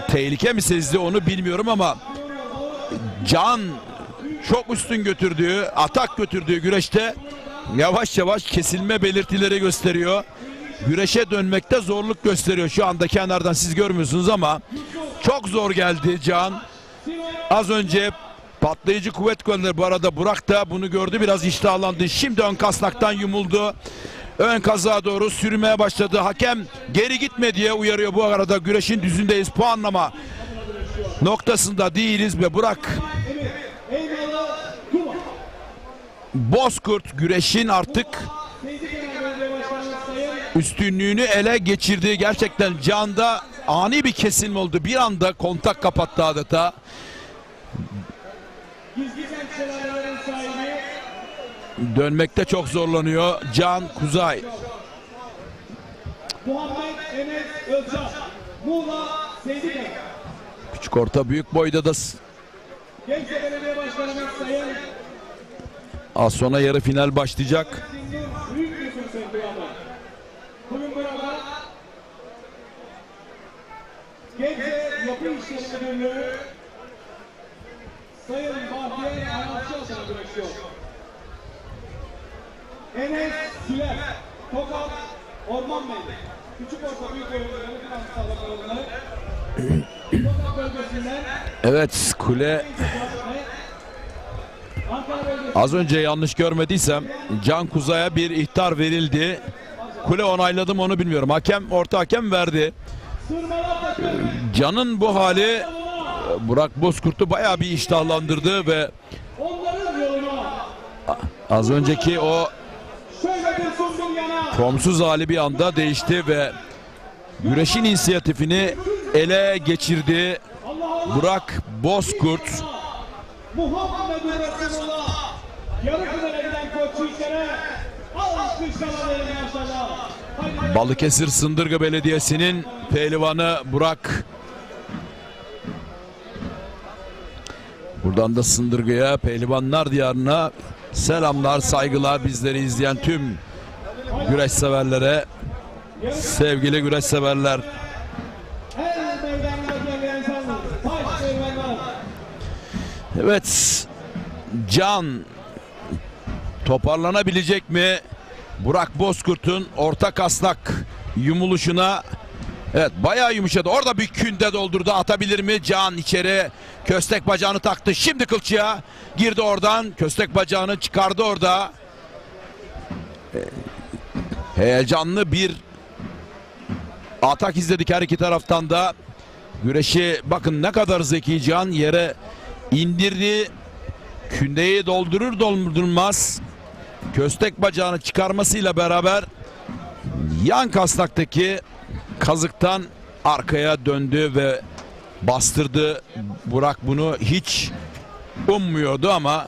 tehlike mi sezdi onu bilmiyorum ama Can çok üstün götürdüğü, atak götürdüğü güreşte yavaş yavaş kesilme belirtileri gösteriyor. Güreşe dönmekte zorluk gösteriyor. Şu anda kenardan siz görmüyorsunuz ama çok zor geldi Can. Az önce patlayıcı kuvvet gönderdi. Bu arada Burak da bunu gördü, biraz iştahlandı. Şimdi ön kasnaktan yumuldu. Ön kazağa doğru sürmeye başladı. Hakem geri gitme diye uyarıyor. Bu arada güreşin düzündeyiz. Puanlama noktasında değiliz ve Burak Bozkurt güreşin artık üstünlüğünü ele geçirdi. Gerçekten Can'da ani bir kesilme oldu. Bir anda kontak kapattı adeta. Dönmekte çok zorlanıyor Can Kuzay. Küçük orta büyük boyda da az sonra yarı final başlayacak. Bugün burada Gebze Yapı İşleri Müdürlüğü Sayın Bahriye Ayazcı adına güreşiyor. Enes Süler, Tokat, Orman Bey, küçük orta büyük bölümlerini finansal sağlıklarını Tokat bölgesinden. Evet, kule az önce yanlış görmediysem Can Kuzay'a bir ihtar verildi. Kule onayladım onu bilmiyorum. Hakem, orta hakem verdi. Can'ın bu hali Burak Bozkurt'u bayağı bir iştahlandırdı ve az önceki o formsuz hali bir anda değişti ve güreşin inisiyatifini ele geçirdi Burak Bozkurt. Balıkesir Sındırgı Belediyesi'nin pehlivanı Burak. Buradan da Sındırgı'ya, pehlivanlar diyarına selamlar, saygılar, bizleri izleyen tüm güreş severlere, sevgili güreş severler. Evet, Can toparlanabilecek mi? Burak Bozkurt'un orta kasnak yumuluşuna, evet bayağı yumuşadı. Orada bir künde doldurdu. Atabilir mi? Can içeri köstek bacağını taktı. Şimdi kılçıya girdi oradan. Köstek bacağını çıkardı orada. Heyecanlı bir atak izledik her iki taraftan da. Güreşi bakın ne kadar zeki Can, yere indirdi. Kündeyi doldurur doldurmaz köstek bacağını çıkarmasıyla beraber yan kasnaktaki kazıktan arkaya döndü ve bastırdı. Burak bunu hiç ummuyordu ama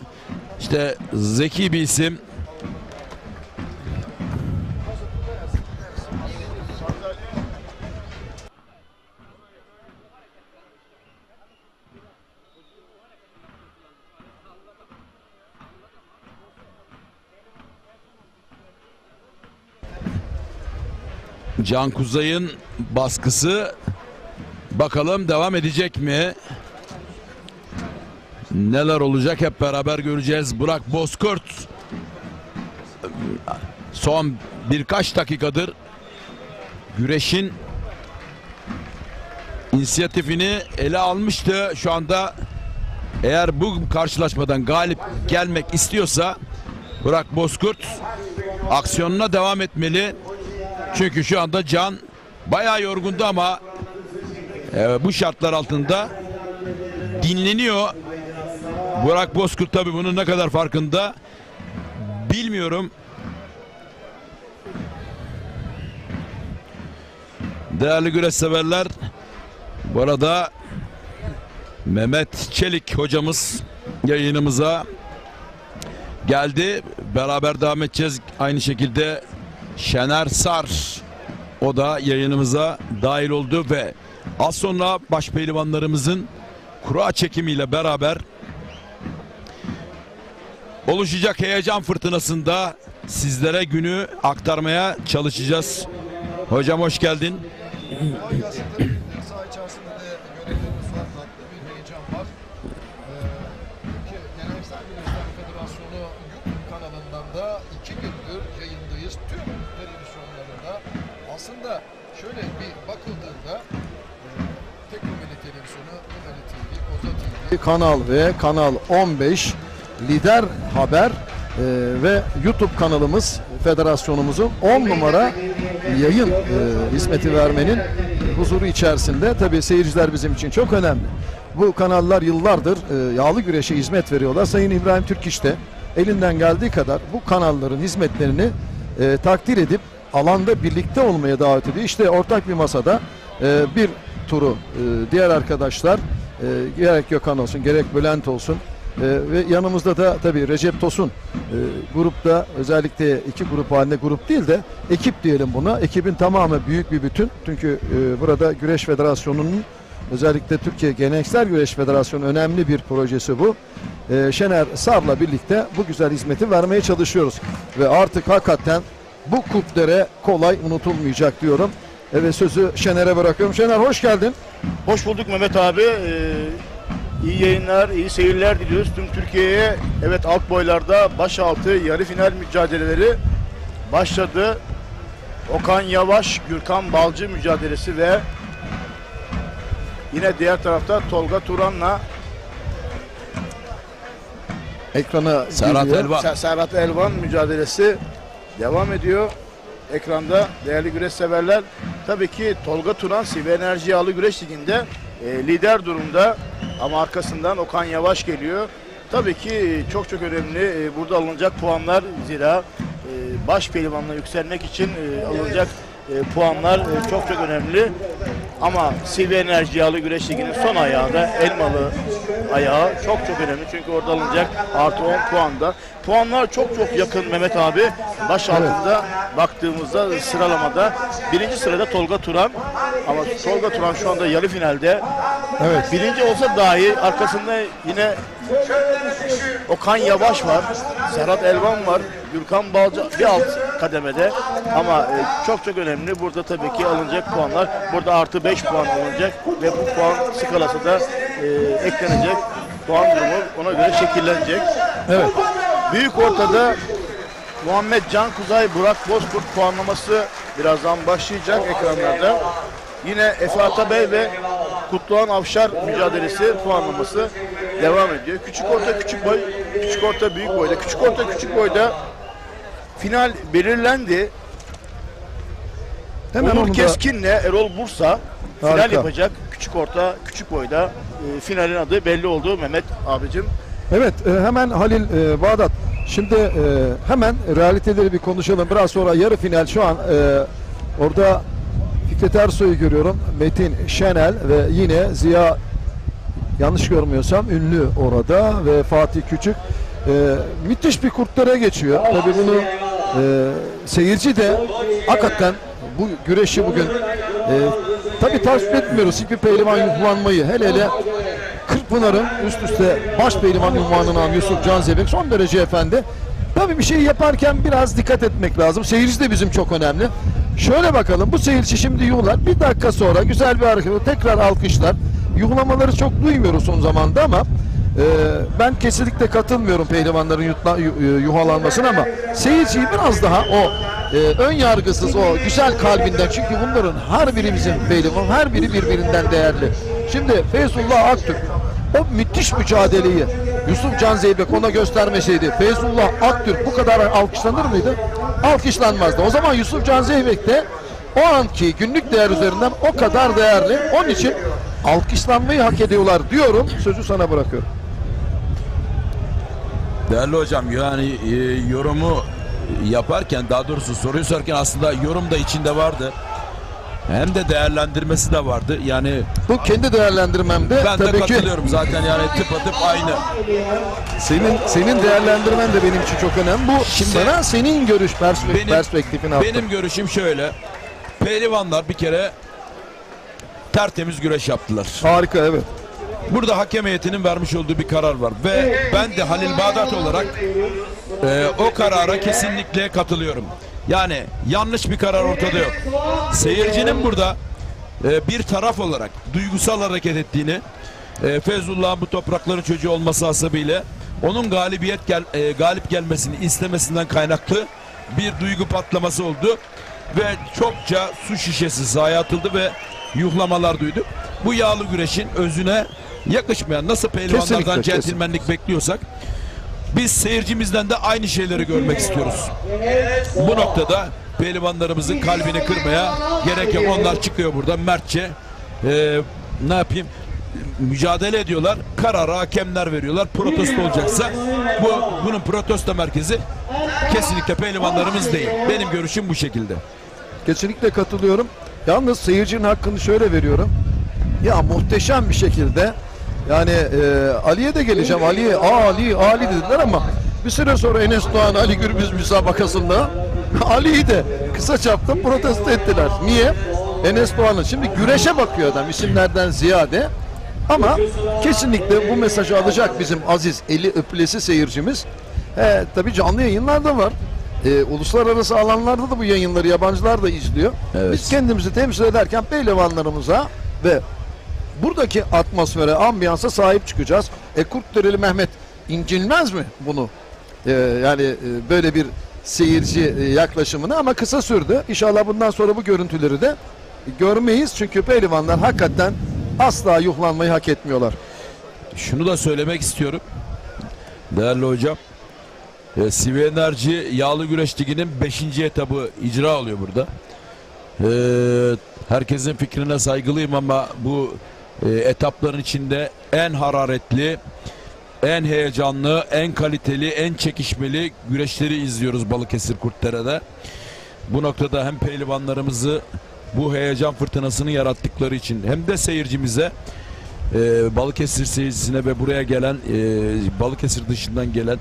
işte zeki bir isim. Can Kuzay'ın baskısı bakalım devam edecek mi? Neler olacak hep beraber göreceğiz. Burak Bozkurt son birkaç dakikadır güreşin inisiyatifini ele almıştı. Şu anda eğer bu karşılaşmadan galip gelmek istiyorsa Burak Bozkurt aksiyonuna devam etmeli. Çünkü şu anda Can bayağı yorgundu ama bu şartlar altında dinleniyor. Burak Bozkurt tabii bunun ne kadar farkında bilmiyorum. Değerli güreş severler, bu arada Mehmet Çelik hocamız yayınımıza geldi. Beraber devam edeceğiz. Aynı şekilde Şener Sar, o da yayınımıza dahil oldu ve az sonra başpehlivanlarımızın kura çekimiyle beraber oluşacak heyecan fırtınasında sizlere günü aktarmaya çalışacağız. Hocam hoş geldin. Saha içerisinde de görevlerimiz var. Farklı bir heyecan var. Geleneksel Güreşler Federasyonu YouTube kanalından da 2 gündür yayındayız. Tüm televizyonlarında aslında şöyle bir bakıldığında Teknomeli Televizyonu, Ömeli TV, Oza TV, Kanal ve Kanal 15, Lider Haber ve YouTube kanalımız federasyonumuzun 10 numara yayın hizmeti vermenin huzuru içerisinde. Tabii seyirciler bizim için çok önemli. Bu kanallar yıllardır yağlı güreşe hizmet veriyorlar. Sayın İbrahim Türkiş de elinden geldiği kadar bu kanalların hizmetlerini takdir edip alanda birlikte olmaya davet ediyor. İşte ortak bir masada bir turu diğer arkadaşlar gerek Gökhan olsun gerek Bülent olsun ve yanımızda da tabii Recep Tosun grupta, özellikle iki grup halinde, grup değil de ekip diyelim buna. Ekibin tamamı büyük bir bütün. Çünkü burada Güreş Federasyonu'nun, özellikle Türkiye Geleneksel Güreş Federasyonu önemli bir projesi bu. Şener Sar'la birlikte bu güzel hizmeti vermeye çalışıyoruz. Ve artık hakikaten bu kulplere kolay unutulmayacak diyorum. Evet, sözü Şener'e bırakıyorum. Şener hoş geldin. Hoş bulduk Mehmet abi. İyi yayınlar, iyi seyirler diliyoruz tüm Türkiye'ye. Evet, alt boylarda başaltı yarı final mücadeleleri başladı. Okan Yavaş, Gürkan Balcı mücadelesi ve yine diğer tarafta Tolga Turan'la ekrana Serhat Elvan mücadelesi devam ediyor. Ekranda değerli güreş severler. Tabii ki Tolga Turan Sive Enerji Yağlı Güreş Ligi'nde lider durumda ama arkasından Okan Yavaş geliyor. Tabii ki çok önemli burada alınacak puanlar, zira baş pehlivanla yükselmek için alınacak puanlar çok önemli. Ama Sive Enerji Yağlı Güreş Ligi'nin son ayağında Elmalı ayağı çok önemli. Çünkü orada alınacak artı 10 puanda. Puanlar çok yakın Mehmet abi. Baş altında baktığımızda sıralamada birinci sırada Tolga Turan. Ama Tolga Turan şu anda yarı finalde. Evet. Birinci olsa dahi arkasında yine Okan Yavaş var, Serhat Elvan var, Gürkan Balcı bir alt kademede. Ama çok önemli burada tabii ki alınacak puanlar. Burada artı 5 puan alınacak ve bu puan skalası da eklenecek. Puan durumu ona göre şekillenecek. Evet. Büyük ortada Muhammed Can Kuzay, Burak Bozkurt puanlaması birazdan başlayacak ekranlarda. Yine Efe Atabey ve Kutluhan Avşar mücadelesi puanlaması devam ediyor. Küçük orta küçük boy, küçük orta büyük boyda, küçük orta küçük boyda final belirlendi. Hemen Onur Keskin'le Erol Bursa final Harika. yapacak. Küçük orta küçük boyda finalin adı belli oldu Mehmet abicim. Evet, hemen Halil Bağdat. Şimdi hemen realiteleri bir konuşalım. Biraz sonra yarı final, şu an orada Fikret Ersoy'u görüyorum. Metin Şenel ve yine Ziya yanlış görmüyorsam ünlü orada ve Fatih Küçük müthiş bir kurtlara geçiyor. Tabii bunu seyirci de hakikaten bu güreşi bugün tabii tasvip etmiyoruz. Hiçbir pehlivan yuhlanmayı, hele hele Kırkpınar'ın üst üste baş pehlivan unvanını alan Yusuf Can Zeybek son derece efendi. Tabii bir şey yaparken biraz dikkat etmek lazım. Seyirci de bizim çok önemli. Şöyle bakalım, bu seyirci şimdi yuhlar. Bir dakika sonra güzel bir hareket, tekrar alkışlar. Yuhlamaları çok duymuyoruz son zamanda ama ben kesinlikle katılmıyorum pehlivanların yuhalanmasına, ama seyirciyi biraz daha o ön yargısız, o güzel kalbinden, çünkü bunların her biri bizim pehlivan, her biri birbirinden değerli. Şimdi Feyzullah Aktürk o müthiş mücadeleyi Yusuf Can Zeybek ona göstermeseydi, Feyzullah Aktürk bu kadar alkışlanır mıydı? Alkışlanmazdı. O zaman Yusuf Can Zeybek de o anki günlük değer üzerinden o kadar değerli. Onun için alkışlanmayı hak ediyorlar diyorum. Sözü sana bırakıyorum. Değerli hocam, yani yorumu yaparken, daha doğrusu soruyu sorarken aslında yorum da içinde vardı. Hem de değerlendirmesi de vardı. Yani bu kendi değerlendirmemde ben tabii de katılıyorum zaten, yani tıpatıp aynı. Senin değerlendirmen de benim için çok önemli. Bu şimdi sana senin görüş perspektifini attım. Benim görüşüm şöyle. Pehlivanlar bir kere tertemiz güreş yaptılar. Harika, evet. Burada hakem heyetinin vermiş olduğu bir karar var ve ben de Halil Bağdat olarak o karara kesinlikle katılıyorum. Yani yanlış bir karar ortada yok. Seyircinin burada bir taraf olarak duygusal hareket ettiğini, Feyzullah'ın bu toprakların çocuğu olması hasebiyle onun galip gelmesini istemesinden kaynaklı bir duygu patlaması oldu ve çokça su şişesi sahaya atıldı ve yuhlamalar duyduk. Bu yağlı güreşin özüne yakışmayan, nasıl pehlivanlardan centilmenlik bekliyorsak biz seyircimizden de aynı şeyleri görmek istiyoruz. Bu noktada pehlivanlarımızın kalbini kırmaya gerek yok. Onlar çıkıyor burada mertçe ne yapayım, mücadele ediyorlar. Kararı hakemler veriyorlar. Protesto olacaksa bunun protesto merkezi kesinlikle pehlivanlarımız değil. Benim görüşüm bu şekilde. Kesinlikle katılıyorum. Yalnız seyircinin hakkını şöyle veriyorum. Ya muhteşem bir şekilde, yani Ali'ye de geleceğim. Ali dediler ama bir süre sonra Enes Doğan, Ali Gürbüz müsabakasında Ali'yi de kısa çapta protesto ettiler. Niye? Enes Doğan'ın şimdi güreşe bakıyor adam isimlerden ziyade, ama kesinlikle bu mesajı alacak bizim aziz eli öpülesi seyircimiz. Tabii canlı yayınlar da var. Uluslararası alanlarda da bu yayınları yabancılar da izliyor. Evet. Biz kendimizi temsil ederken pehlivanlarımıza ve buradaki atmosfere, ambiyansa sahip çıkacağız. Kurtdereli Mehmet incinmez mi bunu? Böyle bir seyirci yaklaşımını, ama kısa sürdü. İnşallah bundan sonra bu görüntüleri de görmeyiz. Çünkü pehlivanlar hakikaten asla yuhlanmayı hak etmiyorlar. Şunu da söylemek istiyorum. Değerli hocam. CV Enerji Yağlı Güreş Ligi'nin 5. etabı icra oluyor burada. Herkesin fikrine saygılıyım ama bu etapların içinde en hararetli, en heyecanlı, en kaliteli, en çekişmeli güreşleri izliyoruz Balıkesir Kurtdere'de. Bu noktada hem pehlivanlarımızı bu heyecan fırtınasını yarattıkları için hem de seyircimize, Balıkesir seyircisine ve buraya gelen Balıkesir dışından gelen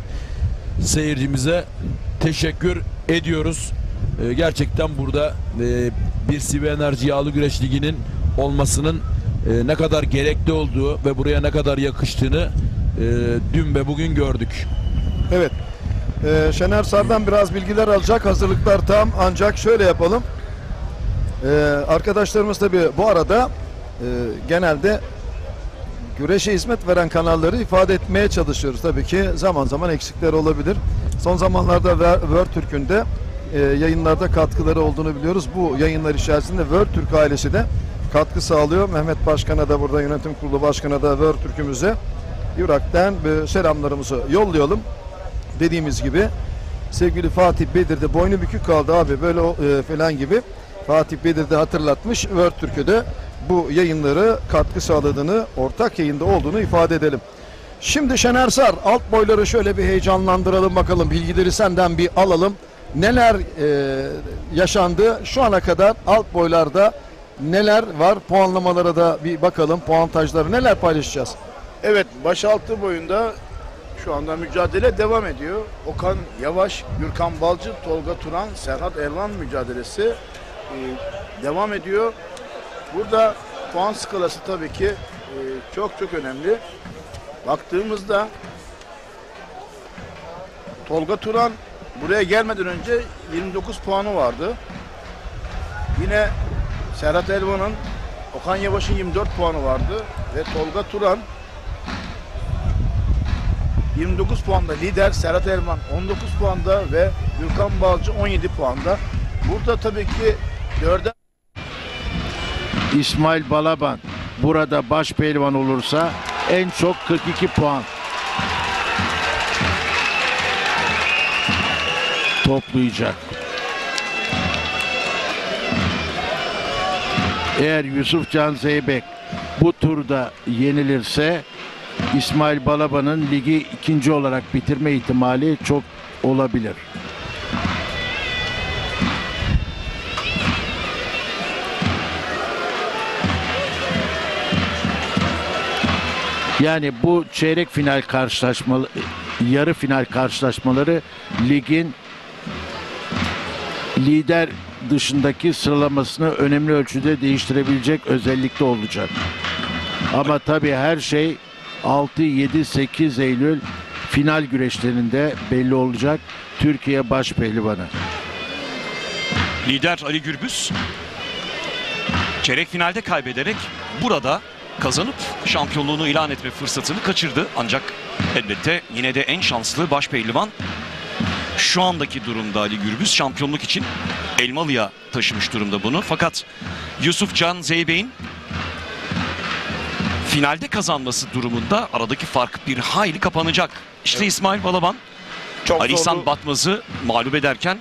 seyircimize teşekkür ediyoruz. Gerçekten burada bir CV Enerji Yağlı Güreş Ligi'nin olmasının ne kadar gerekli olduğu ve buraya ne kadar yakıştığını dün ve bugün gördük. Evet. Şener Sar'dan biraz bilgiler alacak. Hazırlıklar tam, ancak şöyle yapalım. Arkadaşlarımız tabii bu arada genelde güreşe hizmet veren kanalları ifade etmeye çalışıyoruz. Tabii ki zaman zaman eksikler olabilir. Son zamanlarda World Türk'ün de yayınlarda katkıları olduğunu biliyoruz. Bu yayınlar içerisinde World Türk ailesi de katkı sağlıyor. Mehmet Başkan'a da, burada yönetim kurulu başkan'a da, World Türk'ümüze yürekten selamlarımızı yollayalım. Dediğimiz gibi sevgili Fatih Bedir'de boynu bükük kaldı abi böyle falan gibi. Fatih Bedir'de hatırlatmış, World Türk'ü de bu yayınları katkı sağladığını, ortak yayında olduğunu ifade edelim. Şimdi Şener Sar, alt boyları şöyle bir heyecanlandıralım bakalım. Bilgileri senden bir alalım. Neler yaşandı şu ana kadar, alt boylarda neler var? Puanlamalara da bir bakalım. Puantajları neler paylaşacağız? Evet, başaltı boyunda şu anda mücadele devam ediyor. Okan Yavaş, Gürkan Balcı, Tolga Turan, Serhat Ervan mücadelesi devam ediyor. Burada puan skalası tabii ki çok çok önemli. Baktığımızda Tolga Turan buraya gelmeden önce 29 puanı vardı. Yine Serhat Ervan'ın, Okan Yavaş'ın 24 puanı vardı ve Tolga Turan 29 puanda lider, Serhat Erman 19 puanda ve Gürkan Balcı 17 puanda. Burada tabii ki 4'e İsmail Balaban burada baş pehlivan olursa en çok 42 puan toplayacak. Eğer Yusuf Can Zeybek bu turda yenilirse İsmail Balaban'ın ligi ikinci olarak bitirme ihtimali çok olabilir. Yani bu çeyrek final karşılaşmaları, yarı final karşılaşmaları ligin lider dışındaki sıralamasını önemli ölçüde değiştirebilecek özellikte olacak. Ama tabii her şey 6, 7, 8 Eylül final güreşlerinde belli olacak. Türkiye baş pehlivanı. Lider Ali Gürbüz çeyrek finalde kaybederek burada kazanıp şampiyonluğunu ilan etme fırsatını kaçırdı. Ancak elbette yine de en şanslı baş pehlivan şu andaki durumda Ali Gürbüz. Şampiyonluk için Elmalı'ya taşımış durumda bunu. Fakat Yusuf Can Zeybek'in finalde kazanması durumunda aradaki fark bir hayli kapanacak. İşte evet. İsmail Balaban Ali İhsan Batmaz'ı mağlup ederken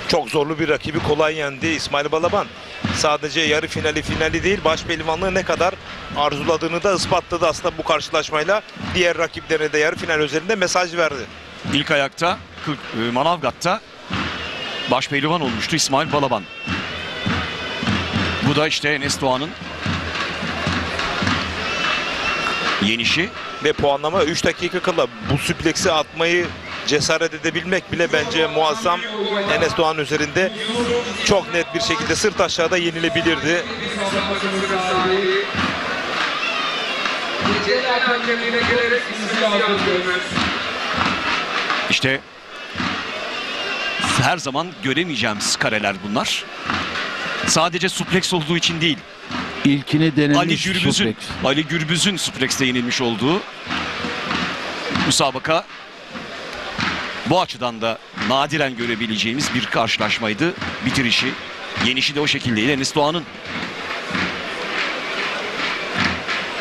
çok zorlu bir rakibi kolay yendi İsmail Balaban. Sadece yarı finali değil, baş pehlivanlığı ne kadar arzuladığını da ispatladı aslında bu karşılaşmayla. Diğer rakiplerine de yarı final özelinde mesaj verdi. İlk ayakta Manavgat'ta baş pehlivan olmuştu İsmail Balaban. Bu da işte Enes Doğan'ın yenişi. Ve puanlama 3 dakika kala bu süpleksi atmayı cesaret edebilmek bile bence muazzam. Enes Doğan üzerinde çok net bir şekilde sırt aşağıda yenilebilirdi. İşte her zaman göremeyeceğimiz kareler bunlar. Sadece suplex olduğu için değil. İlkini denilmiş Ali Gürbüz'ün suplex'te yenilmiş olduğu müsabaka. Bu açıdan da nadiren görebileceğimiz bir karşılaşmaydı. Bitirişi, yenişi de o şekildeydi. Enes Doğan'ın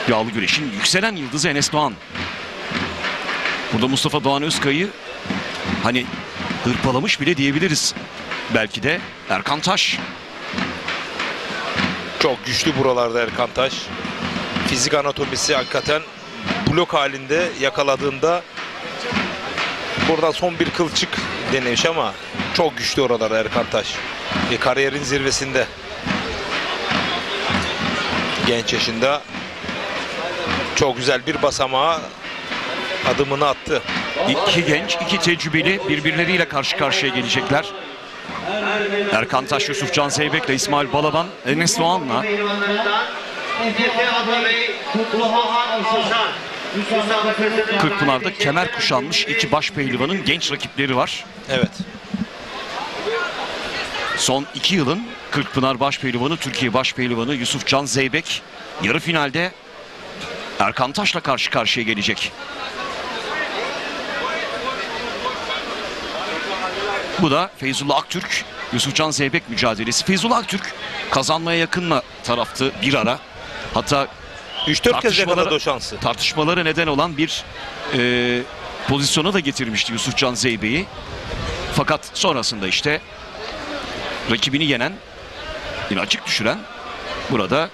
yağlı güreşin yükselen yıldızı Enes Doğan. Burada Mustafa Doğan Özkay'ı hani hırpalamış bile diyebiliriz. Belki de Erkan Taş. Çok güçlü buralarda Erkan Taş. Fizik anatomisi hakikaten blok halinde yakaladığında buradan son bir kılçık denemiş ama çok güçlü oralarda Erkan Taş. Kariyerin zirvesinde. Genç yaşında çok güzel bir basamağa adımını attı. İki genç, iki tecrübeli birbirleriyle karşı karşıya gelecekler. Erkan Taş, Yusuf Can Zeybek ile İsmail Balaban, Enes Doğan'la Kırkpınar'da kemer kuşanmış iki baş pehlivanın genç rakipleri var. Evet. Son 2 yılın Kırkpınar baş pehlivanı, Türkiye baş pehlivanı Yusuf Can Zeybek yarı finalde Erkan Taş'la karşı karşıya gelecek. Bu da Feyzullah Aktürk, Yusufcan Zeybek mücadelesi. Feyzullah Aktürk kazanmaya yakınla taraftı bir ara. Hatta 3-4 kez yakaladı o şansı. Tartışmalara neden olan bir pozisyona da getirmişti Yusufcan Zeybek'i. Fakat sonrasında işte rakibini yenen, yine açık düşüren burada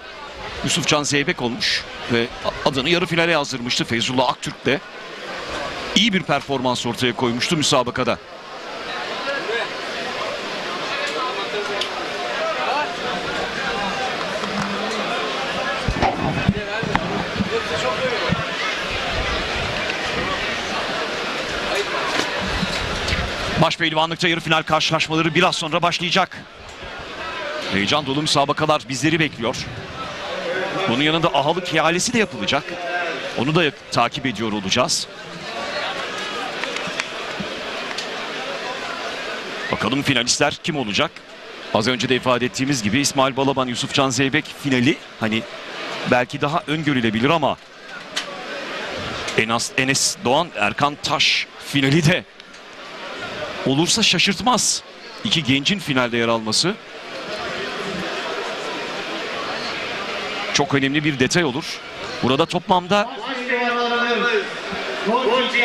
Yusufcan Zeybek olmuş ve adını yarı finale yazdırmıştı. Feyzullah Aktürk de iyi bir performans ortaya koymuştu müsabakada. Başpehlivanlıkta yarı final karşılaşmaları biraz sonra başlayacak. Heyecan dolu müsabakalar bizleri bekliyor. Bunun yanında ahalık ihalesi de yapılacak. Onu da takip ediyor olacağız. Bakalım finalistler kim olacak? Az önce de ifade ettiğimiz gibi İsmail Balaban, Yusufcan Zeybek finali hani belki daha öngörülebilir ama Enes Doğan, Erkan Taş finali de olursa şaşırtmaz. İki gencin finalde yer alması çok önemli bir detay olur. Burada toplamda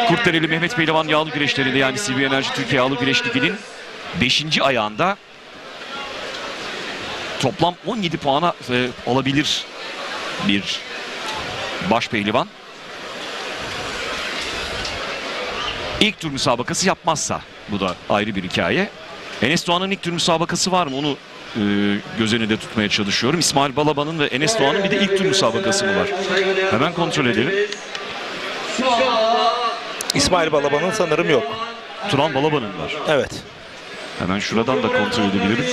Kurtdereli Mehmet Pehlivan yağlı güreşlerinde, yani CB Enerji Türkiye Yağlı Güreş Ligi'nin 5. ayağında toplam 17 puana alabilir bir başpehlivan. İlk tur müsabakası yapmazsa bu da ayrı bir hikaye. Enes Doğan'ın ilk tur müsabakası var mı? Onu göz önünde tutmaya çalışıyorum. İsmail Balaban'ın ve Enes Doğan'ın bir de ilk tur müsabakası mı var? Hemen kontrol edelim. İsmail Balaban'ın sanırım yok. Turan Balaban'ın var. Evet. Hemen şuradan da kontrol edebilirim.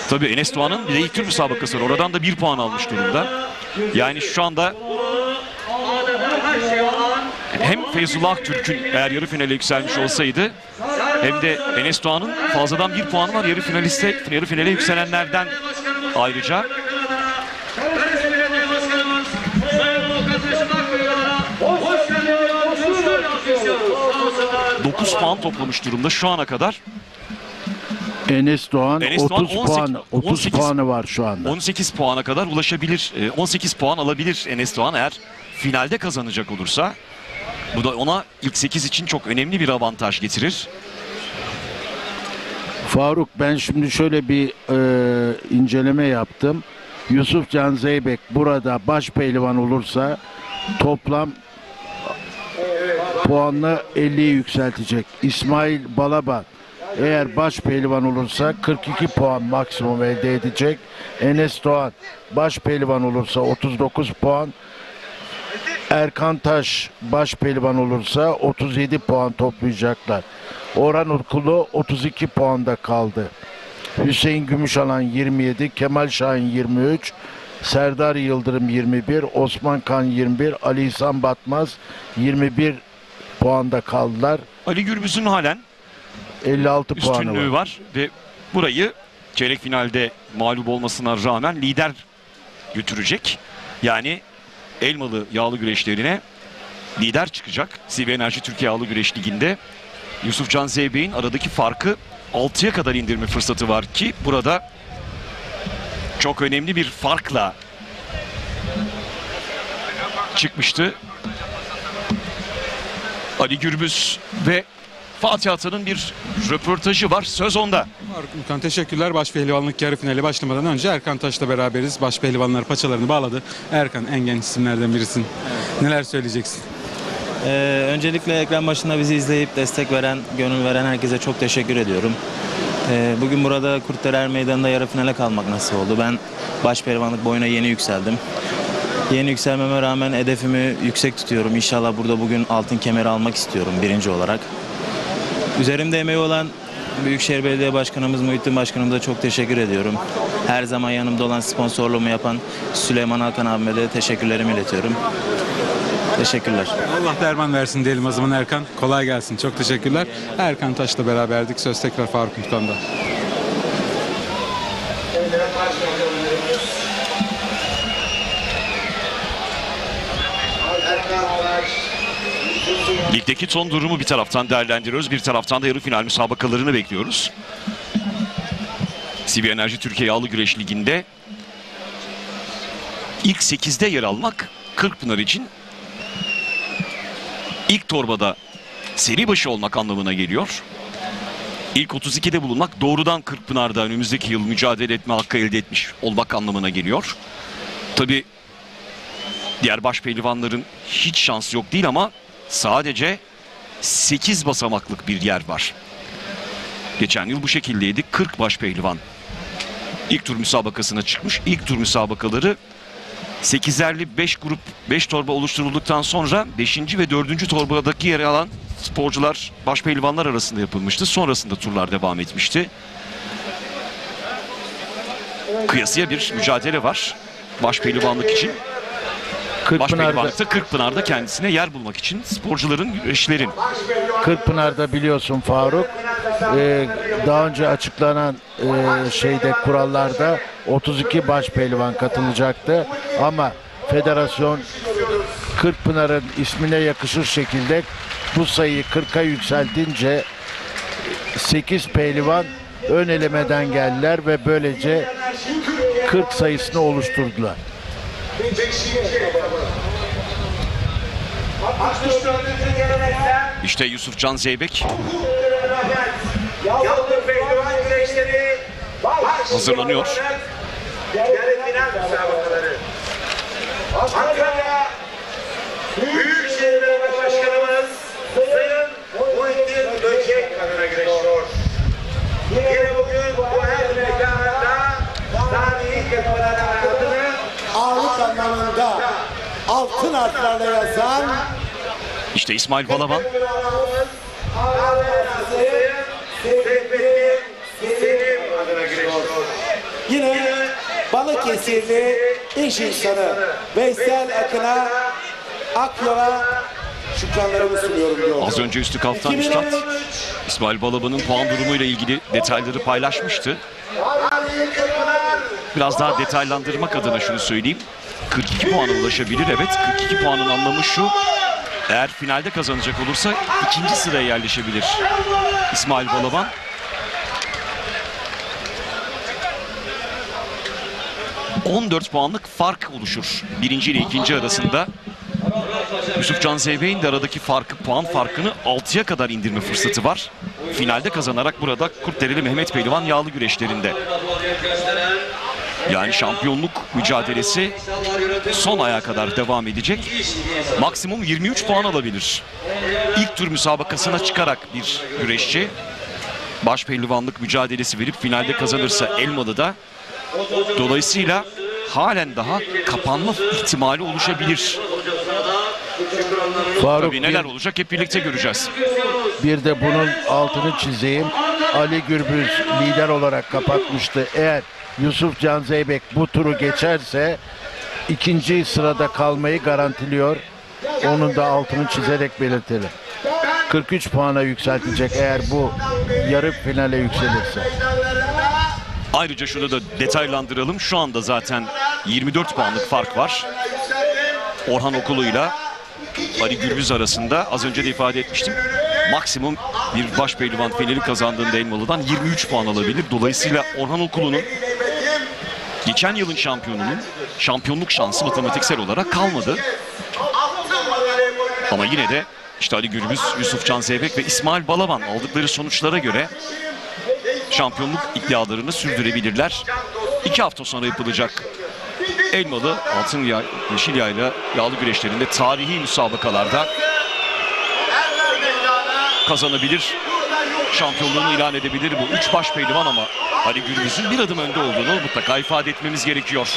Tabii Enes Doğan'ın bir de ilk tur müsabakası var. Oradan da 1 puan almış durumda. Yani şu anda hem Feyzullah Aktürk'ün eğer yarı finale yükselmiş olsaydı hem de Enes Doğan'ın fazladan 1 puanı var yarı finale yükselenlerden ayrıca. 9 puan toplamış durumda şu ana kadar. Enes Doğan 30 18 puanı var şu anda. 18 puana kadar ulaşabilir. 18 puan alabilir Enes Doğan eğer finalde kazanacak olursa. Bu da ona ilk 8 için çok önemli bir avantaj getirir. Faruk, ben şimdi şöyle bir inceleme yaptım. Yusufcan Zeybek burada başpehlivan olursa toplam puanını 50'ye yükseltecek. İsmail Balaban eğer başpehlivan olursa 42 puan maksimum elde edecek. Enes Doğan başpehlivan olursa 39 puan. Erkan Taş başpehlivan olursa 37 puan toplayacaklar. Orhan Urkulu 32 puanda kaldı. Hüseyin Gümüşalan 27, Kemal Şahin 23, Serdar Yıldırım 21, Osman Kan 21, Ali İhsan Batmaz 21 puanda kaldılar. Ali Gürbüz'ün halen 56 puanı üstünlüğü var ve burayı çeyrek finalde mağlup olmasına rağmen lider götürecek. Yani Elmalı yağlı güreşlerine lider çıkacak. CB Enerji Türkiye Yağlı Güreş Ligi'nde Yusufcan Zeybek'in aradaki farkı 6'ya kadar indirme fırsatı var ki burada çok önemli bir farkla çıkmıştı. Ali Gürbüz ve Fatih Atan'ın bir röportajı var. Söz onda. Erkan, teşekkürler. Başpehlivanlık yarı finali başlamadan önce Erkan Taş'la beraberiz. Başpehlivanlar paçalarını bağladı. Erkan, en genç isimlerden birisin. Neler söyleyeceksin? Öncelikle ekran başında bizi izleyip destek veren, gönül veren herkese çok teşekkür ediyorum. Bugün burada Kurtderer Meydanı'nda yarı finale kalmak nasip oldu. Ben başpehlivanlık boyuna yeni yükseldim. Yeni yükselmeme rağmen hedefimi yüksek tutuyorum. İnşallah burada bugün altın kemeri almak istiyorum birinci olarak. Üzerimde emeği olan Büyükşehir Belediye Başkanımız Muhittin Başkanımıza çok teşekkür ediyorum. Her zaman yanımda olan, sponsorluğumu yapan Süleyman Hakan abime de teşekkürlerimi iletiyorum. Teşekkürler. Allah derman versin diyelim o zaman Erkan. Kolay gelsin. Çok teşekkürler. Erkan Taş'la beraberdik. Söz tekrar Faruk Mutkan'da. Ligdeki son durumu bir taraftan değerlendiriyoruz. Bir taraftan da yarı final müsabakalarını bekliyoruz. CB Enerji Türkiye Yağlı Güreş Ligi'nde ilk 8'de yer almak Kırkpınar için ilk torbada seri başı olmak anlamına geliyor. İlk 32'de bulunmak doğrudan Kırkpınar'da önümüzdeki yıl mücadele etme hakkı elde etmiş olmak anlamına geliyor. Tabii diğer başpehlivanların hiç şansı yok değil ama sadece 8 basamaklık bir yer var. Geçen yıl bu şekildeydi. 40 başpehlivan ilk tur müsabakasına çıkmış. İlk tur müsabakaları 8'erli 5 grup 5 torba oluşturulduktan sonra 5. ve 4. torbadaki yer alan sporcular başpehlivanlar arasında yapılmıştı. Sonrasında turlar devam etmişti. Kıyasıya bir mücadele var başpehlivanlık için. Başpehlivanlıkta Kırkpınar'da kendisine yer bulmak için sporcuların, güreşlerin. Kırkpınar'da biliyorsun Faruk, daha önce açıklanan kurallarda 32 başpehlivan katılacaktı ama federasyon Kırkpınar'ın ismine yakışır şekilde bu sayıyı 40'a yükseltince 8 pehlivan ön elemeden geldiler ve böylece 40 sayısını oluşturdular. İşte Yusuf Can Zeybek hazırlanıyor. Ankara Büyükşehir Belediye Başkanımız Sayın Muhittin Böcek adına güreşiyor. Yine bugün bu her mekanında tarihi Kırkpınar adını ağırlık anlamında altın harflerle yazan İşte İsmail Balaban. Yine Balıkesirli iş insanı Veysel Akın'a, Akyol'a şükranlarımı sunuyorum diyor. Az önce Üstü Kaftan Üstad İsmail Balaban'ın puan durumuyla ilgili detayları paylaşmıştı. Biraz daha detaylandırmak adına şunu söyleyeyim. 42 puana ulaşabilir. Evet, 42 puanın anlamı şu: eğer finalde kazanacak olursa ikinci sıraya yerleşebilir İsmail Balaban. ...14 puanlık fark oluşur birinci ile ikinci arasında. Yusuf Can Zeybek'in de aradaki puan farkını 6'ya kadar indirme fırsatı var. Finalde kazanarak burada Kurtdereli Mehmet Pehlivan yağlı güreşlerinde. Yani şampiyonluk mücadelesi son aya kadar devam edecek. Maksimum 23 puan alabilir. İlk tur müsabakasına çıkarak bir güreşçi başpehlivanlık mücadelesi verip finalde kazanırsa Elmalı'da, dolayısıyla halen daha kapanma ihtimali oluşabilir. Faruk, tabii neler olacak hep birlikte göreceğiz. Bir de bunun altını çizeyim. Ali Gürbüz lider olarak kapatmıştı. Eğer Yusuf Can Zeybek bu turu geçerse ikinci sırada kalmayı garantiliyor. Onun da altını çizerek belirtelim. 43 puana yükseltecek eğer bu yarı finale yükselirse. Ayrıca şunu da detaylandıralım. Şu anda zaten 24 puanlık fark var. Orhan Okulu'yla Ali Gürbüz arasında, az önce de ifade etmiştim. Maksimum bir başpehlivan finali kazandığında Elmalı'dan 23 puan alabilir. Dolayısıyla Orhan Okulu'nun geçen yılın şampiyonunun şampiyonluk şansı matematiksel olarak kalmadı. Ama yine de işte Ali Gürbüz, Yusuf Can Zeybek ve İsmail Balaban aldıkları sonuçlara göre şampiyonluk iddialarını sürdürebilirler. 2 hafta sonra yapılacak Elmalı Altın Yeşil Yayla yağlı güreşlerinde tarihi müsabakalarda kazanabilir. Şampiyonluğunu ilan edebilir bu 3 başpehlivan, ama Ali Gürbüz'ün bir adım önde olduğunu mutlaka ifade etmemiz gerekiyor.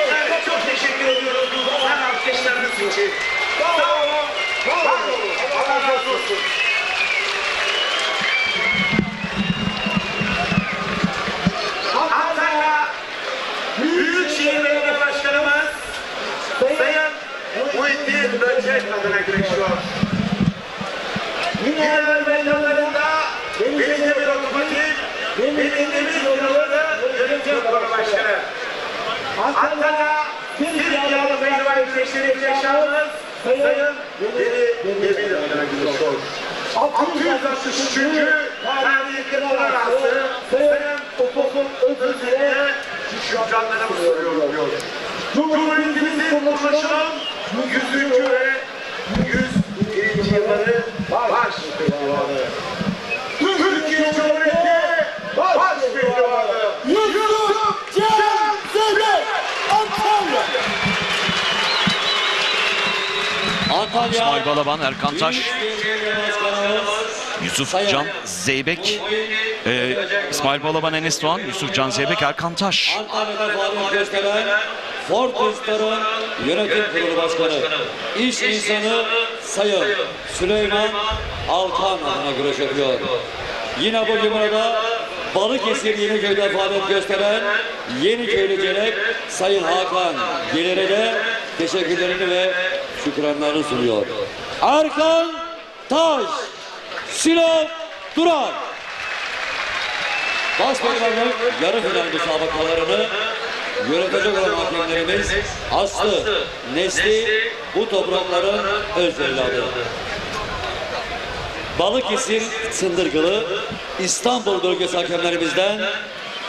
Evet, çok teşekkür ediyoruz bu zaman alkışlarınız için. Sağ olun. Allah razı olsun. Antalya Büyükşehir Belediye Başkanımız Sayın Muhittin Böcek adına güreşiyor. Yine meydanlarında belediye bir otomotiv, belediyemiz yolları yönetim kurulu başkanı. Antalya Türkiye'li Pehlivan Güreşleri Yaşamımız Sayın Demir adına güreşiyor. 663. Tarihi Kırkpınar Arası Sayın Ufuk Özül'e şükranlarımı soruyorum diyor. Cumhuriyetimizin kuruluşunun 100. ve 101. yılları baş pehlivanı. Türkiye Cumhuriyeti baş pehlivanı Yusuf Can Zeybek, Antalya. İsmail Balaban, Erkan Taş, Yusuf Can Zeybek, İsmail Balaban, Enes Doğan, Yusuf Can Zeybek, Erkan Taş. Fortestar'ın yönetim kurulu başkanı, iş insanı Sayın Süleyman Alkan adına güreş yapıyor. Yine bugün burada Balıkesir Yeniköy'de faaliyet gösteren Yeniköylü Celek Sayın Hakan Gelir'e de teşekkürlerini ve şükranlarını sunuyor. Erkan Taş, Sinan Duran. Başpehlivanlık yarı final müsabakalarını yönetecek olan hakemlerimiz Aslı, Nesli, bu toprakların öz evladı. Balıkesir Sındırgılı, İstanbul bölgesi hakemlerimizden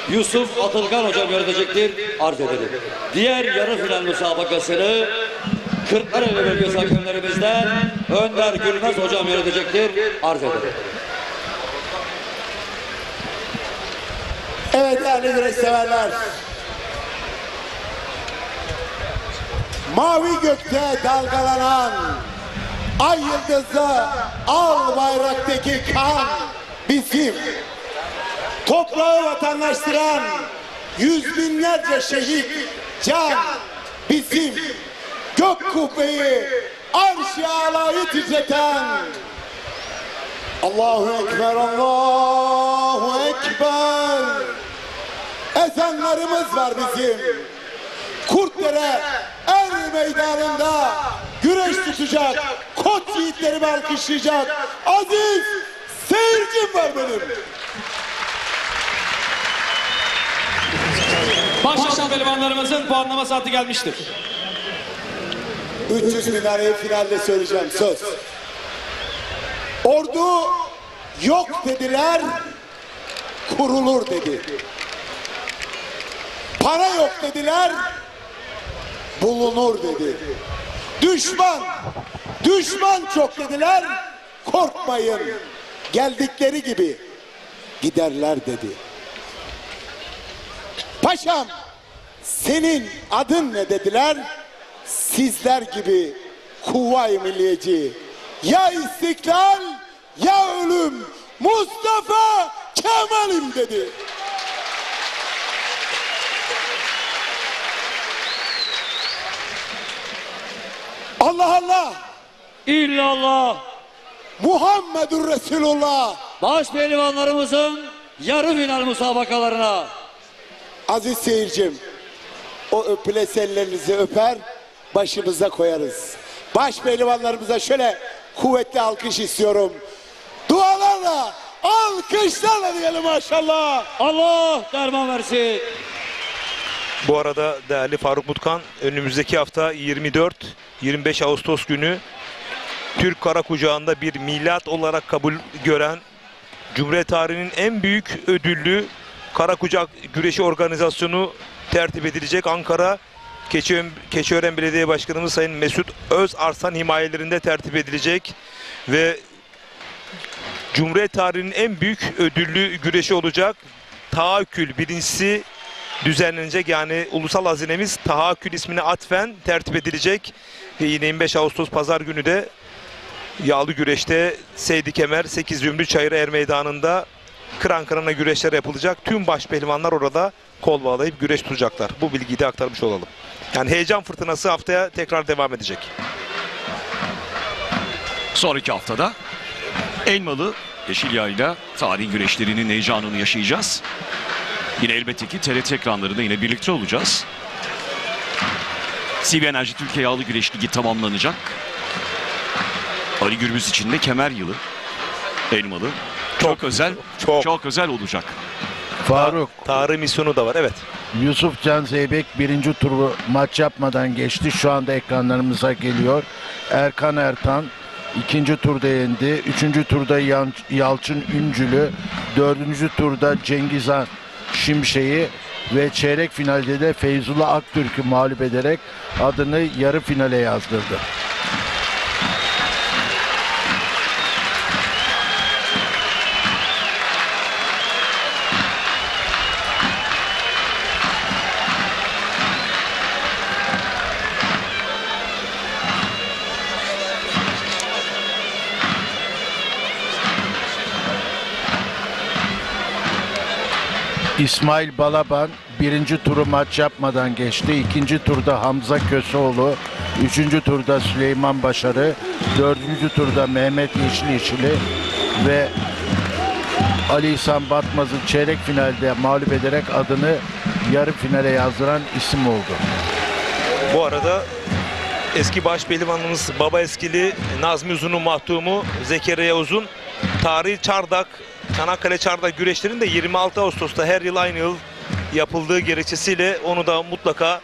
Yusuf Atılgan hocam yönetecektir, arz edelim. Diğer yarı final müsabakasını Kırklareli bölgesi hakemlerimizden Önder Gülmez hocam yönetecektir, arz edelim. Evet değerli güreş severler. Mavi gökte dalgalanan ay yıldızı al bayraktaki kan bizim. Toprağı vatandaştıran yüz binlerce şehit can bizim. Gök kubbeyi arş-ı alayı titreten Allahu Ekber, Allahu Ekber. Ezanlarımız var bizim. Kurtdere er meydanında güreş tutacak, koç yiğitlerimi alkışlayacak aziz seyircim var benim. Başlayan pehlivanlarımızın puanlama saati gelmiştir. 300 bin lirayı finalde söyleyeceğim, söz. Ordu yok dediler, kurulur dedi. Para yok dediler, bulunur dedi. Düşman çok dediler, korkmayın. Geldikleri gibi giderler dedi. Paşam, senin adın ne dediler? Sizler gibi Kuvayi Milliyeci. Ya istiklal ya ölüm, Mustafa Kemal'im dedi. Allah Allah. İllallah. Muhammedur Resulullah. Başpehlivanlarımızın yarı final müsabakalarına. Aziz seyircim, o öpüles ellerinizi öper, başımıza koyarız. Başpehlivanlarımıza şöyle kuvvetli alkış istiyorum. Dualarla, alkışlarla diyelim maşallah. Allah derman versin. Bu arada değerli Faruk Mutkan, önümüzdeki hafta 24-25 Ağustos günü Türk Karakucağı'nda bir milat olarak kabul gören Cumhuriyet tarihinin en büyük ödüllü Karakucak güreşi organizasyonu tertip edilecek. Ankara Keçiören Belediye Başkanımız Sayın Mesut Özarslan himayelerinde tertip edilecek ve Cumhuriyet tarihinin en büyük ödüllü güreşi olacak. Tahakkül birincisi düzenlenecek, yani ulusal hazinemiz Tahakkül ismine atfen tertip edilecek ve yine 25 Ağustos Pazar günü de yağlı güreşte Seydi Kemer 8 Zümrüt Çayırı Er Meydanı'nda kıran kırana güreşler yapılacak. Tüm başpehlivanlar orada kol bağlayıp güreş tutacaklar. Bu bilgiyi de aktarmış olalım. Yani heyecan fırtınası haftaya tekrar devam edecek. Sonraki haftada Elmalı Yeşilyağ'yla tarihi güreşlerinin heyecanını yaşayacağız. Yine elbette ki TRT ekranlarında yine birlikte olacağız. CV Enerji Türkiye Yağlı Güreş Ligi tamamlanacak. Ali Gürbüz için de kemer yılı Elmalı. Çok özel, çok özel olacak. Faruk. Tarih misyonu da var, evet. Yusuf Can Zeybek birinci turu maç yapmadan geçti. Şu anda ekranlarımıza geliyor. Erkan Ertan ikinci turda yendi. Üçüncü turda Yalçın Üncülü. Dördüncü turda Cengizhan Şimşek'i ve çeyrek finalde de Feyzullah Aktürk'ü mağlup ederek adını yarı finale yazdırdı. İsmail Balaban birinci turu maç yapmadan geçti. İkinci turda Hamza Köseoğlu, üçüncü turda Süleyman Başarı, dördüncü turda Mehmet Yeşilyeşili ve Ali İhsan Batmaz'ı çeyrek finalde mağlup ederek adını yarı finale yazdıran isim oldu. Bu arada eski başpehlivanımız Baba Eskili Nazmi Uzun'un mahtumu Zekeriya Uzun tarihi Çardak, Çanakkale Çardak güreşlerinin de 26 Ağustos'ta her yıl aynı yıl yapıldığı gerekçesiyle onu da mutlaka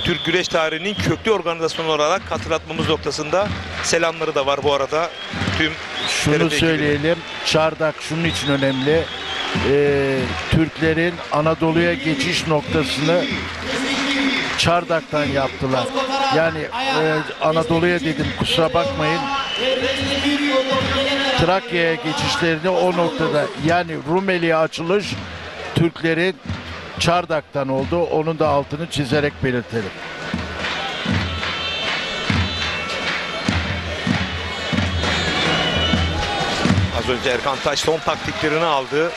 Türk güreş tarihinin köklü organizasyonu olarak hatırlatmamız noktasında selamları da var bu arada. Tüm şunu söyleyelim, Çardak şunun için önemli. Türklerin Anadolu'ya geçiş noktasını Çardak'tan yaptılar. Yani Anadolu'ya dedim, kusura bakmayın. Trakya'ya geçişlerini o noktada, yani Rumeli'ye açılış Türklerin Çardak'tan oldu. Onun da altını çizerek belirtelim. Az önce Erkan Taş son taktiklerini aldı.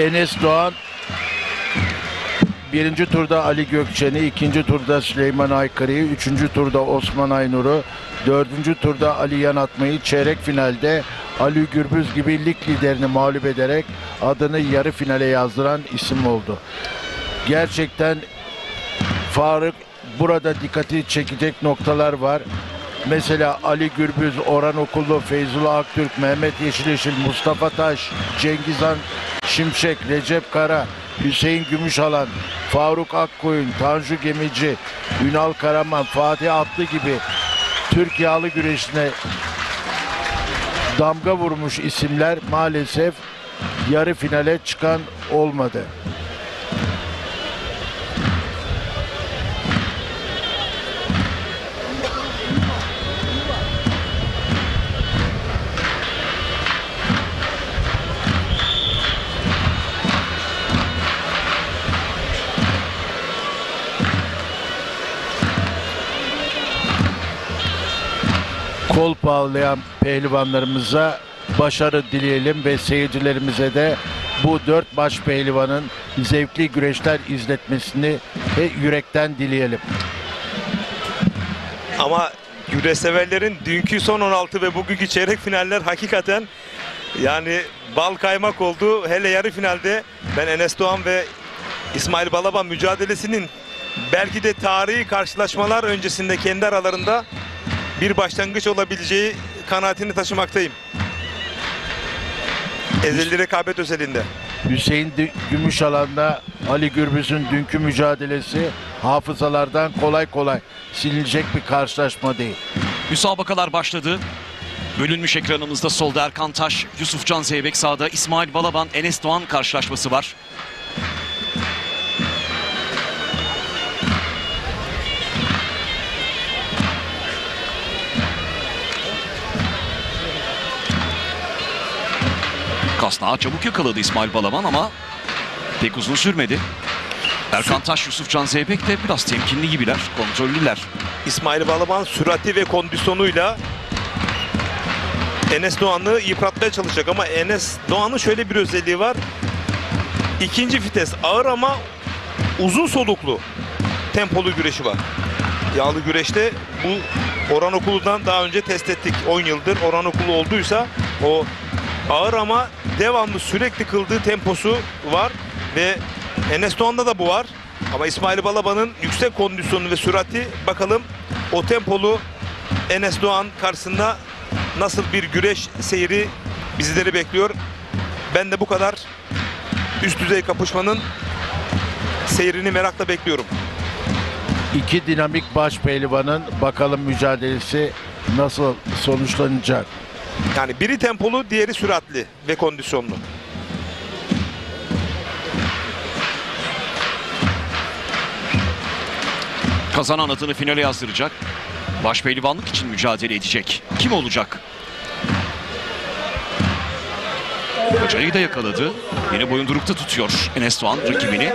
Enes Doğan birinci turda Ali Gökçen'i, ikinci turda Süleyman Aykırı'yı, üçüncü turda Osman Aynur'u, dördüncü turda Ali Yanatmay'ı çeyrek finalde Ali Gürbüz gibi lig liderini mağlup ederek adını yarı finale yazdıran isim oldu. Gerçekten Faruk, burada dikkati çekecek noktalar var. Mesela Ali Gürbüz, Orhan Okullu, Feyzullah Aktürk, Mehmet Yeşilyeşil, Mustafa Taş, Cengizhan Şimşek, Recep Kara, Hüseyin Gümüşalan, Faruk Akkoyun, Tanju Gemici, Ünal Karaman, Fatih Atlı gibi Türk yağlı güreşine damga vurmuş isimler maalesef yarı finale çıkan olmadı. Kol bağlayan pehlivanlarımıza başarı dileyelim ve seyircilerimize de bu 4 baş pehlivanın zevkli güreşler izletmesini yürekten dileyelim. Ama güreş severlerin dünkü son 16 ve bugünkü çeyrek finaller hakikaten yani bal kaymak oldu. Hele yarı finalde ben Enes Doğan ve İsmail Balaban mücadelesinin belki de tarihi karşılaşmalar öncesinde kendi aralarında bir başlangıç olabileceği kanaatini taşımaktayım. Ezeli rekabet özelinde. Hüseyin Gümüşalan'da Ali Gürbüz'ün dünkü mücadelesi hafızalardan kolay kolay silinecek bir karşılaşma değil. Müsabakalar başladı. Bölünmüş ekranımızda solda Erkan Taş, Yusuf Can Zeybek, sağda İsmail Balaban, Enes Doğan karşılaşması var. Kasnağı çabuk yakaladı İsmail Balaban ama pek uzun sürmedi. Erkan Taş, Yusuf Can Zeybek de biraz temkinli gibiler, kontrollüler. İsmail Balaban sürati ve kondisyonuyla Enes Doğan'ı yıpratmaya çalışacak ama Enes Doğan'ın şöyle bir özelliği var. İkinci vites ağır ama uzun soluklu tempolu güreşi var. Yağlı güreşte bu Orhan Okulu'dan daha önce test ettik. 10 yıldır Orhan Okulu olduysa o ağır ama devamlı sürekli kıldığı temposu var ve Enes Doğan'da da bu var. Ama İsmail Balaban'ın yüksek kondisyonu ve sürati, bakalım o tempolu Enes Doğan karşısında nasıl bir güreş seyri bizleri bekliyor. Ben de bu kadar üst düzey kapışmanın seyrini merakla bekliyorum. İki dinamik baş pehlivanın bakalım mücadelesi nasıl sonuçlanacak. Yani biri tempolu, diğeri süratli ve kondisyonlu. Kazanan adını finale yazdıracak. Başpehlivanlık için mücadele edecek. Kim olacak? Paçayı da yakaladı. Yine boyundurukta tutuyor Enes Doğan rakibini.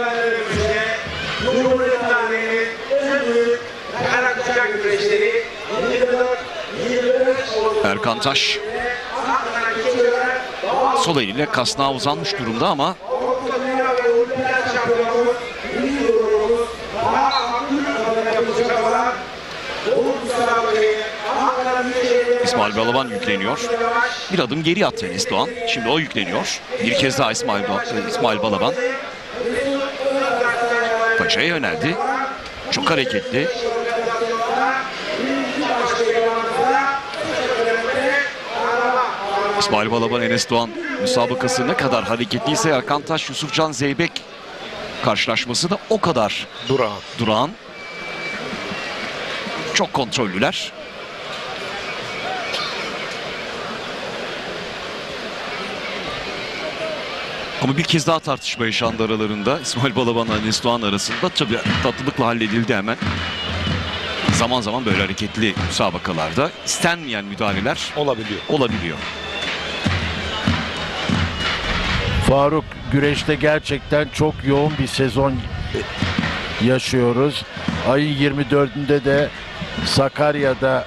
Erkan Taş sol eliyle kasnağa uzanmış durumda ama İsmail Balaban yükleniyor. Bir adım geri attı Enes Doğan. Şimdi o yükleniyor. Bir kez daha İsmail Balaban. Paçaya yöneldi. Çok hareketli. İsmail Balaban, Enes Doğan müsabakası ne kadar hareketliyse Erkan Taş, Yusufcan Zeybek karşılaşması da o kadar durağan. Çok kontrollüler. Ama bir kez daha tartışma yaşandı aralarında. İsmail Balaban'la Enes Doğan arasında. Tabii tatlılıkla halledildi hemen. Zaman zaman böyle hareketli müsabakalarda istenmeyen müdahaleler olabiliyor. Faruk, güreşte gerçekten çok yoğun bir sezon yaşıyoruz. Ayın 24'ünde de Sakarya'da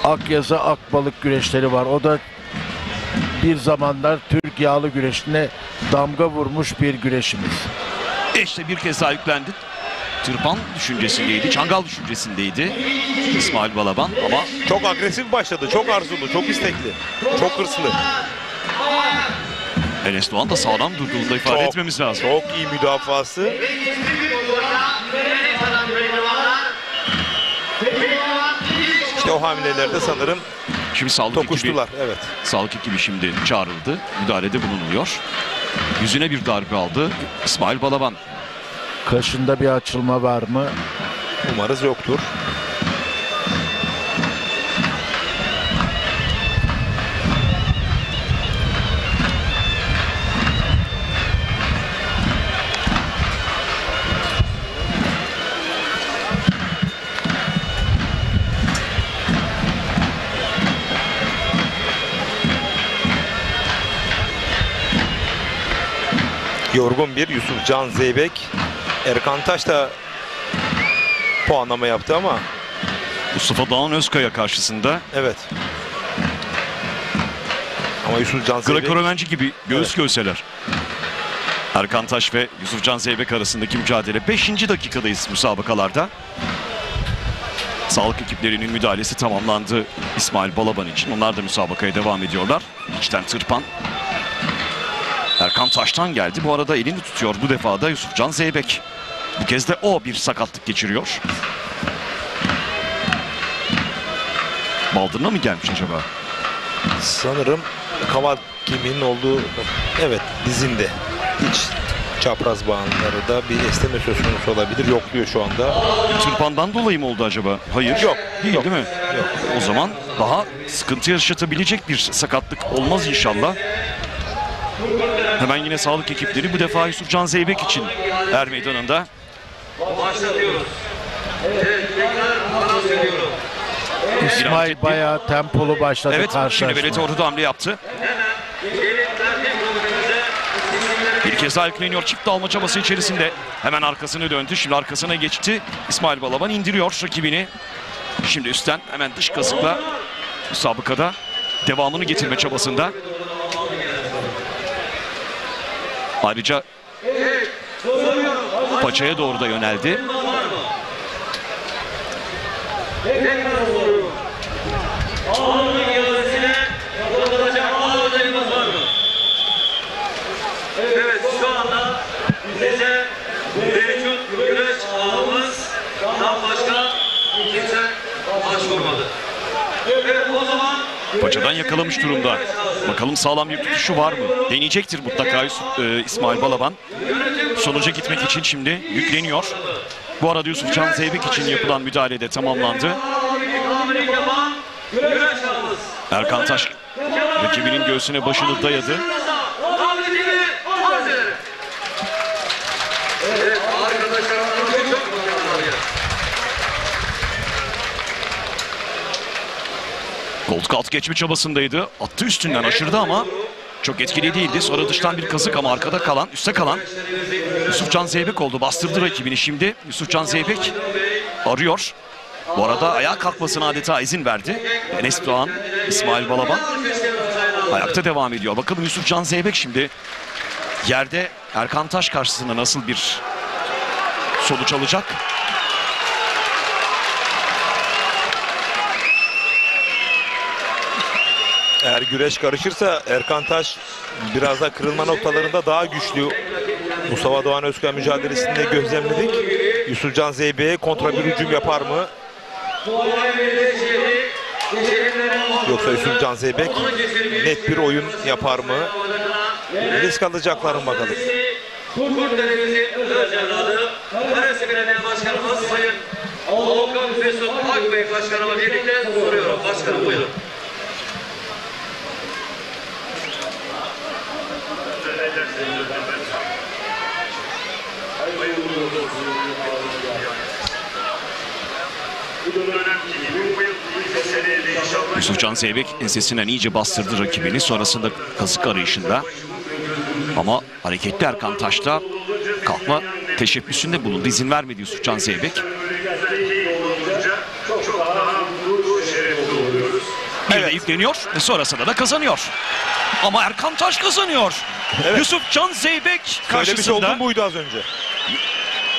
Akyazı Akbalık güreşleri var. O da bir zamanlar Türk yağlı güreşine damga vurmuş bir güreşimiz. İşte bir kez daha yüklendi. Tırpan düşüncesindeydi, çangal düşüncesindeydi İsmail Balaban ama çok agresif başladı, çok arzulu, çok istekli, çok hırslı. Enes Doğan da sağlam durduğunu da ifade etmemiz lazım. Çok iyi müdafası. İşte o hamlelerde sanırım şimdi sağlık tokuştular. Evet. Sağlık ekibi şimdi çağrıldı. Müdahalede bulunuluyor. Yüzüne bir darbe aldı İsmail Balaban. Kaşında bir açılma var mı? Umarız yoktur. Yorgun bir Yusufcan Zeybek. Erkan Taş da puanlama yaptı ama Mustafa Doğan Özkaya karşısında. Evet. Ama Yusufcan Zeybek Greco-Romenci gibi göğüs göğüseler. Erkan Taş ve Yusufcan Zeybek arasındaki mücadele 5. dakikadayız müsabakalarda. Sağlık ekiplerinin müdahalesi tamamlandı İsmail Balaban için. Onlar da müsabakaya devam ediyorlar. İçten tırpan. Erkan Taş'tan geldi. Bu arada elini tutuyor bu defa da Yusufcan Zeybek. Bu kez de o bir sakatlık geçiriyor. Baldırına mı gelmiş acaba? Sanırım kaval kemiğinin olduğu, evet, dizinde. İç çapraz bağımları da bir esneme söz konusu olabilir. Yokluyor şu anda. Tırpandan dolayı mı oldu acaba? Hayır. Yok. Değil yok, değil mi? Yok. O zaman daha sıkıntı yaşatabilecek bir sakatlık olmaz inşallah. Hemen yine sağlık ekipleri bu defa Yusufcan Zeybek için er meydanında. Başlatıyoruz. Evet, tekrar anons ediyorum. İsmail bayağı tempolu başladı karşılaşma. Evet, şimdi Velet orada hamle yaptı. Bir kez daha yükleniyor çift alma çabası içerisinde. Hemen arkasını döndü. Şimdi arkasına geçti. İsmail Balaban indiriyor rakibini. Şimdi üstten hemen dış kasıkla müsabakada devamını getirme çabasında. Ayrıca paçaya doğru da yöneldi. Evet, şu anda bize mevcut güreş ağımızdan başka kimse başvurmadı. Evet, o zaman Paçadan yakalamış durumda. Bakalım sağlam bir tutuşu var mı? Deneyecektir mutlaka İsmail Balaban. Sonuca gitmek için şimdi yükleniyor. Bu arada Yusufcan Zeybek için yapılan müdahale de tamamlandı. Erkan Taş rakibinin göğsüne başını dayadı. Evet arkadaşlar, çok Koltuk altı geçme çabasındaydı. Attı üstünden, aşırdı ama çok etkili değildi. Sonra dıştan bir kazık ama arkada kalan, üstte kalan Yusufcan Zeybek oldu. Bastırdı rakibini şimdi. Yusufcan Zeybek arıyor. Bu arada ayağa kalkmasına adeta izin verdi. Enes Doğan, İsmail Balaban ayakta devam ediyor. Bakalım Yusufcan Zeybek şimdi yerde Erkan Taş karşısında nasıl bir sonuç alacak? Eğer güreş karışırsa Erkan Taş biraz da kırılma noktalarında daha güçlü. Mustafa Doğan Özkaya mücadelesinde gözlemledik. Yusufcan Zeybek'e kontra bir hücum yapar mı? Yoksa Yusufcan Zeybek net bir oyun yapar mı? Risk alacaklar mı bakalım. Kurtlarımızın özel evladı, Karası Belediye Başkanımız Sayın Volkan Mesut Akbey Başkanım'la birlikte soruyorum. Başkanım buyurun. Yusufcan Zeybek ensesinden iyice bastırdı rakibini. Sonrasında kazık arayışında. Ama hareketli Erkan Taş'ta kalkma teşebbüsünde bulundu. İzin vermedi Yusufcan Zeybek. Bir de yükleniyor ve sonrasında da kazanıyor. Ama Erkan Taş kazanıyor. Evet. Yusufcan Zeybek karşısında. Söylemiş olduğum buydu az önce.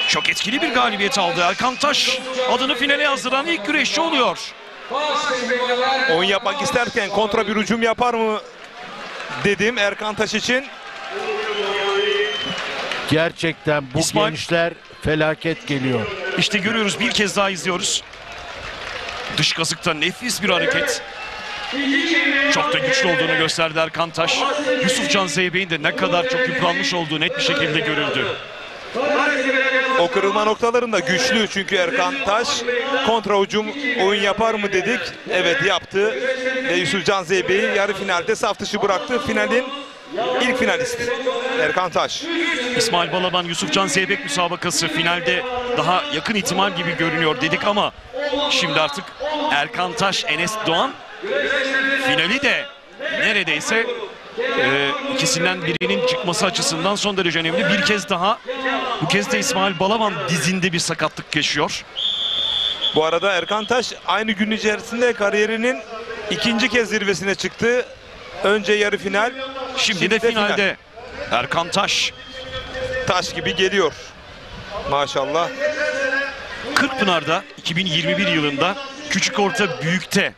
Çok etkili bir galibiyet aldı. Erkan Taş adını finale yazdıran ilk güreşçi oluyor. Oyun yapmak isterken kontra bir hücum yapar mı dedim Erkan Taş için. Gerçekten bu İsmail, gençler felaket geliyor. İşte görüyoruz, bir kez daha izliyoruz. Dış kazıkta nefis bir hareket. Çok da güçlü olduğunu gösterdi Erkan Taş. Yusufcan Zeybek'in de ne kadar çok yıpranmış olduğu net bir şekilde görüldü. O kırılma noktalarında güçlü çünkü Erkan Taş. Kontra hücum oyun yapar mı dedik. Evet yaptı. Ve Yusufcan Zeybek'i yarı finalde saf dışı bıraktı. Finalin ilk finalisti Erkan Taş. İsmail Balaban Yusufcan Zeybek müsabakası finalde daha yakın ihtimal gibi görünüyor dedik ama şimdi artık Erkan Taş, Enes Doğan finali de neredeyse ikisinden birinin çıkması açısından son derece önemli. Bir kez daha, bu kez de İsmail Balaban dizinde bir sakatlık yaşıyor. Bu arada Erkan Taş aynı gün içerisinde kariyerinin ikinci kez zirvesine çıktı. Önce yarı final, şimdi de finalde. Erkan Taş. Taş gibi geliyor. Maşallah. Kırkpınar'da 2021 yılında küçük orta büyükte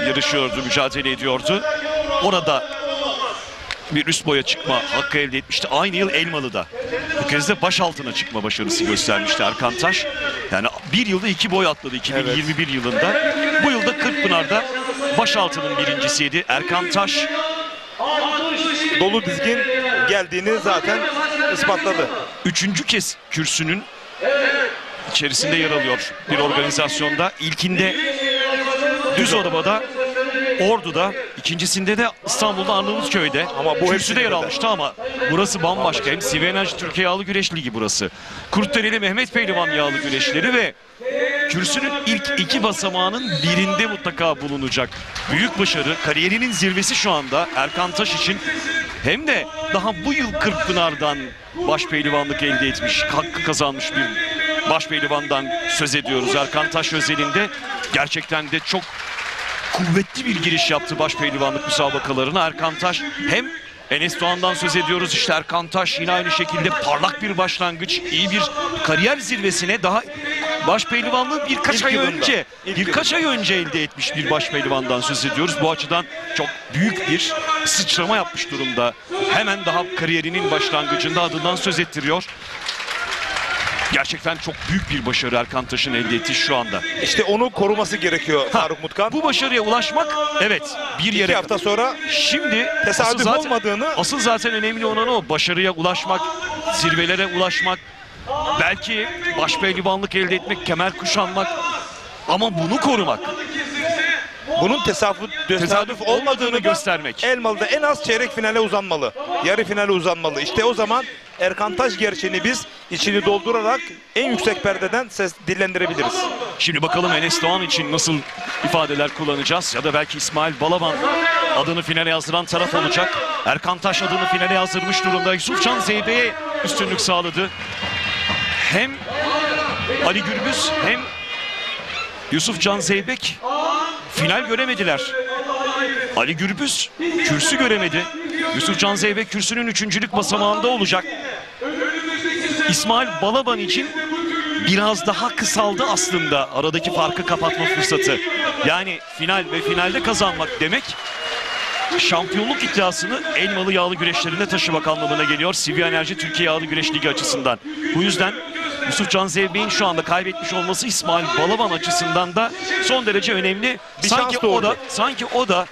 yarışıyordu, mücadele ediyordu. Orada bir üst boya çıkma hakkı elde etmişti. Aynı yıl Elmalı'da. Bu kez de baş altına çıkma başarısı göstermişti Erkan Taş. Yani bir yılda 2 boy atladı 2021 yılında. Bu yılda Kırkpınar'da baş altının birincisiydi Erkan Taş. Dolu dizgin geldiğini zaten ispatladı. 3. kez kürsünün içerisinde yer alıyor bir organizasyonda. İlkinde Düzova'da, Ordu'da, ikincisinde de İstanbul'da Arnavutköy'de. Ama bu kürsüde yer almıştı ama burası bambaşka. Hem Sive Enerji Türkiye Yağlı Güreş Ligi burası. Kurtdereli Mehmet Pehlivan Yağlı Güreşleri ve kürsünün ilk 2 basamağının birinde mutlaka bulunacak. Büyük başarı, kariyerinin zirvesi şu anda Erkan Taş için. Hem de daha bu yıl Kırkpınar'dan başpehlivanlık elde etmiş, hakkı kazanmış bir başpehlivandan söz ediyoruz. Erkan Taş özelinde gerçekten de çok kuvvetli bir giriş yaptı başpehlivanlık müsabakalarına Erkan Taş. Hem Enes Doğan'dan söz ediyoruz, işte Erkan Taş yine aynı şekilde parlak bir başlangıç, iyi bir kariyer zirvesine daha başpehlivanlığı birkaç ay önce elde etmiş bir başpehlivandan söz ediyoruz. Bu açıdan çok büyük bir sıçrama yapmış durumda. Hemen daha kariyerinin başlangıcında adından söz ettiriyor. Gerçekten çok büyük bir başarı Erkan Taş'ın elde ettiği şu anda. İşte onu koruması gerekiyor Faruk Mutkan. Bu başarıya ulaşmak, evet, bir yere 2 hafta sonra şimdi tesadüf asıl zaten önemli olan o. Başarıya ulaşmak, zirvelere ulaşmak, belki başpehlivanlık elde etmek, kemer kuşanmak ama bunu korumak. Bunun tesadüf olmadığını göstermek. Elmalı'da en az çeyrek finale uzanmalı. Yarı finale uzanmalı. İşte o zaman Erkan Taş gerçeğini biz içini doldurarak en yüksek perdeden dillendirebiliriz. Şimdi bakalım Enes Doğan için nasıl ifadeler kullanacağız ya da belki İsmail Balaban adını finale yazdıran taraf olacak. Erkan Taş adını finale yazdırmış durumda. Yusufcan Zeybek'e üstünlük sağladı. Hem Ali Gürbüz hem Yusufcan Zeybek final göremediler. Ali Gürbüz kürsü göremedi. Yusufcan Zeybek kürsünün 3. basamağında olacak. İsmail Balaban için biraz daha kısaldı aslında aradaki farkı kapatma fırsatı. Yani final ve finalde kazanmak demek şampiyonluk iddiasını elmalı yağlı güreşlerinde taşımak anlamına geliyor. CV Enerji Türkiye Yağlı Güreş Ligi açısından. Bu yüzden Yusufcan Zeybek'in şu anda kaybetmiş olması İsmail Balaban açısından da son derece önemli. Sanki o da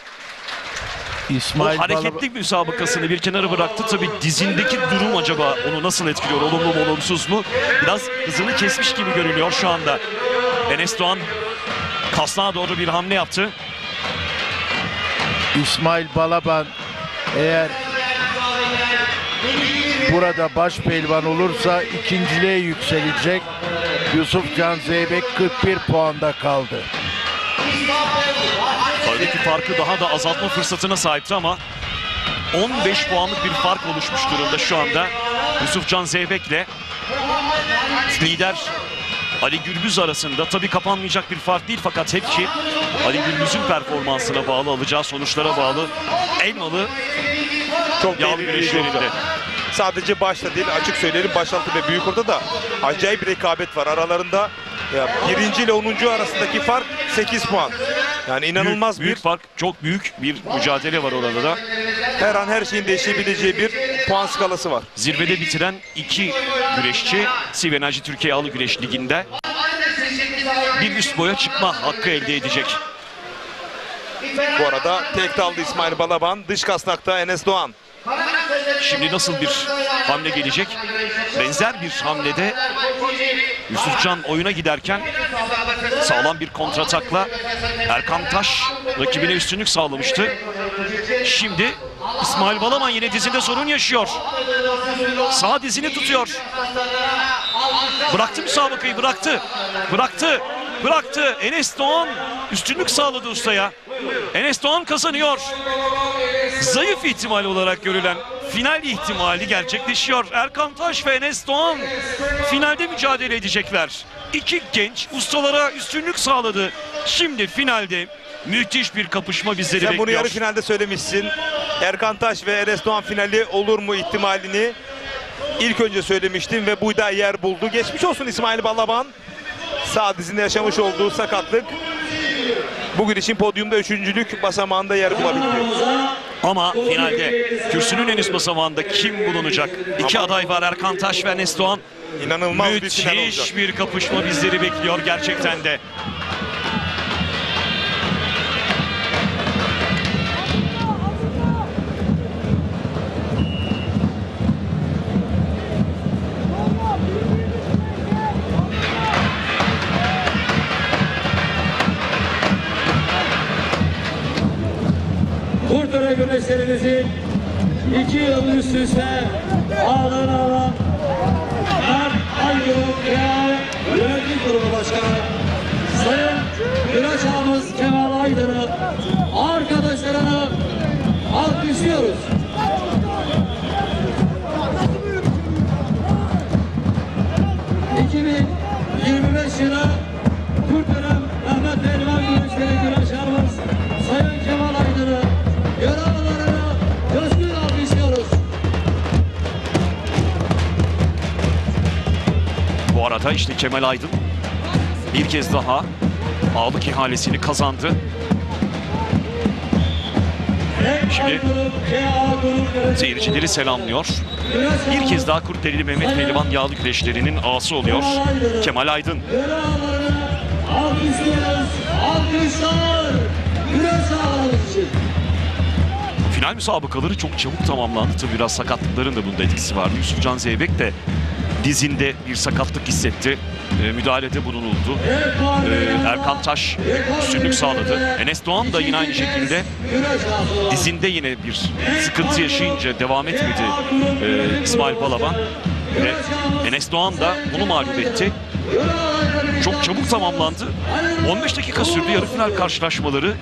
İsmail o hareketli müsabakasını bir kenara bıraktı. Tabii dizindeki durum acaba onu nasıl etkiliyor? Olumlu mu olumsuz mu? Biraz hızını kesmiş gibi görünüyor şu anda. Enes Doğan kasnağa doğru bir hamle yaptı. İsmail Balaban eğer burada baş pehlivan olursa ikinciliğe yükselecek. Yusufcan Zeybek 41 puanda kaldı. Aradaki farkı daha da azaltma fırsatına sahipti ama 15 puanlık bir fark oluşmuş durumda şu anda. Yusufcan Zeybek'le lider Ali Gürbüz arasında. Tabii kapanmayacak bir fark değil fakat hepsi Ali Gürbüz'ün performansına bağlı, alacağı sonuçlara bağlı. Elmalı çok yağlı güreşlerinde. Sadece başta değil, açık söyleyelim, başaltı ve büyük orada da acayip rekabet var aralarında. Ya, 1. ile 10. arasındaki fark 8 puan. Yani inanılmaz büyük fark, çok büyük bir mücadele var orada da. Her an her şeyin değişebileceği bir puan skalası var. Zirvede bitiren 2 güreşçi CV Enerji Türkiye Yağlı Güreş Ligi'nde bir üst boya çıkma hakkı elde edecek. Bu arada tek daldı İsmail Balaban, dış kasnakta Enes Doğan. Şimdi nasıl bir hamle gelecek? Benzer bir hamlede Yusufcan oyuna giderken sağlam bir kontratakla Erkan Taş rakibine üstünlük sağlamıştı. Şimdi İsmail Balaban yine dizinde sorun yaşıyor. Sağ dizini tutuyor. Bıraktı müsabakayı, bıraktı. Enes Doğan üstünlük sağladı ustaya. Enes Doğan kazanıyor. Zayıf ihtimal olarak görülen final ihtimali gerçekleşiyor. Erkan Taş ve Enes Doğan finalde mücadele edecekler. İki genç ustalara üstünlük sağladı. Şimdi finalde müthiş bir kapışma bizleri bekliyor. Sen bunu yarı finalde söylemişsin. Erkan Taş ve Enes Doğan finali olur mu ihtimalini ilk önce söylemiştim ve bu da yer buldu. Geçmiş olsun İsmail Balaban. Sağ dizinde yaşamış olduğu sakatlık bugün için podyumda 3.lük basamağında yer bulabildi. Ama finalde kürsünün en üst basamağında kim bulunacak? İki aday var, Erkan Taş ve Enes Doğan. İnanılmaz müthiş bir final olacak. Bir kapışma bizleri bekliyor gerçekten de. Kurtara güreşlerimizin 2 yıl üst üste ağlarına alan Mert Aygün ve Yönetim Kurulu Başkanı Sayın Güreş ağamız Kemal Aydın'ı arkadaşlarını alkışlıyoruz. ...2025 yılı Kurtara Mehmet Pehlivan Güreşleri Güreş ağamız Sayın Kemal Aydın'ı yaralarını coşkun alkışlıyoruz. Bu arada işte Kemal Aydın bir kez daha ağırlık ihalesini kazandı. Şimdi seyircileri selamlıyor. Bir kez daha Kurtdereli Mehmet Pehlivan Yağlı Güreşleri'nin ağası oluyor Kemal Aydın. Alkışlıyoruz, alkışlar, güreş ağlarımız için. Final müsabakaları çok çabuk tamamlandı. Tabii biraz sakatlıkların da bunda etkisi vardı. Yusufcan Zeybek de dizinde bir sakatlık hissetti. Müdahalede bulunuldu. Erkan Taş üstünlük sağladı. Enes Doğan da yine aynı şekilde dizinde yine bir sıkıntı yaşayınca devam etmedi İsmail Balaban. Ve Enes Doğan da bunu mağlup etti. Çok çabuk tamamlandı. 15 dakika sürdü yarı final karşılaşmaları.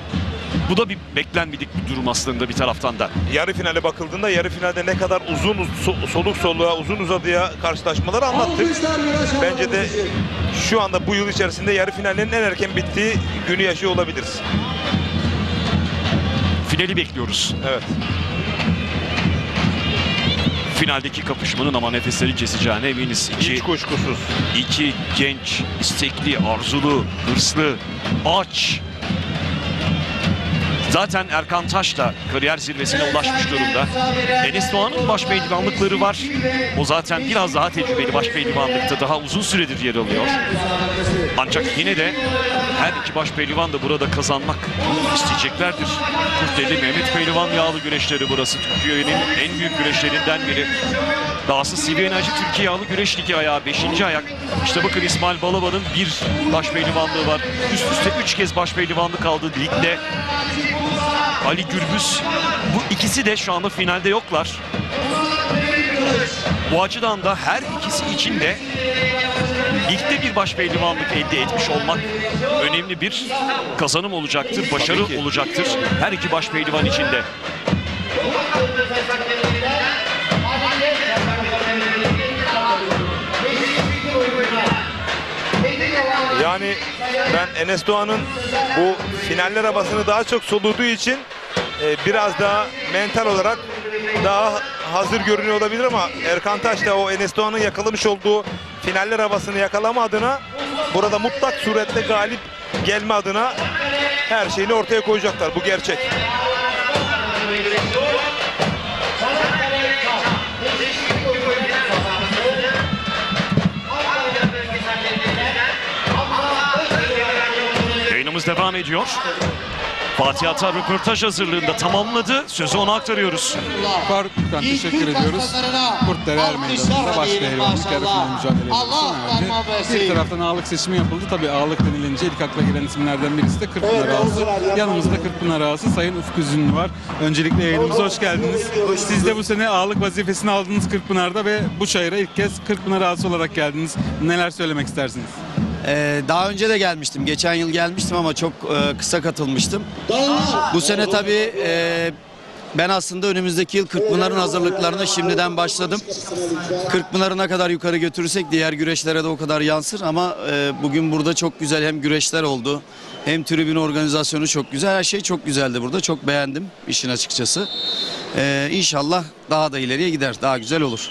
Bu da bir beklenmedik bir durum aslında bir taraftan da. Yarı finale bakıldığında yarı finalde ne kadar soluk soluğa, uzun uzadıya karşılaşmaları anlattık. Bence de şu anda bu yıl içerisinde yarı finallerin en erken bittiği günü yaşıyor olabiliriz. Finali bekliyoruz. Evet. Finaldeki kapışmanın ama nefesleri keseceğine eminiz. Hiç kuşkusuz. İki genç, istekli, arzulu, hırslı, aç. Zaten Erkan Taş da kariyer zirvesine ulaşmış durumda. Enes Doğan'ın baş pehlivanlıkları var. O zaten biraz daha tecrübeli baş pehlivanlıkta, daha uzun süredir yer alıyor. Ancak yine de her iki baş pehlivan da burada kazanmak isteyeceklerdir. Kurteli Mehmet Pehlivan yağlı güreşleri burası. Türkiye'nin en büyük güreşlerinden biri. Dahası CB Enerji Türkiye Yağlı Güreş Ligi ayağı 5. ayak. İşte bakın İsmail Balaban'ın bir baş pehlivanlığı var. Üst üste 3 kez baş pehlivanlık aldı ligde. Ali Gürbüz, bu ikisi de şu anda finalde yoklar. Bu açıdan da her ikisi için de ligde bir baş pehlivanlık elde etmiş olmak önemli bir kazanım olacaktır, başarı olacaktır her iki baş pehlivan için de. Yani ben Enes Doğan'ın bu finaller havasını daha çok soluduğu için biraz daha mental olarak daha hazır görünüyor olabilir ama Erkan Taş da o Enes Doğan'ın yakalamış olduğu finaller havasını yakalama adına burada mutlak surette galip gelme adına her şeyini ortaya koyacaklar. Bu gerçek. Yayınımız devam ediyor. Fatih Atar röportaj hazırlığında tamamladı. Sözü ona aktarıyoruz. Faruk'tan teşekkür ediyoruz. Kurtderer Meydanı'nda baş pehlivanlık yarı final mücadelesi sona erdi. Bir taraftan ağalık seçimi yapıldı. Tabii ağalık denilince ilk akla gelen isimlerden birisi de Kırkpınar Ağası. Yanımızda Kırkpınar Ağası Sayın Ufuk Üzünlü var. Öncelikle yayınımıza hoş geldiniz. Siz de bu sene ağalık vazifesini aldınız Kırkpınar'da ve bu çayıra ilk kez Kırkpınar Ağası olarak geldiniz. Neler söylemek istersiniz? Daha önce de gelmiştim. Geçen yıl gelmiştim ama çok kısa katılmıştım. Bu sene tabii ben aslında önümüzdeki yıl Kırkpınar'ın hazırlıklarına şimdiden başladım. Kırkpınar'ı ne kadar yukarı götürürsek diğer güreşlere de o kadar yansır ama bugün burada çok güzel hem güreşler oldu hem tribün organizasyonu çok güzel. Her şey çok güzeldi burada. Çok beğendim işin açıkçası. İnşallah daha da ileriye gider. Daha güzel olur.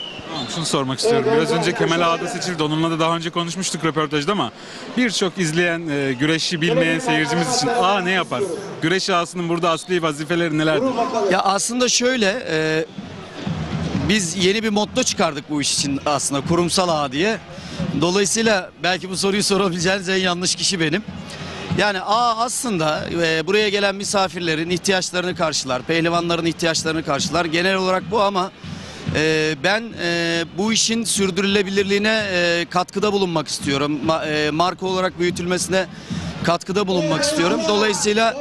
Şunu sormak istiyorum. Biraz önce Kemal Ağa'da seçildi. Onunla da daha önce konuşmuştuk röportajda ama birçok izleyen, güreşi bilmeyen seyircimiz için Ağa ne yapar? Güreş ağasının burada asli vazifeleri nelerdir? Ya aslında şöyle, biz yeni bir motto çıkardık bu iş için aslında. Kurumsal ağa diye. Dolayısıyla belki bu soruyu sorabileceğiniz en yanlış kişi benim. Yani ağa aslında buraya gelen misafirlerin ihtiyaçlarını karşılar. Pehlivanların ihtiyaçlarını karşılar. Genel olarak bu ama ben bu işin sürdürülebilirliğine katkıda bulunmak istiyorum. Marka olarak büyütülmesine katkıda bulunmak istiyorum. Dolayısıyla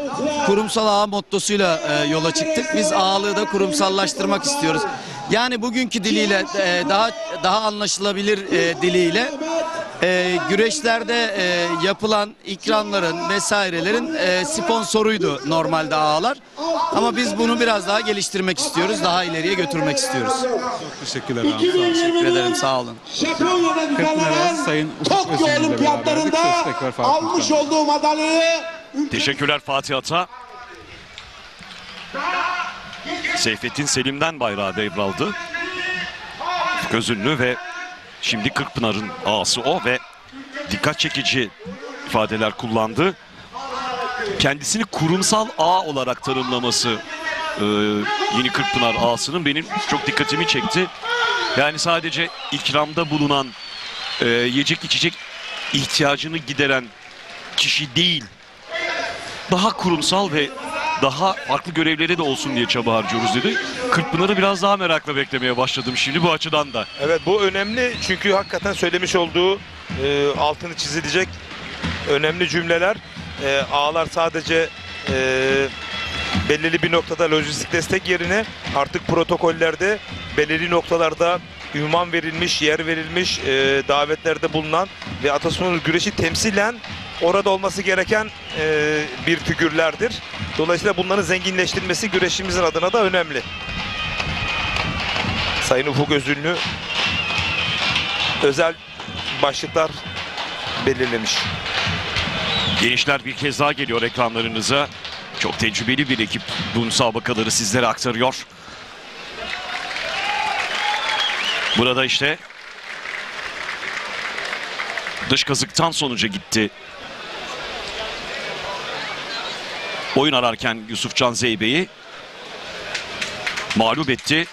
kurumsal ağa mottosuyla yola çıktık. Biz ağalığı da kurumsallaştırmak istiyoruz. Yani bugünkü diliyle daha anlaşılabilir diliyle güreşlerde yapılan ikramların vesairelerin sponsoruydu normalde ağalar. Ama biz bunu biraz daha geliştirmek istiyoruz. Daha ileriye götürmek istiyoruz. Çok teşekkürler abi. Teşekkür ederim. Sağ olun. Kırkpınar Ağası Sayın Ufuk Özünlü'yle beraberdik. Söz tekrar Faruk olduğu madalyayı Teşekkürler Fatih Ata. Seyfettin Selim'den bayrağı devraldı. Gözünlü ve şimdi Kırkpınar'ın ağası o ve dikkat çekici ifadeler kullandı. Kendisini kurumsal ağ olarak tanımlaması yeni Kırkpınar ağasının benim çok dikkatimi çekti. Yani sadece ikramda bulunan yiyecek içecek ihtiyacını gideren kişi değil. Daha kurumsal ve daha farklı görevleri de olsun diye çaba harcıyoruz dedi. Kırkpınar'ı biraz daha merakla beklemeye başladım şimdi bu açıdan da. Evet, bu önemli çünkü hakikaten söylemiş olduğu altını çizilecek önemli cümleler. Ağlar sadece belirli bir noktada lojistik destek yerine artık protokollerde belirli noktalarda ünvan verilmiş, yer verilmiş, davetlerde bulunan ve atasporu güreşi temsilen orada olması gereken bir figürlerdir. Dolayısıyla bunların zenginleştirilmesi güreşimizin adına da önemli. Sayın Ufuk Özünlü özel başlıklar belirlemiş. Gençler bir kez daha geliyor ekranlarınıza. Çok tecrübeli bir ekip bu müsabakaları sizlere aktarıyor. Burada işte dış kazıktan sonuca gitti. Oyun ararken Yusufcan Zeybe'yi mağlup etti.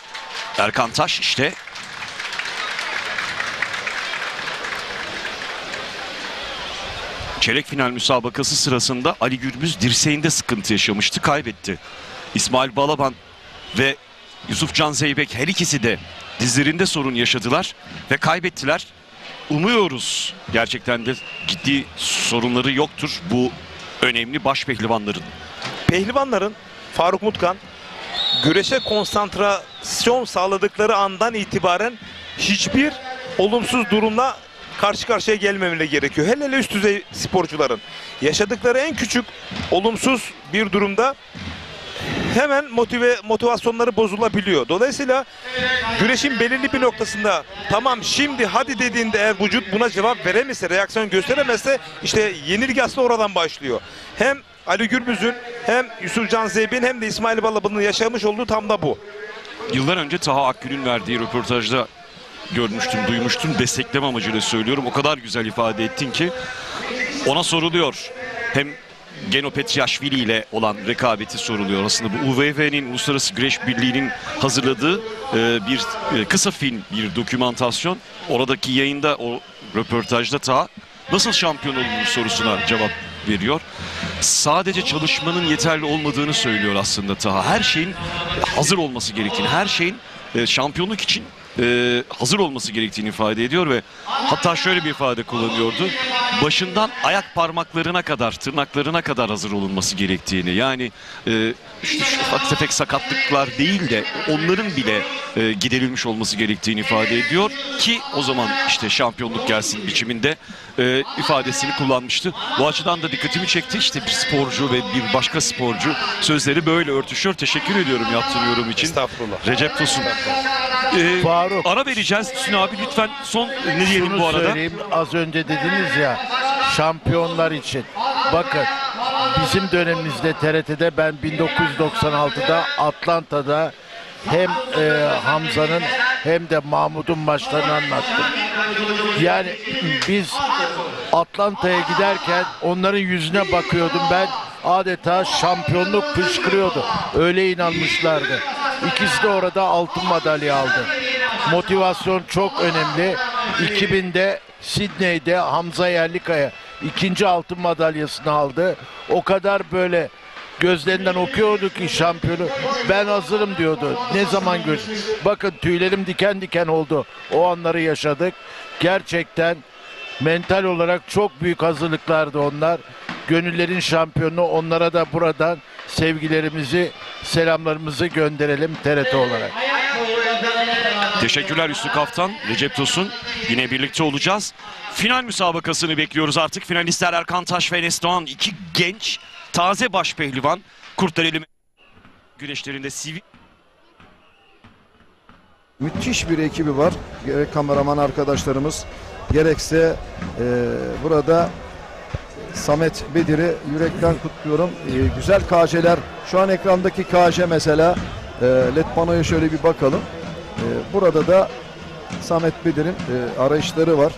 Erkan Taş işte. Çeyrek final müsabakası sırasında Ali Gürbüz dirseğinde sıkıntı yaşamıştı, kaybetti. İsmail Balaban ve Yusufcan Zeybek her ikisi de dizlerinde sorun yaşadılar ve kaybettiler. Umuyoruz gerçekten de ciddi sorunları yoktur bu önemli baş pehlivanların. Pehlivanların Faruk Mutkan güreşe konsantrasyon sağladıkları andan itibaren hiçbir olumsuz durumla karşı karşıya gelmemeleri gerekiyor. Hele hele üst düzey sporcuların yaşadıkları en küçük olumsuz bir durumda hemen motivasyonları bozulabiliyor. Dolayısıyla güreşin belirli bir noktasında tamam şimdi hadi dediğinde eğer vücut buna cevap veremezse, reaksiyon gösteremezse işte yenilgi aslında oradan başlıyor. Hem Ali Gürbüz'ün hem Yusufcan Zeybek'in hem de İsmail Balaban'ın yaşamış olduğu tam da bu. Yıllar önce Taha Akgül'ün verdiği röportajda görmüştüm, duymuştum. Destekleme amacıyla söylüyorum. O kadar güzel ifade ettin ki ona soruluyor. Hem Geno Petriashvili ile olan rekabeti soruluyor. Aslında bu UVV'nin, Uluslararası Güreş Birliği'nin hazırladığı bir kısa film, bir dokümantasyon. Oradaki yayında, o röportajda Taha nasıl şampiyon olunur sorusuna cevap veriyor. Sadece çalışmanın yeterli olmadığını söylüyor aslında Taha. Her şeyin hazır olması gerektiğini, her şeyin şampiyonluk için hazır olması gerektiğini ifade ediyor ve hatta şöyle bir ifade kullanıyordu. Başından ayak parmaklarına kadar, tırnaklarına kadar hazır olunması gerektiğini. Yani işte şu ufak tefek sakatlıklar değil de onların bile giderilmiş olması gerektiğini ifade ediyor ki o zaman işte şampiyonluk gelsin biçiminde ifadesini kullanmıştı. Bu açıdan da dikkatimi çekti. İşte bir sporcu ve bir başka sporcu sözleri böyle örtüşüyor. Teşekkür ediyorum yaptığın yorum için. Estağfurullah. Recep Tosun. Ara vereceğiz. Hüsnü abi lütfen son ne diyelim Şunu bu arada? söyleyeyim, az önce dediniz ya şampiyonlar için. Bakın bizim dönemimizde TRT'de ben 1996'da Atlanta'da hem Hamza'nın hem de Mahmut'un maçlarını anlattım. Yani biz Atlanta'ya giderken onların yüzüne bakıyordum ben, adeta şampiyonluk fışkırıyordu. Öyle inanmışlardı. İkisi de orada altın madalya aldı. Motivasyon çok önemli. 2000'de Sidney'de Hamza Yerlikaya ikinci altın madalyasını aldı. O kadar böyle gözlerinden okuyordu ki şampiyonu. Ben hazırım diyordu. Ne zaman bakın tüylerim diken diken oldu. O anları yaşadık. Gerçekten mental olarak çok büyük hazırlıklardı onlar. Gönüllerin şampiyonu, onlara da buradan sevgilerimizi, selamlarımızı gönderelim TRT olarak. Teşekkürler Hüsnü Kaftan, Recep Tosun. Yine birlikte olacağız. Final müsabakasını bekliyoruz artık. Finalistler Erkan Taş ve Enes Doğan. İki genç, taze baş pehlivan. Kurtlareli güreşlerinde sivil. Müthiş bir ekibi var. Gerek kameraman arkadaşlarımız, gerekse burada Samet Bedir'i yürekten kutluyorum. Güzel KJ'ler. Şu an ekrandaki KJ mesela. LED panoya şöyle bir bakalım. Burada da Samet Bedir'in arayışları var.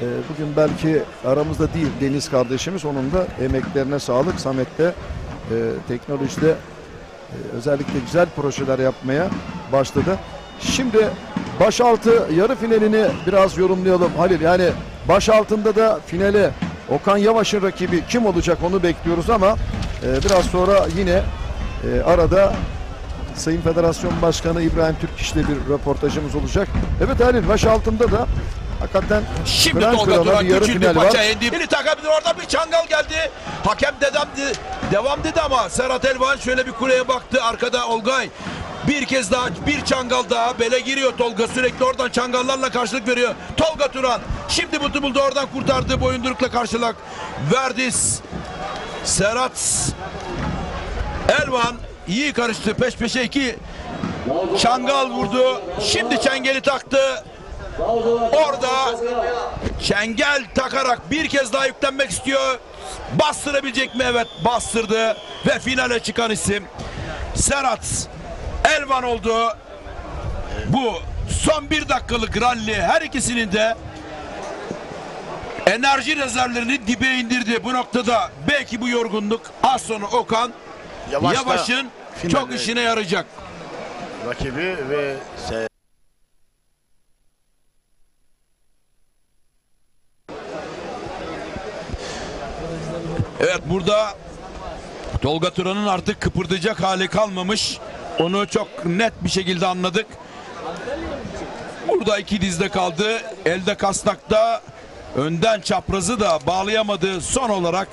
Bugün belki aramızda değil Deniz kardeşimiz. Onun da emeklerine sağlık. Samet de teknolojide özellikle güzel projeler yapmaya başladı. Şimdi başaltı yarı finalini biraz yorumlayalım Halil. Yani başaltında da finale Okan Yavaş'ın rakibi kim olacak onu bekliyoruz ama biraz sonra yine arada Sayın Federasyon Başkanı İbrahim Türkiş'le bir röportajımız olacak. Evet Halil, başaltında da hakikaten şimdi kıran Tolga kırana Duran bir yarı küçüldü, final var. paça indi. Biri takabilir, orada bir çangal geldi. Hakem devam dedi ama Serhat Elvan şöyle bir kuleye baktı. Arkada Olgay. Bir kez daha bir çangal daha. Bele giriyor Tolga, sürekli oradan çangallarla karşılık veriyor. Tolga Turan şimdi butu buldu, oradan kurtardı. Boyundurukla karşılık verdi. Serhat Elvan iyi karıştı. Peş peşe iki çangal vurdu. Şimdi çengeli taktı. Orada çengel takarak bir kez daha yüklenmek istiyor. Bastırabilecek mi? Evet, bastırdı ve finale çıkan isim Serhat Elvan oldu. Bu son bir dakikalık ralli her ikisinin de enerji rezervlerini dibe indirdi. Bu noktada belki bu yorgunluk az sonra Okan Yavaş'ın çok işine yarayacak. Rakibi ve evet, burada Tolga Turan'ın artık kıpırdayacak hali kalmamış. Onu çok net bir şekilde anladık. Burada iki dizde kaldı. Elde kasnakta, önden çaprazı da bağlayamadı. Son olarak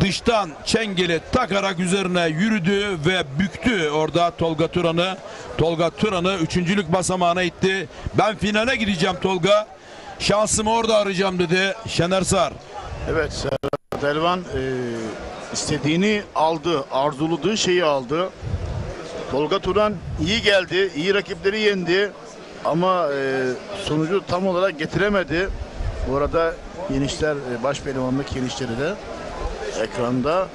dıştan çengeli takarak üzerine yürüdü ve büktü orada Tolga Turan'ı. Tolga Turan'ı üçüncülük basamağına itti. Ben finale gideceğim Tolga. Şansımı orada arayacağım dedi Şener Sar. Evet, Serhat Elvan istediğini aldı, arzuladığı şeyi aldı. Tolga Turan iyi geldi, iyi rakipleri yendi ama sonucu tam olarak getiremedi. Bu arada yenişler, baş pehlivanlık yenişleri de ekranda.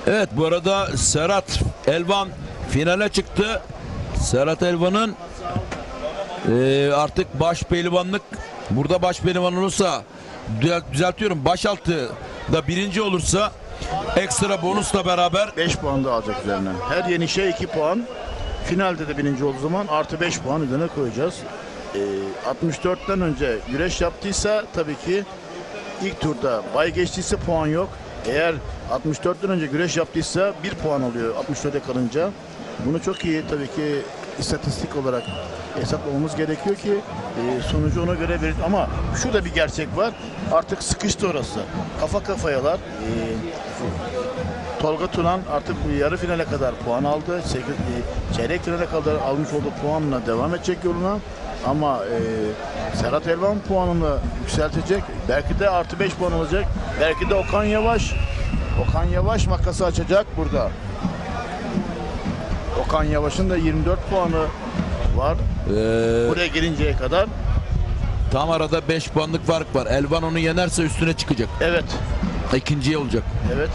Evet, bu arada Serhat Elvan finale çıktı. Serhat Elvan'ın artık baş pehlivanlık, burada baş pehlivan olursa, düzeltiyorum, başaltı da birinci olursa ekstra bonusla beraber 5 puan da alacak üzerine. Her yenişe 2 puan. Finalde de birinci olduğu zaman artı 5 puan üzerine koyacağız. 64'ten önce güreş yaptıysa tabii ki ilk turda bay geçtiyse puan yok. Eğer 64'ten önce güreş yaptıysa 1 puan alıyor 64'e kalınca. Bunu çok iyi tabii ki istatistik olarak hesaplamamız gerekiyor ki sonucu ona göre verir. Ama şurada bir gerçek var. Artık sıkıştı orası. Kafa kafayalar. Tolga Turan artık bu yarı finale kadar puan aldı. Çeyrek finale kadar almış olduğu puanla devam edecek yoluna. Ama Serhat Elvan puanını yükseltecek. Belki de artı 5 puan olacak. Belki de Okan Yavaş makası açacak burada. Okan Yavaş'ın da 24 puanı var. Buraya gelinceye kadar. Tam arada 5 puanlık fark var. Elvan onu yenerse üstüne çıkacak. Evet. İkinciye olacak. Evet.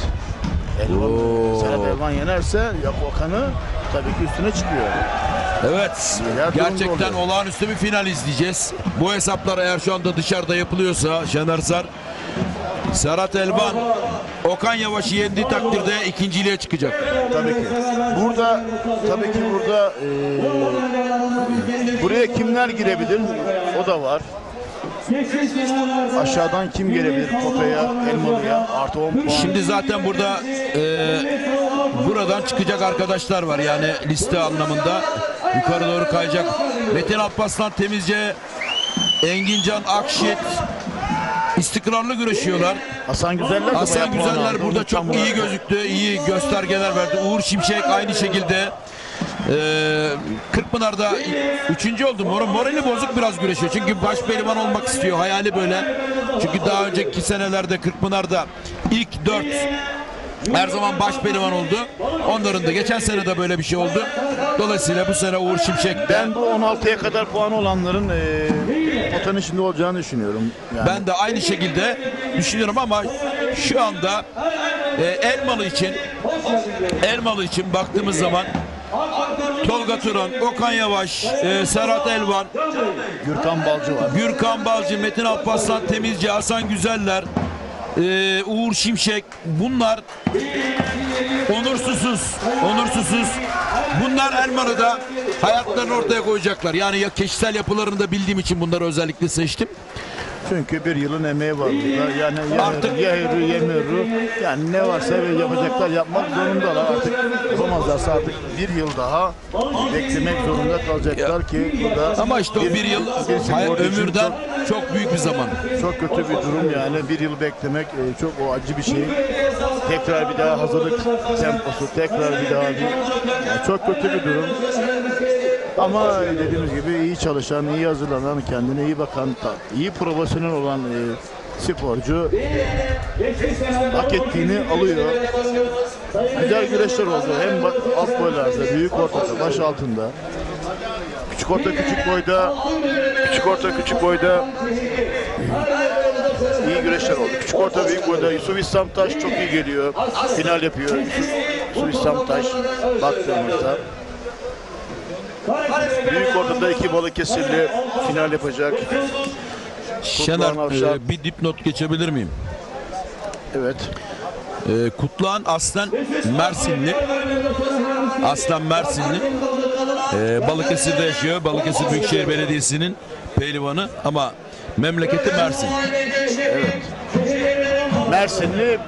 Serhat Elvan yenerse Okan'ı tabii ki üstüne çıkıyor. Evet. Gerçekten olağanüstü bir final izleyeceğiz. Bu hesaplar eğer şu anda dışarıda yapılıyorsa Şener Sar, Serhat Elvan Okan Yavaş'ı yendiği takdirde ikinciliğe çıkacak. Tabii ki. Burada buraya kimler girebilir? O da var. Aşağıdan kim gelebilir? Potaya, Elmalı'ya artı 10 puan. Şimdi zaten burada buradan çıkacak arkadaşlar var. Yani liste anlamında yukarı doğru kayacak. Metin Alparslan Temizce, Engincan Akşit istikrarlı güreşiyorlar. Hasan Güzeller burada çok iyi gözüktü. İyi göstergeler verdi. Uğur Şimşek aynı şekilde. Kırkpınar'da 3. oldu. Morali bozuk biraz güreşiyor. Çünkü baş pehlivan olmak istiyor. Hayali böyle. Çünkü daha önceki senelerde Kırkpınar'da ilk 4 her zaman baş pehlivan oldu. Onların da geçen sene de böyle bir şey oldu. Dolayısıyla bu sene Uğur Şimşek. Ben bu 16'ya kadar puan olanların potanın içinde olacağını düşünüyorum. Yani. Ben de aynı şekilde düşünüyorum ama şu anda Elmalı için baktığımız zaman Tolga Turan, Okan Yavaş, Serhat Elvan, Gürkan Balcı, Metin Alparslan Temizci, Hasan Güzeller, Uğur Şimşek, bunlar onursuzsuz. Bunlar Elmalı'da hayatlarını ortaya koyacaklar. Yani ya kişisel yapılarını da bildiğim için bunları özellikle seçtim. Çünkü bir yılın emeği var burada. Yani yehru yemiru yani ne varsa yapacaklar, yapmak zorundalar. Artık yapamazlarsa artık bir yıl daha beklemek zorunda kalacaklar ki burada. Ama işte o bir yıl ömürden çok büyük bir zaman. Çok kötü bir durum yani. Bir yıl beklemek çok o acı bir şey. Tekrar bir daha hazırlık temposu, tekrar bir daha yani çok kötü bir durum. Ama dediğimiz gibi iyi çalışan, iyi hazırlanan, kendine iyi bakan, iyi profesyonel olan sporcu hak ettiğini alıyor. Güzel güreşler oldu. Hem alt boylarda, büyük ortada, baş altında. Küçük orta küçük boyda iyi güreşler oldu. Küçük orta büyük boyda Yusuf İslamtaş çok iyi geliyor. Final yapıyor. Yusuf İslamtaş baktığımızda. Büyük ortada iki Balıkesirli final yapacak. Şener bir dipnot geçebilir miyim? Evet. Kutluhan aslen Mersinli. Balıkesir'de yaşıyor. Balıkesir Büyükşehir Belediyesi'nin pehlivanı ama memleketi Mersin. Evet. Mersinli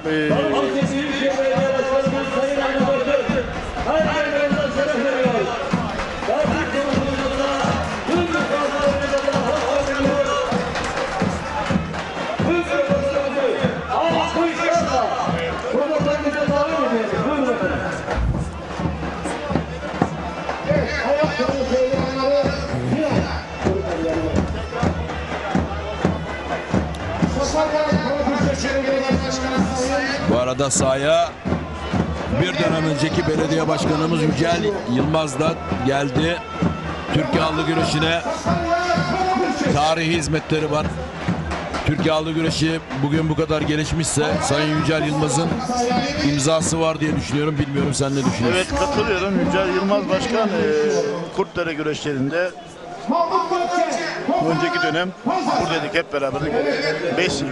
Bu arada sahaya bir dönem önceki belediye başkanımız Yücel Yılmaz da geldi. Türkiye Hallı Güreşi'ne tarihi hizmetleri var. Türkiye Hallı Güreşi bugün bu kadar gelişmişse Sayın Yücel Yılmaz'ın imzası var diye düşünüyorum. Bilmiyorum, sen ne düşünüyorsun? Evet, katılıyorum. Yücel Yılmaz Başkan Kurtdere güreşlerinde önceki dönem buradaydık hep beraber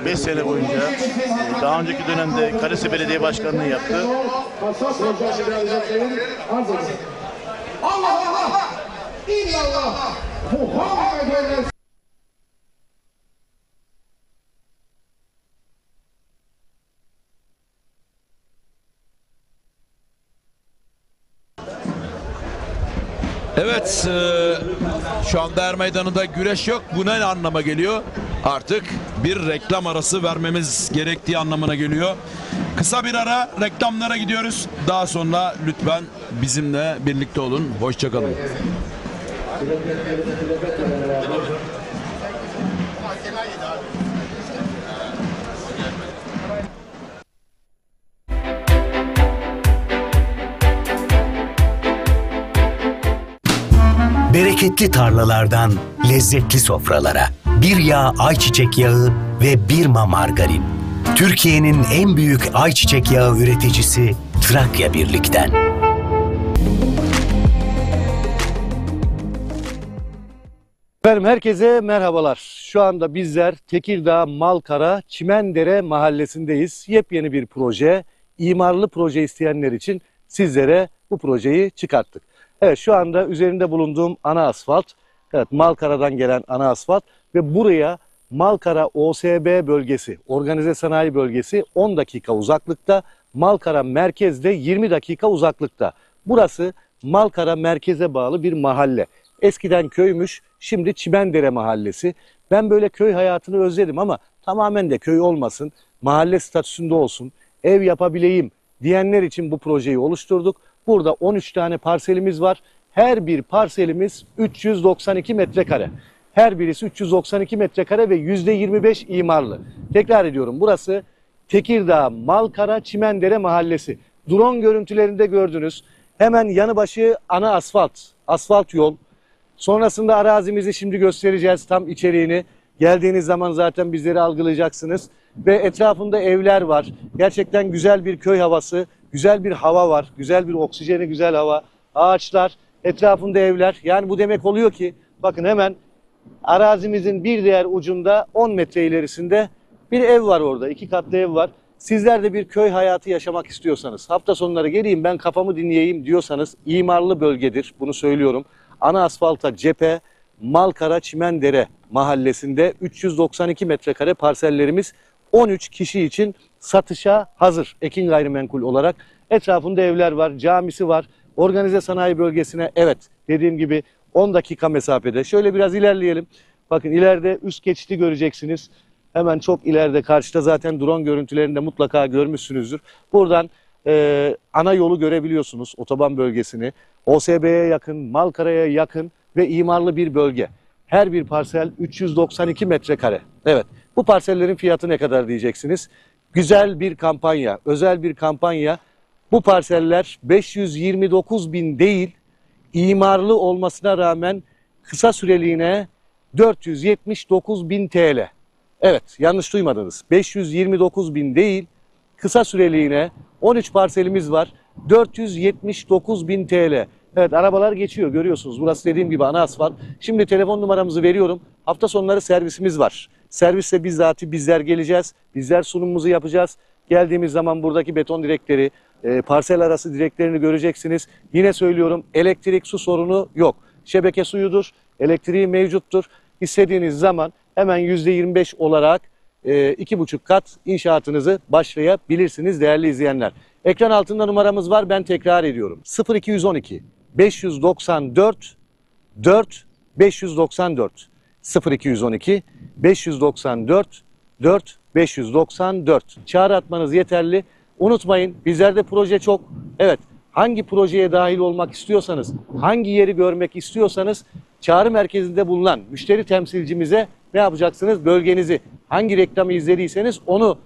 5 sene boyunca. Daha önceki dönemde Kalesi Belediye Başkanlığı yaptı. Allah Allah! İllallah! Muhammed. Evet, şu anda Er Meydanı'nda güreş yok. Bu ne anlama geliyor? Artık bir reklam arası vermemiz gerektiği anlamına geliyor. Kısa bir ara, reklamlara gidiyoruz. Daha sonra lütfen bizimle birlikte olun. Hoşça kalın. Bereketli tarlalardan lezzetli sofralara, bir yağ ayçiçek yağı ve Birma margarin. Türkiye'nin en büyük ayçiçek yağı üreticisi Trakya Birlik'ten. Efendim herkese merhabalar. Şu anda bizler Tekirdağ Malkara Çimendere mahallesindeyiz. Yepyeni bir proje, imarlı proje isteyenler için sizlere bu projeyi çıkarttık. Evet, şu anda üzerinde bulunduğum ana asfalt, evet, Malkara'dan gelen ana asfalt ve buraya Malkara OSB bölgesi, organize sanayi bölgesi 10 dakika uzaklıkta, Malkara merkezde 20 dakika uzaklıkta. Burası Malkara merkeze bağlı bir mahalle. Eskiden köymüş, şimdi Çimendere mahallesi. Ben böyle köy hayatını özledim ama tamamen de köy olmasın, mahalle statüsünde olsun, ev yapabileyim diyenler için bu projeyi oluşturduk. Burada 13 tane parselimiz var. Her bir parselimiz 392 metrekare. Her birisi 392 metrekare ve %25 imarlı. Tekrar ediyorum, burası Tekirdağ Malkara Çimendere mahallesi. Drone görüntülerinde gördünüz. Hemen yanı başı ana asfalt yol. Sonrasında arazimizi şimdi göstereceğiz, tam içeriğini. Geldiğiniz zaman zaten bizleri algılayacaksınız. Ve etrafında evler var. Gerçekten güzel bir köy havası, güzel bir hava var. Güzel bir oksijeni, güzel hava. Ağaçlar, etrafında evler. Yani bu demek oluyor ki bakın hemen arazimizin bir diğer ucunda 10 metre ilerisinde bir ev var orada. 2 katlı ev var. Sizler de bir köy hayatı yaşamak istiyorsanız, hafta sonları geleyim ben kafamı dinleyeyim diyorsanız imarlı bölgedir. Bunu söylüyorum. Ana asfalta cephe, Malkara Çimendere mahallesinde 392 metrekare parsellerimiz 13 kişi için satışa hazır. Ekin Gayrimenkul olarak etrafında evler var, camisi var. Organize sanayi bölgesine evet dediğim gibi 10 dakika mesafede. Şöyle biraz ilerleyelim. Bakın ileride üst geçidi göreceksiniz. Hemen çok ileride karşıda zaten drone görüntülerinde mutlaka görmüşsünüzdür. Buradan ana yolu görebiliyorsunuz, otoban bölgesini. OSB'ye yakın, Malkara'ya yakın ve imarlı bir bölge. Her bir parsel 392 metrekare. Evet, bu parsellerin fiyatı ne kadar diyeceksiniz? Güzel bir kampanya, özel bir kampanya. Bu parseller 529.000 değil, imarlı olmasına rağmen kısa süreliğine 479.000 TL. Evet, yanlış duymadınız. 529.000 değil, kısa süreliğine 13 parselimiz var. 479.000 TL. Evet, arabalar geçiyor görüyorsunuz. Burası dediğim gibi ana asfalt. Şimdi telefon numaramızı veriyorum. Hafta sonları servisimiz var. Serviste bizzati bizler geleceğiz. Bizler sunumumuzu yapacağız. Geldiğimiz zaman buradaki beton direkleri, parsel arası direklerini göreceksiniz. Yine söylüyorum, elektrik su sorunu yok. Şebeke suyudur, elektriği mevcuttur. İstediğiniz zaman hemen %25 olarak 2,5 kat inşaatınızı başlayabilirsiniz değerli izleyenler. Ekran altında numaramız var, ben tekrar ediyorum. 0212 594 4 594 0212 594 4 594 çağrı atmanız yeterli. Unutmayın, bizlerde proje çok. Evet, hangi projeye dahil olmak istiyorsanız, hangi yeri görmek istiyorsanız çağrı merkezinde bulunan müşteri temsilcimize ne yapacaksınız? Bölgenizi, hangi reklamı izlediyseniz onu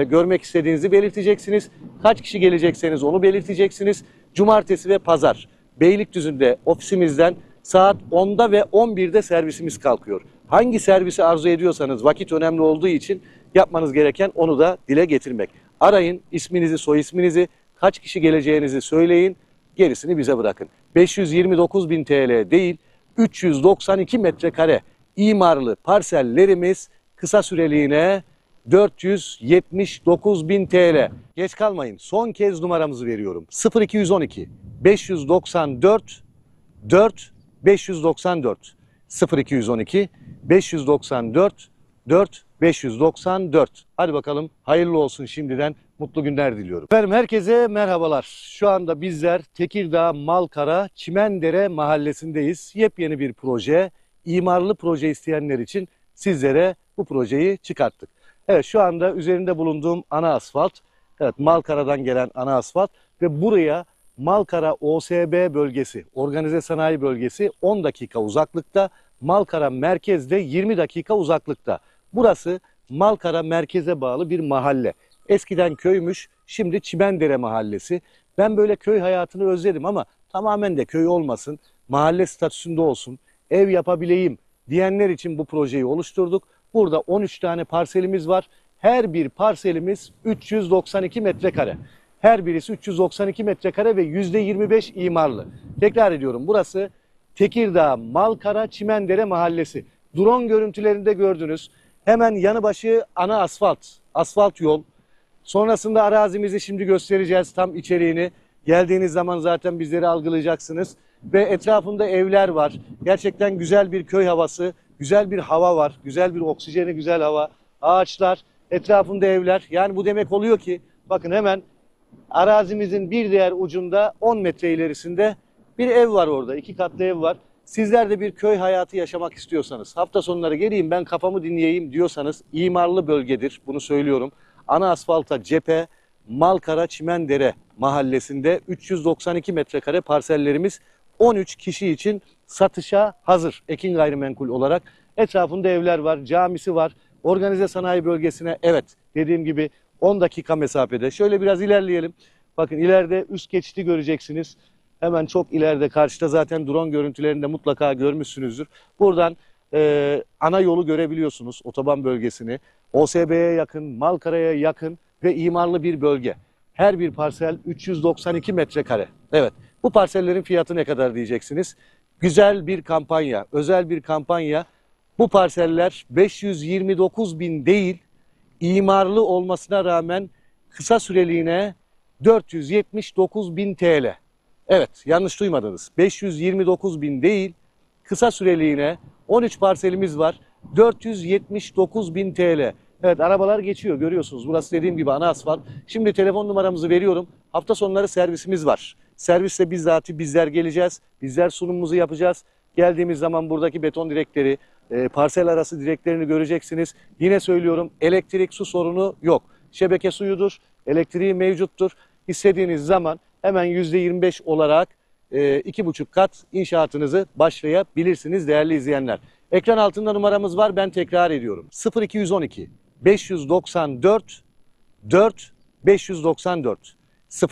görmek istediğinizi belirteceksiniz. Kaç kişi gelecekseniz onu belirteceksiniz. Cumartesi ve pazar Beylikdüzü'nde ofisimizden saat 10'da ve 11'de servisimiz kalkıyor. Hangi servisi arzu ediyorsanız, vakit önemli olduğu için yapmanız gereken onu da dile getirmek. Arayın, isminizi, soy isminizi, kaç kişi geleceğinizi söyleyin, gerisini bize bırakın. 529.000 TL değil, 392 metrekare imarlı parsellerimiz kısa süreliğine 479.000 TL. Geç kalmayın, son kez numaramızı veriyorum. 0212 594 4 594 0212 594 4 594. Hadi bakalım, hayırlı olsun şimdiden, mutlu günler diliyorum. Efendim herkese merhabalar. Şu anda bizler Tekirdağ Malkara Çimendere mahallesindeyiz. Yepyeni bir proje, imarlı proje isteyenler için sizlere bu projeyi çıkarttık. Evet, şu anda üzerinde bulunduğum ana asfalt, evet, Malkara'dan gelen ana asfalt ve buraya Malkara OSB bölgesi, organize sanayi bölgesi 10 dakika uzaklıkta, Malkara merkezde 20 dakika uzaklıkta. Burası Malkara merkeze bağlı bir mahalle. Eskiden köymüş, şimdi Çimendere mahallesi. Ben böyle köy hayatını özledim ama tamamen de köy olmasın, mahalle statüsünde olsun, ev yapabileyim diyenler için bu projeyi oluşturduk. Burada 13 tane parselimiz var. Her bir parselimiz 392 metrekare. Her birisi 392 metrekare ve %25 imarlı. Tekrar ediyorum, burası Tekirdağ Malkara Çimendere mahallesi. Drone görüntülerinde gördünüz. Hemen yanı başı ana asfalt, asfalt yol. Sonrasında arazimizi şimdi göstereceğiz, tam içeriğini. Geldiğiniz zaman zaten bizleri algılayacaksınız. Ve etrafında evler var. Gerçekten güzel bir köy havası, güzel bir hava var. Güzel bir oksijeni, güzel hava, ağaçlar, etrafında evler. Yani bu demek oluyor ki bakın hemen arazimizin bir diğer ucunda 10 metre ilerisinde bir ev var orada. 2 katlı ev var. Sizler de bir köy hayatı yaşamak istiyorsanız, hafta sonları geleyim ben kafamı dinleyeyim diyorsanız imarlı bölgedir. Bunu söylüyorum. Ana asfalta cephe, Malkara Çimendere mahallesinde 392 metrekare parsellerimiz 13 kişi için satışa hazır. Ekin Gayrimenkul olarak etrafında evler var, camisi var. Organize sanayi bölgesine evet dediğim gibi 10 dakika mesafede. Şöyle biraz ilerleyelim. Bakın ileride üst geçidi göreceksiniz. Hemen çok ileride karşıda zaten drone görüntülerinde mutlaka görmüşsünüzdür. Buradan ana yolu görebiliyorsunuz, otoban bölgesini. OSB'ye yakın, Malkara'ya yakın ve imarlı bir bölge. Her bir parsel 392 metrekare. Evet, bu parsellerin fiyatı ne kadar diyeceksiniz? Güzel bir kampanya, özel bir kampanya. Bu parseller 529.000 değil, imarlı olmasına rağmen kısa süreliğine 479.000 TL. Evet, yanlış duymadınız. 529.000 değil, kısa süreliğine 13 parselimiz var. 479.000 TL. Evet, arabalar geçiyor, görüyorsunuz. Burası dediğim gibi ana asfalt. Şimdi telefon numaramızı veriyorum. Hafta sonları servisimiz var. Serviste bizzati bizler geleceğiz. Bizler sunumumuzu yapacağız. Geldiğimiz zaman buradaki beton direkleri, parsel arası direklerini göreceksiniz. Yine söylüyorum, elektrik su sorunu yok. Şebeke suyudur, elektriği mevcuttur. İstediğiniz zaman hemen %25 olarak 2,5 kat inşaatınızı başlayabilirsiniz değerli izleyenler. Ekran altında numaramız var, ben tekrar ediyorum. 0212 594 4 594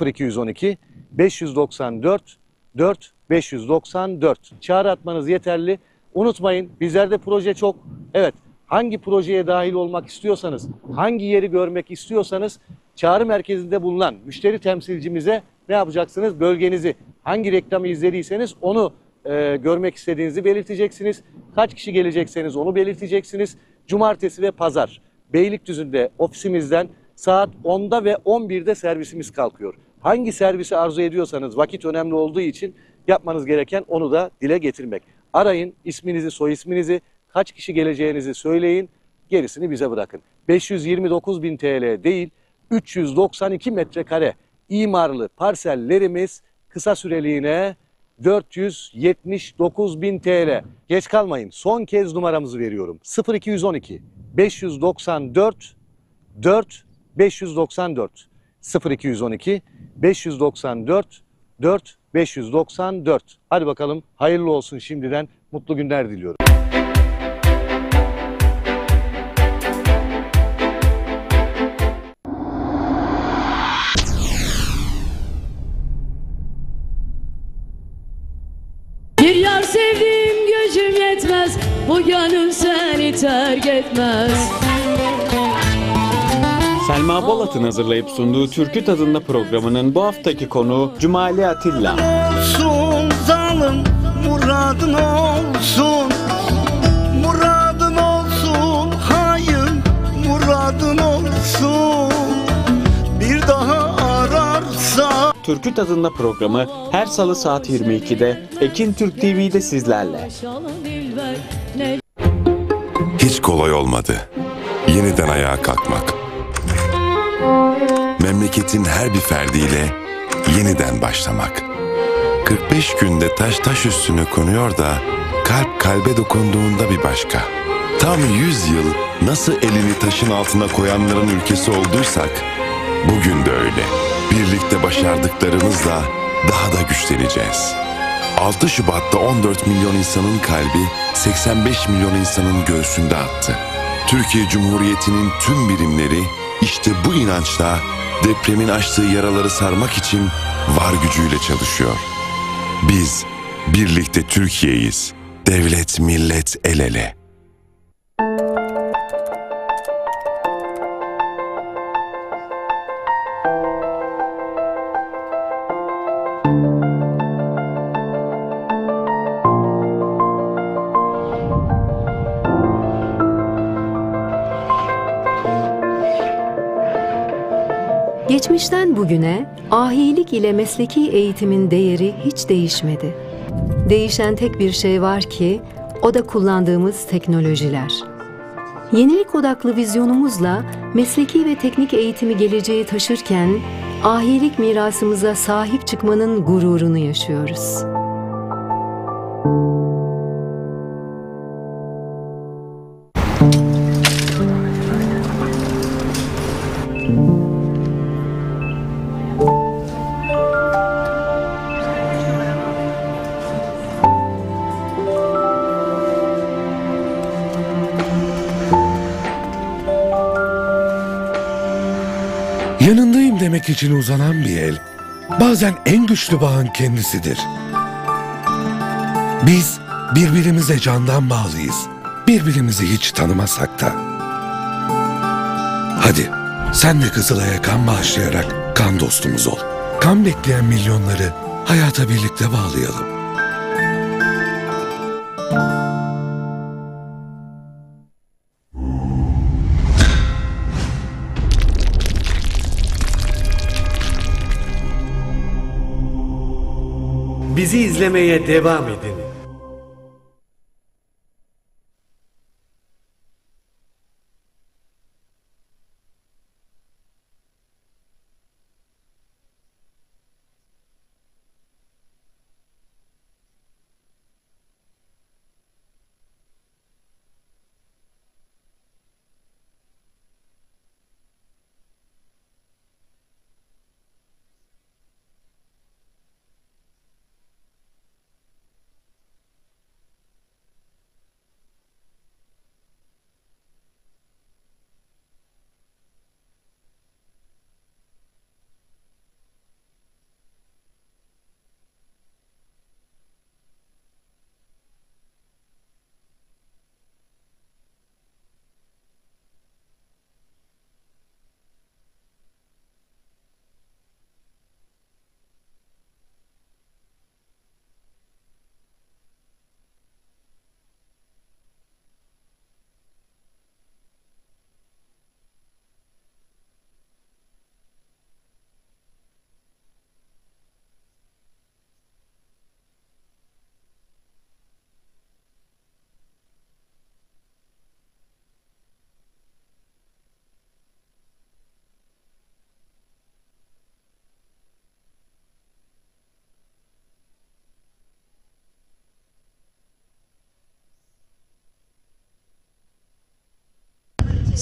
0212 594 4 594. Çağrı atmanız yeterli. Unutmayın, bizlerde proje çok. Evet, hangi projeye dahil olmak istiyorsanız, hangi yeri görmek istiyorsanız çağrı merkezinde bulunan müşteri temsilcimize ne yapacaksınız? Bölgenizi, hangi reklamı izlediyseniz onu görmek istediğinizi belirteceksiniz. Kaç kişi gelecekseniz onu belirteceksiniz. Cumartesi ve pazar Beylikdüzü'nde ofisimizden saat 10'da ve 11'de servisimiz kalkıyor. Hangi servisi arzu ediyorsanız, vakit önemli olduğu için yapmanız gereken onu da dile getirmek. Arayın, isminizi, soy isminizi, kaç kişi geleceğinizi söyleyin, gerisini bize bırakın. 529.000 TL değil, 392 metrekare imarlı parsellerimiz kısa süreliğine 479.000 TL. Geç kalmayın, son kez numaramızı veriyorum. 0212 594 4 594 0212 594 4 594. Hadi bakalım, hayırlı olsun şimdiden, mutlu günler diliyorum. Bir yar sevdim gücüm yetmez, bu gönül seni terk etmez. Selma Bolat'ın hazırlayıp sunduğu Türkü Tadında programının bu haftaki konuğu Cumali Atilla. Olsun zalim, muradın olsun, muradın olsun, hayır muradın olsun, bir daha ararsa. Türkü Tadında programı her salı saat 22'de Ekin Türk TV'de sizlerle. Hiç kolay olmadı. Yeniden ayağa kalkmak. Memleketin her bir ferdiyle yeniden başlamak. 45 günde taş üstüne konuyor da kalp kalbe dokunduğunda bir başka. Tam 100 yıl nasıl elini taşın altına koyanların ülkesi olduysak bugün de öyle. Birlikte başardıklarımızla daha da güçleneceğiz. 6 Şubat'ta 14 milyon insanın kalbi 85 milyon insanın göğsünde attı. Türkiye Cumhuriyeti'nin tüm birimleri işte bu inançla depremin açtığı yaraları sarmak için var gücüyle çalışıyor. Biz birlikte Türkiye'yiz. Devlet, millet el ele. Geçmişten bugüne ahilik ile mesleki eğitimin değeri hiç değişmedi. Değişen tek bir şey var ki o da kullandığımız teknolojiler. Yenilik odaklı vizyonumuzla mesleki ve teknik eğitimi geleceğe taşırken ahilik mirasımıza sahip çıkmanın gururunu yaşıyoruz. Yanındayım demek için uzanan bir el, bazen en güçlü bağın kendisidir. Biz birbirimize candan bağlıyız, birbirimizi hiç tanımasak da. Hadi sen de Kızılay'a kan bağışlayarak kan dostumuz ol. Kan bekleyen milyonları hayata birlikte bağlayalım. Bizi izlemeye devam edin.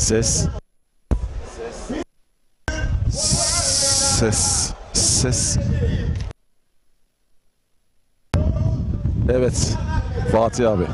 Ses. Evet. Fatih abi.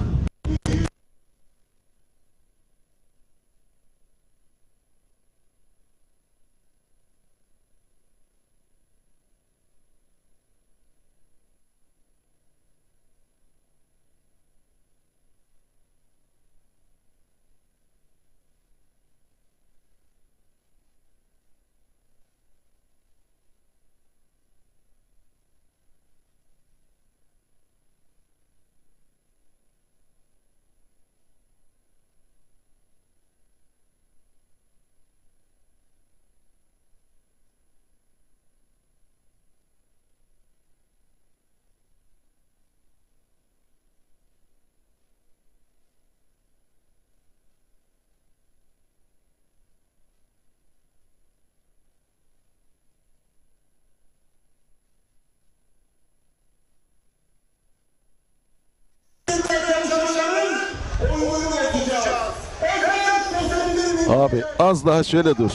Abi az daha şöyle dur.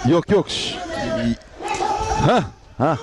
Yok yok. Ha.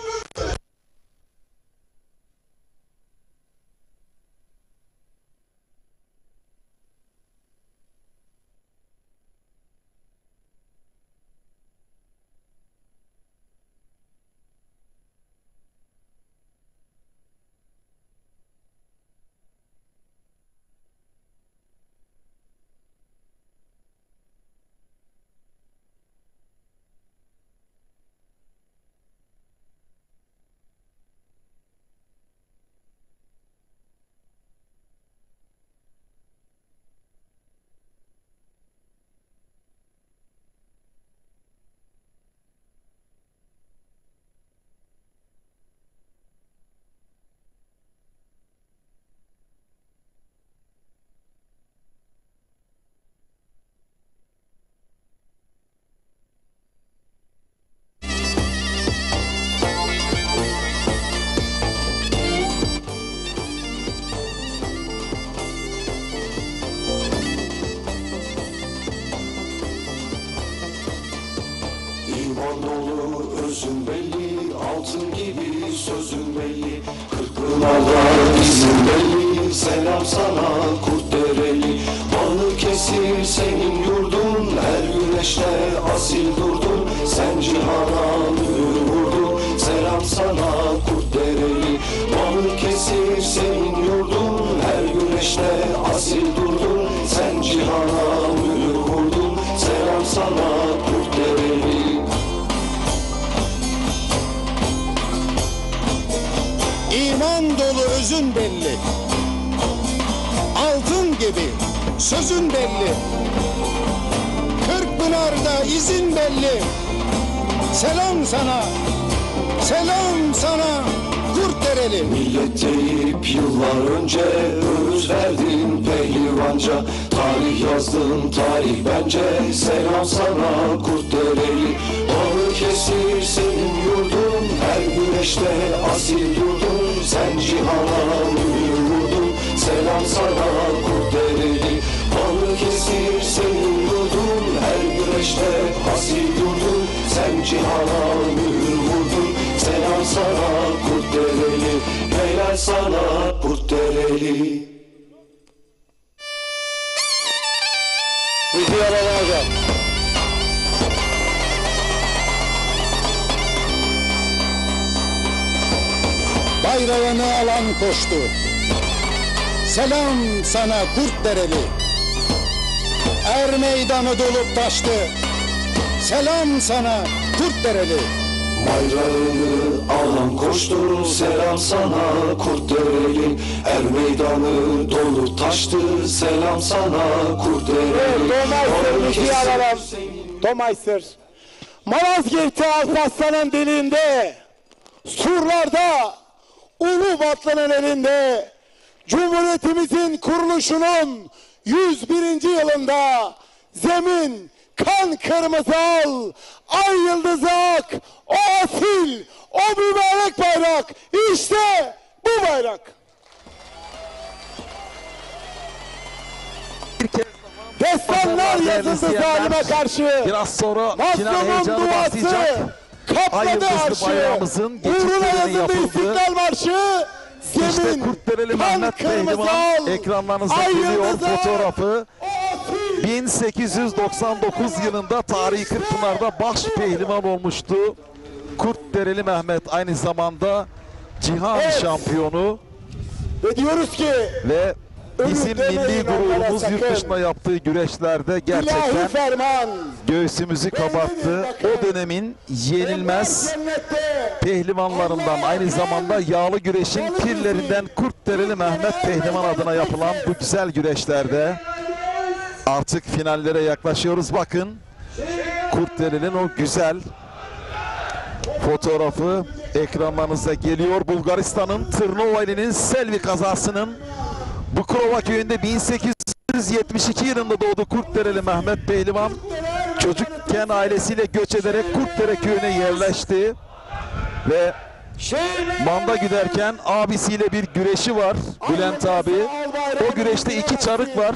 İman dolu özün belli, altın gibi sözün belli. Kırkpınar'da izin belli, selam sana Kurtdereli. Balıkesir senin yurdun, her güneşte asil durdun. Sen cihana mühür vurdun, selam sana Kurtdereli. Balıkesir senin yurdun, her güneşte asil durdun. Sen cihana mühür vurdun, selam sana Kurtdereli. İman dolu özün belli, altın gibi sözün belli. Kırkpınar'da izin belli, selam sana, selam sana Kurtdereli. Millet deyip yıllar önce öğüt verdin pehlivanca. Tarih yazdın tarih bence, selam sana Kurtdereli. Balıkesir senin yurdun, her güneşte asil durdun. Sen cihana mühür vurdun, selam sana Kurtdereli. Balıkesir senin yurdun, her güneşte asil durdun. Sen cihana mühür vurdun, selam sana Kurtdereli. Helal sana Kurtdereli. Videolarda bayrağını alan koştu. Selam sana Kurtdereli. Er meydanı dolup taştı. Selam sana Kurtdereli. Bayrağını alan koştu, selam sana Kurtdereli. Er meydanı dolu taştı, selam sana Kurtdereli. Domaister. Malazgirt'te Alparslan'ın dilinde, surlarda Ulu Batlı'nın elinde, Cumhuriyetimizin kuruluşunun 101. yılında zemin kan kırmızı al, ay yıldızı ak, o asil, o mübarek bayrak, işte bu bayrak. Destanlar yazıldı zalime karşı. Biraz sonra final Mazlumun heyecanı başlayacak. kapladı Ay yıldızlı arşı. bayrağımızın Uğruna geçitleri yazıldı yapıldı. İstiklal Marşı. İşte Zemin Kurtdereli kan Mehmet kırmızı Pehlivan al. ekranlarınıza Ay geliyor yıldızı. fotoğrafı. 1899 yılında tarihi Kırkpınar'da baş pehlivan olmuştu. Kurtdereli Mehmet aynı zamanda cihan şampiyonu. Ve diyoruz ki ve bizim demeyin milli onlara gururumuz sakın. yurt dışında yaptığı güreşlerde ilahi gerçekten ferman. göğsümüzü kabarttı. O dönemin yenilmez pehlivanlarından, aynı zamanda yağlı güreşin pirlerinden Kurtdereli Mehmet Pehlivan adına yapılan bu güzel güreşlerde artık finallere yaklaşıyoruz. Bakın Kurtdereli'nin o güzel fotoğrafı ekranlarınıza geliyor. Bulgaristan'ın Tırnovalı'nın Selvi kazasının Bukrova köyünde 1872 yılında doğdu Kurtdereli Mehmet Pehlivan. Çocukken ailesiyle göç ederek Kurtdere köyüne yerleşti ve manda giderken abisiyle bir güreşi var Bülent abi. O güreşte 2 çarık var.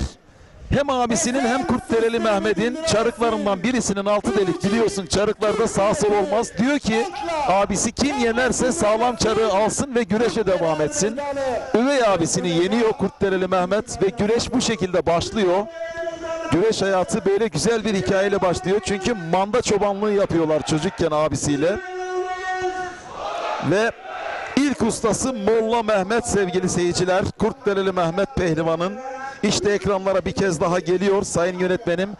Hem abisinin hem Kurtdereli Mehmet'in çarıklarından birisinin altı delik, biliyorsun çarıklarda sağ sol olmaz. Diyor ki abisi kim yenerse sağlam çarığı alsın ve güreşe devam etsin. Üvey abisini yeniyor Kurtdereli Mehmet ve güreş bu şekilde başlıyor. Güreş hayatı böyle güzel bir hikayeyle başlıyor. Çünkü manda çobanlığı yapıyorlar çocukken abisiyle. Ve ilk ustası Molla Mehmet sevgili seyirciler. Kurtdereli Mehmet Pehlivan'ın işte ekranlara bir kez daha geliyor sayın yönetmenim.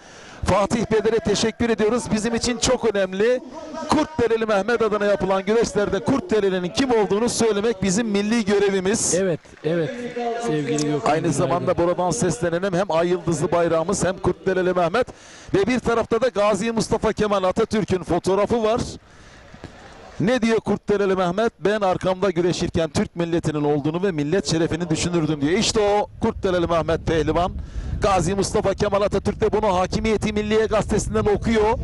Fatih Beder'e teşekkür ediyoruz. Bizim için çok önemli. Kurtdereli Mehmet adına yapılan güreşlerde Kurtdereli'nin kim olduğunu söylemek bizim milli görevimiz. Evet, evet sevgili Gökhan. Aynı zamanda buradan seslenelim. Hem ay yıldızlı bayrağımız hem Kurtdereli Mehmet ve bir tarafta da Gazi Mustafa Kemal Atatürk'ün fotoğrafı var. Ne diyor Kurtdereli Mehmet? Ben arkamda güreşirken Türk milletinin olduğunu ve millet şerefini düşünürdüm diyor. İşte o Kurtdereli Mehmet Pehlivan. Gazi Mustafa Kemal Atatürk de bunu Hakimiyeti Milliye gazetesinden okuyor.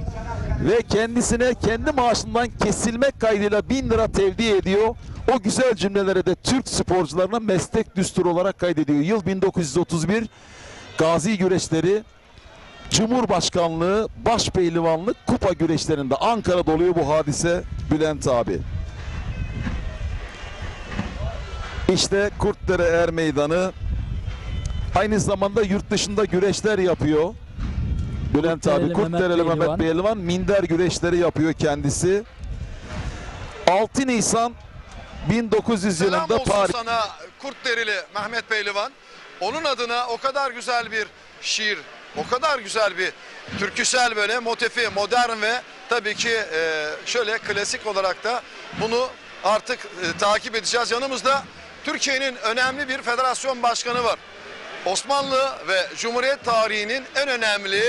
Ve kendisine kendi maaşından kesilmek kaydıyla 1000 lira tevdi ediyor. O güzel cümlelere de Türk sporcularına meslek düsturu olarak kaydediyor. Yıl 1931 Gazi güreşleri, Cumhurbaşkanlığı, Başpehlivanlık, kupa güreşlerinde Ankara'da oluyor bu hadise Bülent abi. İşte Kurtdere Er Meydanı. Aynı zamanda yurt dışında güreşler yapıyor Bülent abi. Kurtdereli Mehmet Pehlivan minder güreşleri yapıyor kendisi. 6 Nisan 1900 yılında Paris. Sana Kurtdereli Mehmet Pehlivan. Onun adına o kadar güzel bir şiir, o kadar güzel bir türküsel böyle motifi, modern ve tabii ki şöyle klasik olarak da bunu artık takip edeceğiz. Yanımızda Türkiye'nin önemli bir federasyon başkanı var. Osmanlı ve Cumhuriyet tarihinin en önemli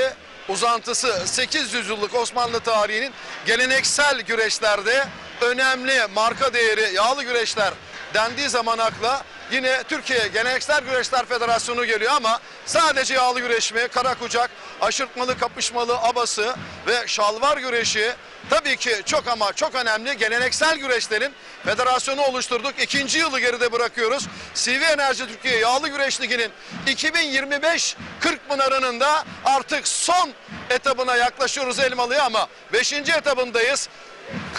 uzantısı 800 yıllık Osmanlı tarihinin geleneksel güreşlerde önemli marka değeri yağlı güreşler dendiği zaman akla yine Türkiye Geleneksel Güreşler Federasyonu geliyor ama sadece yağlı güreş mi, kara kucak, aşırtmalı, kapışmalı, abası ve şalvar güreşi tabii ki çok ama çok önemli geleneksel güreşlerin federasyonu oluşturduk. 2. yılı geride bırakıyoruz. CV Enerji Türkiye Yağlı Güreş Ligi'nin 2025 Kırkpınar'ının da artık son etabına yaklaşıyoruz Elmalı'ya ama 5. etabındayız.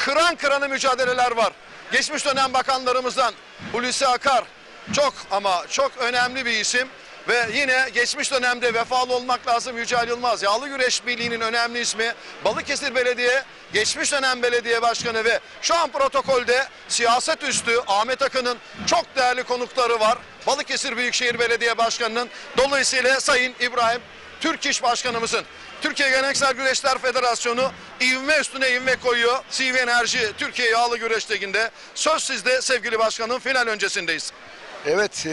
Kıran kıranı mücadeleler var. Geçmiş dönem bakanlarımızdan Hulusi Akar çok ama çok önemli bir isim ve yine geçmiş dönemde vefalı olmak lazım Yücel Yılmaz. Yağlı Güreş Birliği'nin önemli ismi Balıkesir Belediye, geçmiş dönem belediye başkanı ve şu an protokolde siyaset üstü Ahmet Akın'ın çok değerli konukları var. Balıkesir Büyükşehir Belediye Başkanı'nın dolayısıyla Sayın İbrahim Türkiş Başkanımızın Türkiye Geleneksel Güreşler Federasyonu ivme üstüne ivme koyuyor. CV Enerji Türkiye Yağlı Güreş Ligi'nde. Söz sizde sevgili başkanım, final öncesindeyiz. Evet,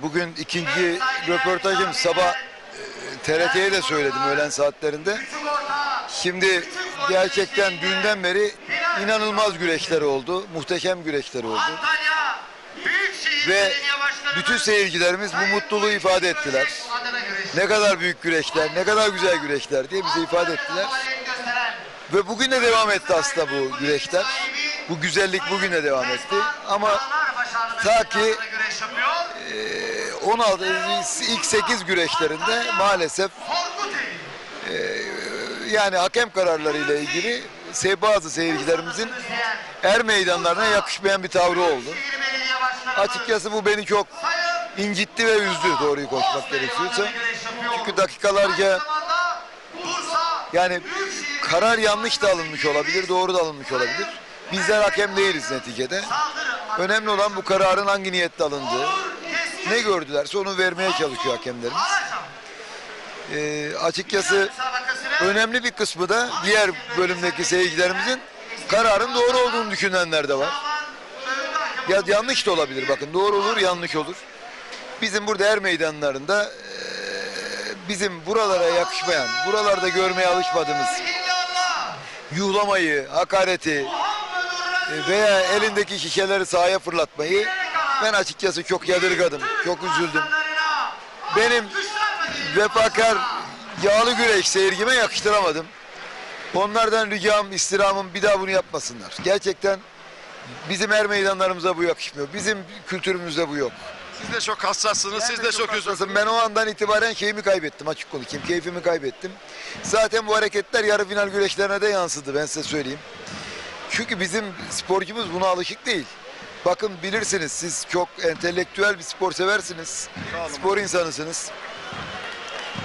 bugün ikinci röportajım sabah TRT'ye de söyledim öğlen saatlerinde. Şimdi gerçekten dünden beri inanılmaz güreşler oldu, muhteşem güreşler oldu. Ve bütün seyircilerimiz bu mutluluğu ifade ettiler. Ne kadar büyük güreşler, ne kadar güzel güreşler diye bize ifade ettiler. Ve bugün de devam etti aslında bu güreşler. Bu güzellik bugün de devam etti. Ama ta ki 16 ilk 8 güreşlerinde maalesef Yani hakem kararlarıyla ilgili bazı seyircilerimizin meydanlarına yakışmayan bir tavrı oldu. Açıkçası bu beni çok incitti ve üzdü, doğruyu konuşmak gerekiyorsa. Çünkü dakikalarca yani karar yanlış da alınmış olabilir, doğru da alınmış olabilir. Bizler hakem değiliz neticede. Önemli olan bu kararın hangi niyetle alındığı. Ne gördülerse onu vermeye çalışıyor hakemlerimiz. Açıkçası önemli bir kısmı da diğer bölümdeki seyircilerimizin kararın doğru olduğunu düşünenler de var. Ya yanlış da olabilir, bakın doğru olur, yanlış olur. Bizim burada meydanlarında bizim buralara yakışmayan, buralarda görmeye alışmadığımız yuhlamayı, hakareti veya elindeki şişeleri sahaya fırlatmayı ben açıkçası çok yadırgadım, çok üzüldüm. Benim vefakar yağlı güreş seyircime yakıştıramadım. Onlardan ricam, istirhamım bir daha bunu yapmasınlar. Gerçekten bizim meydanlarımıza bu yakışmıyor. Bizim kültürümüzde bu yok. Siz de çok hassassınız, siz de çok üzüldünüz. Ben o andan itibaren şeyimi kaybettim, açık konuşayım. Keyfimi kaybettim. Zaten bu hareketler yarı final güreşlerine de yansıdı, ben size söyleyeyim. Çünkü bizim sporcumuz buna alışık değil. Bakın bilirsiniz, siz çok entelektüel bir spor seversiniz. Spor insanısınız.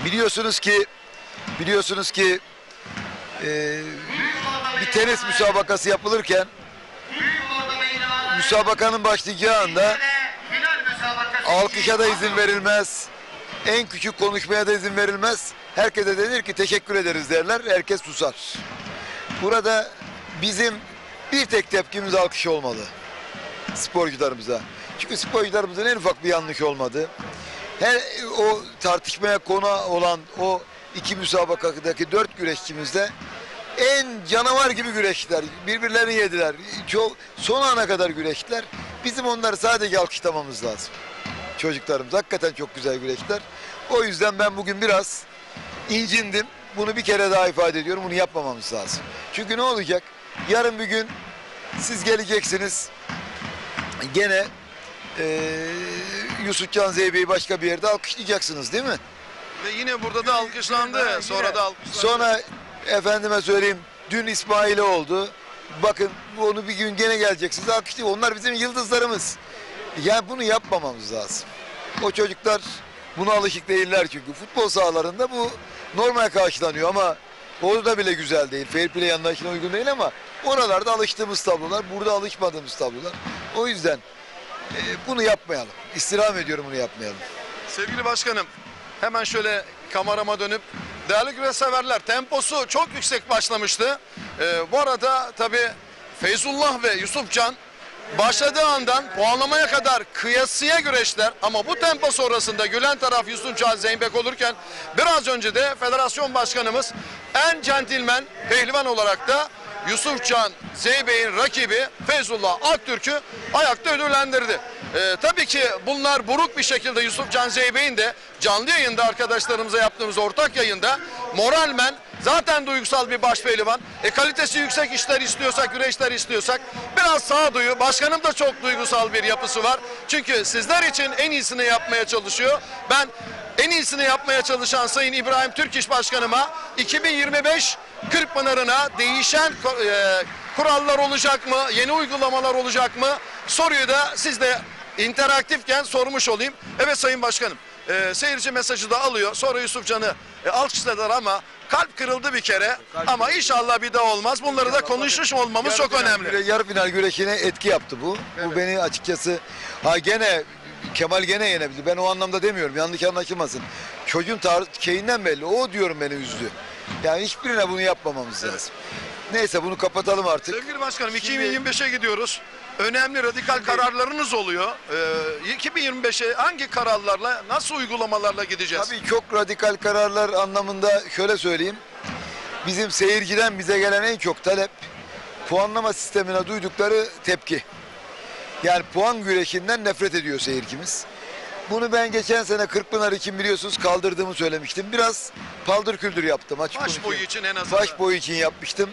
Biliyorsunuz ki bir tenis müsabakası yapılırken müsabakanın başlayacağı anda alkışa da izin verilmez. En küçük konuşmaya da izin verilmez. Herkese denir ki teşekkür ederiz derler. Herkes susar. Burada bizim bir tek tepkimiz alkış olmalı sporcularımıza. Çünkü sporcularımızın en ufak bir yanlış olmadı. Her o tartışmaya konu olan o iki müsabakadaki 4 güreşçimiz de en canavar gibi güreştiler. Birbirlerini yediler. Çok son ana kadar güreştiler. Bizim onları sadece alkışlamamız lazım. Çocuklarımız hakikaten çok güzel güreştiler. O yüzden ben bugün biraz incindim. Bunu bir kere daha ifade ediyorum. Bunu yapmamamız lazım. Çünkü ne olacak? Yarın bir gün siz geleceksiniz. Gene Yusufcan Zeybe'yi başka bir yerde alkışlayacaksınız değil mi? Ve yine burada da alkışlandı. Sonra da alkışlandı. Sonra efendime söyleyeyim dün İsmail'e oldu. Bakın onu bir gün gene geleceksiniz alkışlayın. Onlar bizim yıldızlarımız. Yani bunu yapmamamız lazım. O çocuklar buna alışık değiller çünkü. Futbol sahalarında bu normal karşılanıyor ama orada bile güzel değil. Fair play anlayışına uygun değil ama oralarda alıştığımız tablolar, burada alışmadığımız tablolar. O yüzden bunu yapmayalım. İstirham ediyorum, bunu yapmayalım. Sevgili başkanım, hemen şöyle kamerama dönüp değerli güreş severler, temposu çok yüksek başlamıştı. Bu arada tabii Feyzullah ve Yusufcan başladığı andan puanlamaya kadar kıyasıya güreşler ama bu tempo sonrasında gülen taraf Yusufcan Zeybek olurken biraz önce de federasyon başkanımız en centilmen pehlivan olarak da Yusufcan Zeybek'in rakibi Feyzullah Aktürk'ü ayakta ödüllendirdi. Tabii ki bunlar buruk bir şekilde Yusufcan Zeybek'in de canlı yayında arkadaşlarımıza yaptığımız ortak yayında moralmen zaten duygusal bir başpehlivan. Kalitesi yüksek işler istiyorsak, güreşler istiyorsak biraz sağduyu. Başkanım da çok duygusal bir yapısı var. Çünkü sizler için en iyisini yapmaya çalışıyor. Ben en iyisini yapmaya çalışan Sayın İbrahim Türkiş Başkanıma 2025 Kırkpınar'ına değişen kurallar olacak mı, yeni uygulamalar olacak mı soruyu da siz de interaktifken sormuş olayım. Evet Sayın Başkanım, seyirci mesajı da alıyor. Sonra Yusufcan'ı alkışladılar ama kalp kırıldı bir kere. Ama inşallah bir daha olmaz. Bunları da konuşmuş olmamız çok önemli. Yarı final güreşine etki yaptı bu. Evet. Bu beni açıkçası gene Kemal gene yenebildi. Ben o anlamda demiyorum. Yanlış anlaşılmasın. Çocuğun şeyinden belli. O diyorum beni üzdü. Yani hiçbirine bunu yapmamamız lazım. Neyse bunu kapatalım artık. Sevgili başkanım 2025'e gidiyoruz. Önemli radikal kararlarınız oluyor. 2025'e hangi kararlarla, nasıl uygulamalarla gideceğiz? Tabii çok radikal kararlar anlamında şöyle söyleyeyim. Bizim seyirciden bize gelen en çok talep puanlama sistemine duydukları tepki. Yani puan güreşinden nefret ediyor seyircimiz. Bunu ben geçen sene Kırkpınar için biliyorsunuz kaldırdığımı söylemiştim. Biraz paldır küldür yaptım. Baş boyu için en azından. Baş boyu için yapmıştım.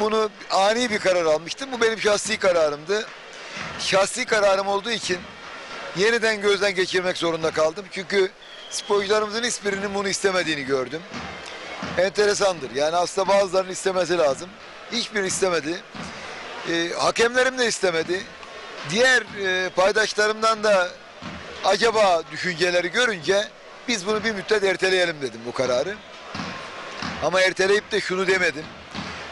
Bunu ani bir karar almıştım. Bu benim şahsi kararımdı. Şahsi kararım olduğu için yeniden gözden geçirmek zorunda kaldım. Çünkü sporcularımızın hiçbirinin bunu istemediğini gördüm. enteresandır. Yani aslında bazılarının istemesi lazım. Hiçbir istemedi. Hakemlerim de istemedi. Diğer paydaşlarımdan da acaba düşünceleri görünce biz bunu bir müddet erteleyelim dedim bu kararı. Ama erteleyip de şunu demedim.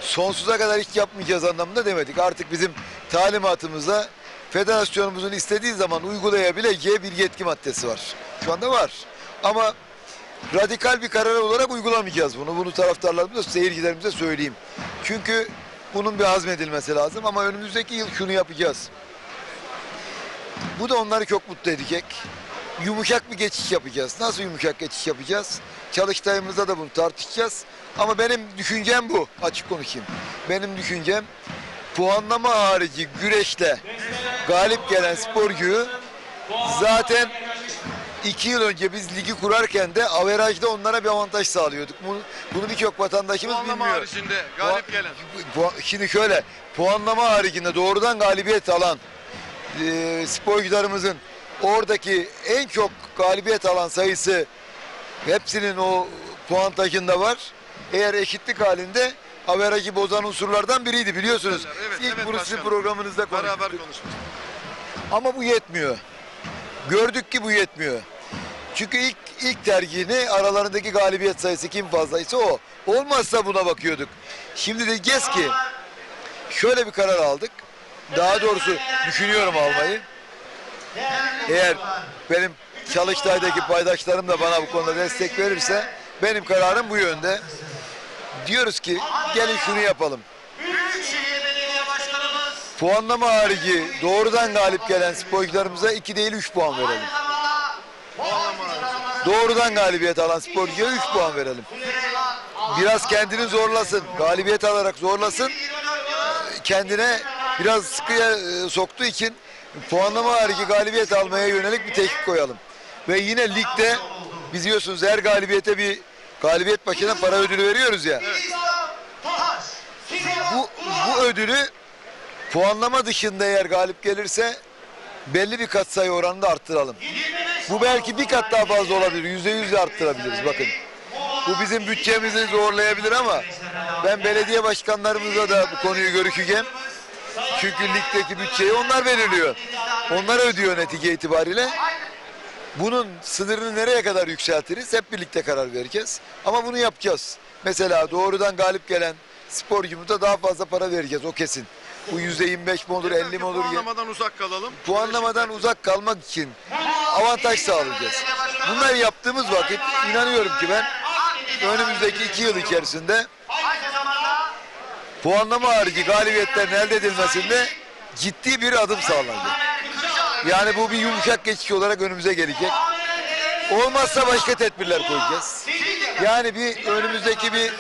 Sonsuza kadar hiç yapmayacağız anlamında demedik. Artık bizim talimatımızda federasyonumuzun istediği zaman uygulayabileceği bir yetki maddesi var. Şu anda var. Ama radikal bir karar olarak uygulamayacağız bunu. Bunu taraftarlarımıza, seyircilerimize söyleyeyim. Çünkü bunun bir hazmedilmesi lazım ama önümüzdeki yıl şunu yapacağız. Bu da onları çok mutlu edecek. Yumuşak bir geçiş yapacağız. Nasıl yumuşak geçiş yapacağız? Çalıştayımızda da bunu tartışacağız. Ama benim düşüncem bu. Açık konuşayım. Benim düşüncem puanlama harici güreşle galip gelen sporcuyu zaten 2 yıl önce biz ligi kurarken de averajda onlara bir avantaj sağlıyorduk. Bunu birçok vatandaşımız puanlama bilmiyor. haricinde galip gelen. Şimdi şöyle, puanlama haricinde doğrudan galibiyet alan sporcularımızın oradaki en çok galibiyet alan sayısı hepsinin o puantajında var. Eğer eşitlik halinde averajı bozan unsurlardan biriydi biliyorsunuz. Evet, İlk bunu sizin başkanım. programınızda konuştuk. Beraber konuştuk. Ama bu yetmiyor. Gördük ki bu yetmiyor. Çünkü ilk tercihini aralarındaki galibiyet sayısı kim fazlaysa o. Olmazsa buna bakıyorduk. Şimdi diyeceğiz ki şöyle bir karar aldık. Daha doğrusu düşünüyorum almayı. Eğer benim Çalıştay'daki paydaşlarım da bana bu konuda destek verirse benim kararım bu yönde. Diyoruz ki gelin şunu yapalım. Puanlama harici doğrudan galip gelen sporcularımıza 2 değil 3 puan verelim. Doğrudan galibiyet alan sporcuya 3 puan verelim. Biraz kendini zorlasın. Galibiyet alarak zorlasın. Kendine biraz sıkıya soktuğu için puanlama harici galibiyet almaya yönelik bir teşvik koyalım. Ve yine ligde biz biliyorsunuz her galibiyete bir galibiyet başına para ödülü veriyoruz ya. Bu ödülü puanlama dışında eğer galip gelirse belli bir katsayı oranında arttıralım. Bu belki bir kat daha fazla olabilir. %100 arttırabiliriz bakın. Bu bizim bütçemizi zorlayabilir ama ben belediye başkanlarımızla da bu konuyu görüşeceğim. Çünkü ligdeki bütçeyi onlar belirliyor. Onlar ödüyor netice itibariyle. Bunun sınırını nereye kadar yükseltiriz hep birlikte karar vereceğiz. Ama bunu yapacağız. Mesela doğrudan galip gelen sporcumuza daha fazla para vereceğiz o kesin. Bu %25 mi olur 50 mi olur? Puanlamadan uzak kalalım. Puanlamadan uzak kalmak için avantaj sağlayacağız. Bunları yaptığımız vakit inanıyorum ki ben önümüzdeki 2 yıl içerisinde puanlama harici galibiyetlerin elde edilmesinde ciddi bir adım sağlanacak. Yani bu bir yumuşak geçiş olarak önümüze gelecek. Olmazsa başka tedbirler koyacağız. Yani bir önümüzdeki bir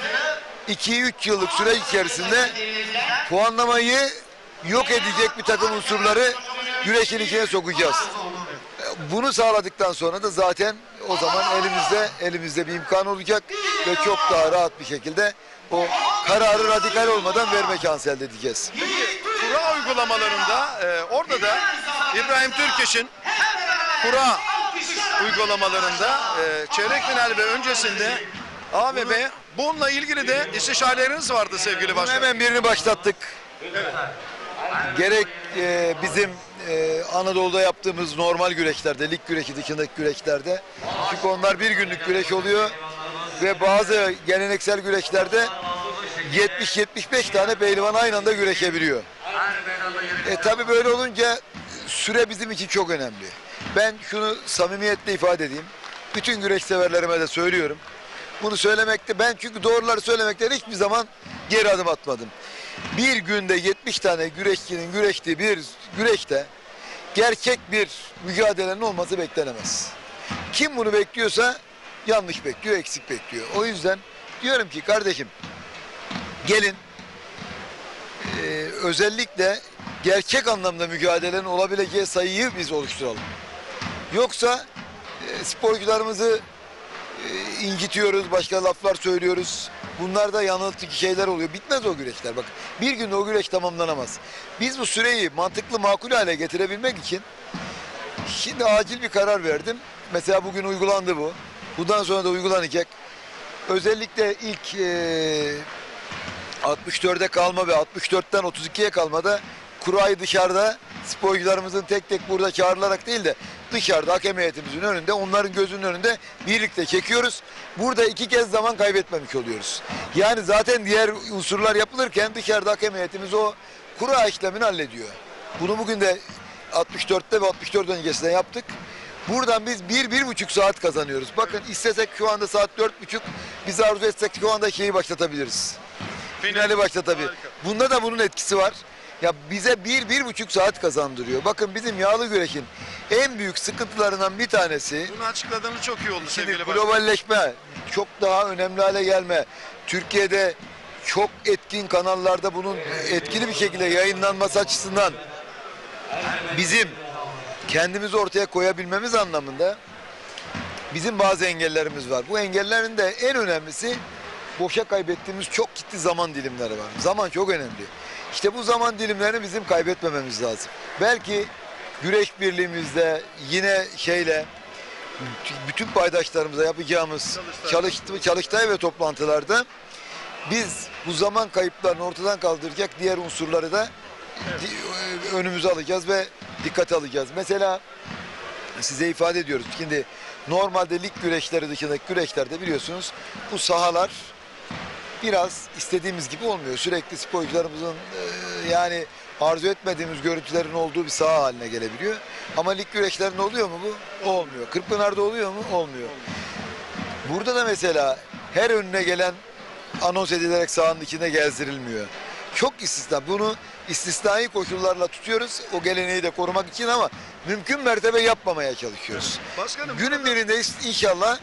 2-3 yıllık süreç içerisinde puanlamayı yok edecek bir takım unsurları güreşin içine sokacağız. Bunu sağladıktan sonra da zaten o zaman elimizde bir imkan olacak ve çok daha rahat bir şekilde o kararı radikal olmadan verme şansı elde edeceğiz. Peki kura uygulamalarında orada da İbrahim Türkeş'in kura uygulamalarında çeyrek final ve öncesinde A ve B bununla ilgili de istişareleriniz vardı sevgili başkanım. Hemen birini başlattık. Evet. Gerek bizim Anadolu'da yaptığımız normal güreşlerde, lig güreşi dışındaki güreşlerde. Çünkü onlar bir günlük güreş oluyor ve bazı geleneksel güreşlerde 70-75 tane pehlivan aynı anda güreşebiliyor. Tabii böyle olunca süre bizim için çok önemli. Ben şunu samimiyetle ifade edeyim. Bütün güreş severlerime de söylüyorum. Bunu söylemekte ben çünkü doğruları söylemekten hiçbir zaman geri adım atmadım. Bir günde 70 tane güreşçinin güreştiği bir güreşte gerçek bir mücadelenin olması beklenemez. Kim bunu bekliyorsa yanlış bekliyor, eksik bekliyor. O yüzden diyorum ki kardeşim gelin özellikle gerçek anlamda mücadelenin olabileceği sayıyı biz oluşturalım. Yoksa sporcularımızı incitiyoruz, başka laflar söylüyoruz. Bunlar da yanıltıcı şeyler oluyor. Bitmez o güreşler. Bak bir günde o güreş tamamlanamaz. Biz bu süreyi mantıklı makul hale getirebilmek için şimdi acil bir karar verdim. Mesela bugün uygulandı bu. Bundan sonra da uygulanacak. özellikle ilk 64'e kalma ve 64'ten 32'ye kalmada kurayı dışarıda sporcularımızın tek tek burada çağrılarak değil de dışarıda hakem heyetimizin önünde, onların gözünün önünde birlikte çekiyoruz. Burada 2 kez zaman kaybetmemiş oluyoruz. Yani zaten diğer unsurlar yapılırken dışarıda hakem heyetimiz o kura işlemini hallediyor. Bunu bugün de 64'te ve 64 öncesinde yaptık. Buradan biz 1-1,5 saat kazanıyoruz. Bakın istesek şu anda saat 4,5, biz arzu etsek şu anda şeyi başlatabiliriz. Finali başlatabiliriz. Bunda da bunun etkisi var. Ya bize 1-1,5 saat kazandırıyor. Bakın bizim yağlı güreşin en büyük sıkıntılarından bir tanesi. Bunu açıkladığınız çok iyi oldu sevgili başkanım. Globalleşme, çok daha önemli hale gelme. Türkiye'de çok etkin kanallarda bunun etkili bir şekilde yayınlanması açısından bizim kendimizi ortaya koyabilmemiz anlamında bizim bazı engellerimiz var. Bu engellerin de en önemlisi boşa kaybettiğimiz çok ciddi zaman dilimleri var. Zaman çok önemli. İşte bu zaman dilimlerini bizim kaybetmememiz lazım. Belki güreş birliğimizde yine bütün paydaşlarımıza yapacağımız çalıştay ve toplantılarda biz bu zaman kayıplarını ortadan kaldıracak diğer unsurları da önümüze alacağız ve dikkate alacağız. Mesela size ifade ediyoruz. Şimdi normalde lig güreşleri dışındaki güreşlerde biliyorsunuz bu sahalar biraz istediğimiz gibi olmuyor. Sürekli sporcularımızın yani arzu etmediğimiz görüntülerin olduğu bir saha haline gelebiliyor. Ama lig güreşlerinde oluyor mu bu? Olmuyor. Kırkpınar'da oluyor mu? Olmuyor. Burada da mesela her önüne gelen anons edilerek sahanın içine gezdirilmiyor. Çok istisna. Bunu istisnai koşullarla tutuyoruz. O geleneği de korumak için ama mümkün mertebe yapmamaya çalışıyoruz. Başkanım, günün birinde inşallah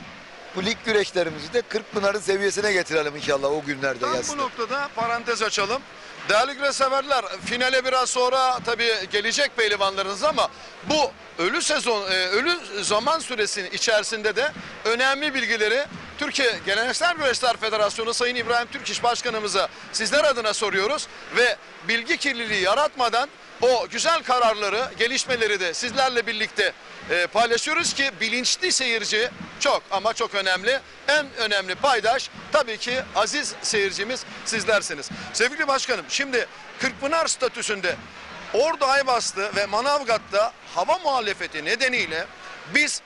bu lig güreşlerimizi de Kırkpınar'ın seviyesine getirelim inşallah o günlerde Tam gelsin. bu noktada parantez açalım. Değerli güreş severler, finale biraz sonra tabii gelecek pehlivanlarınız ama bu ölü zaman süresinin içerisinde de önemli bilgileri Türkiye Geleneksel Güreşler Federasyonu Sayın İbrahim Türkiş Başkanımıza sizler adına soruyoruz ve bilgi kirliliği yaratmadan o güzel kararları, gelişmeleri de sizlerle birlikte paylaşıyoruz ki bilinçli seyirci çok ama çok önemli. En önemli paydaş tabii ki aziz seyircimiz sizlersiniz. Sevgili başkanım, şimdi Kırkpınar statüsünde Ordu, Ayvaslı ve Manavgat'ta hava muhalefeti nedeniyle biz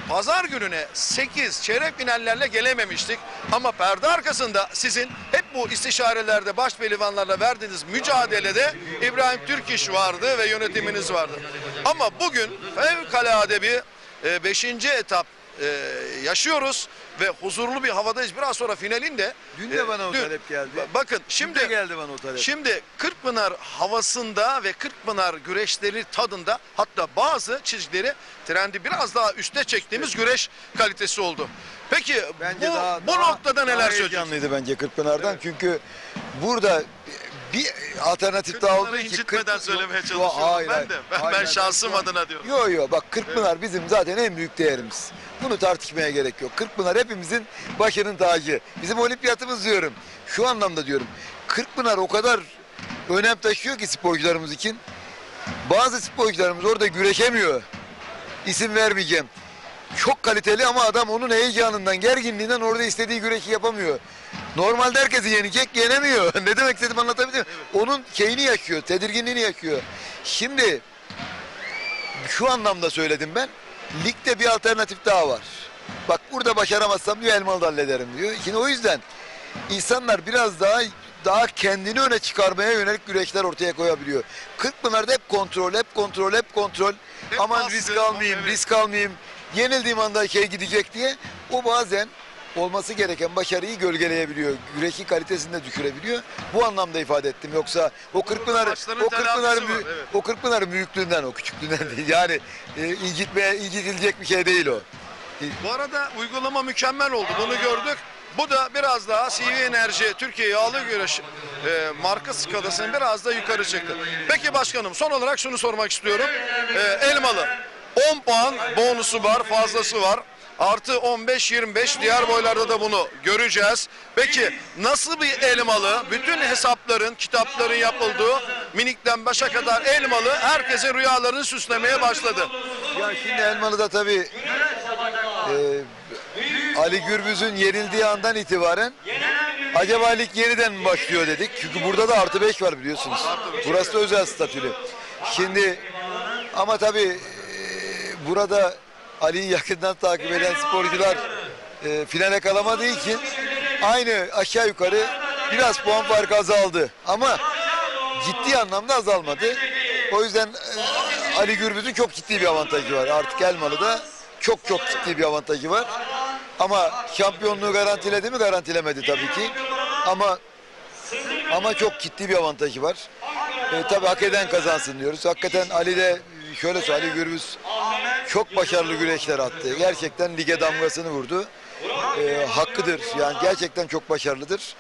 pazar gününe 8 çeyrek finallerle gelememiştik. Ama perde arkasında sizin hep bu istişarelerde baş pehlivanlarla verdiğiniz mücadelede İbrahim Türkiş vardı ve yönetiminiz vardı. Ama bugün fevkalade bir 5. etap yaşıyoruz ve huzurlu bir havadayız. Biraz sonra finalin de Dün de bana o talep geldi. Bakın şimdi geldi bana o talep. Şimdi Kırkpınar havasında ve Kırkpınar güreşleri tadında, hatta bazı çizgileri trendi biraz daha üste çektiğimiz güreş kalitesi oldu. Peki bence bu noktada neler söyleyeceksiniz? Heyecanlıydı bence Kırkpınar'dan, çünkü burada bir alternatif daha olduğu için incitmeden söylemeye çalışıyorum. Ben şansım adına diyorum. Yok bak, Kırkpınar bizim zaten en büyük değerimiz. Bunu tartışmaya gerek yok. Kırkpınar hepimizin başının tacı. Bizim olimpiyatımız diyorum. Şu anlamda diyorum. Kırkpınar o kadar önem taşıyor ki sporcularımız için. Bazı sporcularımız orada güreşemiyor. İsim vermeyeceğim. Çok kaliteli ama adam onun heyecanından, gerginliğinden orada istediği güreşi yapamıyor. Normalde herkesi yenecek, yenemiyor. Ne demek istediğimi anlatabiliyor muyum? Onun şeyini yaşıyor, tedirginliğini yaşıyor. Şimdi şu anlamda söyledim ben. Ligde bir alternatif daha var. Bak, burada başaramazsam diyor Elmalı'da hallederim diyor. Şimdi o yüzden insanlar biraz daha kendini öne çıkarmaya yönelik güreşler ortaya koyabiliyor. Kırkpınar'da hep kontrol. Aman risk almayayım. Yenildiğim anda gidecek diye. O bazen olması gereken başarıyı gölgeleyebiliyor. Güreşin kalitesini de düşürebiliyor. Bu anlamda ifade ettim. Yoksa o Kırkpınar'ın büyüklüğünden, o küçüklüğünden değil. Yani incitilecek bir şey değil o. Bu arada uygulama mükemmel oldu. Bunu gördük. Bu da biraz daha CV Enerji Türkiye Yağlı Güreş marka skalasını biraz da yukarı çekti. Peki başkanım, son olarak şunu sormak istiyorum. Elmalı 10 puan bonusu var, fazlası var. Artı 15-25 diğer boylarda da bunu göreceğiz. Peki nasıl bir Elmalı? Bütün hesapların, kitapların yapıldığı minikten başa kadar Elmalı herkesin rüyalarını süslemeye başladı. Ya şimdi Elmalı'da tabii Ali Gürbüz'ün yenildiği andan itibaren acaba lig yeniden mi başlıyor dedik. Çünkü burada da +5 var biliyorsunuz. Burası da özel statülü. Şimdi ama tabii burada Ali'yi yakından takip eden sporcular finale kalamadığı için aynı aşağı yukarı biraz puan farkı azaldı. Ama ciddi anlamda azalmadı. O yüzden Ali Gürbüz'ün çok ciddi bir avantajı var. Artık Elmalı'da çok ciddi bir avantajı var. Ama şampiyonluğu garantiledi mi? Garantilemedi tabii ki. Ama çok ciddi bir avantajı var. Tabii hak eden kazansın diyoruz. Hakikaten Ali de şöyle söyleyeyim, Ali Gürbüz çok başarılı güreşler attı. Gerçekten lige damgasını vurdu. Hakkıdır. Yani gerçekten çok başarılıdır.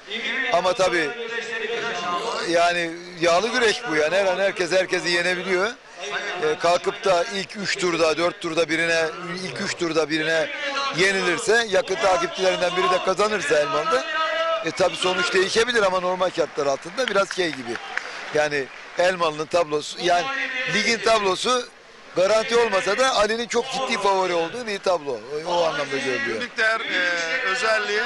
Ama tabii yani yağlı güreş bu yani. Her an herkesi yenebiliyor. Kalkıp da ilk 3 turda, 4 turda birine, ilk 3 turda birine yenilirse, yakın takipçilerinden biri de kazanırsa Elmalı'da tabii sonuç değişebilir ama normal şartlar altında biraz şey gibi. Yani Elmalı'nın tablosu, yani ligin tablosu garanti olmasa da Ali'nin çok ciddi favori olduğu bir tablo. O anlamda görülüyor. Günlük değer özelliği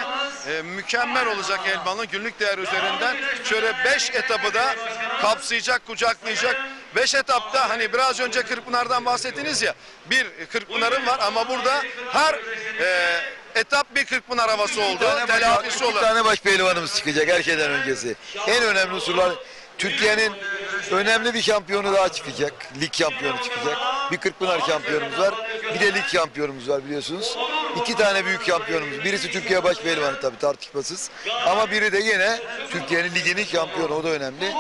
mükemmel olacak Elmalı'nın günlük değer üzerinden. Şöyle 5 etabı da kapsayacak, kucaklayacak. 5 etapta hani biraz önce Kırkpınar'dan bahsettiniz ya, bir Kırkpınar'ın var ama burada her etap bir Kırkpınar havası oldu. Telafisi olur. 2 tane baş pehlivanımız çıkacak her şeyden öncesi. En önemli unsurlar, Türkiye'nin önemli bir şampiyonu daha çıkacak. Lig şampiyonu çıkacak. Bir Kırkpınar şampiyonumuz var. Bir de lig şampiyonumuz var biliyorsunuz. 2 tane büyük şampiyonumuz. Birisi Türkiye baş pehlivanı tabii tartışmasız. Ama biri de yine Türkiye'nin liginin şampiyonu. O da önemli.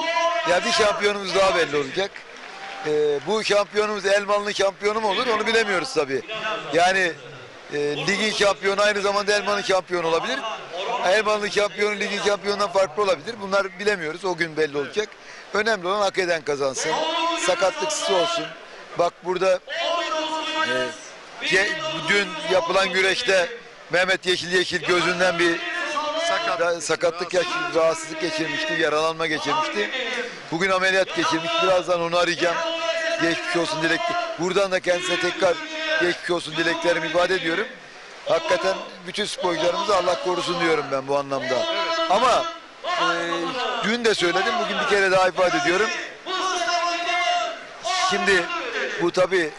Ya bir şampiyonumuz daha belli olacak. Bu şampiyonumuz Elmalı'nın şampiyonu mu olur onu bilemiyoruz tabii. Yani ligin şampiyonu aynı zamanda Elmalı'nın şampiyonu olabilir. Elmalı'nın şampiyonu ligin şampiyonundan farklı olabilir. Bunlar bilemiyoruz. O gün belli olacak. Önemli olan hak eden kazansın. Sakatlıksız olsun. Bak burada dün yapılan güreşte Mehmet Yeşil gözünden bir sakatlık, rahatsızlık geçirmişti. Yaralanma geçirmişti. Bugün ameliyat geçirmiş. Birazdan onu arayacağım. Geçmiş olsun dilekleri. Buradan da kendisine tekrar geçmiş olsun dileklerimi ifade ediyorum. Hakikaten bütün sporcularımızı Allah korusun diyorum ben bu anlamda. Ama dün de söyledim, bugün bir kere daha ifade ediyorum. Şimdi bu tabii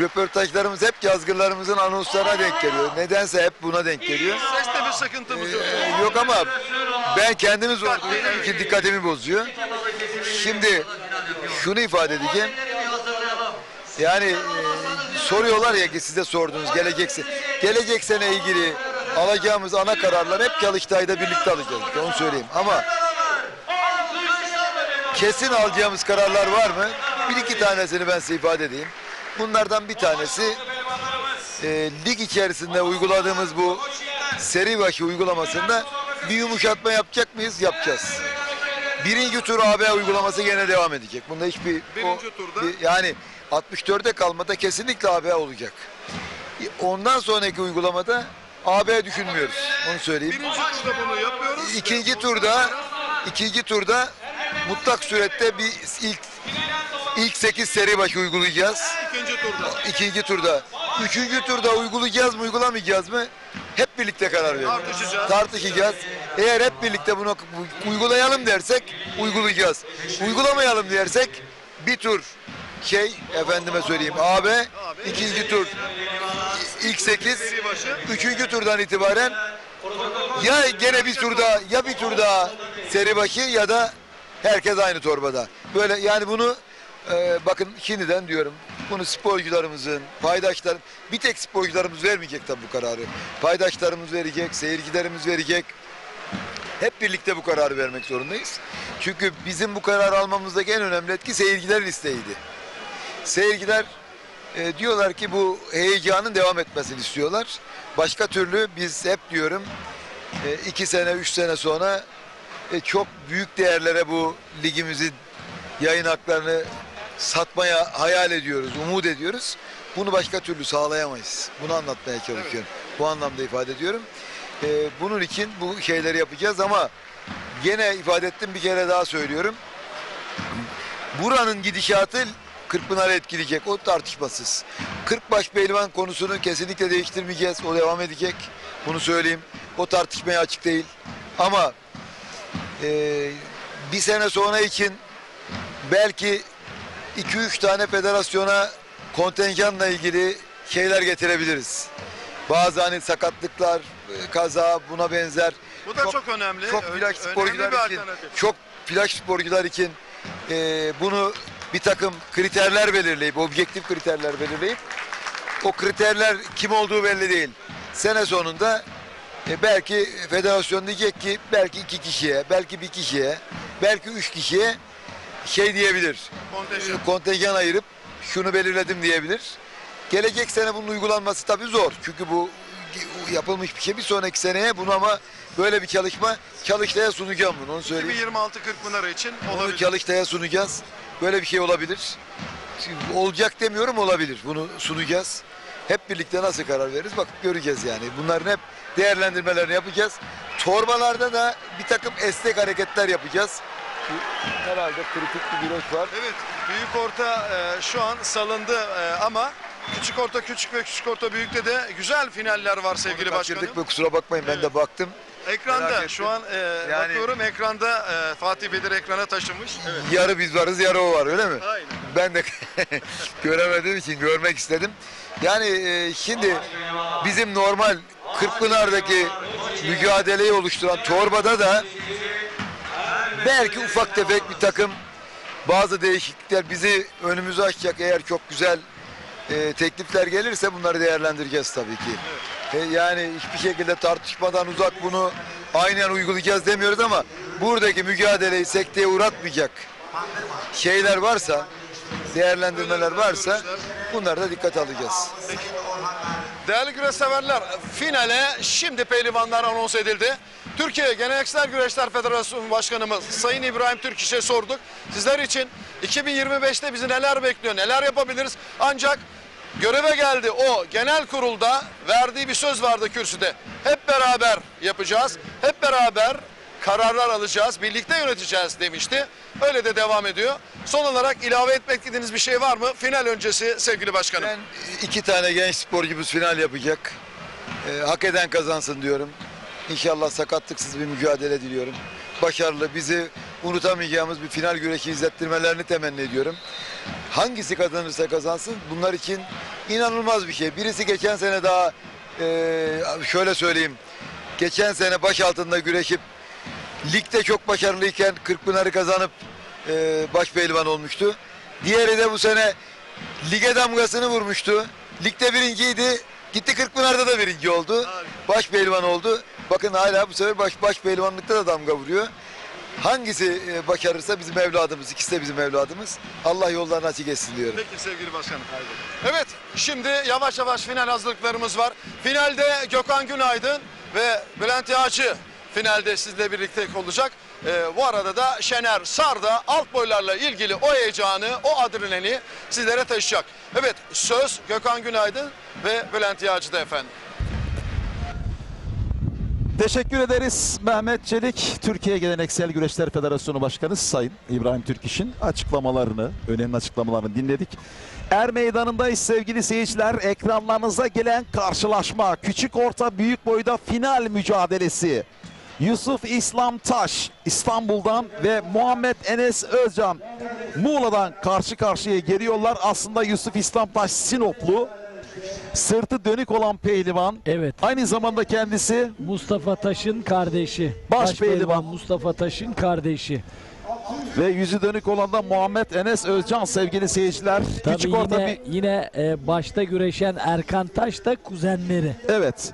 röportajlarımız hep yazgılarımızın anonslarına denk geliyor. Nedense hep buna denk geliyor. Seste bir sıkıntımız yok. Yok ama ben kendimi zorluyorum ki dikkatimi bozuyor. Şimdi şunu ifade edeceğim. Yani soruyorlar ya ki size sordunuz gelecek sene ilgili alacağımız ana kararlar hep Çalıştay'da birlikte alacağız. Onu söyleyeyim. Ama kesin alacağımız kararlar var mı? 1-2 tanesini ben size ifade edeyim. Bunlardan bir tanesi lig içerisinde uyguladığımız bu seri başı uygulamasında bir yumuşatma yapacak mıyız? Yapacağız. Birinci tur AB uygulaması gene devam edecek. Bunda hiçbir yani 64'e kalmada kesinlikle AB olacak. Ondan sonraki uygulamada AB düşünmüyoruz. Onu söyleyeyim. Birinci turda bunu yapıyoruz. İkinci turda mutlak surette bir ilk 8 seri başı uygulayacağız. İkinci turda. Üçüncü turda uygulayacağız mı uygulamayacağız mı? Hep birlikte karar vereceğiz. Tartışacağız. Eğer hep birlikte bunu uygulayalım dersek uygulayacağız. Uygulamayalım dersek bir tur efendime söyleyeyim AB, ikinci tur ilk 8, üçüncü turdan itibaren ya gene bir tur daha seri başı ya da herkes aynı torbada. Böyle yani bunu bakın şimdiden diyorum. Bunu sporcularımızın, paydaşlar, bir tek sporcularımız vermeyecek tabii bu kararı. Paydaşlarımız verecek, seyircilerimiz verecek. Hep birlikte bu kararı vermek zorundayız. Çünkü bizim bu kararı almamızdaki en önemli etki seyircilerin isteğiydi. Seyirciler diyorlar ki bu heyecanın devam etmesini istiyorlar. Başka türlü biz hep diyorum 2 sene, 3 sene sonra çok büyük değerlere bu ligimizin yayın haklarını satmaya hayal ediyoruz, umut ediyoruz. Bunu başka türlü sağlayamayız. Bunu anlatmaya çalışıyorum. Bu anlamda ifade ediyorum. Bunun için bu şeyleri yapacağız ama gene ifade ettim, bir kere daha söylüyorum. Buranın gidişatı Kırkpınar'ı etkileyecek. O tartışmasız. Kırkbaş pehlivan konusunu kesinlikle değiştirmeyeceğiz. O devam edecek. Bunu söyleyeyim. O tartışmaya açık değil. Ama bir sene sonra için belki 2-3 tane federasyona kontenjanla ilgili şeyler getirebiliriz. Bazı hani sakatlıklar, kaza, buna benzer. Bu da çok önemli. Çok flash sporcular için, bunu bir takım kriterler belirleyip, objektif kriterler belirleyip, o kriterler kim olduğu belli değil. Sene sonunda belki federasyon diyecek ki belki 2 kişiye, belki 1 kişiye, belki 3 kişiye şey diyebilir. Kontenjan ayırıp şunu belirledim diyebilir. Gelecek sene bunun uygulanması tabii zor. Çünkü bu yapılmış bir şey. Bir sonraki seneye bunu ama böyle bir Çalıştay'a sunacağım bunu. Onu söyleyeyim. 2026 Kırkpınar için olabilir. Onu Çalıştay'a sunacağız. Böyle bir şey olabilir. Olacak demiyorum, olabilir. Bunu sunacağız. Hep birlikte nasıl karar veririz bakıp göreceğiz yani. Bunların hep değerlendirmelerini yapacağız. Torbalarda da bir takım esnek hareketler yapacağız. Herhalde kritik bir viraj var. Evet, büyük orta şu an salındı ama küçük orta küçük ve küçük orta büyükte de güzel finaller var sevgili başkanım. Kusura bakmayın, ben de baktım. Ekranda şu an bakıyorum, ekranda Fatih Bedir ekrana taşımış. Evet. Yarı biz varız, yarı o var, öyle mi? Aynen. Ben de göremediğim için görmek istedim. Yani şimdi bizim normal Kırkpınar'daki mücadeleyi oluşturan torbada da belki ufak tefek bir takım bazı değişiklikler bizi önümüzü açacak. Eğer çok güzel teklifler gelirse bunları değerlendireceğiz tabii ki. Evet. Yani hiçbir şekilde tartışmadan uzak bunu aynen uygulayacağız demiyoruz ama buradaki mücadeleyi sekteye uğratmayacak şeyler varsa, değerlendirmeler varsa bunları da dikkate alacağız. Değerli güreş severler, finale şimdi pehlivanlar anons edildi. Türkiye Geleneksel Güreşler Federasyonu Başkanımız Sayın İbrahim Türkiş'e sorduk. Sizler için 2025'te bizi neler bekliyor, neler yapabiliriz? Ancak göreve geldi, o genel kurulda verdiği bir söz vardı kürsüde. Hep beraber yapacağız, hep beraber kararlar alacağız, birlikte yöneteceğiz demişti. Öyle de devam ediyor. Son olarak ilave etmek istediğiniz bir şey var mı? Final öncesi sevgili başkanım. Ben 2 tane genç sporcumuz final yapacak. Hak eden kazansın diyorum. İnşallah sakatlıksız bir mücadele diliyorum. Başarılı, bizi unutamayacağımız bir final güreşi izlettirmelerini temenni ediyorum. Hangisi kazanırsa kazansın bunlar için inanılmaz bir şey. Birisi geçen sene daha şöyle söyleyeyim. Geçen sene baş altında güreşip ligde çok başarılıyken Kırkpınar'ı kazanıp baş pehlivan olmuştu. Diğeri de bu sene lige damgasını vurmuştu. Ligde birinciydi. Gitti Kırkpınar'da da birinci oldu. Baş pehlivan oldu. Bakın hala bu sefer baş pehlivanlıkta da damga vuruyor. Hangisi başarırsa bizim evladımız. İkisi de bizim evladımız. Allah yollarını açık etsin diyorum. Peki sevgili başkanım. Evet, şimdi yavaş yavaş final hazırlıklarımız var. Finalde Gökhan Günaydın ve Bülent Yağcı finalde sizle birlikte olacak. Bu arada da Şener Sar da alt boylarla ilgili o heyecanı, o adrenalini sizlere taşıyacak. Evet, söz Gökhan Günaydın ve Bülent Yağcı'da efendim. Teşekkür ederiz Mehmet Çelik. Türkiye Geleneksel Güreşler Federasyonu Başkanı Sayın İbrahim Türkiş'in açıklamalarını, önemli açıklamalarını dinledik. Er Meydanı'ndayız sevgili seyirciler. Ekranlarınıza gelen karşılaşma küçük orta büyük boyda final mücadelesi. Yusuf İslam Taş İstanbul'dan ve Muhammed Enes Özcan Muğla'dan karşı karşıya geliyorlar. Aslında Yusuf İslam Taş Sinoplu. Sırtı dönük olan pehlivan. Evet. Aynı zamanda kendisi Mustafa Taş'ın kardeşi. Baş pehlivan Mustafa Taş'ın kardeşi. Ve yüzü dönük olan da Muhammed Enes Özcan sevgili seyirciler. Tabii küçük orta yine başta güreşen Erkan Taş da kuzenleri. Evet.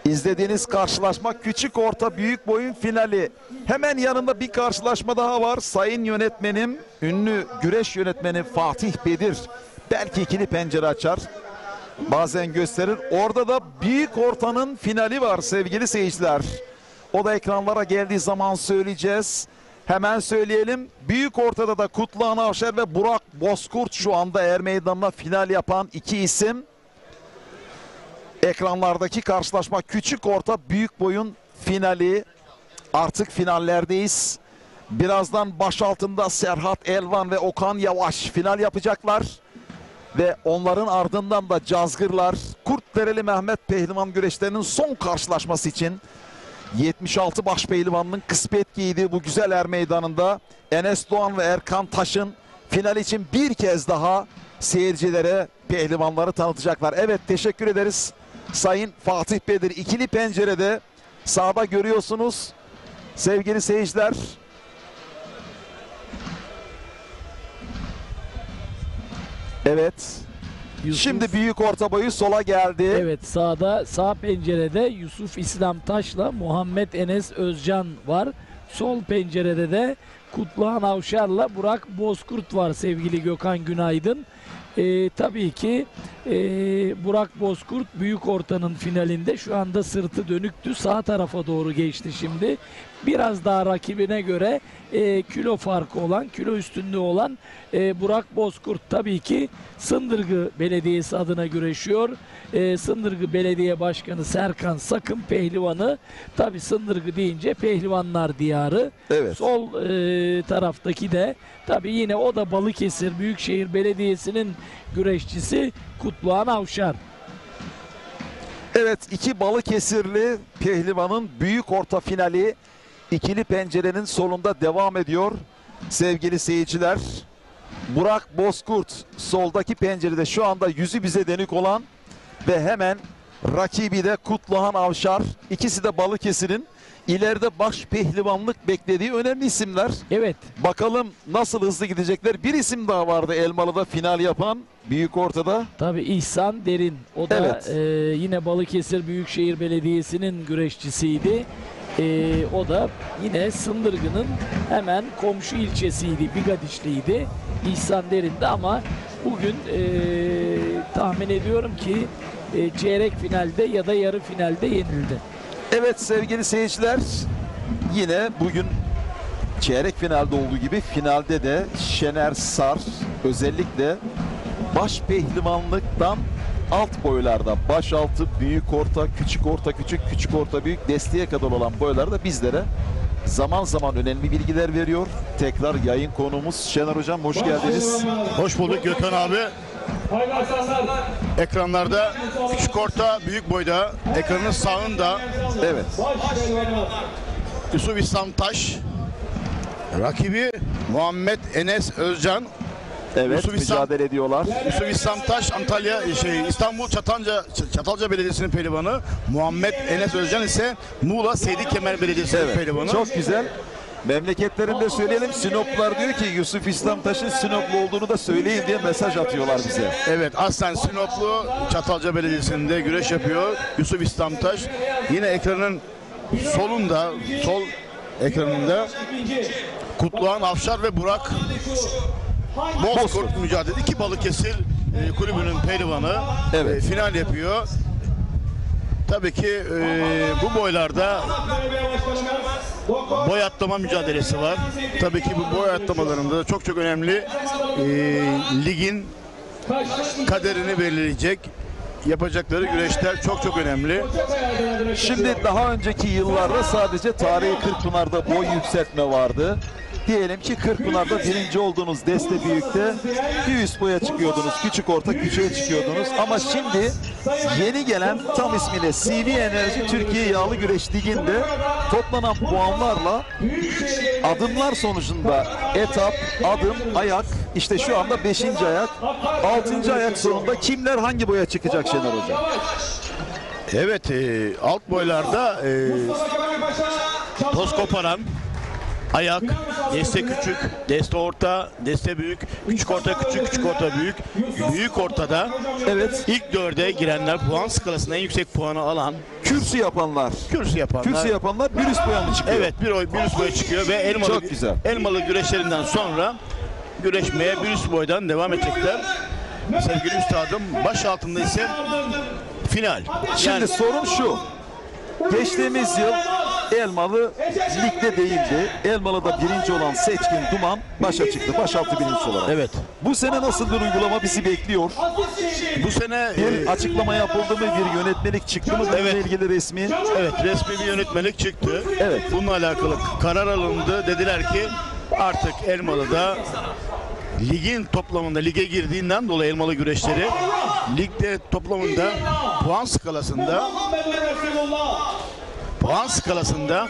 İzlediğiniz karşılaşma küçük orta büyük boyun finali. Hemen yanında bir karşılaşma daha var. Sayın yönetmenim, ünlü güreş yönetmeni Fatih Bedir belki ikili pencere açar. Bazen gösterir. Orada da büyük ortanın finali var sevgili seyirciler. O da ekranlara geldiği zaman söyleyeceğiz. Hemen söyleyelim. Büyük ortada da Kutluhan Avşar ve Burak Bozkurt şu anda Er Meydanı'na final yapan iki isim. Ekranlardaki karşılaşma küçük orta büyük boyun finali. Artık finallerdeyiz. Birazdan baş altında Serhat Elvan ve Okan Yavaş final yapacaklar. Ve onların ardından da Cazgırlar, Kurtdereli Mehmet Pehlivan güreşlerinin son karşılaşması için 76 baş pehlivanının kısmet giydiği bu güzel er meydanında Enes Doğan ve Erkan Taş'ın final için bir kez daha seyircilere pehlivanları tanıtacaklar. Evet, teşekkür ederiz Sayın Fatih Bedir. İkili pencerede sağda görüyorsunuz sevgili seyirciler. Evet. Şimdi büyük orta boyu sola geldi. Evet, sağ pencerede Yusuf İslam Taş'la Muhammed Enes Özcan var. Sol pencerede de Kutluhan Avşar'la Burak Bozkurt var sevgili Gökhan Günaydın. Tabii ki Burak Bozkurt büyük ortanın finalinde şu anda sırtı dönüktü. Sağ tarafa doğru geçti şimdi. Biraz daha rakibine göre kilo farkı olan, kilo üstünlüğü olan Burak Bozkurt tabii ki Sındırgı Belediyesi adına güreşiyor. Sındırgı Belediye Başkanı Serkan Sakın pehlivanı. Tabii Sındırgı deyince pehlivanlar diyarı. Evet. Sol taraftaki de tabii yine o da Balıkesir Büyükşehir Belediyesi'nin güreşçisi Kutluhan Avşar. Evet, iki Balıkesirli pehlivanın büyük orta finali ikili pencerenin solunda devam ediyor sevgili seyirciler. Burak Bozkurt soldaki pencerede şu anda yüzü bize dönük olan ve hemen rakibi de Kutluhan Avşar. İkisi de Balıkesir'in ileride baş pehlivanlık beklediği önemli isimler. Evet. Bakalım nasıl hızlı gidecekler. Bir isim daha vardı Elmalı'da final yapan büyük ortada. Tabii İhsan Derin. O da Evet. Yine Balıkesir Büyükşehir Belediyesi'nin güreşçisiydi. O da yine Sındırgı'nın hemen komşu ilçesiydi. Bigadişliydi. İhsan Derin'di ama bugün tahmin ediyorum ki çeyrek finalde ya da yarı finalde yenildi. Evet sevgili seyirciler, yine bugün çeyrek finalde olduğu gibi finalde de Şener Sar özellikle baş pehlivanlıktan alt boylarda, baş altı, büyük orta, küçük orta, küçük orta, büyük desteğe kadar olan boylarda bizlere zaman zaman önemli bilgiler veriyor. Tekrar yayın konuğumuz Şener Hocam, hoş geldiniz. Hoş bulduk Gökhan abi. Ekranlarda küçük orta büyük boyda, ekranın sağında evet Yusuf İslam Taş, rakibi Muhammed Enes Özcan. Evet, mücadele ediyorlar. Yusuf İslam Taş İstanbul Çatalca Belediyesi'nin pehlivanı, Muhammed Enes Özcan ise Muğla Seydi Kemer Belediyesi'nin pehlivanı. Çok güzel. Memleketlerinde söyleyelim, Sinoplular diyor ki Yusuf İslam Taş'ın Sinoplu olduğunu da söyleyin diye mesaj atıyorlar bize. Evet, aslen Sinoplu, Çatalca Belediyesi'nde güreş yapıyor Yusuf İslam Taş. Yine ekranın solunda, sol ekranında Kutluhan Avşar ve Burak Bozkurt mücadele. İki Balıkesir kulübünün pehlivanı final yapıyor. Tabii ki bu boylarda boy atlama mücadelesi var. Tabii ki bu boy atlamalarında çok önemli ligin kaderini belirleyecek yapacakları güreşler çok önemli. Şimdi daha önceki yıllarda sadece tarihi Kırkpınar'da boy yükseltme vardı. Diyelim ki Kırkpınar'da birinci olduğunuz deste büyükte bir üst boya çıkıyordunuz. Küçük orta küçüğe çıkıyordunuz. Ama şimdi yeni gelen tam ismiyle CV Enerji Türkiye Yağlı Güreş Ligi'nde toplanan puanlarla adımlar sonucunda etap, adım, ayak, işte şu anda 5. ayak, 6. ayak sonunda kimler hangi boya çıkacak Şener Hocam? Evet, alt boylarda toz koparan, ayak, deste küçük, deste orta, deste büyük, küçük orta küçük, küçük orta büyük, büyük ortada evet ilk dörde girenler puan skalasında en yüksek puanı alan kürsü yapanlar bir üst boya mı çıkıyor? Evet, bir üst boya çıkıyor ve çok güzel. elmalı güreşlerinden sonra güreşmeye bir üst boydan devam edecekler. Sevgili üstadım, baş altında ise final. Şimdi sorun şu. Geçtiğimiz yıl Elmalı ligde değildi. Elmalı'da birinci olan Seçkin Duman başa çıktı. Başaltı birincisi olarak. Evet. Bu sene nasıl bir uygulama bizi bekliyor? Bu sene bir açıklama yapıldı mı? Bir yönetmelik çıktı mı? Bununla ilgili resmi. Evet, resmi bir yönetmelik çıktı. Evet. Bununla alakalı karar alındı. Dediler ki artık Elmalı'da ligin toplamında, lige girdiğinden dolayı Elmalı güreşleri ligde toplamında puan skalasında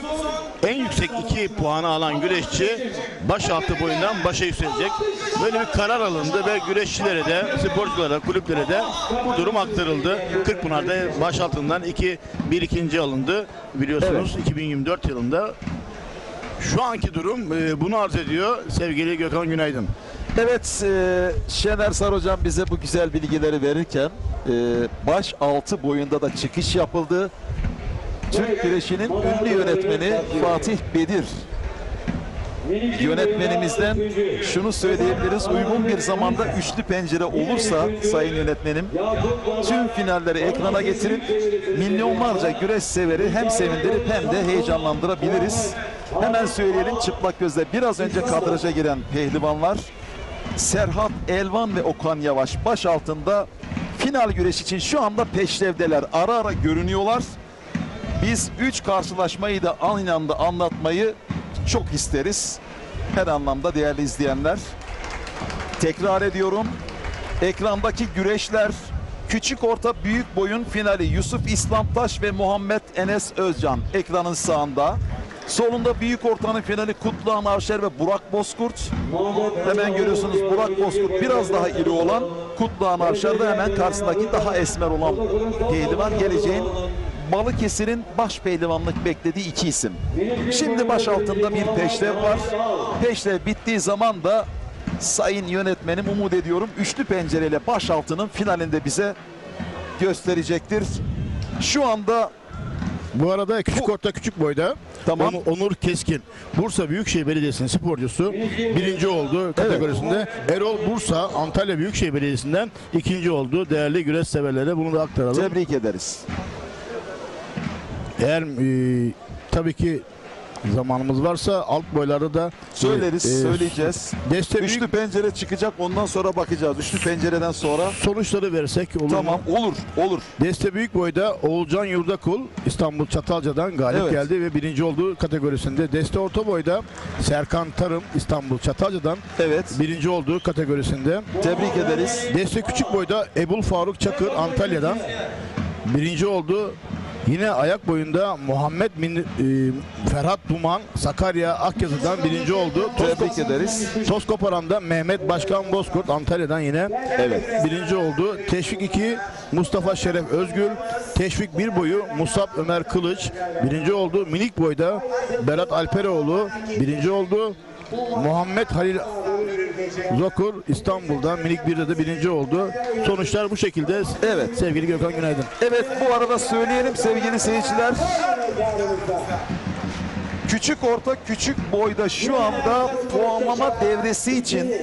en yüksek 2 puanı alan güreşçi başaltı boyundan başa yükselecek. Böyle bir karar alındı ve güreşçilere de, sporculara, kulüplere de bu durum aktarıldı. Kırkpınar'da başaltından 1 ikinci alındı biliyorsunuz 2024 yılında. Şu anki durum bunu arz ediyor sevgili Gökhan Günaydın. Evet, Şener Sar hocam bize bu güzel bilgileri verirken baş altı boyunda da çıkış yapıldı. Türk güreşinin ünlü yönetmeni Fatih Bedir yönetmenimizden şunu söyleyebiliriz: uygun bir zamanda üçlü pencere olursa sayın yönetmenim tüm finalleri ekrana getirip milyonlarca güreş severi hem sevindirip hem de heyecanlandırabiliriz. Hemen söyleyelim, çıplak gözle biraz önce kadraja giren pehlivanlar Serhat Elvan ve Okan Yavaş baş altında final güreş için şu anda peşrevdeler. Ara ara görünüyorlar. Biz 3 karşılaşmayı da aynı anda anlatmayı çok isteriz. Her anlamda değerli izleyenler. Tekrar ediyorum. Ekrandaki güreşler küçük orta büyük boyun finali Yusuf İslamtaş ve Muhammed Enes Özcan ekranın sağında. Solunda büyük ortanın finali Kutluhan Avşer ve Burak Bozkurt. Hemen görüyorsunuz Burak Bozkurt biraz daha iri olan, Kutluhan Avşer de hemen karşısındaki daha esmer olan pehlivan, geleceğin Balıkesir'in baş pehlivanlık beklediği iki isim. Şimdi baş altında bir peşrev var. Peşrev bittiği zaman da sayın yönetmenim umut ediyorum üçlü pencereyle baş altının finalinde bize gösterecektir. Şu anda bu arada küçük orta küçük boyda tamam. Onur Keskin Bursa Büyükşehir Belediyesi'nin sporcusu birinci oldu kategorisinde. Evet. Erol Bursa Antalya Büyükşehir Belediyesi'nden ikinci oldu. Değerli güreş severlere bunu da aktaralım. Tebrik ederiz. Eğer tabii ki zamanımız varsa alt boylarda da söyleriz, söyleyeceğiz. Üçlü pencere çıkacak, ondan sonra bakacağız. Üçlü pencereden sonra sonuçları versek olur tamam, mu? Olur. Deste büyük boyda Oğulcan Yurdakul İstanbul Çatalca'dan galip geldi ve birinci olduğu kategorisinde. Deste orta boyda Serkan Tarım İstanbul Çatalca'dan birinci olduğu kategorisinde. Tebrik ederiz. Deste küçük boyda Ebul Faruk Çakır Antalya'dan birinci oldu. Yine ayak boyunda Muhammed Ferhat Duman Sakarya Akyazı'dan birinci oldu. Tebrik ederiz. Toz Koparan'da Mehmet Başkan Bozkurt Antalya'dan yine birinci oldu. Teşvik 2 Mustafa Şeref Özgül, Teşvik 1 boyu Musab Ömer Kılıç birinci oldu. Minik boyda Berat Alperoğlu birinci oldu. Muhammed Halil Zokur İstanbul'dan minik 1'de de birinci oldu. Sonuçlar bu şekilde. Evet. Sevgili Gökhan Günaydın. Evet, bu arada söyleyelim sevgili seyirciler. Küçük orta küçük boyda şu anda puanlama devresi için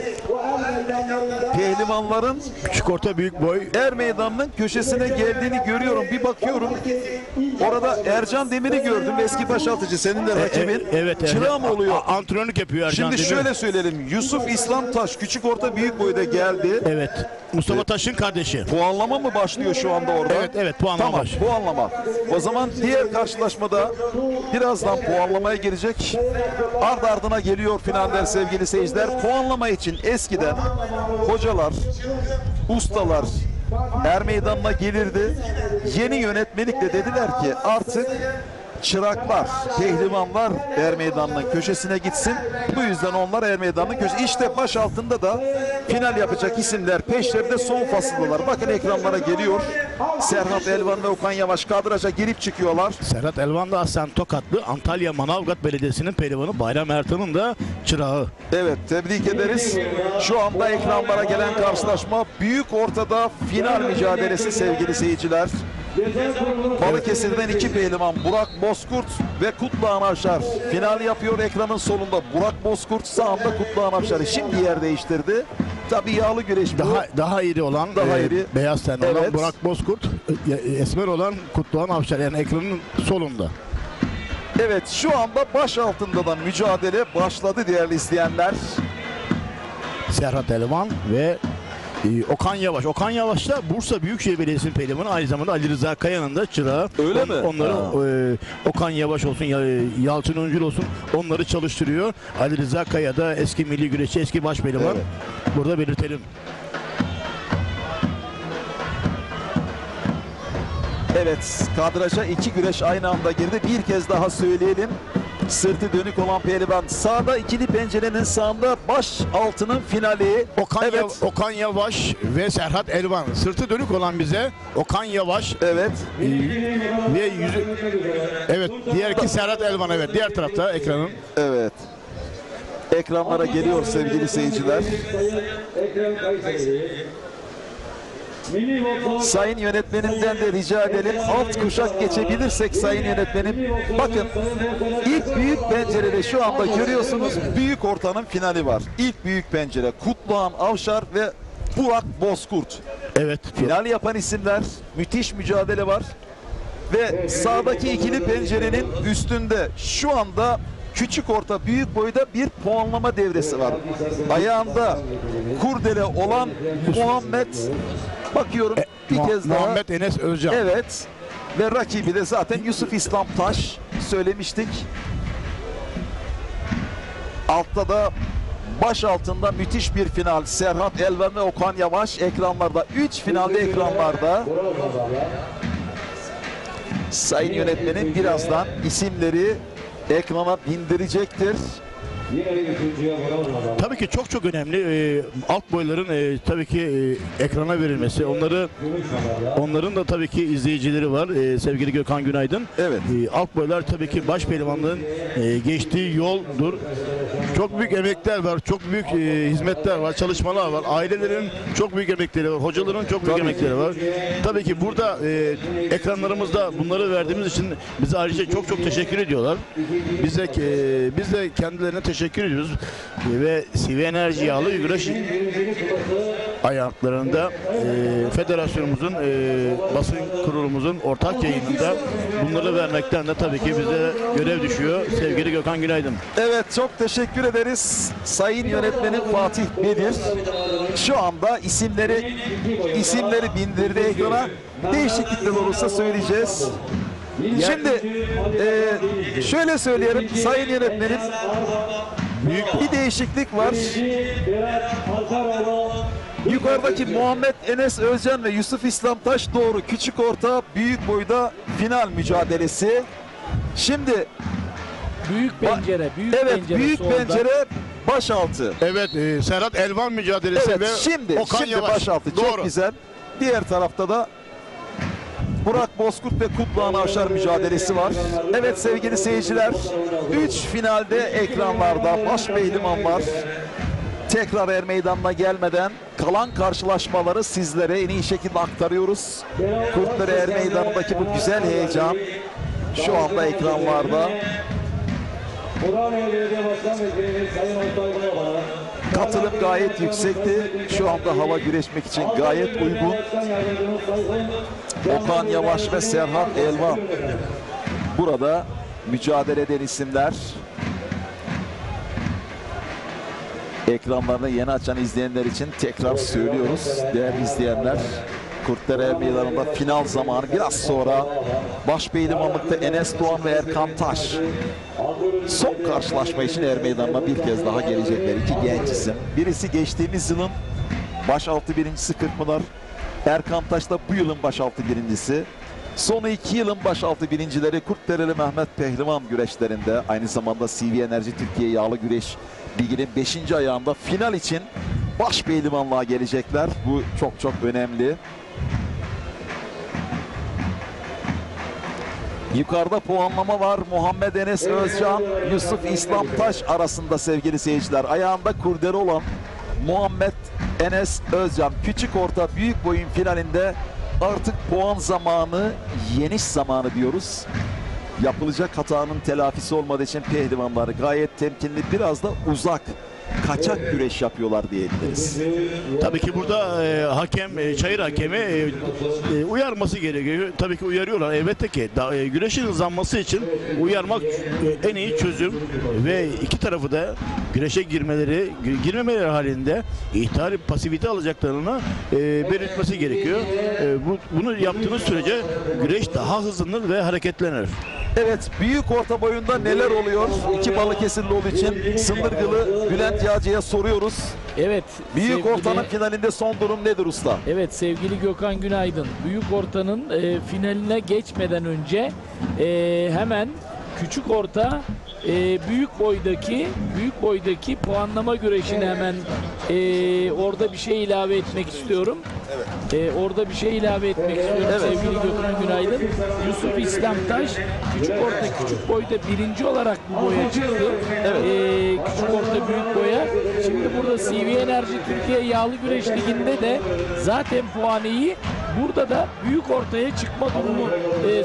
pehlivanların küçük orta büyük boy er meydanının köşesine geldiğini görüyorum. Bir bakıyorum. Orada Ercan Demir'i gördüm. Eski başaltıcı. Senin de rakibin. Evet. Çırağı mı oluyor? Antrenörlük yapıyor Ercan Demir. Şimdi şöyle söyleyelim. Yusuf İslamtaş küçük orta büyük boyda geldi. Evet. Mustafa Taş'ın kardeşi. Puanlama mı başlıyor şu anda orada? Evet puanlama tamam, başlıyor. Puanlama. O zaman diğer karşılaşmada birazdan puanlamaya gelecek. Ardı ardına geliyor finaller sevgili seyirciler. Puanlama için eskiden hocalar, ustalar er meydanına gelirdi. Yeni yönetmelikle dediler ki artık çıraklar, pehlivanlar er meydanının köşesine gitsin. Bu yüzden onlar er meydanının köşesine. İşte baş altında da final yapacak isimler peşlerinde son fasıldalar. Bakın ekranlara geliyor. Serhat Elvan ve Okan Yavaş kadraja girip çıkıyorlar. Serhat Elvan da aslen Tokatlı. Antalya Manavgat Belediyesi'nin pehlivanı Bayram Ertan'ın da çırağı. Evet, tebrik ederiz. Şu anda ekranlara gelen karşılaşma büyük ortada final mücadelesi sevgili seyirciler. Balıkesir'den iki pehlivan Burak Bozkurt ve Kutluhan Avşar final yapıyor. Ekranın solunda Burak Bozkurt, sağında Kutluhan Avşar. Şimdi yer değiştirdi. Tabii yağlı güreş bu. Daha iri olan, iri. Beyaz tenli olan Burak Bozkurt, esmer olan Kutluhan Avşar, yani ekranın solunda. Evet, şu anda baş altındadan mücadele başladı değerli izleyenler. Serhat Elvan ve Okan Yavaş. Okan Yavaş da Bursa Büyükşehir Belediyesi'nin pehlivanı, aynı zamanda Ali Rıza Kaya'nın da çırağı. Öyle mi? Onları Okan Yavaş olsun, Yalçın Öncül olsun, onları çalıştırıyor. Ali Rıza Kaya da eski milli güreşçi, eski baş pehlivan. Evet. Burada belirtelim. Evet, kadraja iki güreş aynı anda girdi. Bir kez daha söyleyelim. Sırtı dönük olan pehlivan sağda, ikili pencerenin sağında baş altının finali. Okan Yavaş ve Serhat Elvan. Sırtı dönük olan bize Okan Yavaş. Evet. Ve evet, diğer iki Serhat Elvan, evet, diğer tarafta ekranın. Evet. Ekranlara geliyor sevgili seyirciler. Sayın yönetmenimden de rica edelim, alt kuşak geçebilirsek sayın yönetmenim. Bakın, ilk büyük pencerede şu anda görüyorsunuz, büyük ortanın finali var. İlk büyük pencere Kutluhan Avşar ve Burak Bozkurt. Evet. Final yapan isimler, müthiş mücadele var. Ve sağdaki ikili pencerenin üstünde şu anda küçük orta büyük boyda bir puanlama devresi var. Ayağında kurdele olan Muhammed, bakıyorum bir kez daha. Muhammed Enes Özcan. Evet. Ve rakibi de zaten Yusuf İslam Taş, söylemiştik. Altta da baş altında müthiş bir final. Serhat Elvan ve Okan Yavaş ekranlarda. 3 finalde ekranlarda. Sayın yönetmenim birazdan isimleri ekrana bindirecektir. Tabii ki çok önemli alt boyların tabii ki ekrana verilmesi. Onların da tabii ki izleyicileri var. Sevgili Gökhan Günaydın. Evet. Alt boylar tabii ki baş pehlivanlığın geçtiği yoldur. Çok büyük emekler var, çok büyük hizmetler var, çalışmalar var. Ailelerin çok büyük emekleri var, hocaların çok büyük emekleri var. Tabii ki burada ekranlarımızda bunları verdiğimiz için bize ayrıca çok teşekkür ediyorlar. Biz de kendilerine teşekkür ediyoruz. Ve CV Enerji Yağlı Güreş ayaklarında federasyonumuzun, basın kurulumuzun ortak yayınında bunları vermekten de tabii ki bize görev düşüyor. Sevgili Gökhan Günaydın. Evet, çok teşekkür ederiz. Sayın yönetmenim Fatih Bedir şu anda isimleri bindirdi ekrana. Değişiklikler olursa söyleyeceğiz. Şimdi şöyle söyleyelim sayın yönetmenim, büyük bir değişiklik var. Yukarıdaki Muhammed Enes Özcan ve Yusuf İslam Taş doğru küçük orta büyük boyda final mücadelesi. Şimdi büyük pencere, büyük pencere başaltı. Evet, Serhat Elvan mücadelesi evet, ve şimdi Okan Yavaş. Başaltı. Doğru. Çok güzel. Diğer tarafta da Burak Bozkurt ve Kutluhan Avşar mücadelesi var. Evet sevgili seyirciler, 3 finalde ekranlarda baş pehlivan var. Tekrar er meydanına gelmeden kalan karşılaşmaları sizlere en iyi şekilde aktarıyoruz. Kurtları Er Meydanı'ndaki bu güzel heyecan şu anda ekranlarda. Katılım gayet yüksekti. Şu anda hava güreşmek için gayet uygun. Okan Yavaş ve Serhat Elvan burada mücadele eden isimler. Ekranlarını yeni açan izleyenler için tekrar söylüyoruz. Değerli izleyenler, Kurtlar Er Meydanı'nda final zamanı biraz sonra başpehlivanlıkta Enes Doğan ve Erkan Taş son karşılaşma için Er Meydanı'na bir kez daha gelecekler. İki genç isim. Birisi geçtiğimiz yılın başaltı birincisi Kırkpınar. Erkan Taş da bu yılın başaltı birincisi. Son 2 yılın başaltı birincileri Kurtdereli Mehmet Pehlivan güreşlerinde, aynı zamanda CV Enerji Türkiye Yağlı Güreş Ligi'nin 5. ayağında final için baş pehlivanlığa gelecekler. Bu çok önemli. Yukarıda puanlama var. Muhammed Enes Özcan, Yusuf İslam Taş arasında sevgili seyirciler. Ayağında kurdele olan Muhammed Enes Özcan. Küçük orta büyük boyun finalinde artık puan zamanı, yeniş zamanı diyoruz. Yapılacak hatanın telafisi olmadığı için pehlivanları gayet temkinli, biraz da uzak kaçak güreş yapıyorlar diyebiliriz. Tabii ki burada hakem, çayır hakemi uyarması gerekiyor. Tabii ki uyarıyorlar. Elbette ki güreşin hızlanması için uyarmak en iyi çözüm ve iki tarafı da güreşe girmemeleri halinde ihtar pasifite alacaklarını belirtmesi gerekiyor. Bunu yaptığınız sürece güreş daha hızlanır ve hareketlenir. Evet, büyük orta boyunda neler oluyor? İki Balıkesirli olduğu için Sındırgılı Bülent Yağcı'ya soruyoruz. Evet. Büyük ortanın finalinde son durum nedir usta? Evet sevgili Gökhan Günaydın. Büyük ortanın finaline geçmeden önce hemen küçük orta büyük boydaki puanlama güreşine hemen orada bir şey ilave etmek istiyorum. Evet. Orada bir şey ilave etmek istiyorum sevgili Gökhan Günaydın. Yusuf İslamtaş küçük boyda birinci olarak bu boya çıktı. Evet. Küçük orta büyük boya. Şimdi burada CV Enerji Türkiye Yağlı Güreş Ligi'nde de zaten puanı iyi. Burada da büyük ortaya çıkma durumu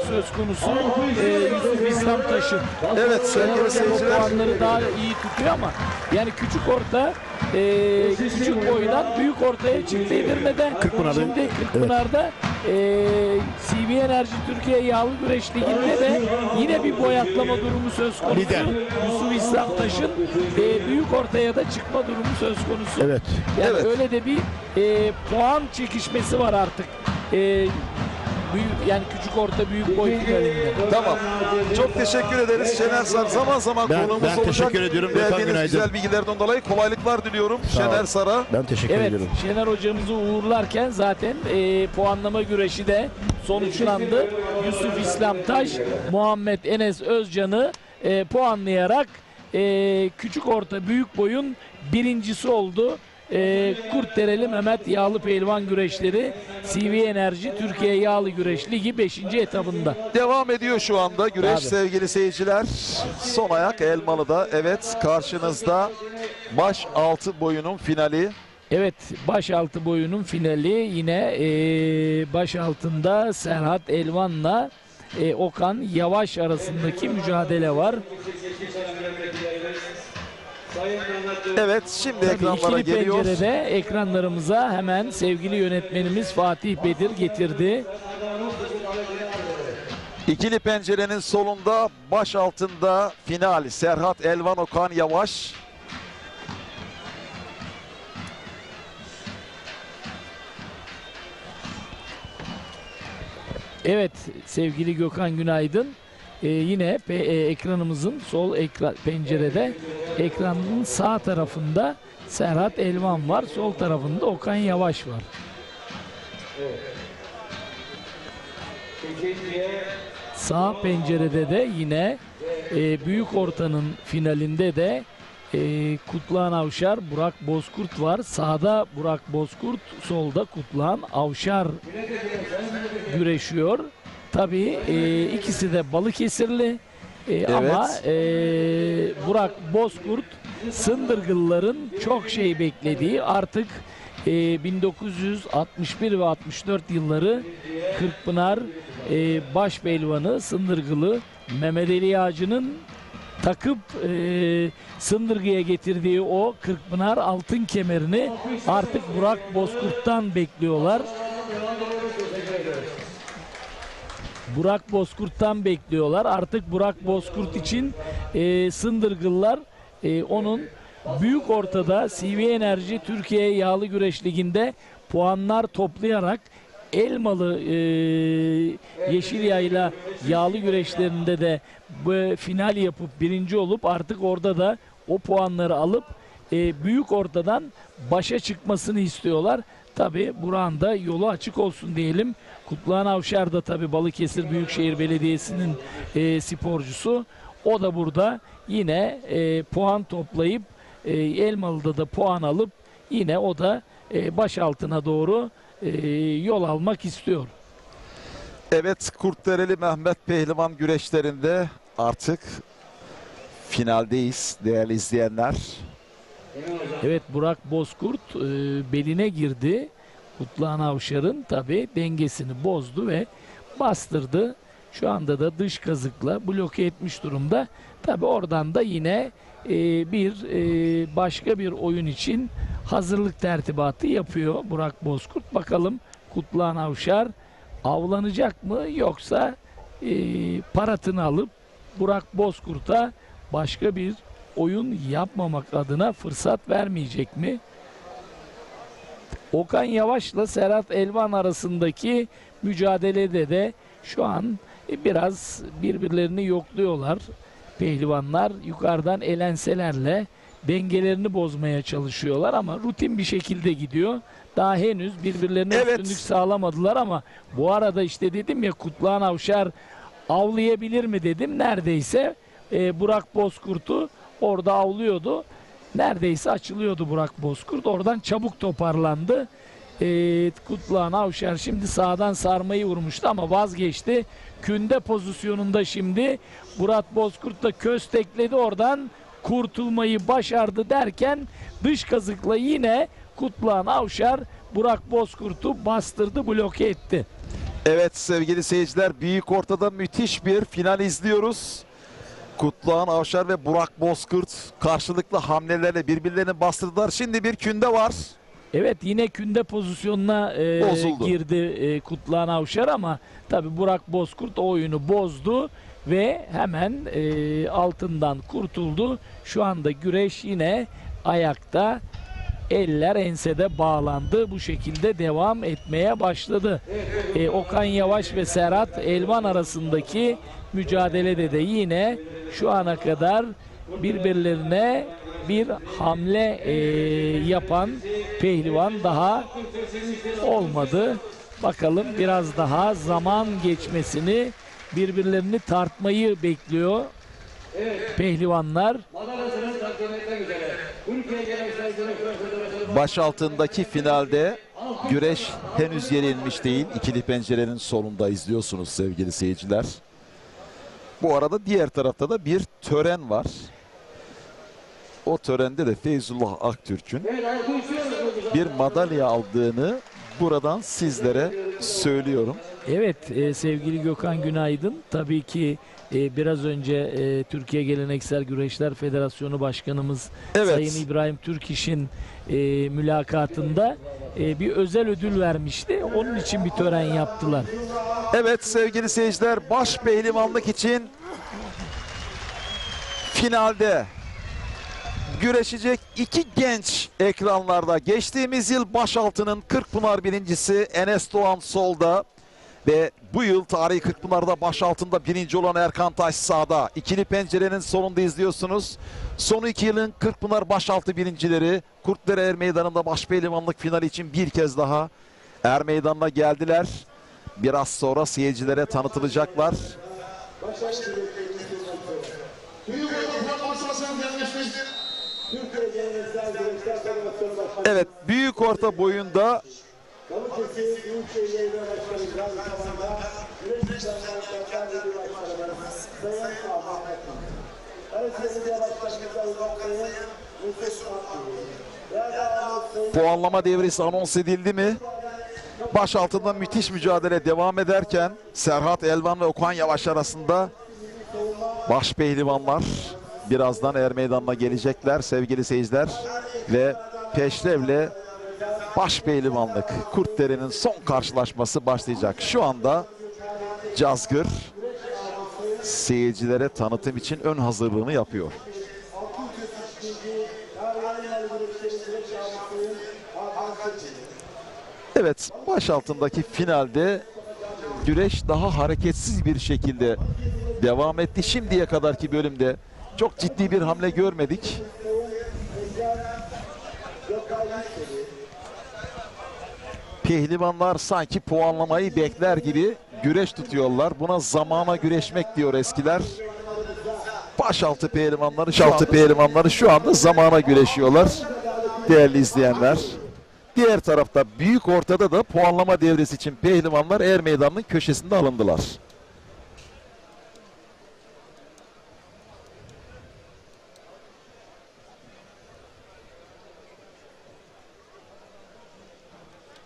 söz konusu Yusuf İslamtaş'ın. Evet sevgili seyirciler. Puanları daha iyi tutuyor ama yani küçük orta küçük boydan büyük ortaya çıktı Edirne'de. Şimdi Kırkpınar'da CV Enerji Türkiye Yağlı Güreş Ligi'nde de yine bir boy atlama durumu söz konusu. Lider. Yusuf İslamtaş'ın büyük ortaya da çıkma durumu söz konusu. Evet. Yani öyle de bir puan çekişmesi var artık. Yani küçük orta büyük boy finalinde. Tamam. Çok teşekkür ederiz Şener Sar. Zaman zaman konuğumuz olacak. Teşekkür ediyorum. Verdiğiniz güzel bilgilerden dolayı kolaylıklar diliyorum Şener Sar'a. Ben teşekkür ediyorum. Şener hocamızı uğurlarken zaten puanlama güreşi de sonuçlandı. Yusuf İslamtaş, Muhammed Enes Özcan'ı puanlayarak küçük orta büyük boyun birincisi oldu. Kurtdereli Mehmet Yağlı Pehlivan Güreşleri CV Enerji Türkiye Yağlı Güreş Ligi 5. etabında. Devam ediyor şu anda güreş Abi. sevgili seyirciler. Son ayak Elmalı'da. Evet karşınızda baş altı boyunun finali. Evet baş altı boyunun finali yine baş altında Serhat Elvan'la Okan Yavaş arasındaki mücadele var. Evet şimdi ekranlara ikili geliyor. pencerede ekranlarımıza hemen sevgili yönetmenimiz Fatih Bedir getirdi. İkili pencerenin solunda baş altında final Serhat Elvan Okan Yavaş. Evet sevgili Gökhan Günaydın. Yine ekranımızın sol pencerede ekranın sağ tarafında Serhat Elvan var. Sol tarafında Okan Yavaş var. Sağ pencerede de yine büyük ortanın finalinde de Kutluhan Avşar, Burak Bozkurt var. Sağda Burak Bozkurt, solda Kutluhan Avşar güreşiyor. Tabii ikisi de Balıkesirli ama Burak Bozkurt Sındırgılıların çok şey beklediği artık 1961 ve 64 yılları Kırkpınar Başpehlivanı Sındırgılı Mehmet Ali Yağcı'nın takıp Sındırgı'ya getirdiği o Kırkpınar altın kemerini artık Burak Bozkurt'tan bekliyorlar. Burak Bozkurt'tan bekliyorlar. Artık Burak Bozkurt için Sındırgılılar onun büyük ortada CV Enerji Türkiye Yağlı Güreş Ligi'nde puanlar toplayarak Elmalı Yeşilyayla yağlı güreşlerinde de bu final yapıp birinci olup artık orada da o puanları alıp büyük ortadan başa çıkmasını istiyorlar. Tabi Burak'ın da yolu açık olsun diyelim. Kutluhan Avşar da tabi Balıkesir Büyükşehir Belediyesi'nin sporcusu. O da burada yine puan toplayıp Elmalı'da da puan alıp yine o da baş altına doğru yol almak istiyor. Evet Kurtdereli Mehmet Pehlivan güreşlerinde artık finaldeyiz değerli izleyenler. Evet Burak Bozkurt beline girdi. Kutluhan Avşar'ın tabi dengesini bozdu ve bastırdı. Şu anda da dış kazıkla bloke etmiş durumda. Tabi oradan da yine başka bir oyun için hazırlık tertibatı yapıyor Burak Bozkurt. Bakalım Kutluhan Avşar avlanacak mı, yoksa paratını alıp Burak Bozkurt'a başka bir oyun yapmamak adına fırsat vermeyecek mi? Okan Yavaş'la Serhat Elvan arasındaki mücadelede de şu an biraz birbirlerini yokluyorlar. Pehlivanlar yukarıdan elenselerle dengelerini bozmaya çalışıyorlar ama rutin bir şekilde gidiyor. Daha henüz birbirlerine üstünlük sağlamadılar ama bu arada işte dedim ya, Kutluhan Avşar avlayabilir mi dedim. Neredeyse Burak Bozkurt'u orada avlıyordu. Neredeyse açılıyordu Burak Bozkurt. Oradan çabuk toparlandı. Kutluhan Avşar şimdi sağdan sarmayı vurmuştu ama vazgeçti. Künde pozisyonunda şimdi Burak Bozkurt da köstekledi, oradan kurtulmayı başardı derken dış kazıkla yine Kutluhan Avşar Burak Bozkurt'u bastırdı, bloke etti. Evet sevgili seyirciler, büyük ortada müthiş bir final izliyoruz. Kutluhan Avşar ve Burak Bozkurt karşılıklı hamlelerle birbirlerini bastırdılar. Şimdi bir künde var. Evet, yine künde pozisyonuna girdi Kutluhan Avşar ama tabi Burak Bozkurt o oyunu bozdu ve hemen altından kurtuldu. Şu anda güreş yine ayakta, eller ensede bağlandı. Bu şekilde devam etmeye başladı. Okan Yavaş ve Serhat Elvan arasındaki mücadelede de yine şu ana kadar birbirlerine bir hamle yapan pehlivan daha olmadı. Bakalım, biraz daha zaman geçmesini, birbirlerini tartmayı bekliyor pehlivanlar. Baş altındaki finalde güreş henüz yenilmiş değil. İkili pencerenin sonunda izliyorsunuz sevgili seyirciler. Bu arada diğer tarafta da bir tören var. O törende de Feyzullah Aktürk'ün bir madalya aldığını buradan sizlere söylüyorum. Evet sevgili Gökhan Günaydın, tabii ki biraz önce Türkiye Geleneksel Güreşler Federasyonu Başkanımız Sayın İbrahim Türkiş'in mülakatında bir özel ödül vermişti. Onun için bir tören yaptılar. Evet sevgili seyirciler, baş pehlivanlık için finalde güreşecek iki genç ekranlarda. Geçtiğimiz yıl Başaltı'nın Kırkpınar birincisi Enes Doğan solda ve bu yıl tarihi Kırkpınar'da Başaltı'nda birinci olan Erkan Taş sağda. İkili pencerenin sonunda izliyorsunuz. Son 2 yılın Kırkpınar Başaltı birincileri Kurtdere Er Meydanı'nda başpehlivanlık finali için bir kez daha Er Meydanı'na geldiler. Biraz sonra seyircilere tanıtılacaklar. Evet, büyük orta boyunda puanlama devresi anons edildi mi? Baş altında müthiş mücadele devam ederken Serhat Elvan ve Okan Yavaş arasında baş pehlivanlar birazdan Er Meydanı'na gelecekler sevgili seyirciler ve peşrevle baş pehlivanlık Kurtdere'nin son karşılaşması başlayacak. Şu anda Cazgır seyircilere tanıtım için ön hazırlığını yapıyor. Evet, baş altındaki finalde güreş daha hareketsiz bir şekilde devam etti. Şimdiye kadarki bölümde çok ciddi bir hamle görmedik. Pehlivanlar sanki puanlamayı bekler gibi güreş tutuyorlar. Buna zamana güreşmek diyor eskiler. Başaltı pehlivanları şu anda zamana güreşiyorlar değerli izleyenler. Diğer tarafta büyük ortada da puanlama devresi için pehlivanlar Er Meydanı'nın köşesinde alındılar.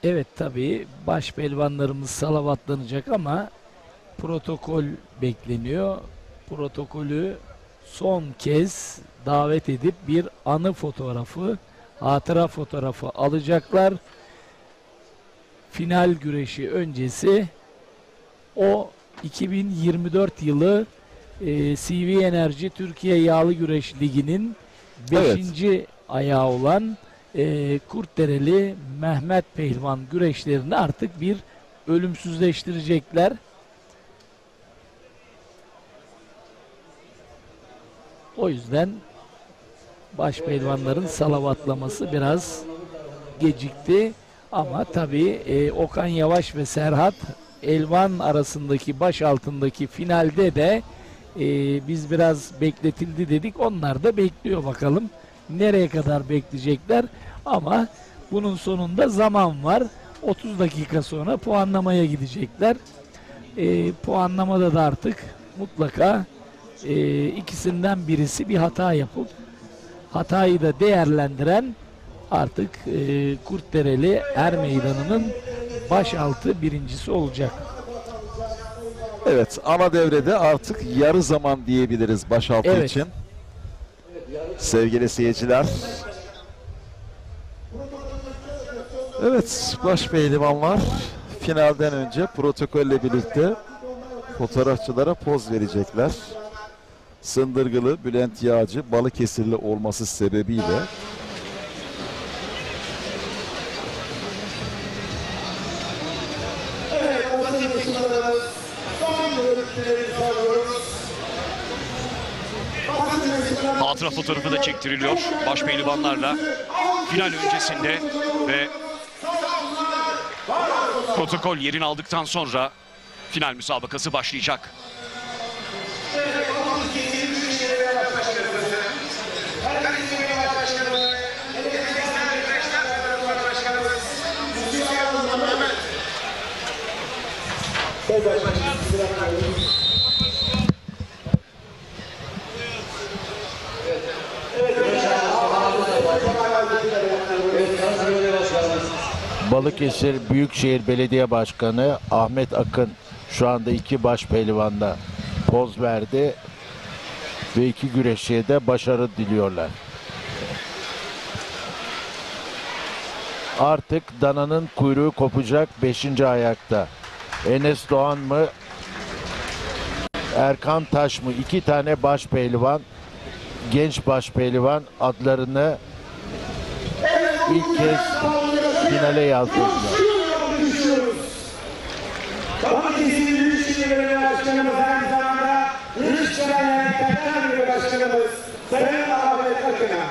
Evet, tabii baş pehlivanlarımız salavatlanacak ama protokol bekleniyor. Protokolü son kez davet edip bir anı fotoğrafı, hatıra fotoğrafı alacaklar. Final güreşi öncesi o 2024 yılı CV Enerji Türkiye Yağlı Güreş Ligi'nin 5. ayağı olan Kurtdereli Mehmet Pehlivan güreşlerini artık bir ölümsüzleştirecekler. O yüzden baş pehlivanların salavatlaması biraz gecikti. Ama tabii Okan Yavaş ve Serhat Elvan arasındaki baş altındaki finalde de biz biraz bekletildi dedik. Onlar da bekliyor bakalım. Nereye kadar bekleyecekler? Ama bunun sonunda zaman var. 30 dakika sonra puanlamaya gidecekler. Puanlamada da artık mutlaka ikisinden birisi bir hata yapıp hatayı da değerlendiren artık Kurtdereli Er Meydanı'nın başaltı birincisi olacak. Evet, ana devrede artık yarı zaman diyebiliriz başaltı için. Sevgili seyirciler. Evet, baş pehlivanlar finalden önce protokolle birlikte fotoğrafçılara poz verecekler. Sındırgılı Bülent Yağcı Balıkesirli olması sebebiyle hatıra fotoğrafı da çektiriliyor baş pehlivanlarla final öncesinde ve protokol yerini aldıktan sonra final müsabakası başlayacak. Balıkesir Büyükşehir Belediye Başkanı Ahmet Akın şu anda iki baş pehlivanda poz verdi ve iki güreşçiye de başarı diliyorlar. Artık dananın kuyruğu kopacak 5. ayakta. Enes Doğan mı, Erkan Taş mı? İki tane baş pehlivan, genç baş pehlivan adlarını ilk kez finale yazdırdılar. Balıkesir Büyükşehir Belediye Başkanımız aynı zamanda Rüştü'nün Tekrar Başkanımız Sayın Ahmet Akın'a,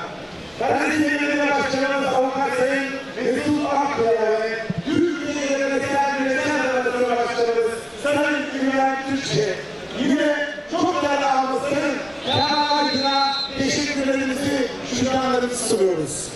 Karadeniz Belediye Başkanımız Avukat Sayın Mesut Akkaya ve Türkiye Geleneksel Güreşler Odası Başkanımız Sayın İbrahim Türkçe, yine çok değerli ağamızın Kemal Aydın'a teşekkürlerimizi, şükranlarımızı sunuyoruz.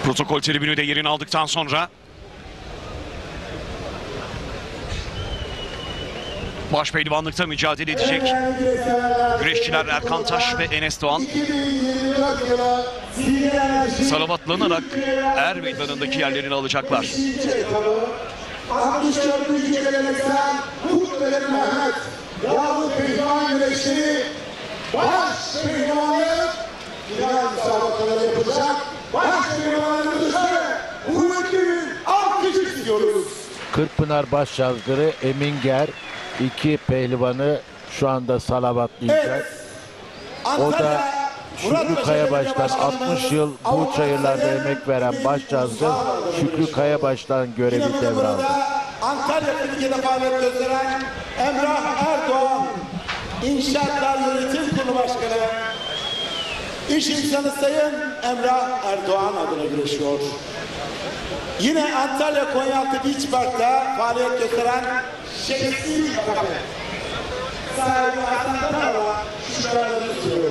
Protokol tribünü de yerini aldıktan sonra baş pehlivanlıkta mücadele edecek güreşçiler Erkan Taş ve Enes Doğan salavatlanarak Er Meydanı'ndaki yerlerini alacaklar. 64. Geleneksel Kurtdereli Mehmet Yağlı Pehlivan Güreşleri baş pehlivanlık final müsabakaları yapılacak. Baş pehlivanlarımızı kuvvetli bir alkış istiyoruz. Kırkpınar Başçazgırı Eminger iki pehlivanı şu anda salavatlayacak. O da Şükrü Kayabaş'tan 60 yıl bu çayırlarda emek veren Başçazgır Şükrü Kayabaş'tan görevi devraldı. Antalya Türkiye'de faaliyet gösteren Emrah Erdoğan İnşaatlar Yönetim Kurulu Başkanı, İş insanı Sayın Emrah Erdoğan adına güreşiyor. Yine Antalya Konyaaltı Beach Park'ta faaliyet gösteren Şehitli Kafe sahibi Hasan Tanrı'na şükranlarını sunuyor.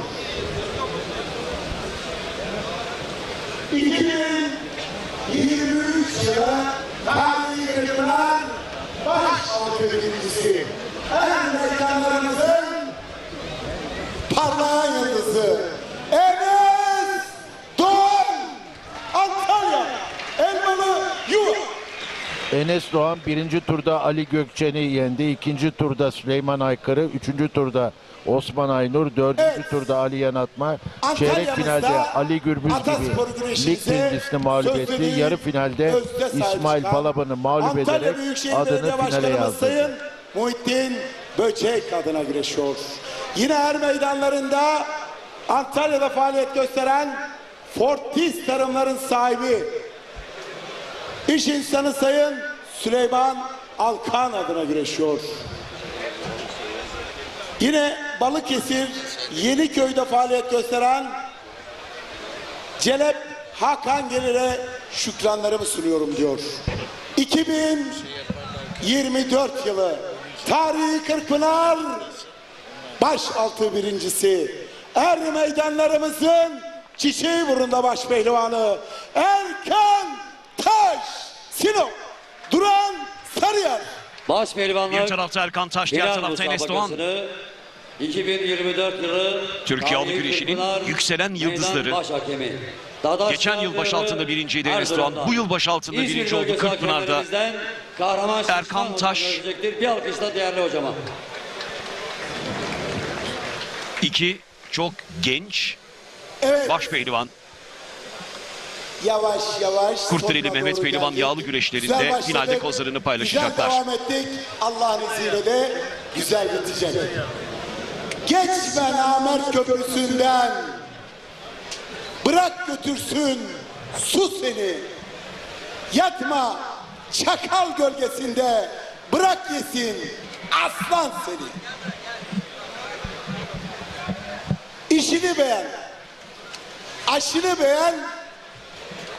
2023 yılı tarihi yapılan baş Enes Doğan birinci turda Ali Gökçen'i yendi. İkinci turda Süleyman Aykırı. Üçüncü turda Osman Aynur. Dördüncü turda Ali Yanatma. Çeyrek finalde Ali Gürbüz gibi lig birincisini mağlup etti. Yarı finalde İsmail Balaban'ı mağlup ederek adını finale yazdı. Sayın Muhittin Böcek adına güreşiyor. Yine er meydanlarında Antalya'da faaliyet gösteren Fortis Tarımların sahibi İş insanı Sayın Süleyman Alkan adına güreşiyor. Yine Balıkesir Yeniköy'de faaliyet gösteren Celep Hakan Gelir'e şükranlarımı sunuyorum diyor. 2024 yılı Tarihi Kırkpınar başaltı birincisi er meydanlarımızın Çiçeğiburnu'nda baş pehlivanı Erkan Taş Sinop Duran Sarıyer. Baş pehlivanlar bir tarafta Erkan Taş, diğer tarafta Enes Doğan. 2024 yılı Türkiye Halı Güreşi'nin yükselen yıldızları. Geçen yıl başaltında birinciydi Enes Doğan. Bu yıl başaltında birinci oldu Kırkpınar'da. Erkan Taş. Bir alkışla değerli hocama. İki çok genç baş pehlivan. Yavaş yavaş Kurtdereli Mehmet Pehlivan yağlı güreşlerinde finalde kozlarını paylaşacaklar. Güzel devam ettik. Allah'ın izniyle de güzel bitecek. Geçme Namert Köprüsü'nden. Bırak götürsün su seni. Yatma çakal gölgesinde. Bırak yesin aslan seni. İşini beğen. Aşını beğen.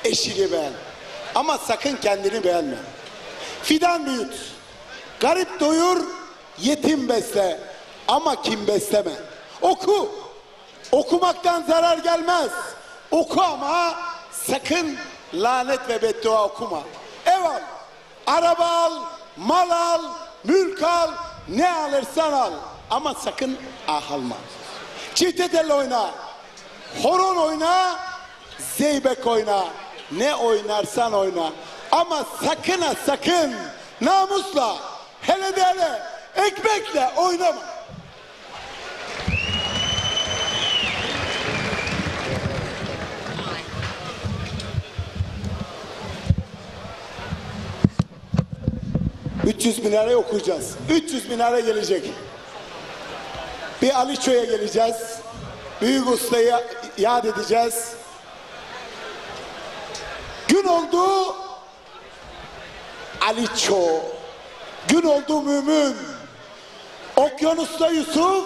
Eşini beğen. Ama sakın kendini beğenme. Fidan büyüt. Garip doyur. Yetim besle. Ama kim besleme. Oku. Okumaktan zarar gelmez. Oku ama sakın lanet ve beddua okuma. Ev al. Araba al. Mal al. Mülk al. Ne alırsan al. Ama sakın alma. Çifte tel oyna. Horon oyna. Zeybek oyna. Ne oynarsan oyna. Ama sakın ha sakın namusla, hele de hele ekmekle oynama. ...300 minare okuyacağız. 300 minare gelecek. Bir Aliço'ya geleceğiz. Büyük ustayı yad edeceğiz. Gün oldu Aliço, gün oldu Mümin, Okyanusta Yusuf,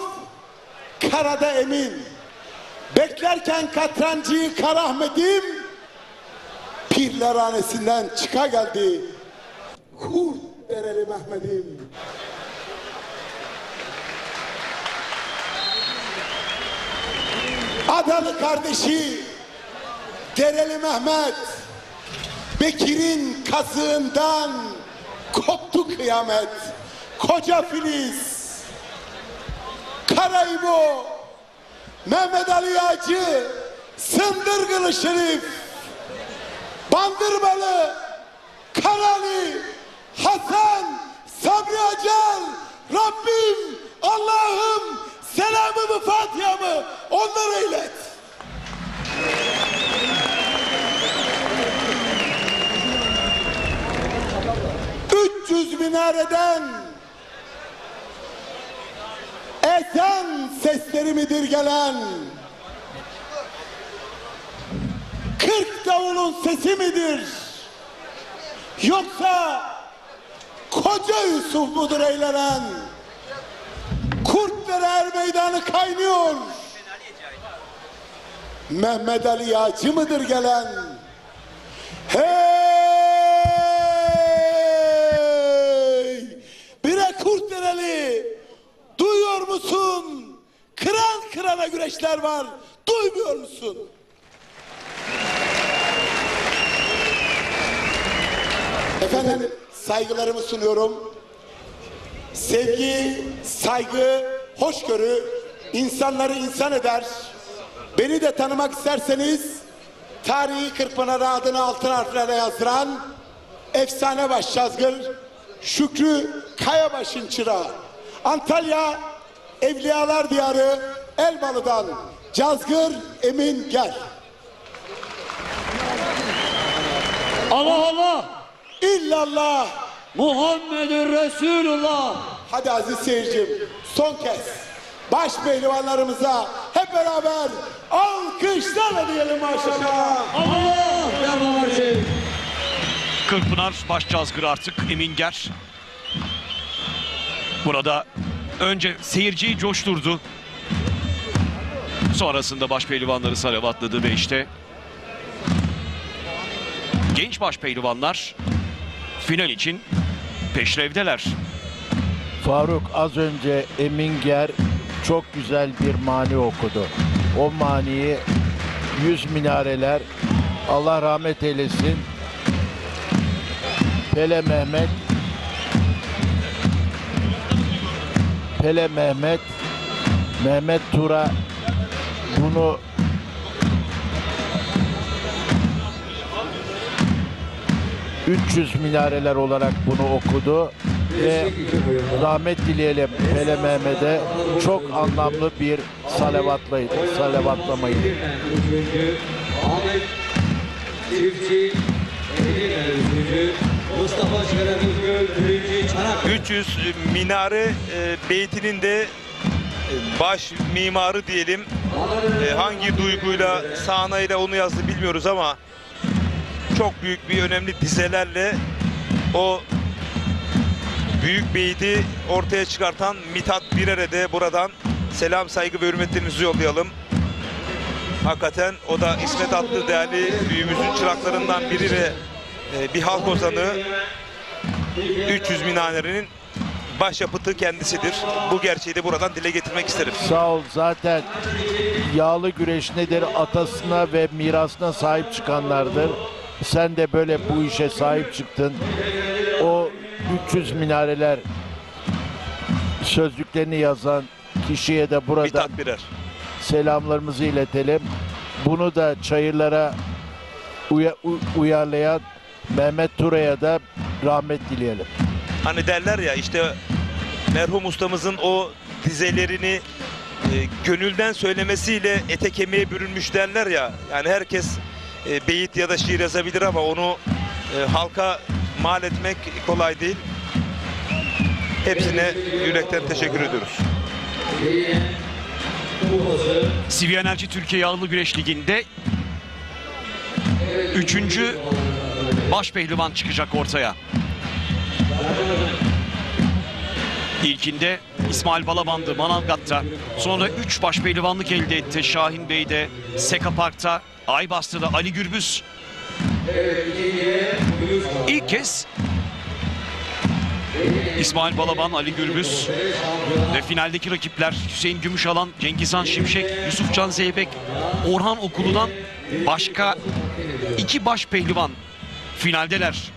karada Emin. Beklerken katrancıyı Karahmet'im, Pirlerhanesi'nden çıka geldi. Kurtdereli Mehmet'im. Adalı kardeşi Dereli Mehmet, Bekir'in kazığından koptu kıyamet. Koca Filiz, Kara İbo, Mehmet Ali Yağcı, Sındırgılı Şerif, Bandırmalı, Karali, Hasan, Sabri Acar, Rabbim, Allah'ım selamımı, Fatiha'mı onlara ilet. Minareden esen sesleri midir gelen, 40 davulun sesi midir, yoksa koca Yusuf mudur eğlenen? Kurtdere er meydanı kaynıyor, Mehmet Ali Yağcı mıdır gelen? Hey! Kurtdereli, duyuyor musun? Kıran kırana güreşler var, duymuyor musun? Efendim, saygılarımı sunuyorum. Sevgi, saygı, hoşgörü insanları insan eder. Beni de tanımak isterseniz Tarihi Kırkpınar'a adını altın harflerle yazdıran efsane baş Cazgır Şükrü Kayabaş'ın çırağı. Antalya Evliyalar Diyarı Elmalı'dan Cazgır Emin Ger. Allah Allah. İllallah. Muhammedur Resulullah. Hadi aziz seyircim, son kez baş pehlivanlarımıza hep beraber alkışlarla diyelim maşallah. Allah! Kırkpınar baş cazgırı artık Emin Ger. Burada önce seyirciyi coşturdu. Sonrasında baş pehlivanları salavatladı ve işte genç baş pehlivanlar final için peşrevdeler. Faruk, az önce Emin Ger çok güzel bir mani okudu. O maniyi 100 minareler, Allah rahmet eylesin, Pele Mehmet, Mehmet Tura bunu ...300 minareler olarak bunu okudu ve rahmet dileyelim Pele Mehmet'e, çok anlamlı bir salavatlamaydı. 300 minare beytinin de baş mimarı diyelim. Hangi duyguyla, sahnayla onu yazdı bilmiyoruz ama çok büyük bir önemli dizelerle o büyük beyti ortaya çıkartan Mithat Birer'e de buradan selam, saygı ve hürmetlerimizi yollayalım. Hakikaten o da İsmet adlı değerli büyüğümüzün çıraklarından biri ve bir halk ozanı. 300 minarenin başyapıtı kendisidir. Bu gerçeği de buradan dile getirmek isterim. Sağ ol. Zaten yağlı güreş nedir? Atasına ve mirasına sahip çıkanlardır. Sen de böyle bu işe sahip çıktın. O 300 minareler sözlüklerini yazan kişiye de burada selamlarımızı iletelim. Bunu da çayırlara uyarlayan Mehmet Tura'ya da rahmet dileyelim. Hani derler ya, işte merhum ustamızın o dizelerini gönülden söylemesiyle ete kemiğe bürünmüş derler ya. Yani herkes beyit ya da şiir yazabilir ama onu halka mal etmek kolay değil. Hepsine yürekten teşekkür ediyoruz. CV Enerji Türkiye Yağlı Güreş Ligi'nde 3. baş pehlivan çıkacak ortaya. İlkinde İsmail Balaban'dı Manavgat'ta. Sonra 3 baş pehlivanlık elde etti Şahin Bey'de, Seka Park'ta, Aybastı'da Ali Gürbüz. İlk kez İsmail Balaban, Ali Gürbüz ve finaldeki rakipler Hüseyin Gümüşalan, Cengizhan Şimşek, Yusufcan Zeybek, Orhan Okulu'dan başka 2 baş pehlivan finaldeler.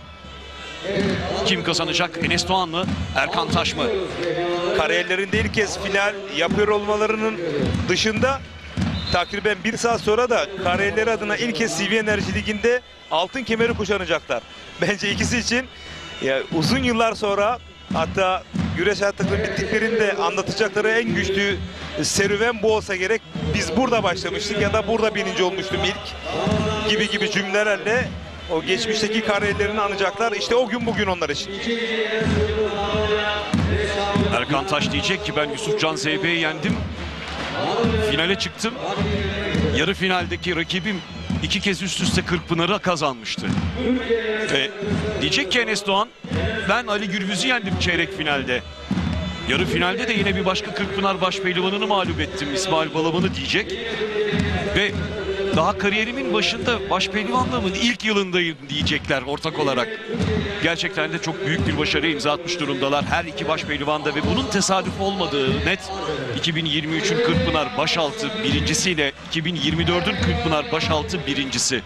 Kim kazanacak? Enes Doğan mı? Erkan Taş mı? Kariyerlerinde ilk kez final yapıyor olmalarının dışında takriben 1 saat sonra da kariyerleri adına ilk kez CV Enerji Ligi'nde altın kemeri kuşanacaklar. Bence ikisi için uzun yıllar sonra, hatta güreş hayatlarının bittiklerinde anlatacakları en güçlü serüven bu olsa gerek. Biz burada başlamıştık ya da burada birinci olmuştum ilk gibi cümlelerle o geçmişteki kariyerlerini anacaklar. İşte o gün bugün onlar için. Erkan Taş diyecek ki ben Yusufcan Zeybek'i yendim. Finale çıktım. Yarı finaldeki rakibim 2 kez üst üste Kırkpınar'ı kazanmıştı. Ve diyecek ki Enes Doğan, ben Ali Gürbüz'ü yendim çeyrek finalde. Yarı finalde de yine bir başka Kırkpınar baş pehlivanını mağlup ettim, İsmail Balaban'ı diyecek. Ve daha kariyerimin başında baş pehlivanlığımın ilk yılındayım diyecekler ortak olarak. Gerçekten de çok büyük bir başarı imza atmış durumdalar her iki baş pehlivanda ve bunun tesadüf olmadığı net. 2023'ün Kırkpınar başaltı birincisiyle 2024'ün Kırkpınar başaltı birincisi.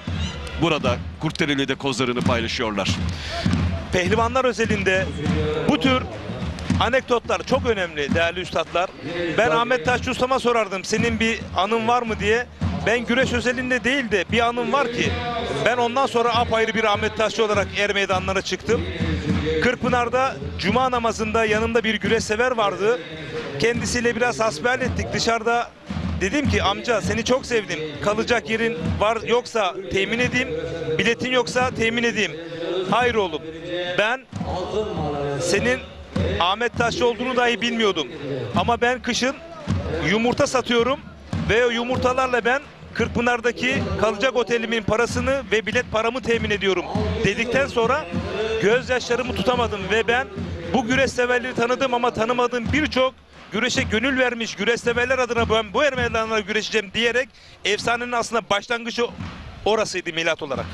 Burada Kurtdereli'de kozlarını paylaşıyorlar. Pehlivanlar özelinde bu tür anekdotlar çok önemli değerli üstadlar. Ben Ahmet Taşçı Usta'ma sorardım, senin bir anın var mı diye. Ben güreş özelinde değil de bir anım var ki Ben ondan sonra apayrı bir Ahmet Taşçı olarak er meydanlara çıktım. Kırkpınar'da cuma namazında yanımda bir güreşsever vardı. Kendisiyle biraz hasbihal ettik. Dışarıda dedim ki amca seni çok sevdim. Kalacak yerin var yoksa temin edeyim. Biletin yoksa temin edeyim. Hayır oğlum, ben senin Ahmet Taşçı olduğunu dahi bilmiyordum. Ama ben kışın yumurta satıyorum ve o yumurtalarla ben Kırkpınar'daki kalacak otelimin parasını ve bilet paramı temin ediyorum dedikten sonra gözyaşlarımı tutamadım ve ben bu güreş severleri tanıdım ama tanımadığım birçok güreşe gönül vermiş güreş severler adına ben bu meydanlara güreşeceğim diyerek efsanenin aslında başlangıcı orasıydı milat olarak.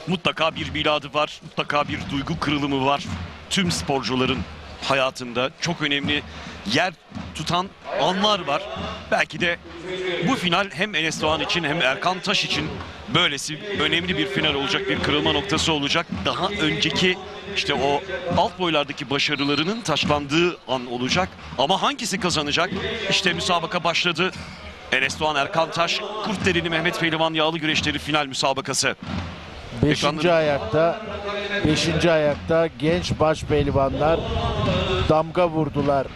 Mutlaka bir miladı var, mutlaka bir duygu kırılımı var. Tüm sporcuların hayatında çok önemli yer tutan anlar var. Belki de bu final hem Enes Doğan için hem Erkan Taş için böylesi önemli bir final olacak, bir kırılma noktası olacak. Daha önceki işte o alt boylardaki başarılarının taşlandığı an olacak. Ama hangisi kazanacak? İşte müsabaka başladı. Enes Doğan, Erkan Taş, Kurtdereli Mehmet Pehlivan yağlı güreşleri final müsabakası. Beşinci ayakta genç baş pehlivanlar damga vurdular.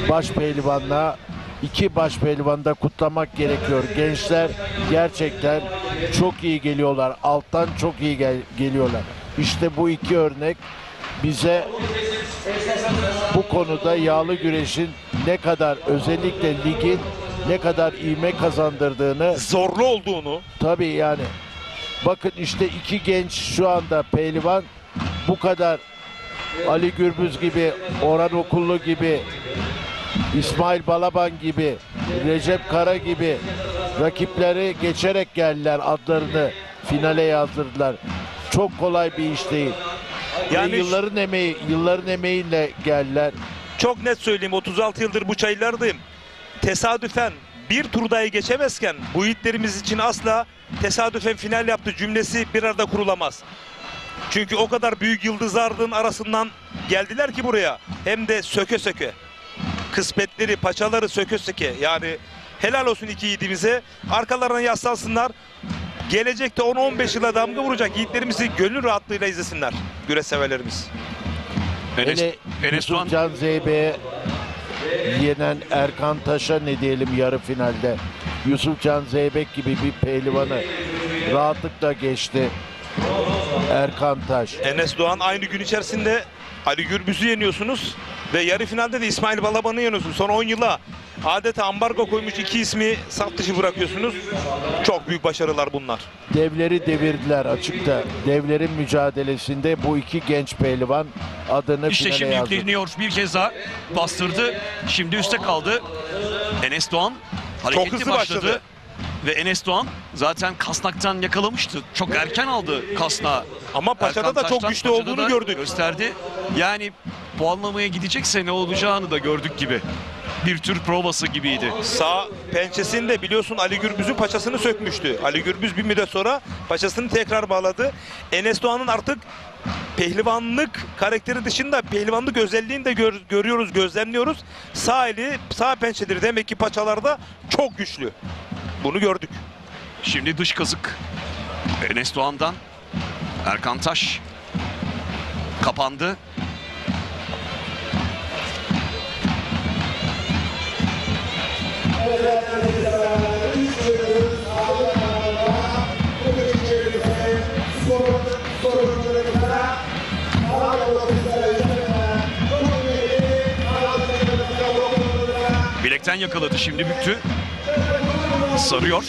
Baş pehlivanla iki baş pehlivanı da kutlamak gerekiyor. Gençler gerçekten çok iyi geliyorlar. Alttan çok iyi geliyorlar. İşte bu iki örnek bize bu konuda yağlı güreşin ne kadar özellikle ligin ne kadar ivme kazandırdığını, zorlu olduğunu. Tabii yani. Bakın işte iki genç şu anda pehlivan bu kadar Ali Gürbüz gibi, Orhan Okullu gibi, İsmail Balaban gibi, Recep Kara gibi rakipleri geçerek geldiler, adlarını finale yazdırdılar. Çok kolay bir iş değil. Yani yılların emeğiyle geldiler. Çok net söyleyeyim, 36 yıldır bu çaylardayım. Tesadüfen bir tur dahi geçemezken bu yiğitlerimiz için asla tesadüfen final yaptı cümlesi bir arada kurulamaz. Çünkü o kadar büyük yıldızların arasından geldiler ki buraya. Hem de söke söke. Kısmetleri, paçaları söke söke. Yani helal olsun iki yiğidimize. Arkalarına yaslansınlar. Gelecekte 10-15 yıla damga vuracak yiğitlerimizi gönül rahatlığıyla izlesinler. Güreş severlerimiz. Hele Yusuf Can Zeybe'ye yenen Erkan Taş'a ne diyelim yarı finalde. Yusuf Can Zeybek gibi bir pehlivanı rahatlıkla geçti Erkan Taş. Enes Doğan aynı gün içerisinde Ali Gürbüz'ü yeniyorsunuz ve yarı finalde de İsmail Balaban'ı yeniyorsunuz. Son 10 yıla adeta ambargo koymuş iki ismi saf dışı bırakıyorsunuz. Çok büyük başarılar bunlar. Devleri devirdiler açıkta. Devlerin mücadelesinde bu iki genç pehlivan adını İşte finale şimdi yazdı. yükleniyor. Bir kez daha bastırdı. Şimdi üste kaldı. Enes Doğan hareketli hızlı başladı. Ve Enes Doğan zaten kasnaktan yakalamıştı. Çok erken aldı kasnağı. Ama paçada da çok güçlü olduğunu gördük. Gösterdi. Yani puanlamaya gidecekse ne olacağını da gördük gibi. Bir tür provası gibiydi. Sağ pençesinde biliyorsun Ali Gürbüz'ün paçasını sökmüştü. Ali Gürbüz bir müddet sonra paçasını tekrar bağladı. Enes Doğan'ın artık pehlivanlık karakteri dışında pehlivanlık özelliğini de görüyoruz, gözlemliyoruz. Sağ eli, sağ pençeleri demek ki paçalarda çok güçlü. Bunu gördük. Şimdi dış kazık Enes Doğan'dan. Erkan Taş kapandı. Bilekten yakaladı, şimdi büktü. Sarıyor.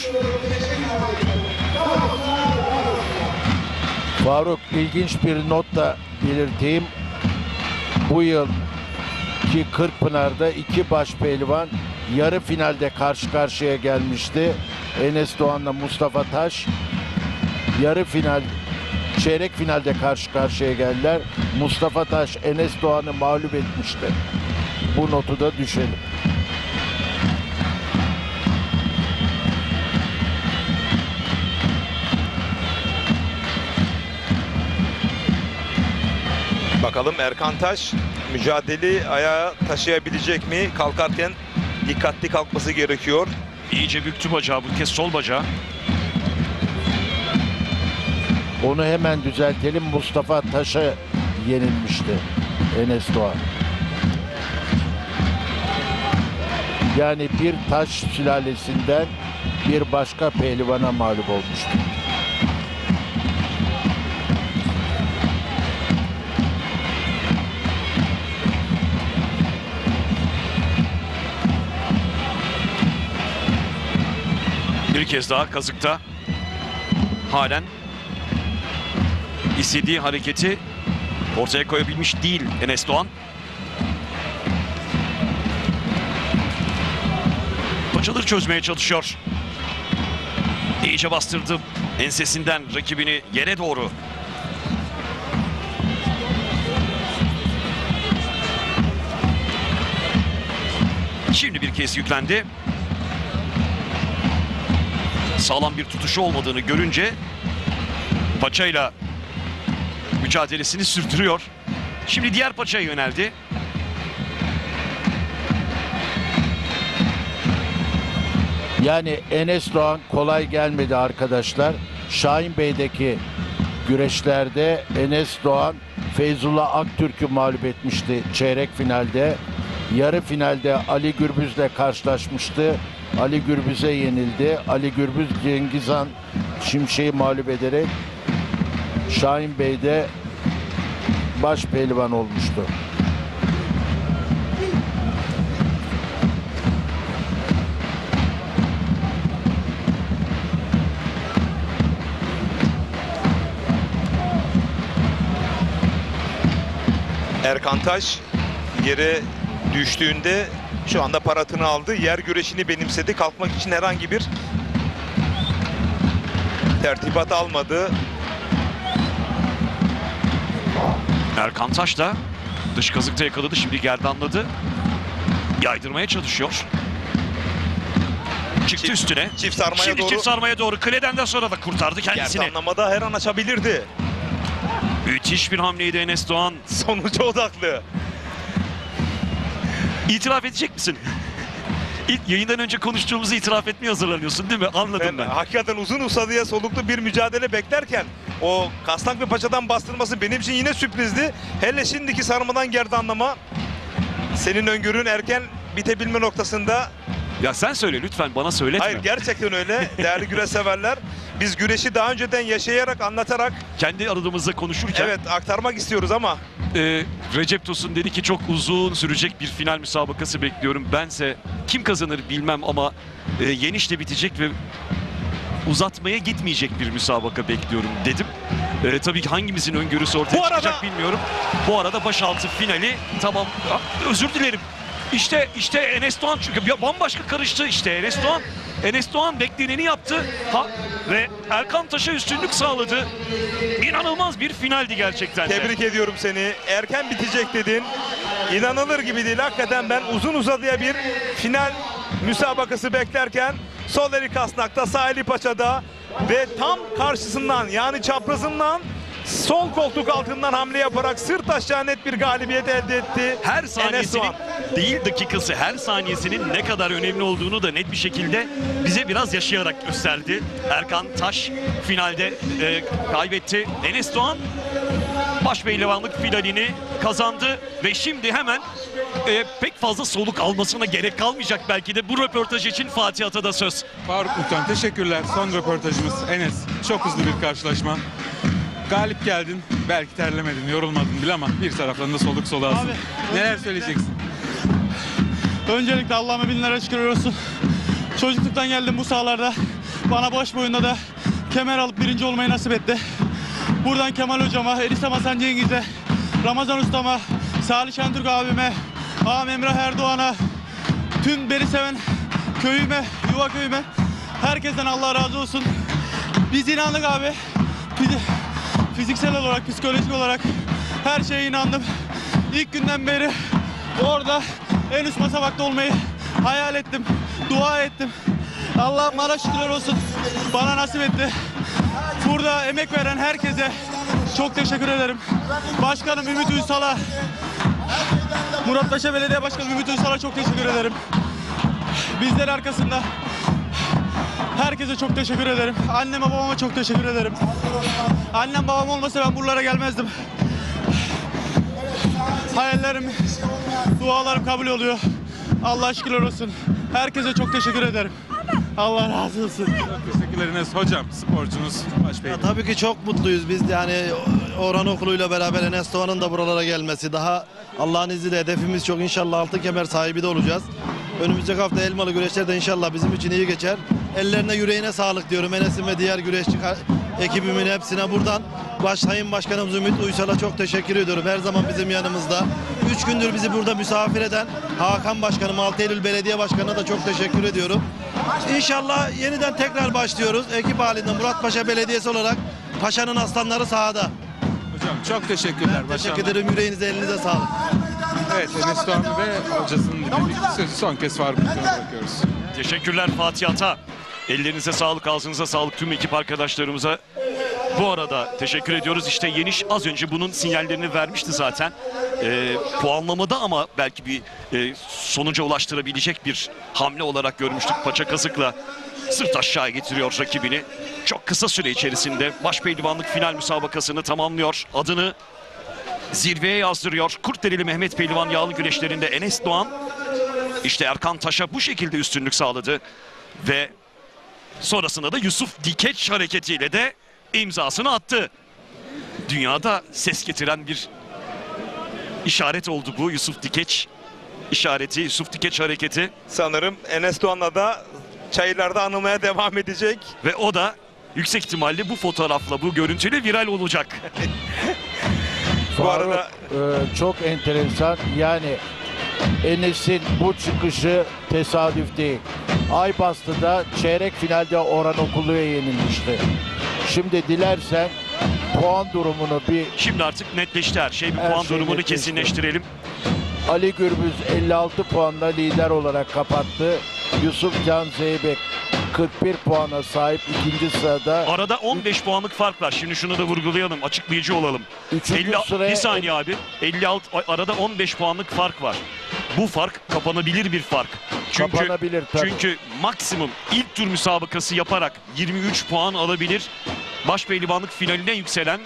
Faruk, ilginç bir not da belirteyim. Bu yıl ki Kırkpınar'da iki baş pehlivan yarı finalde karşı karşıya gelmişti. Enes Doğan'la Mustafa Taş yarı final, çeyrek finalde karşı karşıya geldiler. Mustafa Taş Enes Doğan'ı mağlup etmişti. Bu notu da düşelim. Bakalım Erkan Taş mücadeleyi ayağa taşıyabilecek mi? Kalkarken dikkatli kalkması gerekiyor. İyice büktü bacağı, bu kez sol bacağı. Onu hemen düzeltelim. Mustafa Taş'a yenilmişti Enes Doğan. Yani bir Taş sülalesinden bir başka pehlivana mağlup olmuştu. Bir kez daha kazıkta halen istediği hareketi ortaya koyabilmiş değil Enes Doğan. Paçaları çözmeye çalışıyor. İyice bastırdı ensesinden rakibini yere doğru. Şimdi bir kez yüklendi. Sağlam bir tutuşu olmadığını görünce paçayla mücadelesini sürdürüyor. Şimdi diğer paçaya yöneldi. Yani Enes Doğan kolay gelmedi arkadaşlar. Şahin Bey'deki güreşlerde Enes Doğan Feyzullah Aktürk'ü mağlup etmişti çeyrek finalde. Yarı finalde Ali Gürbüz'le karşılaşmıştı. Ali Gürbüz'e yenildi. Ali Gürbüz Cengizhan Şimşek'i mağlup ederek Şahin Bey'de baş pehlivan olmuştu. Erkan Taş yere düştüğünde şu anda paratını aldı. Yer güreşini benimsedi. Kalkmak için herhangi bir tertibat almadı. Erkan Taş da dış kazıkta yakaladı. Şimdi gerdanladı. Yaydırmaya çalışıyor. Çıktı üstüne. Çift sarmaya Şimdi doğru. çift sarmaya doğru. Kleden sonra da kurtardı kendisini. Gerdanlamada her an açabilirdi. Müthiş bir hamleydi Enes Doğan. Sonuca odaklı. İtiraf edecek misin? İlk yayından önce konuştuğumuzu itiraf etmeye hazırlanıyorsun değil mi? Anladım ben. Hakikaten uzun uzadıya soluklu bir mücadele beklerken o kasnak ve paçadan bastırması benim için yine sürprizdi. Hele şimdiki sarmadan gerdanlama senin öngörün erken bitebilme noktasında. Ya sen söyle lütfen, bana söyletme. Hayır, gerçekten öyle değerli güreş severler. Biz güreşi daha önceden yaşayarak, anlatarak kendi aramızda konuşurken evet aktarmak istiyoruz ama Recep Tosun dedi ki çok uzun sürecek bir final müsabakası bekliyorum. Bense kim kazanır bilmem ama yenişle bitecek ve uzatmaya gitmeyecek bir müsabaka bekliyorum dedim. Tabii ki hangimizin öngörüsü ortaya çıkacak bilmiyorum. Bu arada başaltı finali tamam. Özür dilerim. İşte Enes Doğan, çünkü ya bambaşka karıştı işte Enes Doğan. Enes Doğan bekleneni yaptı ve Erkan Taş'a üstünlük sağladı. İnanılmaz bir finaldi gerçekten. Tebrik ediyorum seni. Erken bitecek dedin. İnanılır gibi değil. Hakikaten ben uzun uzadıya bir final müsabakası beklerken sol eli kasnakta, sağ eli paçada ve tam karşısından yani çaprazından sol koltuk altından hamle yaparak sırt aşağı net bir galibiyet elde etti. Her saniyesinin değil dakikası, her saniyesinin ne kadar önemli olduğunu da net bir şekilde bize biraz yaşayarak gösterdi. Erkan Taş finalde kaybetti. Enes Doğan başpehlivanlık finalini kazandı ve şimdi hemen pek fazla soluk almasına gerek kalmayacak belki de bu röportaj için Fatih Ata'da söz. Faruk Muhtan teşekkürler. Son röportajımız Enes. Çok hızlı bir karşılaşma. Galip geldin. Belki terlemedin, yorulmadın bile ama bir taraftan da soluk soluğasın. Neler söyleyeceksin? Öncelikle Allah'ıma binlerce şükür olsun. Çocukluktan geldim bu sahalarda. Bana boş boyunda da kemer alıp birinci olmayı nasip etti. Buradan Kemal Hocama, Elisam Hasan Cengiz'e, Ramazan Usta'ma, Salih Şentürk abime, ağam Emrah Erdoğan'a, tüm beni seven köyüme, yuva köyüme, herkesten Allah razı olsun. Biz inandık abi. Fiziksel olarak, psikolojik olarak her şeye inandım. İlk günden beri orada en üst basamakta olmayı hayal ettim, dua ettim. Allah bana şükürler olsun, bana nasip etti. Burada emek veren herkese çok teşekkür ederim. Başkanım Ümit Uysal'a, Muratpaşa Belediye Başkanı Ümit Uysal'a çok teşekkür ederim. Bizler arkasında Herkese çok teşekkür ederim. Anneme babama çok teşekkür ederim. Annem babam olmasa ben buralara gelmezdim. Hayallerim, dualarım kabul oluyor. Allah şükürler olsun. Herkese çok teşekkür ederim. Allah razı olsun. Teşekkürleriniz hocam, sporcunuz Baş Bey. Tabii ki çok mutluyuz biz, yani Orhan Okulu'yla beraber Enes Doğan'ın da buralara gelmesi. Daha Allah'ın izniyle hedefimiz çok, inşallah altın kemer sahibi de olacağız. Önümüzdeki hafta elmalı güreşler de inşallah bizim için iyi geçer. Ellerine yüreğine sağlık diyorum Enes'in ve diğer güreşçi ekibimin hepsine. Buradan Sayın Başkanımız Ümit Uysal'a çok teşekkür ediyorum. Her zaman bizim yanımızda. 3 gündür bizi burada misafir eden Hakan Başkanım, 6 Eylül Belediye Başkanı'na da çok teşekkür ediyorum. İnşallah yeniden tekrar başlıyoruz. Ekip halinde Muratpaşa Belediyesi olarak Paşa'nın aslanları sahada. Hocam çok teşekkürler. Teşekkür ederim. Yüreğinize, elinize sağlık. Evet, Enes Doğan ve hocasının dinledik. Sözü son kez Faruk Hoca'ya bırakıyoruz. Teşekkürler Fatih Ata. Ellerinize sağlık, ağzınıza sağlık tüm ekip arkadaşlarımıza. Bu arada teşekkür ediyoruz. İşte Yeniş az önce bunun sinyallerini vermişti zaten. Puanlamada ama belki bir sonuca ulaştırabilecek bir hamle olarak görmüştük. Paça kazıkla sırt aşağı getiriyor rakibini. Çok kısa süre içerisinde başpehlivanlık final müsabakasını tamamlıyor. Adını zirveye yazdırıyor. Kurtdereli Mehmet Pehlivan yağlı güreşlerinde Enes Doğan. İşte Erkan Taş'a bu şekilde üstünlük sağladı. Ve sonrasında da Yusuf Dikeç hareketiyle de imzasını attı. Dünyada ses getiren bir işaret oldu bu Yusuf Dikeç işareti, Yusuf Dikeç hareketi. Sanırım Enes Doğan'la da çayırlarda anılmaya devam edecek. Ve o da yüksek ihtimalle bu fotoğrafla, bu görüntüyle viral olacak. Bu arada çok enteresan, yani Enes'in bu çıkışı tesadüf değil. Aybastı'da çeyrek finalde Orhan Okulu'ya yenilmişti. Şimdi dilersen puan durumunu Şimdi artık netleşti her şey. Bir puan durumunu netleşti. kesinleştirelim. Ali Gürbüz 56 puanla lider olarak kapattı. Yusuf Can Zeybek 41 puana sahip ikinci sırada. Arada 15 puanlık fark var. Şimdi şunu da vurgulayalım, açıklayıcı olalım. Bir saniye abi. 56 arada 15 puanlık fark var. Bu fark kapanabilir bir fark. Kapanabilir tabii. Çünkü maksimum ilk tur müsabakası yaparak 23 puan alabilir. Başpehlivanlık finaline yükselen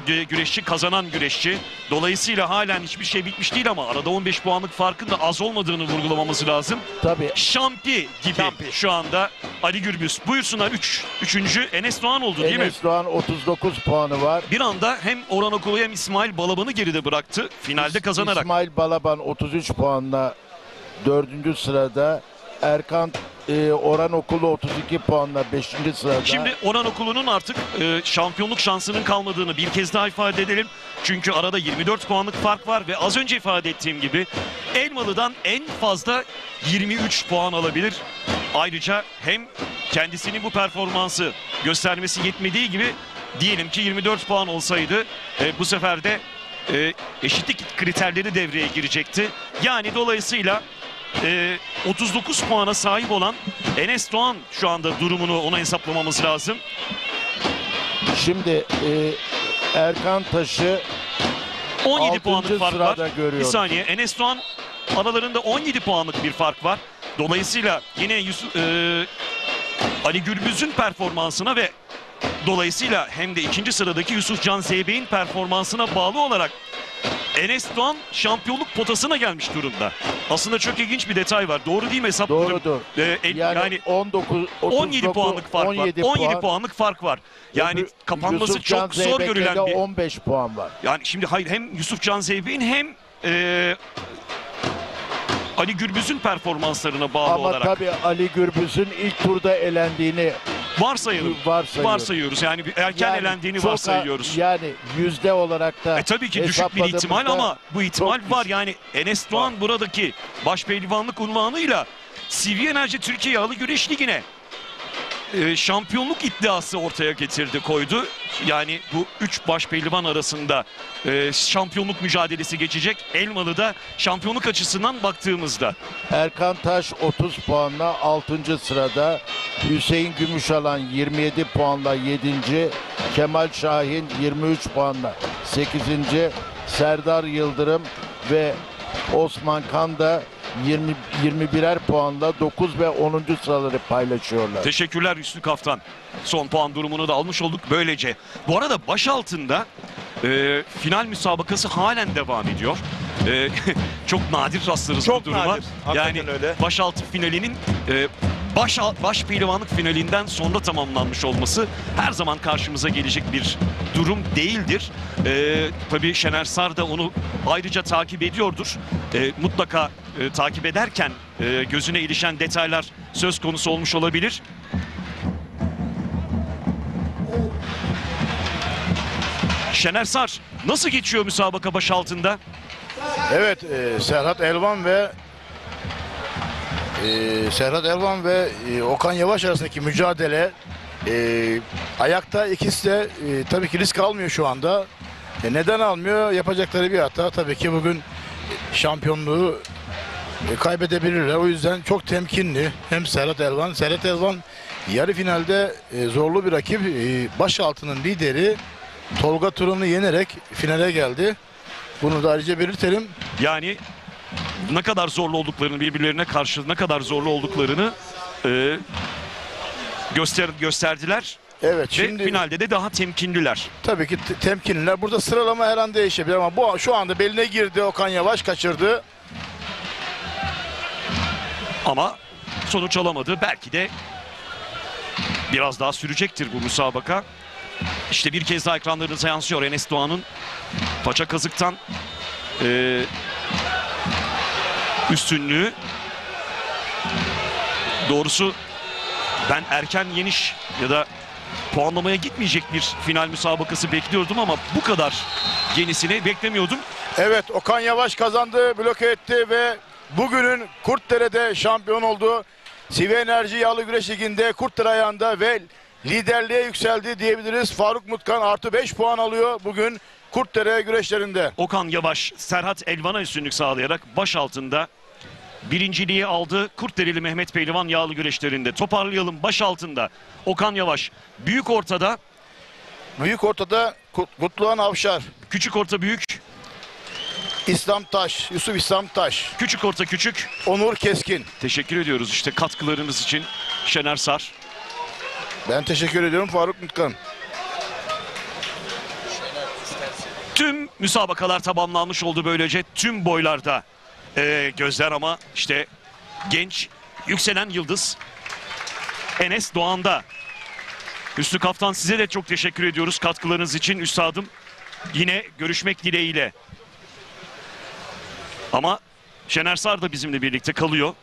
güreşçi, kazanan güreşçi. Dolayısıyla halen hiçbir şey bitmiş değil ama arada 15 puanlık farkın da az olmadığını vurgulamamız lazım. Tabii. Şampi gibi şu anda Ali Gürbüz. Buyursunlar, üçüncü Enes Doğan oldu değil mi? Enes Doğan 39 puanı var. Bir anda hem Orhan Okulu hem İsmail Balaban'ı geride bıraktı finalde kazanarak. İsmail Balaban 33 puanla 4. sırada. Erkan Orhan Okulu 32 puanla 5. sırada. Şimdi Orhan Okulu'nun artık şampiyonluk şansının kalmadığını bir kez daha ifade edelim. Çünkü arada 24 puanlık fark var ve az önce ifade ettiğim gibi Elmalı'dan en fazla 23 puan alabilir. Ayrıca hem kendisinin bu performansı göstermesi yetmediği gibi diyelim ki 24 puan olsaydı bu sefer de eşitlik kriterleri devreye girecekti. Yani dolayısıyla 39 puana sahip olan Enes Doğan şu anda durumunu ona hesaplamamız lazım. Şimdi Erkan Taş'ı 17 puanlık fark var. Görüyoruz. Bir saniye, Enes Doğan aralarında 17 puanlık bir fark var. Dolayısıyla yine Ali Gürbüz'ün performansına ve dolayısıyla hem de ikinci sıradaki Yusuf Can Zeybek'in performansına bağlı olarak Enes Doğan şampiyonluk potasına gelmiş durumda. Aslında çok ilginç bir detay var. Doğru değil mi hesapladım? Doğrudur. Yani 17 puanlık fark var. 17 puanlık fark var. Yani kapanması Yusuf Can çok zor görülen bir. 15 puan var. Yani şimdi hayır, hem Yusuf Can Zeybek'in hem Ali Gürbüz'ün performanslarına bağlı olarak. Ama tabii Ali Gürbüz'ün ilk turda elendiğini varsayıyoruz. Yani erken elendiğini varsayıyoruz. Yani yüzde olarak da tabii ki düşük bir ihtimal ama bu ihtimal var. Yani Enes Doğan buradaki başpehlivanlık unvanıyla CV Enerji Türkiye Yağlı Güreş Ligi'ne şampiyonluk iddiası ortaya getirdi, koydu. Yani bu 3 başpehlivan arasında şampiyonluk mücadelesi geçecek. Elmalı'da şampiyonluk açısından baktığımızda. Erkan Taş 30 puanla 6. sırada. Hüseyin Gümüşalan 27 puanla 7. Kemal Şahin 23 puanla 8. Serdar Yıldırım ve Osman Kan da 21'er puanla 9 ve 10. sıraları paylaşıyorlar. Teşekkürler Hüsnü Kaftan. Son puan durumunu da almış olduk böylece. Bu arada baş altında final müsabakası halen devam ediyor. Çok nadir rastlarız Çok bu duruma. nadir. Hakikaten Yani öyle. başaltı finalinin baş pehlivanlık finalinden sonra tamamlanmış olması her zaman karşımıza gelecek bir durum değildir. Tabii Şener Sar da onu ayrıca takip ediyordur. Mutlaka takip ederken gözüne ilişen detaylar söz konusu olmuş olabilir. Şener Sar, nasıl geçiyor müsabaka baş altında? Evet, Serhat Elvan ve Okan Yavaş arasındaki mücadele, ayakta ikisi de tabii ki risk almıyor şu anda. Neden almıyor? Yapacakları bir hata. Tabii ki bugün şampiyonluğu kaybedebilirler. O yüzden çok temkinli. Hem Serhat Elvan yarı finalde zorlu bir rakip. Başaltının lideri Tolga Turan'ı yenerek finale geldi. Bunu da ayrıca belirtelim. Yani ne kadar zorlu olduklarını, birbirlerine karşı ne kadar zorlu olduklarını gösterdiler. Evet, ve şimdi finalde de daha temkinliler. Tabii ki temkinliler. Burada sıralama her an değişebilir ama şu anda beline girdi. Okan Yavaş kaçırdı. Ama sonuç alamadı. Belki de biraz daha sürecektir bu müsabaka. İşte bir kez daha ekranlarınıza yansıyor Enes Doğan'ın paça kazıktan üstünlüğü. Doğrusu ben erken yeniş ya da puanlamaya gitmeyecek bir final müsabakası bekliyordum ama bu kadar yenisini beklemiyordum. Evet, Okan Yavaş kazandı, bloke etti ve bugünün Kurtdere'de şampiyon oldu. Sivi Enerji Yağlı Güreş Ligi'nde Kurtdere ayağında ve liderliğe yükseldi diyebiliriz. Faruk Mutkan artı 5 puan alıyor bugün Kurtdere güreşlerinde. Okan Yavaş Serhat Elvan'a üstünlük sağlayarak baş altında birinciliği aldı. Kurtdereli Mehmet Pehlivan yağlı güreşlerinde. Toparlayalım, baş altında Okan Yavaş. Büyük ortada Kutluhan Avşar. Küçük orta büyük Yusuf İslam Taş. Küçük orta küçük Onur Keskin. Teşekkür ediyoruz işte katkılarınız için Şener Sar. Ben teşekkür ediyorum Faruk Mutkan. Tüm müsabakalar tamamlanmış oldu böylece. Tüm boylarda gözler ama işte genç yükselen yıldız Enes Doğan'da. Hüsnü Kaftan, size de çok teşekkür ediyoruz katkılarınız için üstadım. Yine görüşmek dileğiyle. Ama Şener Sar da bizimle birlikte kalıyor.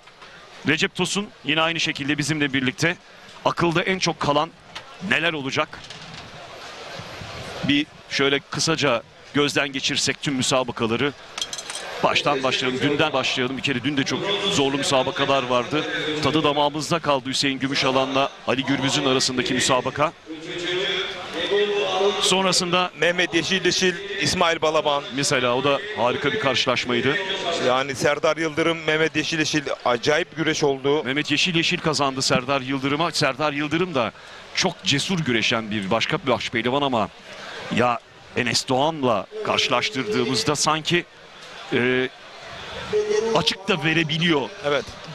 Recep Tosun yine aynı şekilde bizimle birlikte. Akılda en çok kalan neler olacak? Bir şöyle kısaca gözden geçirsek tüm müsabakaları. Baştan başlayalım, dünden başlayalım. Bir kere dün de çok zorlu müsabakalar vardı. Tadı damağımızda kaldı Hüseyin Gümüşalan'la Ali Gürbüz'ün arasındaki müsabaka. Sonrasında Mehmet Yeşil, İsmail Balaban. Mesela o da harika bir karşılaşmaydı. Yani Serdar Yıldırım, Mehmet Yeşil acayip güreş oldu. Mehmet Yeşil kazandı Serdar Yıldırım'a. Serdar Yıldırım da çok cesur güreşen bir başka bir baş pehlivan ama ya Enes Doğan'la karşılaştırdığımızda sanki açık da verebiliyor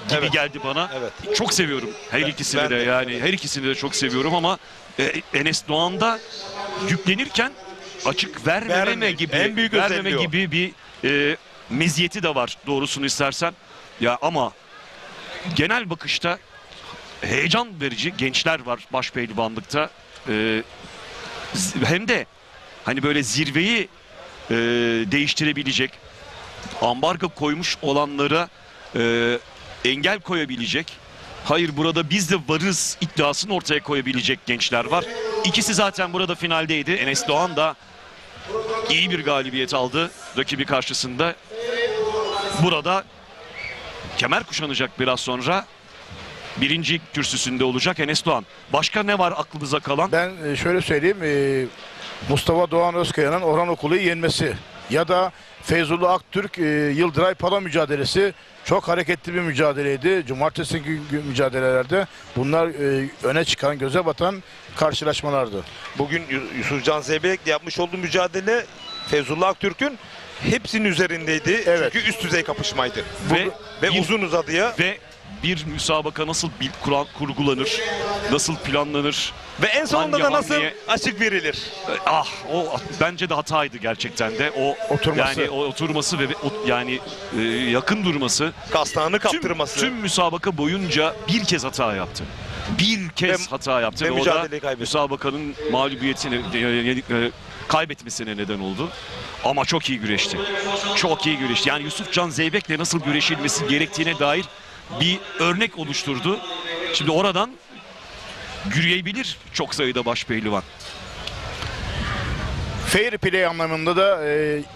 gibi geldi bana. Evet. Çok seviyorum her ikisini de yani her ikisini de çok seviyorum ama Enes Doğan'da yüklenirken açık vermeme gibi bir meziyeti de var doğrusunu istersen. Ya ama genel bakışta heyecan verici gençler var baş pehlivanlıkta. Hem de hani böyle zirveyi değiştirebilecek, ambargo koymuş olanlara engel koyabilecek, hayır burada biz de varız iddiasını ortaya koyabilecek gençler var. İkisi zaten burada finaldeydi. Enes Doğan da iyi bir galibiyet aldı rakibi karşısında. Burada kemer kuşanacak biraz sonra. Birinci kürsüsünde olacak Enes Doğan. Başka ne var aklımıza kalan? Ben şöyle söyleyeyim. Mustafa Doğan Özkaya'nın Orhan Okulu'yu yenmesi ya da Feyzullah Aktürk Yıldıray Pala mücadelesi çok hareketli bir mücadeleydi. Cumartesi günü mücadelelerde bunlar öne çıkan, göze batan karşılaşmalardı. Bugün Yusuf Can Zeybek'le yapmış olduğu mücadele Feyzullah Aktürk'ün hepsinin üzerindeydi. Evet. Çünkü üst düzey kapışmaydı. Ve bir- uzun uzadıya. Ve bir müsabaka nasıl kurgulanır, nasıl planlanır Ve en sonunda hangi da nasıl hamleye- açık verilir. O bence de hataydı gerçekten de. O Oturması. yani o oturması ve yani yakın durması, Kastağını kaptırması. Tüm müsabaka boyunca bir kez hata yaptı. Bir kez hata yaptı ve ve o da mücadeleyi kaybetti. müsabakanın mağlubiyetini kaybetmesine neden oldu. Ama çok iyi güreşti. Çok iyi güreşti. Yani Yusufcan Zeybek'le nasıl güreşilmesi gerektiğine dair bir örnek oluşturdu. Şimdi oradan yürüyebilir çok sayıda baş pehlivan. Fair play anlamında da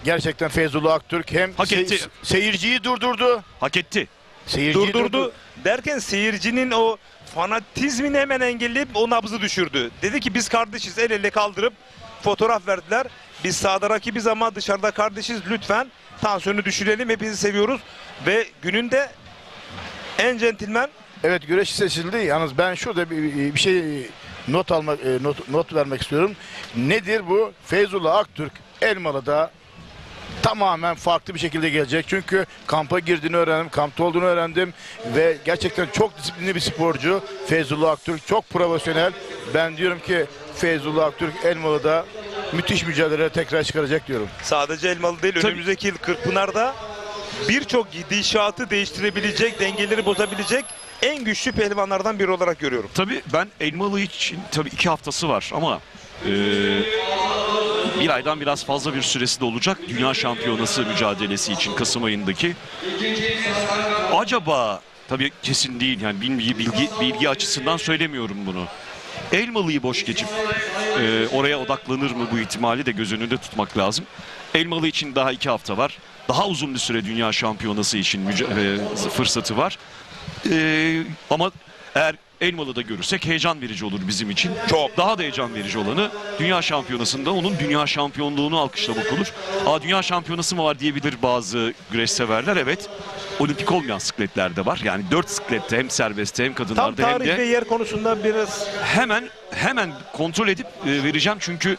gerçekten Feyzullah Aktürk hem Hak etti. Seyirciyi durdurdu. Hak etti. Seyirciyi Durdurdu derken seyircinin o fanatizmini hemen engelleyip o nabzı düşürdü. Dedi ki biz kardeşiz, el ele kaldırıp fotoğraf verdiler. Biz sahada rakibiz ama dışarıda kardeşiz, lütfen tansiyonu düşürelim, hepinizi seviyoruz. Ve günün de en centilmen. Evet, güreş seçildi. Yalnız ben şurada bir şey not vermek istiyorum. Nedir bu? Feyzullah Aktürk Elmalı'da tamamen farklı bir şekilde gelecek. Çünkü kampa girdiğini öğrendim, kampta olduğunu öğrendim ve gerçekten çok disiplinli bir sporcu. Feyzullah Aktürk çok profesyonel. Ben diyorum ki Feyzullah Aktürk Elmalı'da müthiş mücadele tekrar çıkaracak diyorum. Sadece Elmalı değil, önümüzdeki yıl Kırkpınar'da birçok gidişatı değiştirebilecek, dengeleri bozabilecek en güçlü pehlivanlardan biri olarak görüyorum. Tabii ben Elmalı için 2 haftası var ama bir aydan biraz fazla bir süresi de olacak Dünya Şampiyonası mücadelesi için Kasım ayındaki. Acaba, tabii kesin değil yani bilgi açısından söylemiyorum bunu. Elmalı'yı boş geçip oraya odaklanır mı, bu ihtimali de göz önünde tutmak lazım. Elmalı için daha 2 hafta var. Daha uzun bir süre Dünya Şampiyonası için fırsatı var. Ama eğer Elmalı'da görürsek heyecan verici olur bizim için. Çok. Daha da heyecan verici olanı Dünya Şampiyonası'nda onun dünya şampiyonluğunu alkışlamak olur. Dünya Şampiyonası mı var diyebilir bazı güreş severler. Evet. Olimpik olmayan sikletlerde var. Yani 4 siklette hem serbestte hem kadınlarda tam hem tarih de... ve yer konusunda biraz... Hemen kontrol edip vereceğim çünkü...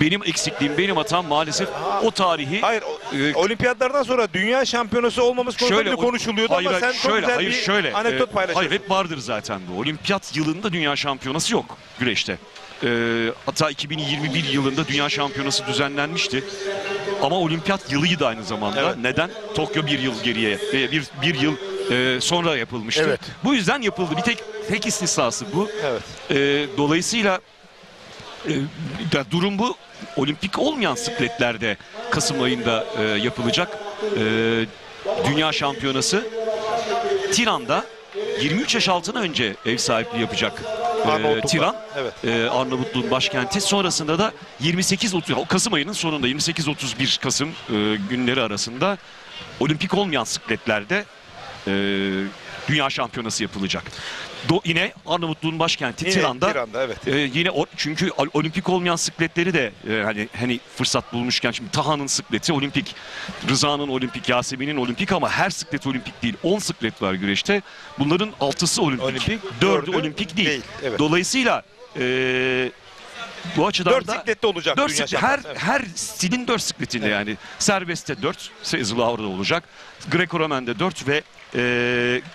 benim eksikliğim, benim hatam maalesef o tarihi... Hayır, olimpiyatlardan sonra dünya şampiyonası olmamız konusunda konuşuluyordu ama sen çok güzel bir anekdot paylaşıyorsun. Hayır, hep vardır zaten bu. Olimpiyat yılında dünya şampiyonası yok güreşte. Hatta 2021 yılında dünya şampiyonası düzenlenmişti. Ama olimpiyat yılıydı aynı zamanda. Evet. Neden? Tokyo bir yıl geriye, bir yıl sonra yapılmıştı. Evet. Bu yüzden yapıldı. Bir tek istisnası bu. Evet. Dolayısıyla durum bu. Olimpik olmayan sikletlerde Kasım ayında yapılacak Dünya Şampiyonası. Tiran'da 23 yaş altına önce ev sahipliği yapacak Tiran. Evet. Arnavutluğun başkenti. Sonrasında da 28-30 Kasım ayının sonunda 28-31 Kasım günleri arasında olimpik olmayan sikletlerde Dünya Şampiyonası yapılacak. Yine Arnavutluğun başkenti Tiran'da. Evet. Yine çünkü olimpik olmayan sikletleri de hani fırsat bulmuşken şimdi Taha'nın sikleti olimpik, Rıza'nın olimpik, Yasemin'in olimpik ama her siklet olimpik değil. 10 siklet var güreşte. Bunların 6'sı olimpik, 4'ü olimpik değil. Evet. Dolayısıyla bu açıdan 4 siklette olacak dünya şampiyonası. Her stilin 4 sikletinde yani. Serbestte 4, Feyzullah orada olacak. Greco-Romen'de 4 ve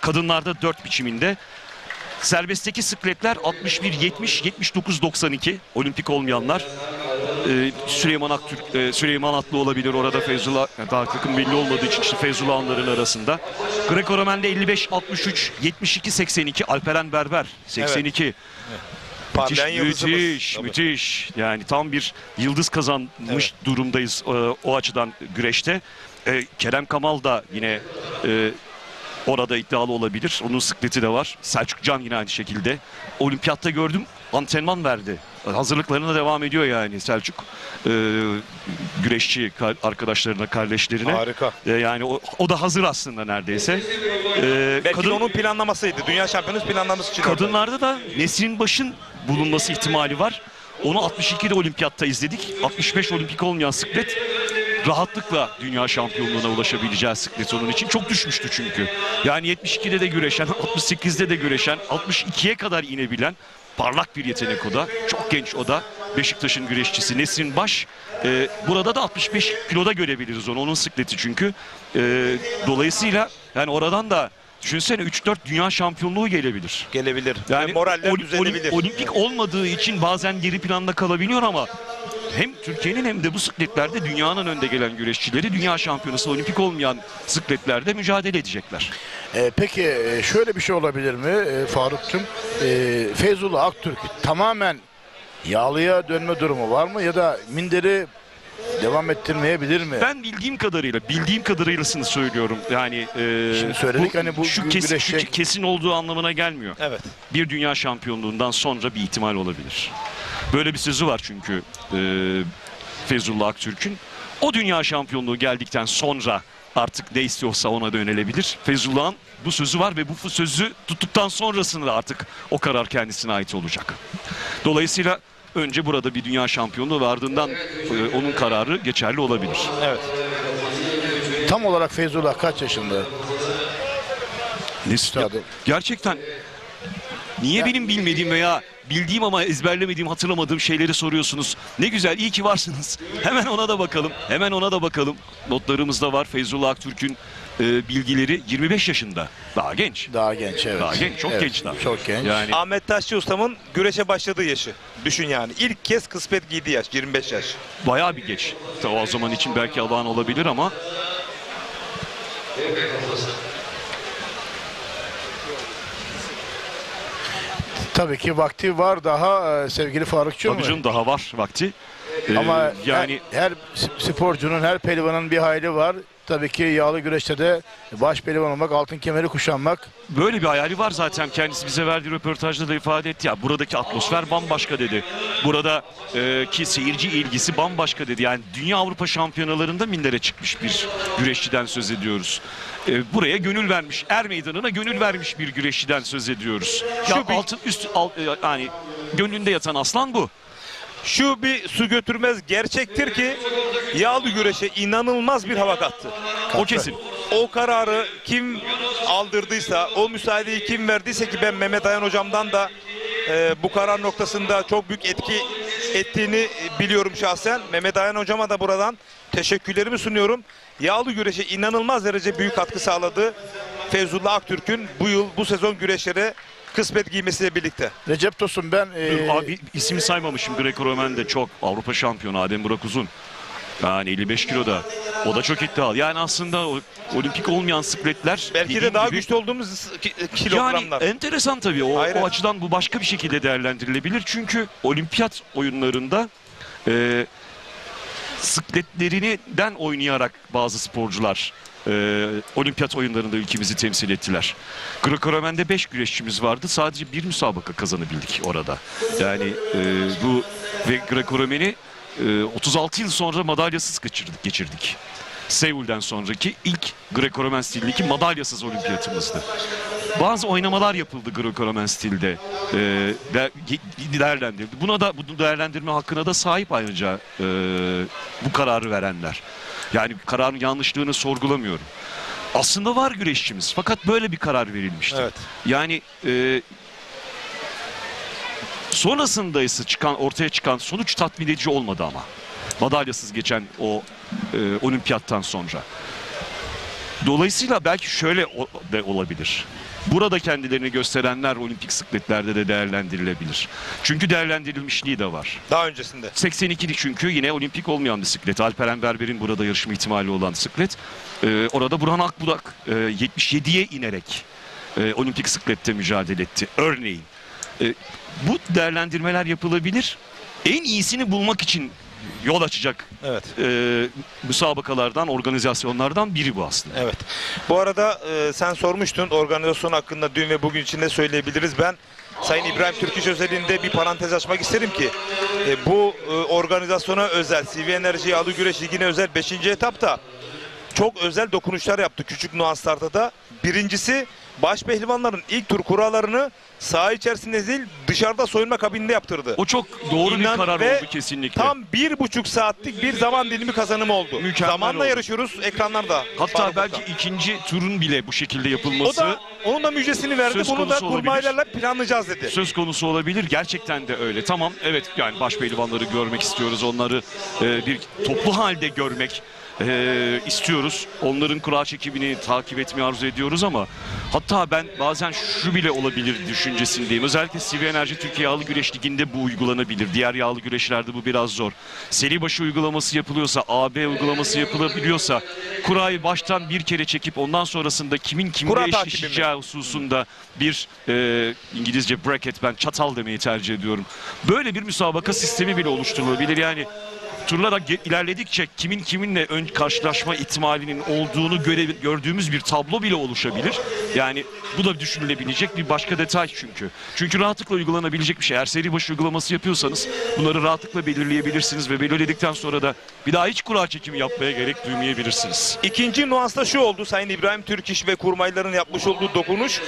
kadınlarda 4 biçiminde. Serbestteki sikletler 61-70, 79-92 olimpik olmayanlar. Süleyman Atlı olabilir orada Feyzullah. Daha takım belli olmadığı için işte Feyzullah'ların arasında. Greco-Romen'de 55-63, 72-82 Alperen Berber 82. Evet. Müthiş. Yani tam bir yıldız kazanmış durumdayız o açıdan güreşte. Kerem Kamal da yine orada iddialı olabilir. Onun sikleti de var. Selçuk Can yine aynı şekilde. Olimpiyatta gördüm. Antrenman verdi. Hazırlıklarına devam ediyor yani Selçuk. Güreşçi arkadaşlarına, kardeşlerine. Harika. Yani o da hazır aslında neredeyse. Belki onun planlamasıydı. Dünya şampiyonası planlaması için. Kadınlarda da Nesrin Baş'ın bulunması ihtimali var. Onu 62'de olimpiyatta izledik. 65 olimpik olmayan siklet rahatlıkla dünya şampiyonluğuna ulaşabileceği siklet onun için. Çok düşmüştü çünkü. Yani 72'de de güreşen, 68'de de güreşen, 62'ye kadar inebilen parlak bir yetenek o da. Çok genç o da. Beşiktaş'ın güreşçisi Nesrin Baş. Burada da 65 kiloda görebiliriz onu. Onun sikleti çünkü. Dolayısıyla yani oradan da düşünsene 3-4 dünya şampiyonluğu gelebilir. Gelebilir. Yani moraller düzelebilir. Olimpik olmadığı için bazen geri planda kalabiliyor ama hem Türkiye'nin hem de bu sikletlerde dünyanın önde gelen güreşçileri dünya şampiyonası olimpik olmayan sikletlerde mücadele edecekler. Peki şöyle bir şey olabilir mi Faruk'cum? Feyzullah Aktürk tamamen yağlıya dönme durumu var mı ya da minderi devam ettirmeyebilir mi? Ben bildiğim kadarıylasını söylüyorum. Yani şimdi söyledik hani bu şu kesin olduğu anlamına gelmiyor. Evet. Bir dünya şampiyonluğundan sonra bir ihtimal olabilir. Böyle bir sözü var çünkü Feyzullah Aktürk'ün. O dünya şampiyonluğu geldikten sonra artık ne istiyorsa ona da yönelebilir. Feyzullah'ın bu sözü var ve bu sözü tuttuktan sonrasında artık o karar kendisine ait olacak. Dolayısıyla önce burada bir dünya şampiyonluğu ve ardından onun kararı geçerli olabilir. Evet. Tam olarak Feyzullah kaç yaşında? Gerçekten niye benim bilmediğim veya bildiğim ama ezberlemediğim, hatırlamadığım şeyleri soruyorsunuz? Ne güzel, iyi ki varsınız. Hemen ona da bakalım. Notlarımızda var Feyzullah Aktürk'ün bilgileri 25 yaşında. Daha genç. Daha genç, evet. Daha genç, çok genç daha. Çok genç. Yani Ahmet Taşçı Ustam'ın güreşe başladığı yaşı. Düşün yani. İlk kez kısmet giydiği yaş. 25 yaş. bayağı bir geç. O zaman için belki alan olabilir ama tabii ki vakti var daha sevgili Farukçu. Tabii canım, daha var vakti. Ama yani her sporcunun, her pehlivanın bir hayali var. Tabii ki yağlı güreşte de baş pehlivan olmak, altın kemeri kuşanmak. Böyle bir hayali var zaten. Kendisi bize verdiği röportajda da ifade etti. Ya buradaki atmosfer bambaşka dedi. Burada ki seyirci ilgisi bambaşka dedi. Yani Dünya Avrupa şampiyonalarında mindere çıkmış bir güreşçiden söz ediyoruz. Buraya gönül vermiş, er meydanına gönül vermiş bir güreşçiden söz ediyoruz. Ya altın üst yani gönlünde yatan aslan bu. Şu bir su götürmez gerçektir ki yağlı güreşe inanılmaz bir hava kattı. O kesin. O kararı kim aldırdıysa, o müsaadeyi kim verdiyse ki ben Mehmet Ayan hocamdan da bu karar noktasında çok büyük etki ettiğini biliyorum şahsen. Mehmet Ayan hocama da buradan teşekkürlerimi sunuyorum. Yağlı güreşe inanılmaz derece büyük katkı sağladı Feyzullah Aktürk'ün bu sezon güreşlere kısmet giymesiyle birlikte. Recep Tosun ben... Abi ismi saymamışım. Greco-Romen'de çok. Avrupa şampiyonu Adem Burak Uzun. Yani 55 kiloda. O da çok iddialı. Yani aslında olimpik olmayan sikletler... Belki de daha güçlü olduğumuz kilogramlar. Yani enteresan tabii. O açıdan bu başka bir şekilde değerlendirilebilir. Çünkü olimpiyat oyunlarında sikletlerinden oynayarak bazı sporcular olimpiyat oyunlarında ülkemizi temsil ettiler. Greco-Romen'de 5 güreşçimiz vardı. Sadece bir müsabaka kazanabildik orada. Yani bu ve Greco-Romen'i 36 yıl sonra madalyasız geçirdik. Seul'den sonraki ilk Greco-Romen stildeki madalyasız olimpiyatımızdı. Bazı oynamalar yapıldı Greco-Romen stilde. Değerlendirildi. Bu değerlendirme hakkına da sahip ayrıca bu kararı verenler. Yani kararın yanlışlığını sorgulamıyorum. Aslında var güreşçimiz fakat böyle bir karar verilmişti. Evet. Yani sonrasında ise ortaya çıkan sonuç tatmin edici olmadı ama. Madalyasız geçen o olimpiyattan sonra. Dolayısıyla belki şöyle de olabilir. Burada kendilerini gösterenler olimpik sikletlerde de değerlendirilebilir. Çünkü değerlendirilmişliği de var. Daha öncesinde. 82'lik çünkü yine olimpik olmayan bir siklet. Alperen Berber'in burada yarışma ihtimali olan siklet. Orada Burhan Akbudak 77'ye inerek olimpik siklette mücadele etti. Örneğin. Bu değerlendirmeler yapılabilir. En iyisini bulmak için yol açacak müsabakalardan, organizasyonlardan biri bu aslında. Evet. Bu arada sen sormuştun organizasyon hakkında dün ve bugün için de söyleyebiliriz. Ben Sayın İbrahim Türküş özelinde bir parantez açmak isterim ki bu organizasyona özel, CV Enerji Yağlı Güreş Ligi'ne özel 5. etapta çok özel dokunuşlar yaptı küçük nuanslarda da. Birincisi baş pehlivanların ilk tur kurallarını saha içerisinde değil dışarıda soyunma kabininde yaptırdı. O çok doğru bir karar oldu kesinlikle. Tam 1,5 saatlik bir zaman dilimi kazanımı oldu. Mükemmel Zamanla oldu. yarışıyoruz ekranlarda. Hatta belki ikinci turun bile bu şekilde yapılması onun da müjdesini verdi. Bunu da kurmaylarla planlayacağız dedi. Söz konusu olabilir. Gerçekten de öyle. Tamam, evet, yani baş pehlivanları görmek istiyoruz. Onları bir toplu halde görmek istiyoruz. Onların kura çekimini takip etmeyi arzu ediyoruz ama hatta ben bazen şu bile olabilir düşüncesindeyim. Özellikle CV Enerji Türkiye Yağlı Güreş Ligi'nde bu uygulanabilir. Diğer yağlı güreşlerde bu biraz zor. Seri başı uygulaması yapılıyorsa, AB uygulaması yapılabiliyorsa, kurayı baştan bir kere çekip ondan sonrasında kimin kimle eşleşeceği hususunda bir İngilizce bracket, ben çatal demeyi tercih ediyorum. Böyle bir müsabaka sistemi bile oluşturulabilir. Yani turlara ilerledikçe kimin kiminle ön karşılaşma ihtimalinin olduğunu gördüğümüz bir tablo bile oluşabilir. Yani bu da düşünülebilecek bir başka detay çünkü. Çünkü rahatlıkla uygulanabilecek bir şey. Eğer seri başı uygulaması yapıyorsanız bunları rahatlıkla belirleyebilirsiniz ve belirledikten sonra da bir daha hiç kura çekimi yapmaya gerek duymayabilirsiniz. İkinci nuansta şu oldu. Sayın İbrahim Türkiş ve kurmayların yapmış olduğu dokunuş.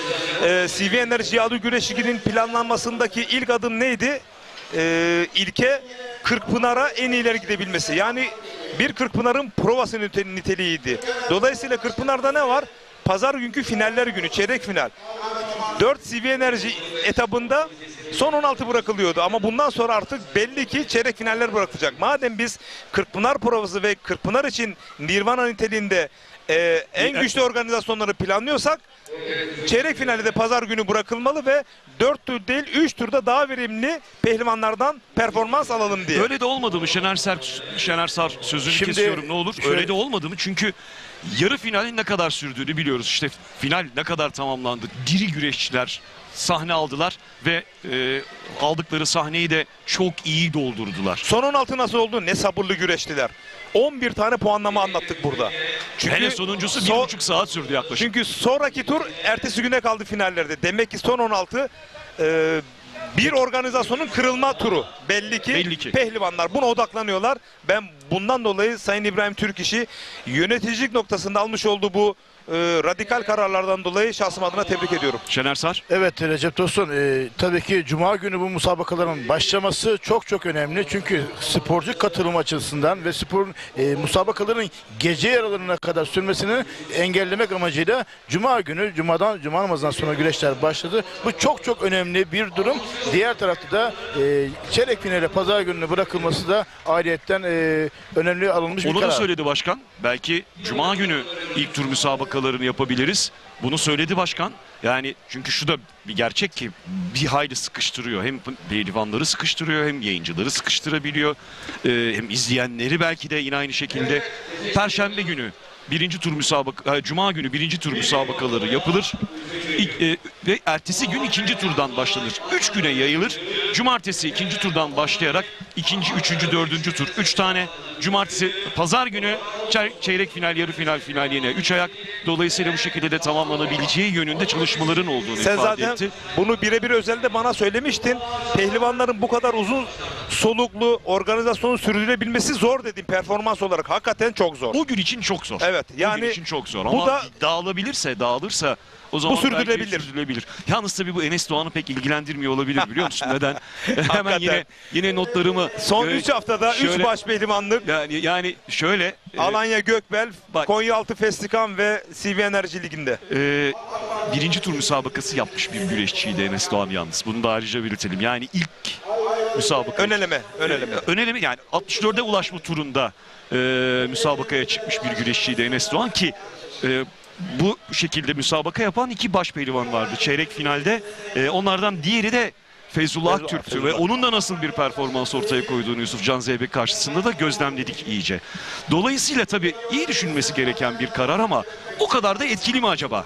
CV Enerji Yağlı Güreş Ligi'nin planlanmasındaki ilk adım neydi? İlke Kırkpınar'a en ileri gidebilmesi. Yani bir Kırkpınar'ın provası niteliğiydi. Dolayısıyla Kırkpınar'da ne var? Pazar günkü finaller günü, çeyrek final. 4 CV Enerji etabında son 16 bırakılıyordu. Ama bundan sonra artık belli ki çeyrek finaller bırakılacak. Madem biz Kırkpınar provası ve Kırkpınar için Nirvana niteliğinde en güçlü organizasyonları planlıyorsak çeyrek finalde de pazar günü bırakılmalı ve 4 tur değil 3 turda daha verimli pehlivanlardan performans alalım diye. Öyle de olmadı mı Şener Sar, sözünü kesiyorum ne olur. Öyle de olmadı mı? Çünkü yarı finalin ne kadar sürdüğünü biliyoruz. İşte final ne kadar tamamlandı. Diri güreşçiler sahne aldılar ve aldıkları sahneyi de çok iyi doldurdular. Son 16 nasıl oldu? Ne sabırlı güreştiler. 11 tane puanlama anlattık burada. Çünkü hele sonuncusu 1,5 saat sürdü yaklaşık. Çünkü sonraki tur ertesi güne kaldı finallerde. Demek ki son 16 bir organizasyonun kırılma turu. Belli ki pehlivanlar buna odaklanıyorlar. Ben bundan dolayı Sayın İbrahim Türkiş'i yöneticilik noktasında almış olduğu bu radikal kararlardan dolayı şahsım adına tebrik ediyorum. Şener Sar. Evet Recep Tosun, tabii ki Cuma günü bu musabakaların başlaması çok önemli. Çünkü sporcu katılım açısından ve spor musabakaların gece yarılarına kadar sürmesini engellemek amacıyla Cuma günü, Cuma namazından sonra güreşler başladı. Bu çok önemli bir durum. Diğer tarafta da çeyrek finale pazar gününe bırakılması da ayrıyetten önemli alınmış bir karar. Onu da söyledi başkan. Belki Cuma günü ilk tur müsabakalarını yapabiliriz. Bunu söyledi başkan. Yani çünkü şu da bir gerçek ki bir hayli sıkıştırıyor. Hem pehlivanları sıkıştırıyor, hem yayıncıları sıkıştırabiliyor. Hem izleyenleri belki de yine aynı şekilde. Perşembe günü Cuma günü birinci tur müsabakaları yapılır. Ve ertesi gün ikinci turdan başlanır. 3 güne yayılır. Cumartesi ikinci turdan başlayarak ikinci, üçüncü, dördüncü tur 3 tane. Cumartesi, pazar günü çeyrek final, yarı final yine 3 ayak. Dolayısıyla bu şekilde de tamamlanabileceği yönünde çalışmaların olduğunu Sen ifade zaten etti. Bunu birebir özelde bana söylemiştin. Pehlivanların bu kadar uzun soluklu organizasyonu sürdürebilmesi zor dedim performans olarak. Hakikaten çok zor. O gün için çok zor. Evet. Yani bugün için çok zor bu ama da dağılırsa o zaman sürdürülebilir. Yalnız tabii bu Enes Doğan'ı pek ilgilendirmiyor olabilir, biliyor musun? Neden? Hemen yine notlarımı son 3 haftada 3 baş pehlivanlık. Yani şöyle Alanya Gökbel, Konyaaltı Festikan ve CV Enerji Ligi'nde. Birinci tur müsabakası yapmış bir güreşçiydi Enes Doğan yalnız. Bunu da ayrıca belirtelim. Yani ilk müsabaka. Öneleme yani 64'e ulaşma turunda müsabakaya çıkmış bir güreşçiydi Enes Doğan ki bu şekilde müsabaka yapan 2 baş pehlivan vardı çeyrek finalde. Onlardan diğeri de Feyzullah Aktürk'tü ve onun da nasıl bir performans ortaya koyduğunu Yusufcan Zeybek karşısında da gözlemledik iyice. Dolayısıyla tabii iyi düşünmesi gereken bir karar ama o kadar da etkili mi acaba?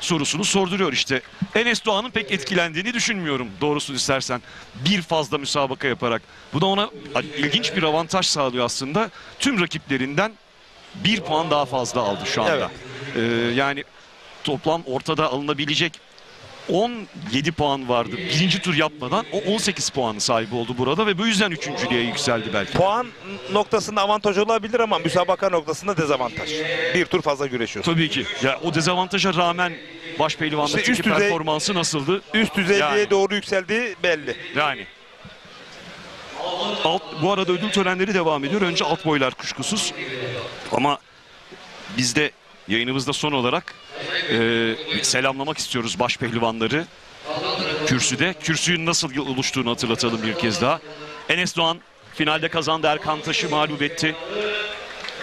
Sorusunu sorduruyor işte. Enes Doğan'ın pek etkilendiğini düşünmüyorum doğrusunu istersen. Bir fazla müsabaka yaparak. Bu da ona ilginç bir avantaj sağlıyor aslında. Tüm rakiplerinden 1 puan daha fazla aldı şu anda. Evet. Yani toplam ortada alınabilecek 17 puan vardı. Birinci tur yapmadan o 18 puanı sahibi oldu burada ve bu yüzden üçüncülüğe yükseldi belki. Puan noktasında avantaj olabilir ama müsabaka noktasında dezavantaj. Bir tur fazla güreşiyor. Tabii ki. Ya o dezavantaja rağmen Başpehlivan'daki üst düzey- performansı nasıldı? Üst düzeyliğe Yani. doğru yükseldiği belli. Yani. Bu arada ödül törenleri devam ediyor. Önce alt boylar kuşkusuz. Ama biz de yayınımızda son olarak selamlamak istiyoruz başpehlivanları. Kürsüde. Kürsünün nasıl oluştuğunu hatırlatalım bir kez daha. Enes Doğan finalde kazandı. Erkan Taş'ı mağlup etti.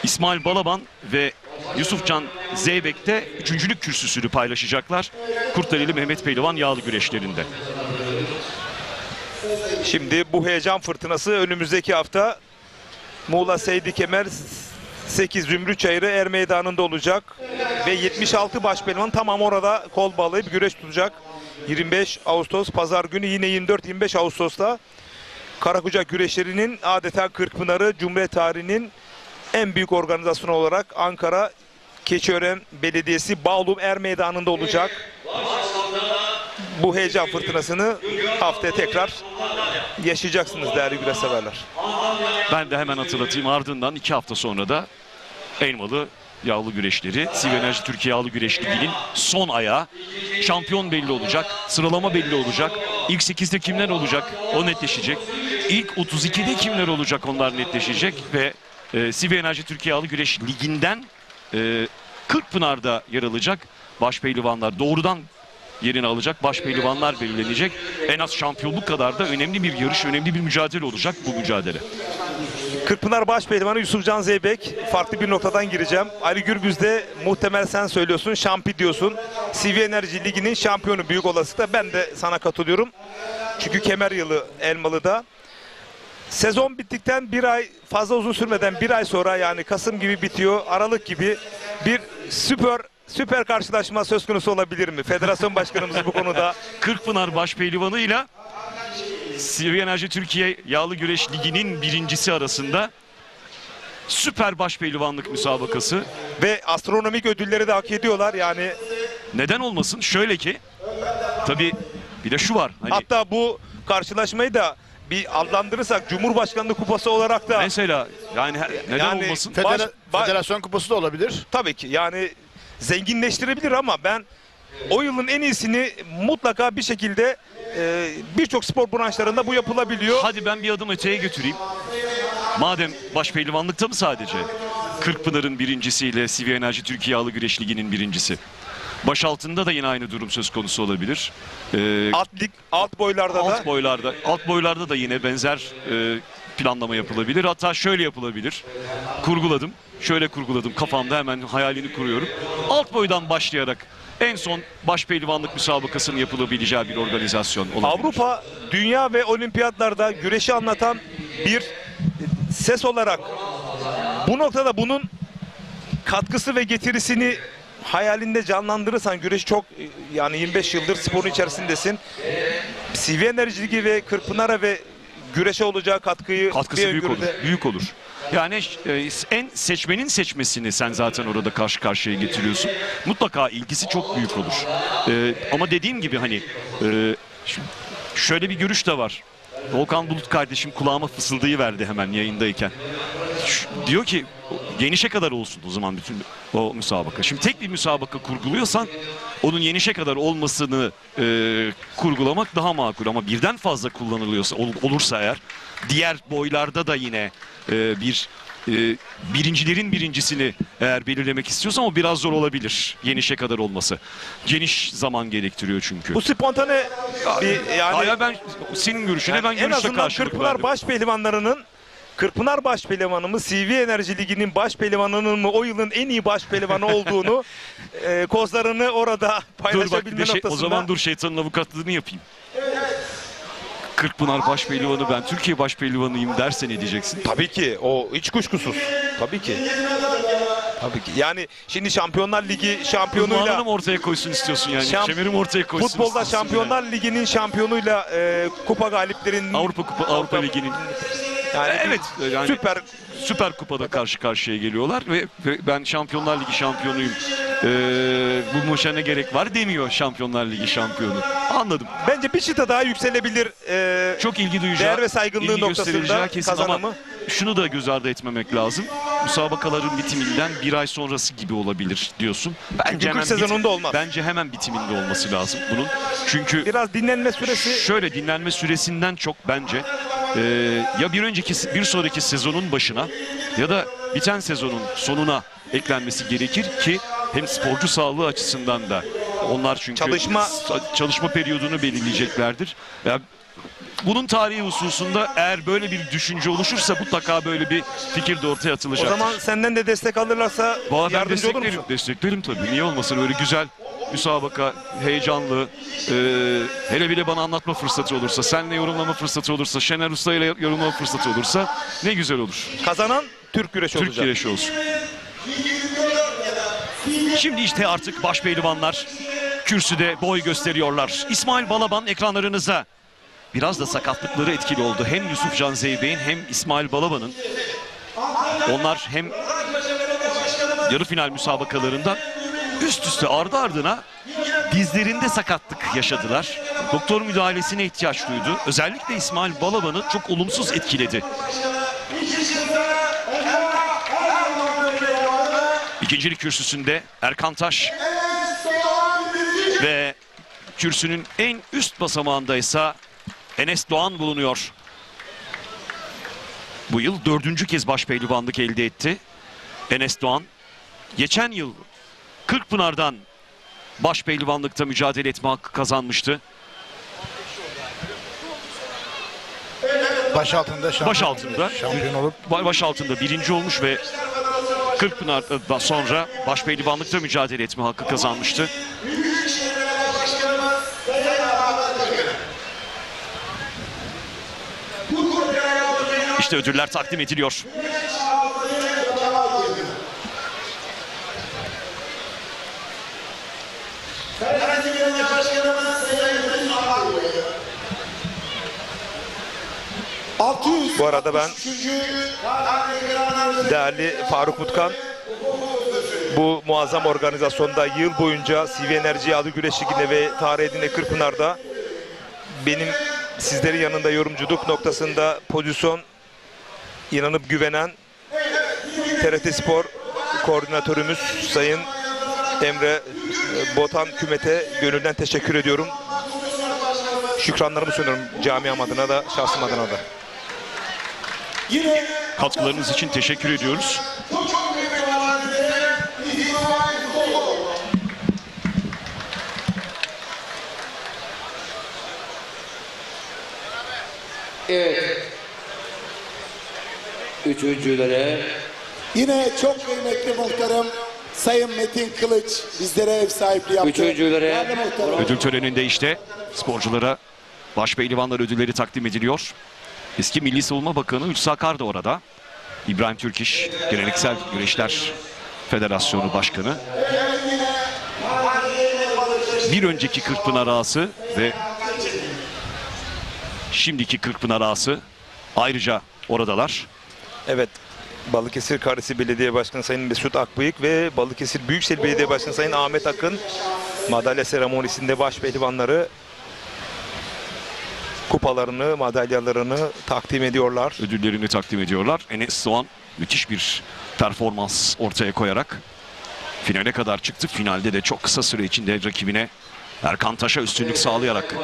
İsmail Balaban ve Yusufcan Zeybek de üçüncülük kürsüsünü paylaşacaklar. Kurtdereli Mehmet Pehlivan yağlı güreşlerinde. Şimdi bu heyecan fırtınası önümüzdeki hafta Muğla Seydi Kemer 8 Zümrüt Çayırı Er Meydanı'nda olacak. Ve 76 başpehlivan tamam orada kol bağlayıp güreş tutacak. 25 Ağustos Pazar günü, yine 24-25 Ağustos'ta Karakucak güreşlerinin adeta Kırkpınar'ı Cumhuriyet tarihinin en büyük organizasyonu olarak Ankara Keçiören Belediyesi Bağlum Er Meydanı'nda olacak. Bu heyecan fırtınasını haftaya tekrar yaşayacaksınız değerli güreş severler. Ben de hemen hatırlatayım, ardından 2 hafta sonra da Elmalı yağlı güreşleri, Sivri Enerji Türkiye Yağlı Güreş Ligi'nin son ayağı. Şampiyon belli olacak, sıralama belli olacak. İlk 8'de kimler olacak o netleşecek. İlk 32'de kimler olacak onlar netleşecek ve Sivri Enerji Türkiye Yağlı Güreş Ligi'nden Kırkpınar'da yer alacak başpehlivanlar doğrudan yerini alacak. Başpehlivanlar belirlenecek. En az şampiyonluk kadar da önemli bir yarış, önemli bir mücadele olacak bu mücadele. Kırkpınar Başpehlivanı Yusufcan Zeybek. Farklı bir noktadan gireceğim. Ali Gürbüz de muhtemel sen söylüyorsun, şampi diyorsun. CV Enerji Ligi'nin şampiyonu büyük olasılıkla. Ben de sana katılıyorum. Çünkü kemer yılı Elmalı'da. Sezon bittikten bir ay, fazla uzun sürmeden bir ay sonra, yani Kasım gibi bitiyor, Aralık gibi bir süper karşılaşma söz konusu olabilir mi? Federasyon başkanımız bu konuda. Kırkpınar Başpehlivanı'yla Sivri Enerji Türkiye Yağlı Güreş Ligi'nin birincisi arasında süper başpehlivanlık müsabakası. Ve astronomik ödülleri de hak ediyorlar yani. Neden olmasın? Şöyle ki, tabii bir de şu var. Hani, hatta bu karşılaşmayı da bir adlandırırsak Cumhurbaşkanlığı Kupası olarak da. Mesela yani neden olmasın? Federasyon Kupası da olabilir. Tabii ki yani zenginleştirebilir ama ben o yılın en iyisini mutlaka bir şekilde birçok spor branşlarında bu yapılabiliyor. Hadi ben bir adım öteye götüreyim. Madem başpehlivanlıkta mı sadece? Kırkpınar'ın birincisiyle Sivri Enerji Türkiye Yağlı Güreş Ligi'nin birincisi. Başaltında da yine aynı durum söz konusu olabilir. Alt boylarda da yine benzer planlama yapılabilir. Hatta şöyle yapılabilir. Şöyle kurguladım kafamda, hemen hayalini kuruyorum. Alt boydan başlayarak en son başpehlivanlık müsabakasının yapılabileceği bir organizasyon olabilir. Avrupa, dünya ve olimpiyatlarda güreşi anlatan bir ses olarak bu noktada bunun katkısı ve getirisini hayalinde canlandırırsan, güreşi çok, yani 25 yıldır sporun içerisindesin. CV Enerji Ligi ve Kırkpınar'a ve güreşe olacağı katkısı büyük olur. Yani en seçmenin seçmesini sen zaten orada karşı karşıya getiriyorsun. Mutlaka ilgisi çok büyük olur. Ama dediğim gibi hani şöyle bir görüş de var. Volkan Bulut kardeşim kulağıma fısıldayıverdi hemen yayındayken. Diyor ki genişe kadar olsun o zaman bütün o müsabaka. Şimdi tek bir müsabaka kurguluyorsan onun genişe kadar olmasını kurgulamak daha makul. Ama birden fazla kullanılıyorsa, olursa eğer, diğer boylarda da yine birincilerin birincisini eğer belirlemek istiyorsan o biraz zor olabilir. Genişe kadar olması. Geniş zaman gerektiriyor çünkü. Bu spontane yani ben senin görüşüne yani ben en görüşte azından karşılık Kırkpınar verdim. Başpehlivanlarının, Kırkpınar Başpehlivanı mı, CV Enerji Ligi'nin başpehlivanının mı o yılın en iyi başpehlivanı olduğunu kozlarını orada paylaşabilme noktasında. O zaman dur şeytanın avukatlığını yapayım. Kırkpınar Başpehlivanı, ben Türkiye Başpehlivanıyım derse ne diyeceksin? Tabii ki, o hiç kuşkusuz. Tabii ki. Yani şimdi Şampiyonlar Ligi şampiyonuyla... Uzmanlarım ortaya koysun istiyorsun yani. Kemerim ortaya koysun. Futbolda Şampiyonlar Ligi'nin şampiyonuyla kupa galiplerinin... Avrupa Ligi'nin... Yani evet, yani Süper Kupa'da karşı karşıya geliyorlar ve ben Şampiyonlar Ligi şampiyonuyum. Bu maça ne gerek var demiyor Şampiyonlar Ligi şampiyonu. Anladım. Bence bir çıta daha yükselebilir. Çok ilgi duyacağı, değer ve saygınlığı noktasında kazanımı. Şunu da göz ardı etmemek lazım. müsabakaların bitiminden bir ay sonrası gibi olabilir diyorsun. Çünkü kış sezonunda olmaz. Bence hemen bitiminde olması lazım bunun. Çünkü biraz dinlenme süresi. Şöyle dinlenme süresinden çok bence ya bir sonraki sezonun başına ya da biten sezonun sonuna eklenmesi gerekir ki hem sporcu sağlığı açısından da onlar çünkü çalışma periyodunu belirleyeceklerdir. Yani bunun tarihi hususunda eğer böyle bir düşünce oluşursa mutlaka böyle bir fikir de ortaya atılacaktır. O zaman senden de destek alırlarsa yardımcı olur musun? Desteklerim tabii. Niye olmasın? Öyle güzel müsabaka, heyecanlı, hele bile bana anlatma fırsatı olursa, seninle yorumlama fırsatı olursa, Şener Usta ile yorumlama fırsatı olursa ne güzel olur. Kazanan Türk güreşi olacak. Türk güreşi olsun. Şimdi işte artık başpehlivanlar kürsüde boy gösteriyorlar. İsmail Balaban ekranlarınıza. Biraz da sakatlıkları etkili oldu. Hem Yusuf Can Zeybek'in hem İsmail Balaban'ın. Onlar hem yarı final müsabakalarında üst üste ardı ardına dizlerinde sakatlık yaşadılar. Doktor müdahalesine ihtiyaç duydu. Özellikle İsmail Balaban'ı çok olumsuz etkiledi. İkincilik kürsüsünde Erkan Taş ve kürsünün en üst basamağındaysa Enes Doğan bulunuyor. Bu yıl 4. kez başpehlivanlık elde etti Enes Doğan. Geçen yıl Kırkpınar'dan başpehlivanlıkta mücadele etme hakkı kazanmıştı. Başaltında şampiyon olup başaltında birinci olmuş ve Kırkpınar'dan sonra başpehlivanlıkta mücadele etme hakkı kazanmıştı. İşte ödüller takdim ediliyor. Bu arada ben değerli Faruk Mutkan bu muazzam organizasyonda yıl boyunca CV Enerji Yağlı Güreş Ligi'nde ve tarihinde Kırkpınar'da benim sizlerin yanında yorumculuk noktasında pozisyon inanıp güvenen TRT Spor koordinatörümüz Sayın Emre Botan Kümet'e gönülden teşekkür ediyorum. Şükranlarımı sunuyorum camiam adına da şahsım adına da. Katkılarınız için teşekkür ediyoruz. Evet. Üçüncülere yine çok kıymetli muhterem Sayın Metin Kılıç bizlere ev sahipliği yaptı. Üçüncülere ödül töreninde işte sporculara başpehlivanlar ödülleri takdim ediliyor. Eski Milli Savunma Bakanı Hulusi Akar da orada. İbrahim Türkiş, Geleneksel Güreşler Federasyonu Başkanı. Bir önceki Kırkpınar ağası ve şimdiki Kırkpınar ağası ayrıca oradalar. Evet, Balıkesir Karesi Belediye Başkanı Sayın Mesut Akbıyık ve Balıkesir Büyükşehir Belediye Başkanı Sayın Ahmet Akın madalya seremonisinde başpehlivanları kupalarını, madalyalarını takdim ediyorlar. Ödüllerini takdim ediyorlar. Enes Doğan müthiş bir performans ortaya koyarak finale kadar çıktı. Finalde de çok kısa süre içinde rakibine Erkan Taş'a üstünlük sağlayarak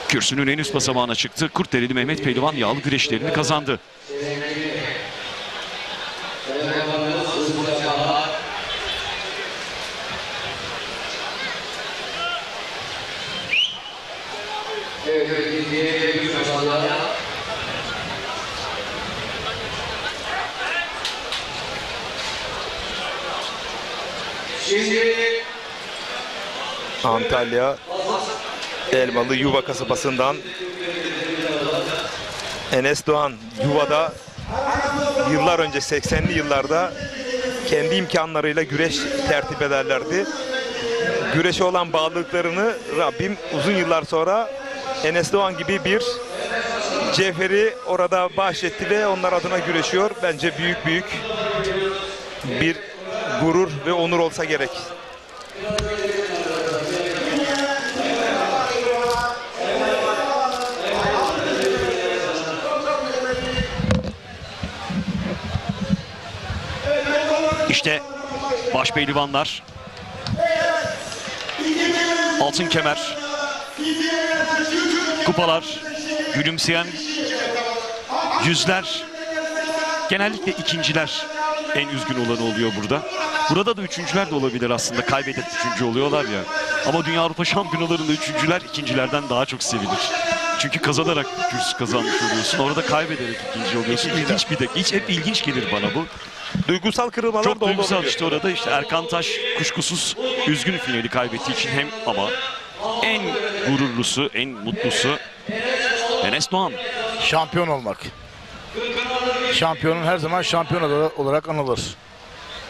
kürsünün en üst basamağına çıktı. Kurtdereli Mehmet Pehlivan yağlı güreşlerini kazandı. Antalya Elmalı Yuva kasabasından Enes Doğan Yuva'da yıllar önce 80'li yıllarda kendi imkanlarıyla güreş tertip ederlerdi. Güreşe olan bağlılıklarını Rabbim uzun yıllar sonra Enes Doğan gibi bir cevheri orada bahşetti ve onlar adına güreşiyor. Bence büyük bir gurur ve onur olsa gerek. İşte başpehlivanlar. Altın kemer. Kupalar. Gülümseyen yüzler. Genellikle ikinciler en üzgün olanı oluyor burada. Burada da üçüncüler de olabilir aslında. Kaybedip üçüncü oluyorlar ya. Ama Dünya Avrupa Şampiyonalarında üçüncüler ikincilerden daha çok sevilir. Çünkü kazanarak kürsü kazanmış oluyorsun. Orada kaybederek ikinci oluyorsun. İlginç bir de. Hep ilginç gelir bana bu. Duygusal kırılmalar çok da duygusal olabiliyor. işte orada işte Erkan Taş kuşkusuz üzgün finali kaybettiği için hem ama en gururlusu, en mutlusu Enes Doğan. Şampiyon olmak. Şampiyonun her zaman şampiyon olarak anılır.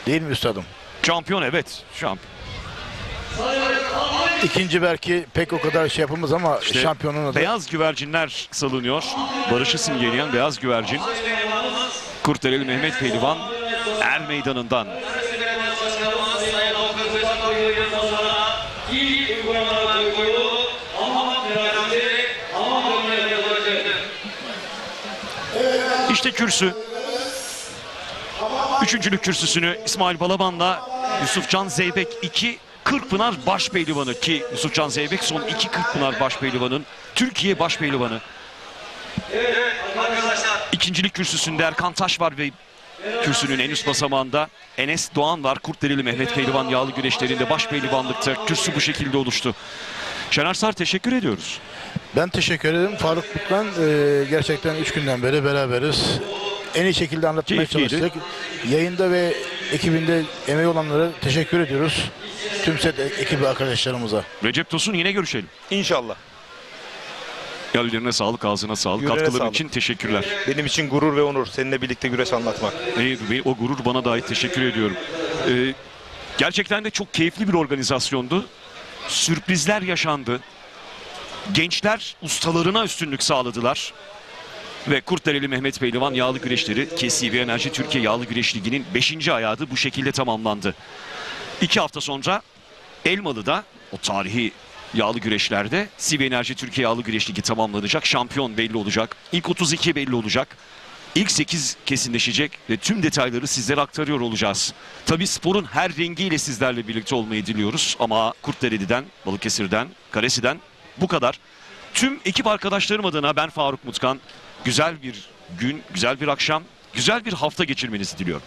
Değil mi üstadım? Şampiyon, evet. Şampiyon. İkinci belki pek o kadar şey yapılmaz ama İşte şampiyonun adı. beyaz güvercinler salınıyor. Barışı simgeleyen beyaz güvercin. Kurtdereli Mehmet Pehlivan Er Meydanı'ndan. İşte kürsü. Üçüncülük kürsüsünü İsmail Balaban'la Yusufcan Zeybek 2 Kırkpınar Başpehlivanı, ki Yusufcan Zeybek son 2 Kırkpınar Başpehlivan'ın Türkiye Başpehlivanı. İkincilik kürsüsünde Erkan Taş var ve kürsünün en üst basamağında Enes Doğan var. Kurtdereli Mehmet Pehlivan yağlı güreşlerinde başpehlivanlıkta kürsü bu şekilde oluştu. Şener Sar, teşekkür ediyoruz. Ben teşekkür ederim. Faruk Mutlan, gerçekten 3 günden beri beraberiz. En iyi şekilde anlatmaya Keyifliydi. çalıştık. Yayında ve ekibinde emeği olanlara teşekkür ediyoruz. Tüm set ekibi arkadaşlarımıza. Recep Tosun, yine görüşelim. İnşallah. Ellerine sağlık, ağzına sağlık. Yüreğine Katkıların sağlık. için teşekkürler. Benim için gurur ve onur seninle birlikte güreş anlatmak. O gurur bana da ait, teşekkür ediyorum. Gerçekten de çok keyifli bir organizasyondu. Sürprizler yaşandı. Gençler ustalarına üstünlük sağladılar. Ve Kurtdereli Mehmet Pehlivan yağlı güreşleri KCB Enerji Türkiye Yağlı Güreş Ligi'nin 5. ayağı da bu şekilde tamamlandı. 2 hafta sonra Elmalı'da o tarihi yağlı güreşlerde CB Enerji Türkiye Yağlı Güreş Ligi tamamlanacak. Şampiyon belli olacak. İlk 32 belli olacak. İlk 8 kesinleşecek ve tüm detayları sizlere aktarıyor olacağız. Tabii sporun her rengiyle sizlerle birlikte olmayı diliyoruz. Ama Kurtdereli'den, Balıkesir'den, Karesi'den bu kadar. Tüm ekip arkadaşlarım adına ben Faruk Mutkan. Güzel bir gün, güzel bir akşam, güzel bir hafta geçirmenizi diliyorum.